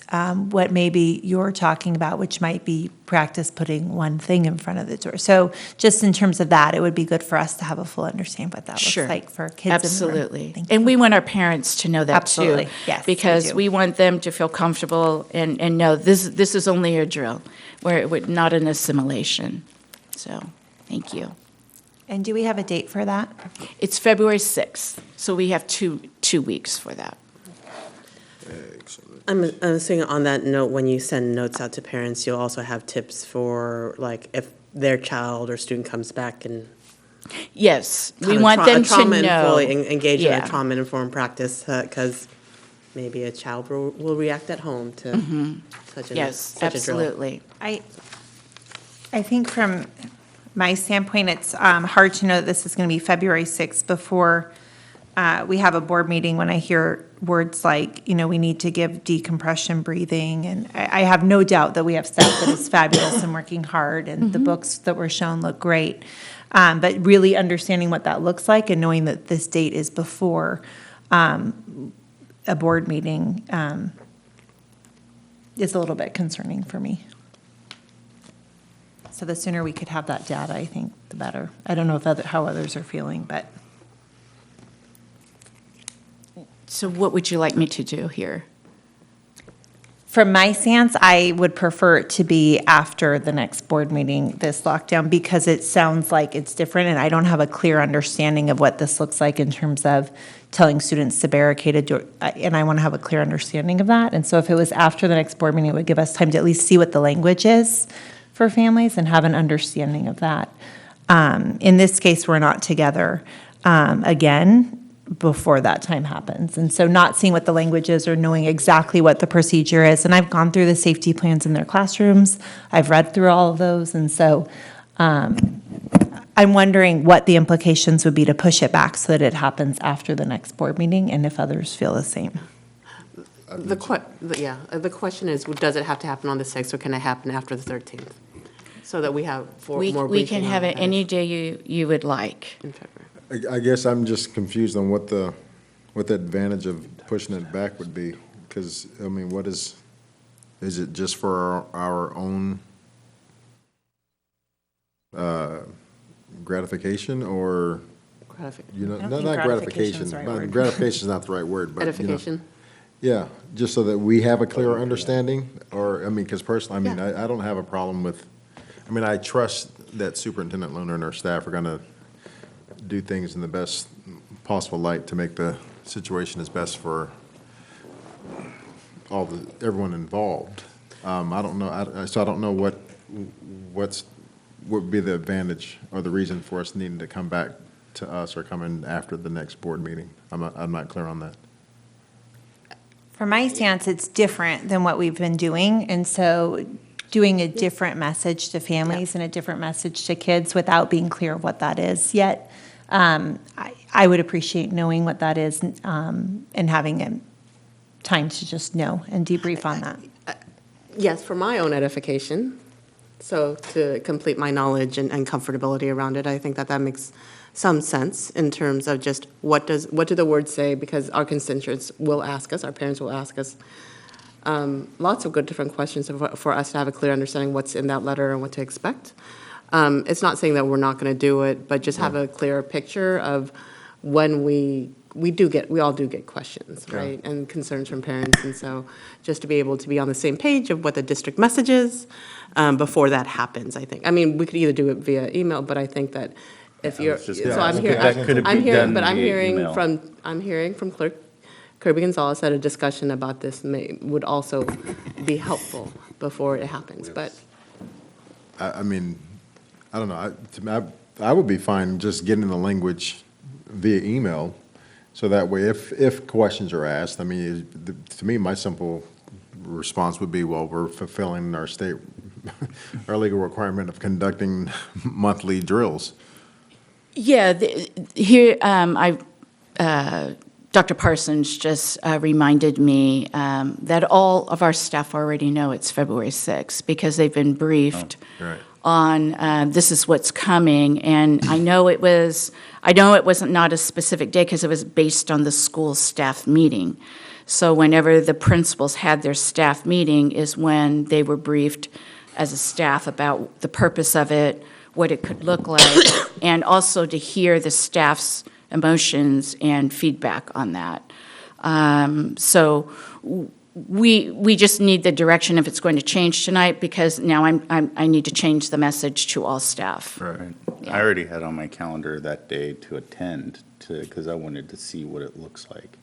what maybe you're talking about, which might be practice putting one thing in front of the door. So just in terms of that, it would be good for us to have a full understanding of what that Sure. looks like for kids in the room. Absolutely. Thank And we want our parents to know that too. Absolutely. Yes, we Because do. we want them to feel comfortable and know this is only a drill, where it would not an assimilation. So, thank you. And do we have a date for that? It's February 6th, so we have two weeks for that. I'm assuming on that note, when you send notes out to parents, you'll also have tips for, like, if their child or student comes back and Yes, we kind of want them to know. Engage in Yeah. a trauma-informed practice, because maybe a child will react at home to such a Yes, such a drill. absolutely. I think from my standpoint, it's hard to know that this is going to be February 6th before we have a board meeting, when I hear words like, we need to give decompression breathing. And I have no doubt that we have staff that is fabulous and working hard, and the books that were shown look great. But really understanding what that looks like and knowing that this date is before a board meeting is a little bit concerning for me. So the sooner we could have that data, I think, the better. I don't know if how others are feeling, but. So what would you like me to do here? From my stance, I would prefer it to be after the next board meeting, this lockdown, because it sounds like it's different, and I don't have a clear understanding of what this looks like in terms of telling students to barricade a door, and I want to have a clear understanding of that. And so if it was after the next board meeting, it would give us time to at least see what the language is for families and have an understanding of that. In this case, we're not together again before that time happens. And so not seeing what the language is or knowing exactly what the procedure is. And I've gone through the safety plans in their classrooms. I've read through all of those. And so I'm wondering what the implications would be to push it back so that it happens after the next board meeting, and if others feel the same. The question is, does it have to happen on the 6th, or can it happen after the 13th? So that we have more We briefing can on have it that any day you would like. in February. I guess I'm just confused on what the advantage of pushing it back would be, because, I mean, is it just for our own gratification, or, I not don't think gratification, gratification's the right word. gratification is not the right word, but, Edification? yeah, just so that we have a clearer understanding, or, I mean, because personally, I mean, I don't have a problem with, I trust that Superintendent Lunar and our staff are gonna do things in the best possible light to make the situation as best for everyone involved. I don't know, so I don't know what would be the advantage or the reason for us needing to come back to us or come in after the next board meeting. I'm not clear on that. From my stance, it's different than what we've been doing, and so doing a different message to families and a different message to kids without being clear of what that is yet. I would appreciate knowing what that is and having a time to just know and debrief on that. Yes, for my own edification, so to complete my knowledge and comfortability around it, I think that makes some sense in terms of just what do the words say, because our constituents will ask us, our parents will ask us lots of good different questions for us to have a clear understanding what's in that letter and what to expect. It's not saying that we're not going to do it, but just have a clearer picture of when we all do get questions, right, and concerns from parents, and so just to be able to be on the same page of what the district message is before that happens, I think. I mean, we could either do it via email, but I think that if you're, so I'm hearing from Clerk Kirby Gonzalez that a discussion about this would also be helpful before it happens, but. I mean, I don't know, I would be fine just getting the language via email, so that way if questions are asked, I mean, to me, my simple response would be, well, we're fulfilling our our legal requirement of conducting monthly drills. Yeah, here, Dr. Parsons just reminded me that all of our staff already know it's February 6th because they've been briefed on this is what's coming. And I know it wasn't not a specific day because it was based on the school staff meeting. So whenever the principals had their staff meeting is when they were briefed as a staff about the purpose of it, what it could look like, and also to hear the staff's emotions and feedback on that. So we just need the direction if it's going to change tonight, because now I need to change the message to all staff. Right. I already had on my calendar that day to attend because I wanted to see what it looks like.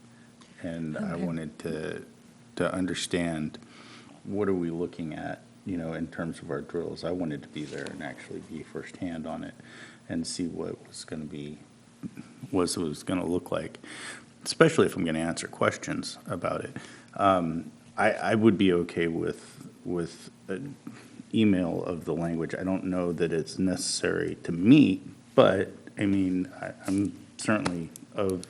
And I wanted to understand what are we looking at, in terms of our drills. I wanted to be there and actually be firsthand on it and see what it was going to look like, especially if I'm going to answer questions about it. I would be okay with an email of the language. I don't know that it's necessary to meet, but I mean, I'm certainly of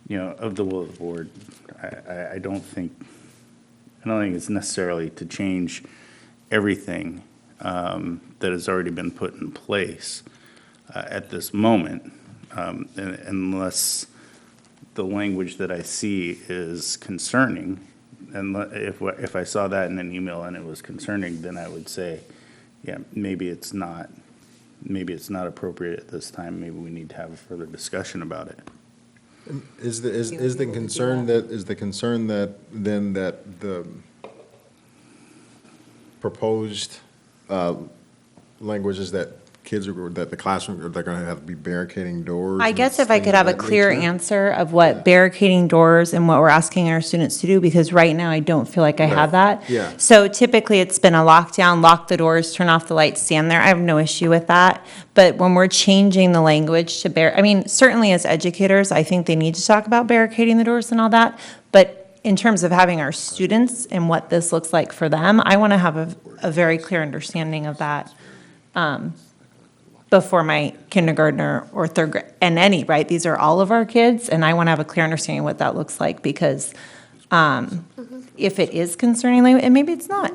the will of the board. I don't think it's necessarily to change everything that has already been put in place at this moment, unless the language that I see is concerning. And if I saw that in an email and it was concerning, then I would say, yeah, maybe it's not appropriate at this time. Maybe we need to have a further discussion about it. Is the concern that the proposed languages that that the classroom, they're going to have to be barricading doors? I guess if I could have a clear answer of what barricading doors and what we're asking our students to do, because right now I don't feel like I have that. Yeah. So typically it's been a lockdown, lock the doors, turn off the lights, stand there. I have no issue with that. But when we're changing the language to certainly as educators, I think they need to talk about barricading the doors and all that. But in terms of having our students and what this looks like for them, I want to have a very clear understanding of that. Before my kindergartner or third grade, right? These are all of our kids, and I want to have a clear understanding of what that looks like, because if it is concerning, and maybe it's not,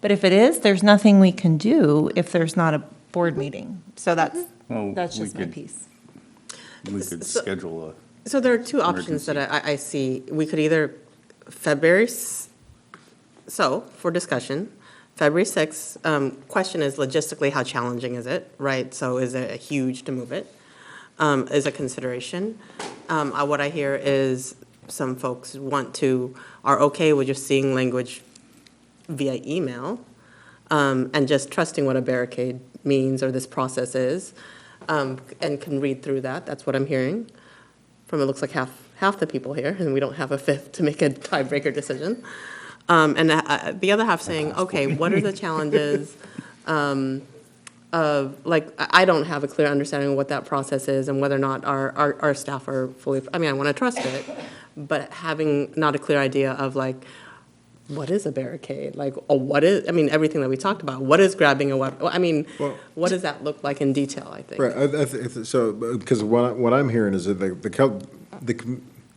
but if it is, there's nothing we can do if there's not a board meeting. So that's just my piece. We could schedule a. So there are two options that I see. We could either February, for discussion, February 6th, question is logistically, how challenging is it, right? So is it huge to move it? Is a consideration. What I hear is some folks are okay with just seeing language via email and just trusting what a barricade means or this process is, and can read through that. That's what I'm hearing from, it looks like half the people here, and we don't have a fifth to make a tiebreaker decision. And the other half saying, okay, what are the challenges of, I don't have a clear understanding of what that process is and whether or not our staff are fully, I want to trust it, but having not a clear idea of what is a barricade? Everything that we talked about, what is grabbing a weapon? What does that look like in detail, I think? Right, so, because what I'm hearing is that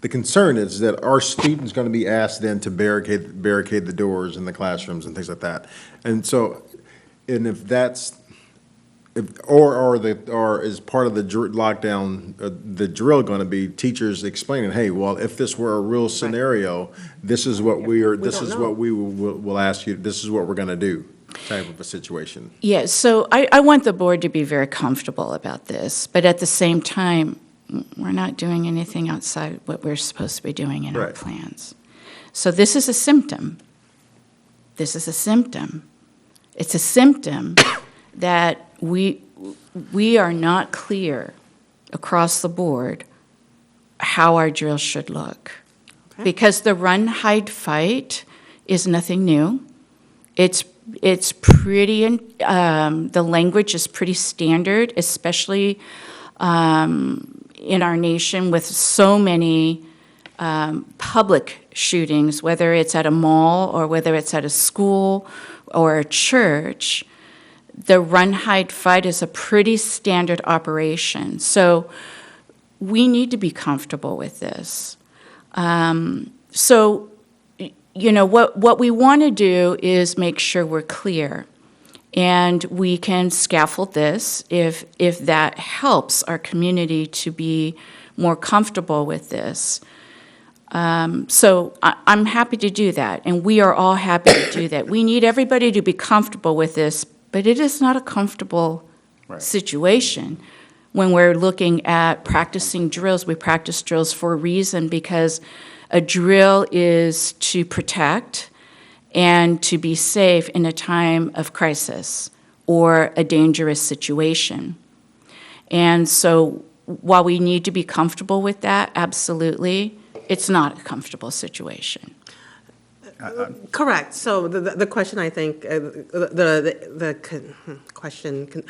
the concern is that our students going to be asked then to barricade the doors in the classrooms and things like that. And so, and if that's, or is part of the lockdown, the drill going to be teachers explaining, hey, well, if this were a real scenario, this is what we will ask you, this is what we're going to do, type of a situation. Yeah, so I want the board to be very comfortable about this, but at the same time, we're not doing anything outside what we're supposed to be doing in our plans. So this is a symptom. It's a symptom that we are not clear across the board how our drills should look. Okay. Because the run, hide, fight is nothing new. It's pretty, the language is pretty standard, especially in our nation with so many public shootings, whether it's at a mall or whether it's at a school or a church. The run, hide, fight is a pretty standard operation. So we need to be comfortable with this. So, what we want to do is make sure we're clear. And we can scaffold this if that helps our community to be more comfortable with this. So I'm happy to do that, and we are all happy to do that. We need everybody to be comfortable with this, but it is not a comfortable situation. When we're looking at practicing drills, we practice drills for a reason, because a drill is to protect and to be safe in a time of crisis or a dangerous situation. And so while we need to be comfortable with that, absolutely, it's not a comfortable situation. Correct. So the question, I think,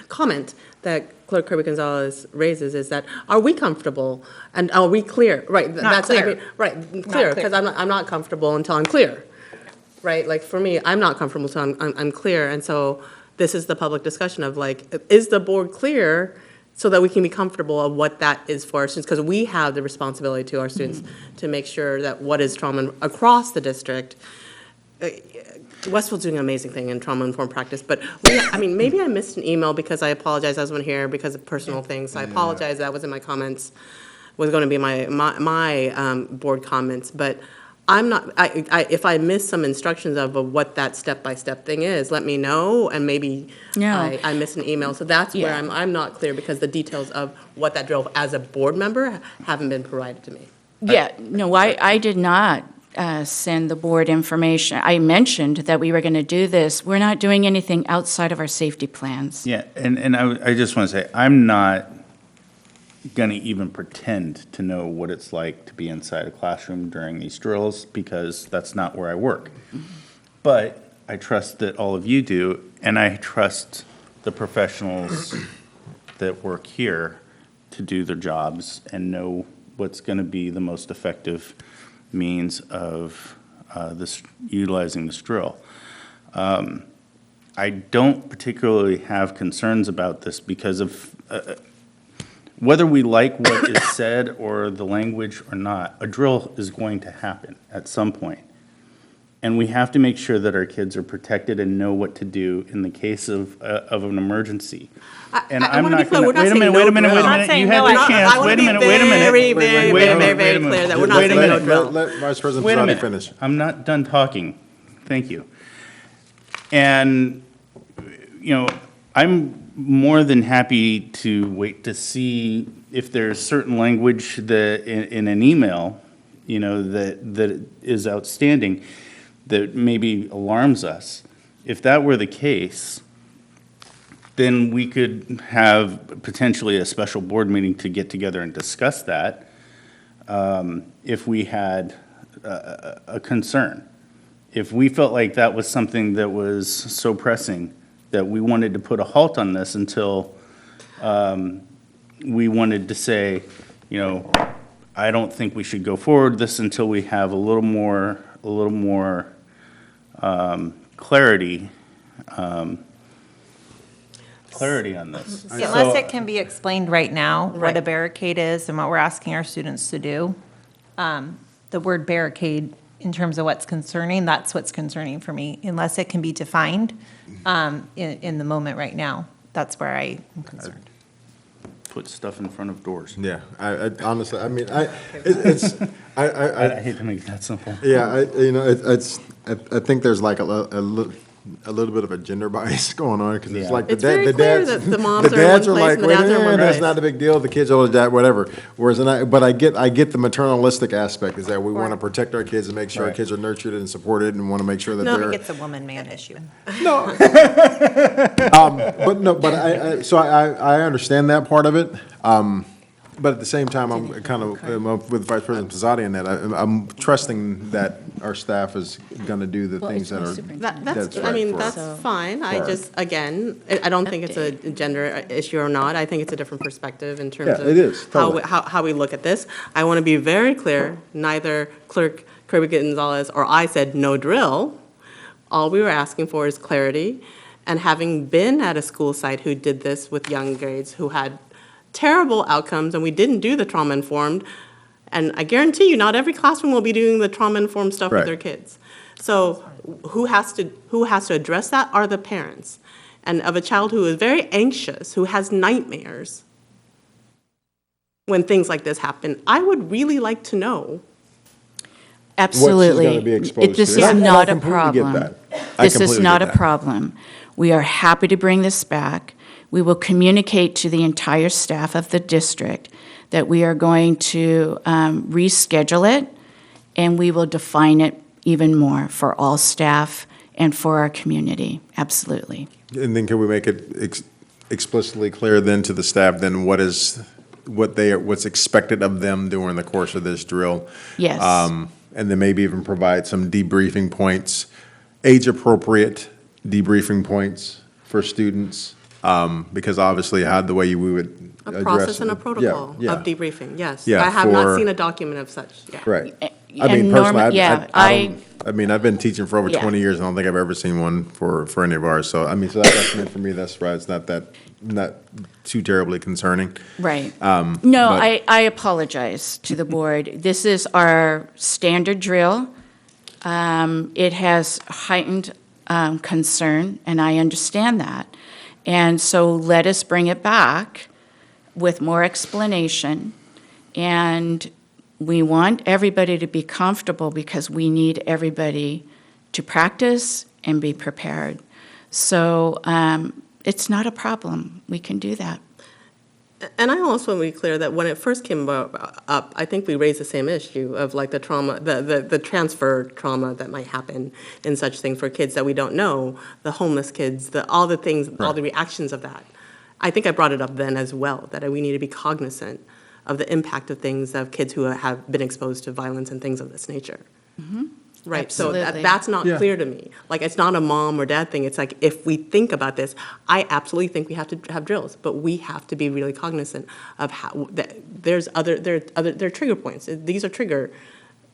comment that Clerk Kirby Gonzalez raises is that, are we comfortable and are we clear? Right. Not clear. Clear, because I'm not comfortable until I'm clear. Right. Like for me, I'm not comfortable until I'm clear. And so this is the public discussion of like, is the board clear so that we can be comfortable of what that is for our students? Because we have the responsibility to our students to make sure that what is trauma across the district. Westfield's doing an amazing thing in trauma-informed practice, but maybe I missed an email because I apologize. I wasn't here because of personal things. So I apologize. That was in my comments. Was going to be my board comments, but I'm not. If I miss some instructions of what that step-by-step thing is, let me know, and maybe I missed an email. So that's where I'm not clear, because the details of what that drill as a board member haven't been provided to me. Yeah, no, I did not send the board information. I mentioned that we were going to do this. We're not doing anything outside of our safety plans. Yeah, and I just want to say, I'm not going to even pretend to know what it's like to be inside a classroom during these drills, because that's not where I work. But I trust that all of you do, and I trust the professionals that work here to do their jobs and know what's going to be the most effective means of utilizing this drill. I don't particularly have concerns about this because of whether we like what is said or the language or not. A drill is going to happen at some point. And we have to make sure that our kids are protected and know what to do in the case of an emergency. And I'm not going to, wait a minute, you had the chance, wait a minute. Very clear that we're not saying no drill. Let Vice President Pizzati finish. I'm not done talking. Thank you. And, I'm more than happy to wait to see if there's certain language that in an email, that is outstanding, that maybe alarms us. If that were the case, then we could have potentially a special board meeting to get together and discuss that, if we had a concern. If we felt like that was something that was so pressing that we wanted to put a halt on this until we wanted to say, I don't think we should go forward this until we have a little more clarity on this. Unless it can be explained right now, what a barricade is and what we're asking our students to do. The word barricade, in terms of what's concerning, that's what's concerning for me. Unless it can be defined in the moment right now, that's where I am concerned. Put stuff in front of doors. Yeah, I honestly, I hate to make that simple. Yeah, I think there's like a little bit of a gender bias going on, because it's like the dads are like, that's not a big deal. The kids are dad, whatever. Whereas, but I get the maternalistic aspect, is that we want to protect our kids and make sure our kids are nurtured and supported, and want to make sure that they're. No, it's a woman-man issue. No. So I understand that part of it. But at the same time, I'm kind of with Vice President Pizzati in that. I'm trusting that our staff is going to do the things that are. That's fine. I just, again, I don't think it's a gender issue or not. I think it's a different perspective in terms of it is, totally. how we look at this. I want to be very clear. Neither Clerk Kirby Gonzalez or I said no drill. All we were asking for is clarity. And having been at a school site who did this with young grades who had terrible outcomes, and we didn't do the trauma-informed, and I guarantee you not every classroom will be doing the trauma-informed stuff with their kids. So who has to address that are the parents. And of a child who is very anxious, who has nightmares when things like this happen, I would really like to know Absolutely. gonna be exposed This to. is And I not a completely get problem. that. I This is completely not get a that. problem. We are happy to bring this back. We will communicate to the entire staff of the district that we are going to reschedule it, and we will define it even more for all staff and for our community. Absolutely. And then can we make it explicitly clear then to the staff then what's expected of them during the course of this drill? Yes. And then maybe even provide some debriefing points, age-appropriate debriefing points for students, because obviously how the way we would A address process and a it. protocol Yeah, of debriefing, yes. Yeah, I have not for- seen a document of such, yeah. Right. I And mean, norma- personally, yeah, I mean, I've been teaching for over Yeah. 20 years, and I don't think I've ever seen one for any of ours. So, I mean, so that's meant for me, that's right. It's not too terribly concerning. Right. No, No, I apologize to the board. This is our standard drill. It has heightened concern, and I understand that. And so let us bring it back with more explanation. And we want everybody to be comfortable because we need everybody to practice and be prepared. So it's not a problem. We can do that. And I also want to be clear that when it first came up, I think we raised the same issue of like the trauma, the transfer trauma that might happen in such things for kids that we don't know, the homeless kids, all the things, all the reactions of that. I think I brought it up then as well, that we need to be cognizant of the impact of things of kids who have been exposed to violence and things of this nature. Right, Absolutely. so that's not Yeah. clear to me. Like, it's not a mom or dad thing. It's like, if we think about this, I absolutely think we have to have drills, but we have to be really cognizant of how, that there are trigger points. These are trigger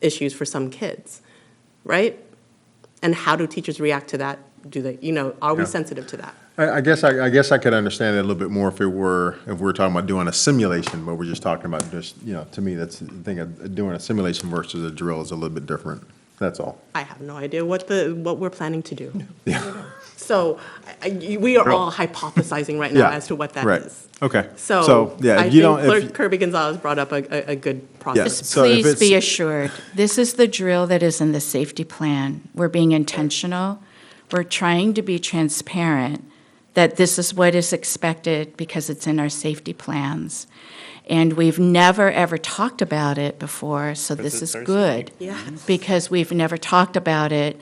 issues for some kids, right? And how do teachers react to that? Do they, are we Yeah. sensitive to that? I guess I could understand it a little bit more if we're talking about doing a simulation, but we're just talking about just, to me, that's the thing of doing a simulation versus a drill is a little bit different. That's all. I have no idea what we're planning to do. So we are all hypothesizing right now Yeah, as to what that right. is. Okay. So yeah, I if you think don't, Clerk Kirby Gonzalez brought up a good process. Yes. Just So if please be it's- assured, this is the drill that is in the safety plan. We're being intentional. We're trying to be transparent that this is what is expected because it's in our safety plans. And we've never, ever talked about it before, so this is good. Yes. Because we've never talked about it.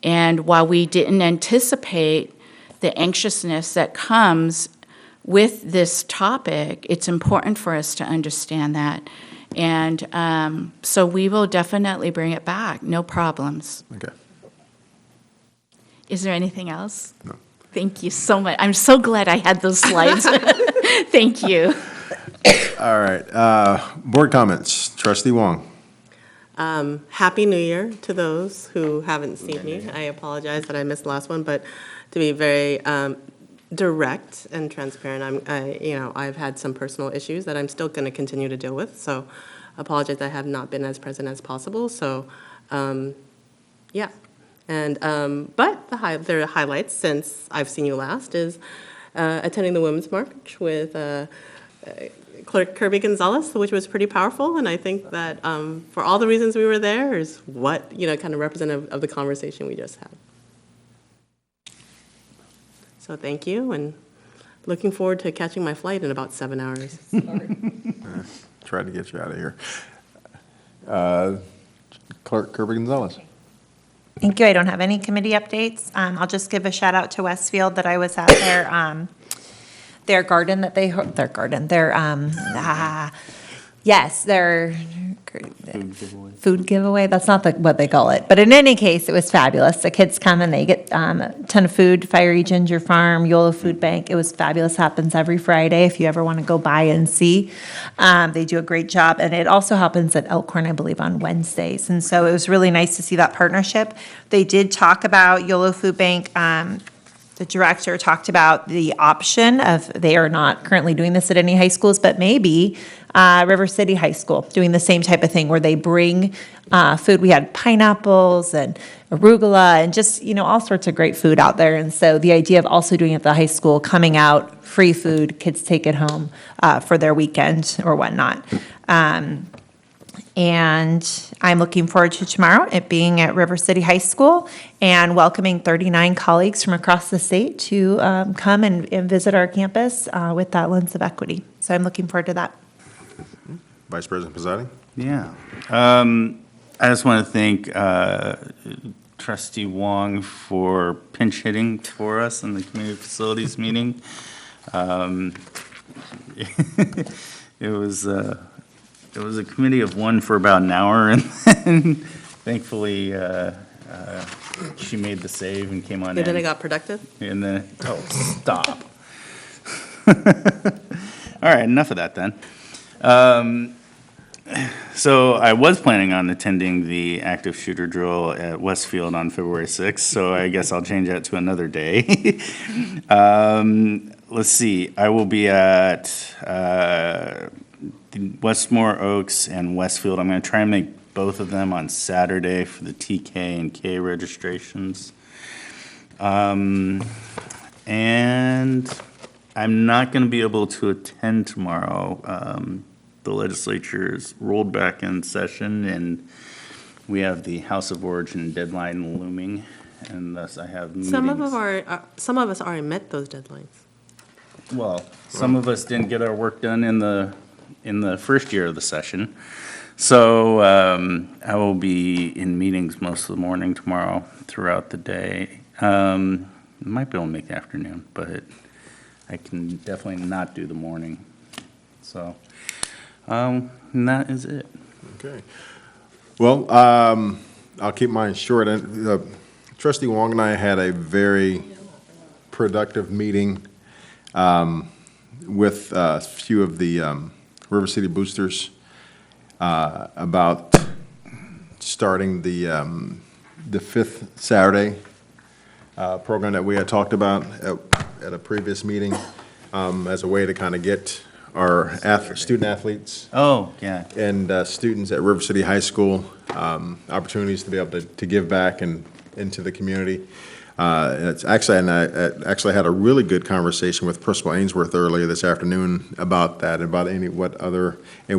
And while we didn't anticipate the anxiousness that comes with this topic, it's important for us to understand that. And so we will definitely bring it back, no problems. Okay. Is there anything else? No. Thank you so much. I'm so glad I had those slides. Thank you. All right. Board comments. Trustee Wong. Happy New Year to those who haven't seen me. I apologize that I missed the last one, but to be very direct and transparent, I've had some personal issues that I'm still going to continue to deal with. So, apologize I have not been as present as possible. So, yeah. And but the highlights since I've seen you last is attending the Women's March with Clerk Kirby Gonzalez, which was pretty powerful. And I think that for all the reasons we were there is what, kind of representative of the conversation we just had. So thank you, and looking forward to catching my flight in about 7 hours. Tried to get you out of here. Clerk Kirby Gonzalez. Thank you. I don't have any committee updates. I'll just give a shout out to Westfield that I was at their garden that they, their garden, their, yes, their food giveaway. That's not what they call it. But in any case, it was fabulous. The kids come and they get a ton of food, Fiery Ginger Farm, YOLO Food Bank. It was fabulous. Happens every Friday if you ever want to go by and see. They do a great job. And it also happens at Elkhorn, I believe, on Wednesdays. And so it was really nice to see that partnership. They did talk about YOLO Food Bank. The director talked about the option of, they are not currently doing this at any high schools, but maybe River City High School doing the same type of thing where they bring food. We had pineapples and arugula and just, all sorts of great food out there. And so the idea of also doing it at the high school, coming out, free food, kids take it home for their weekend or whatnot. And I'm looking forward to tomorrow, it being at River City High School, and welcoming 39 colleagues from across the state to come and visit our campus with that lens of equity. So I'm looking forward to that. Vice President Pizzati? Yeah. I just want to thank Trustee Wong for pinch hitting for us in the community facilities meeting. It was a committee of one for about an hour, and then thankfully she made the save and came on in. And then it got productive? And then, oh, stop. All right, enough of that then. So I was planning on attending the active shooter drill at Westfield on February 6th, so I guess I'll change that to another day. Let's see, I will be at Westmore Oaks and Westfield. I'm going to try and make both of them on Saturday for the TK and K registrations. And I'm not going to be able to attend tomorrow. The legislature's rolled back in session, and we have the House of Origin deadline looming, and thus I have meetings. Some of us already met those deadlines. Well, some of us didn't get our work done in the first year of the session. So I will be in meetings most of the morning tomorrow throughout the day. Might be able to make the afternoon, but I can definitely not do the morning. So, and that is it. Okay. Well, I'll keep mine short. Trustee Wong and I had a very productive meeting with a few of the River City boosters about starting the fifth Saturday program that we had talked about at a previous meeting as a way to kind of get our student athletes. Oh, yeah. And students at River City High School opportunities to be able to give back and into the community. And I actually had a really good conversation with Principal Ainsworth earlier this afternoon about that, about in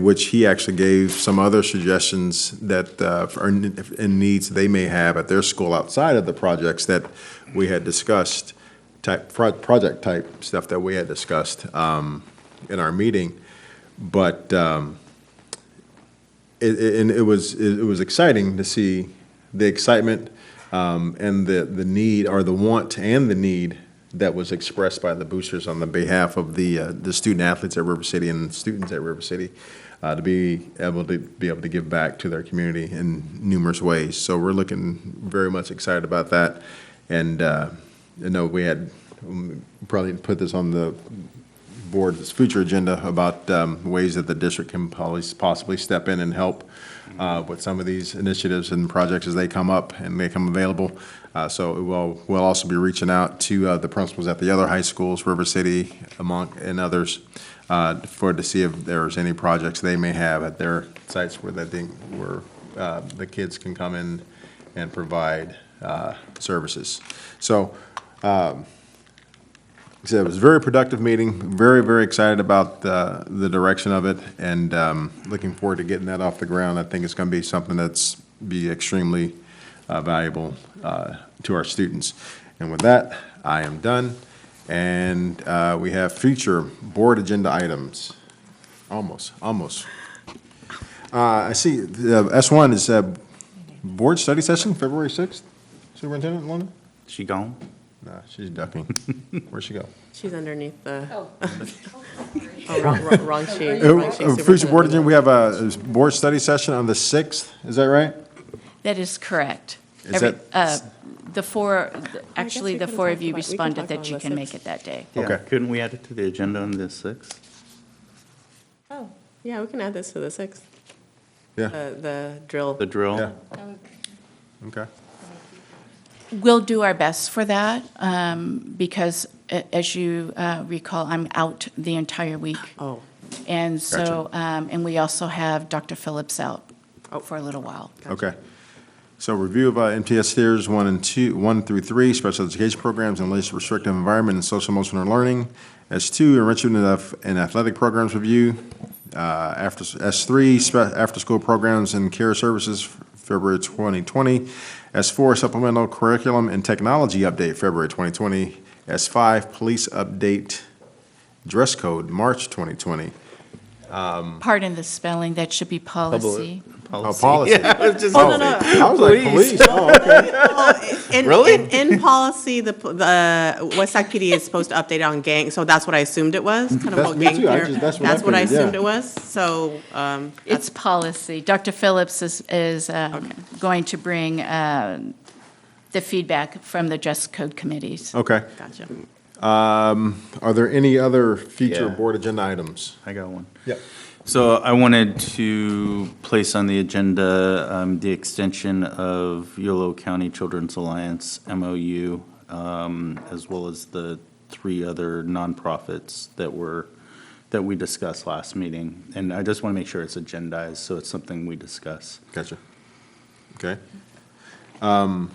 which he actually gave some other suggestions that and needs they may have at their school outside of the projects that we had discussed, project type stuff that we had discussed in our meeting. But it was exciting to see the excitement and the need, or the want and the need that was expressed by the boosters on the behalf of the student athletes at River City and students at River City to be able to give back to their community in numerous ways. So we're looking very much excited about that. And I know we had probably put this on the board's future agenda about ways that the district can possibly step in and help with some of these initiatives and projects as they come up and they come available. So we'll also be reaching out to the principals at the other high schools, River City and others, to see if there's any projects they may have at their sites where the kids can come in and provide services. So it was a very productive meeting, very, very excited about the direction of it, and looking forward to getting that off the ground. I think it's going to be something that's be extremely valuable to our students. And with that, I am done. And we have future board agenda items. Almost. I see S1 is board study session, February 6th. Superintendent Luna? She gone? No, she's ducking. Where'd she go? She's underneath the, wrong sheet. Future board agenda, we have a board study session on the 6th, is that right? That is correct. Is that- The four of you we can responded talk that on you the can 6th. make it that day. Yeah, Okay. couldn't we add it to the agenda on the 6th? Oh, yeah, we can add this to the 6th. Yeah. The drill. The drill? Yeah. Okay. We'll do our best for that, because as you recall, I'm out the entire week. Oh. And so, and we also have Dr. Phillips out for a little while. Okay. So review of MTS tiers 1 through 3, special education programs and least restrictive environment and social emotional learning. S2, enrichment and athletic programs review. After S3, after-school programs and care services, February 2020. S4, supplemental curriculum and technology update, February 2020. S5, police update, dress code, March 2020. Pardon the spelling, that should be policy. Oh, policy. Yeah, I was just Oh, gonna say. I was like, police. Oh, okay. Really? In policy, the West Side PD is supposed to update on gang, so that's what I assumed it was, kind of That's what me gang too. care. That's what I That's what I figured, assumed yeah. it was, so, It's policy. Dr. Phillips is going to bring the feedback from the dress code committees. Okay. gotcha. Are there any other future Yeah. board agenda items? I got one. Yep. So I wanted to place on the agenda the extension of Yolo County Children's Alliance MOU, as well as the 3 other nonprofits that we discussed last meeting. And I just want to make sure it's agendized, so it's something we discuss. Gotcha. Okay. And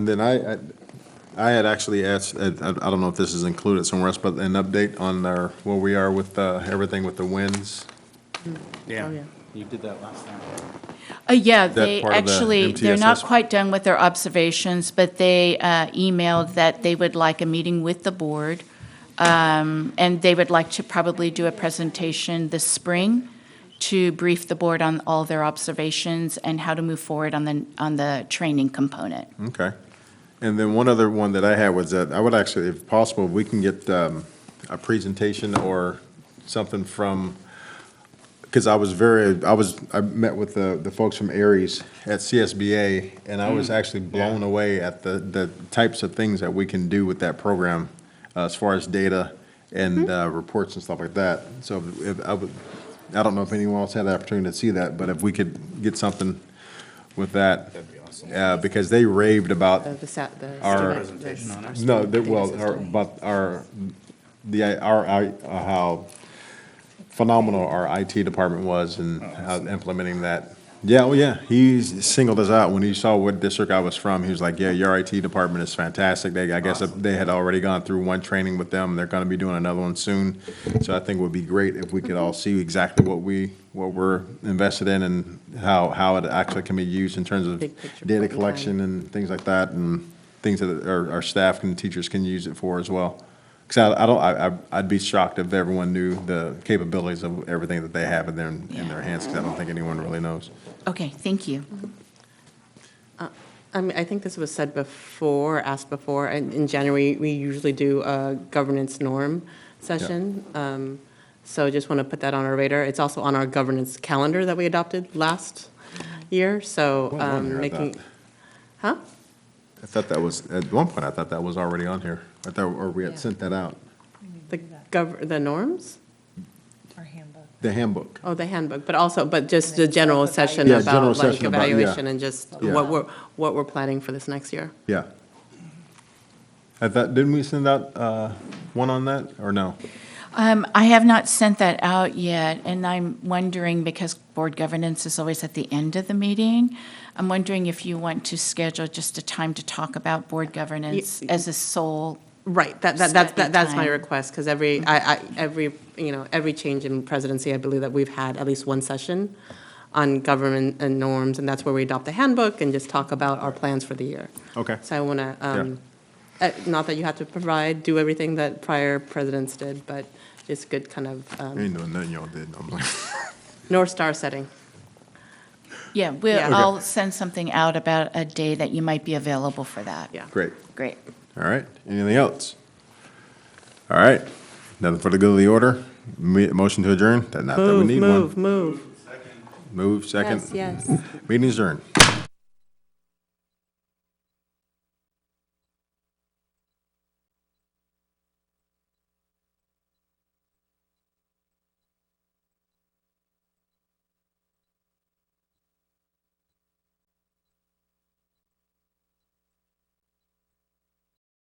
then I had actually asked, I don't know if this is included somewhere else, but an update on where we are with everything with the winds. Yeah. Oh, yeah. You did that last time. Yeah, that they part of the actually, they're not MTSS? quite done with their observations, but they emailed that they would like a meeting with the board, and they would like to probably do a presentation this spring to brief the board on all their observations and how to move forward on the training component. Okay. And then one other one that I had was that I would actually, if possible, we can get a presentation or something from, because I met with the folks from Aries at CSBA, and I was actually blown away at the types of things that we can do with that program as far as data and reports and stuff like that. So I don't know if anyone else had the opportunity to see that, but if we could get something with that. That'd be awesome. Because they raved about The our, student- no, how phenomenal our IT department was and how implementing that. Yeah, well, yeah, he singled us out when he saw what district I was from. He was like, yeah, your IT department is fantastic. I guess they had already gone through one training with them. They're going to be doing another one soon. So I think it would be great if we could all see exactly what we're invested in and how it actually can be used in terms of Big picture data plan. collection and things like that, and things that our staff and teachers can use it for as well. Because I'd be shocked if everyone knew the capabilities of everything that they have in their hands, because I don't think anyone really knows. Okay, thank you. I mean, I think this was said before, asked before, in January, we usually do a governance norm session. So just want to put that on our radar. It's also on our governance calendar that we adopted last year, so Wasn't on here, I making, thought. huh? I thought that was, at one point, I thought that was already on here. I thought, or we had sent that out. The norms? The handbook. Oh, the handbook, but just the general session Yeah, general about like session about, yeah. evaluation and just Yeah. what we're planning for this next year. Yeah. I thought, didn't we send out one on that, or no? I have not sent that out yet, and I'm wondering, because board governance is always at the end of the meeting, I'm wondering if you want to schedule just a time to talk about board governance as a sole. Right, that's my request, because every change in presidency, I believe that we've had at least one session on government and norms, and that's where we adopt the handbook and just talk about our plans for the year. Okay. So I want to, not that you have to do everything that prior presidents did, but just good kind of Ain't doing nothing y'all did. I'm like, North Star setting. Yeah, I'll send something out about a day that you might be available for that. Yeah. Great. Great. All right. Anything else? All right. Nothing for the good of the order. Motion to adjourn? Not that we need one. Move. Move, second. Yes. Meeting adjourned.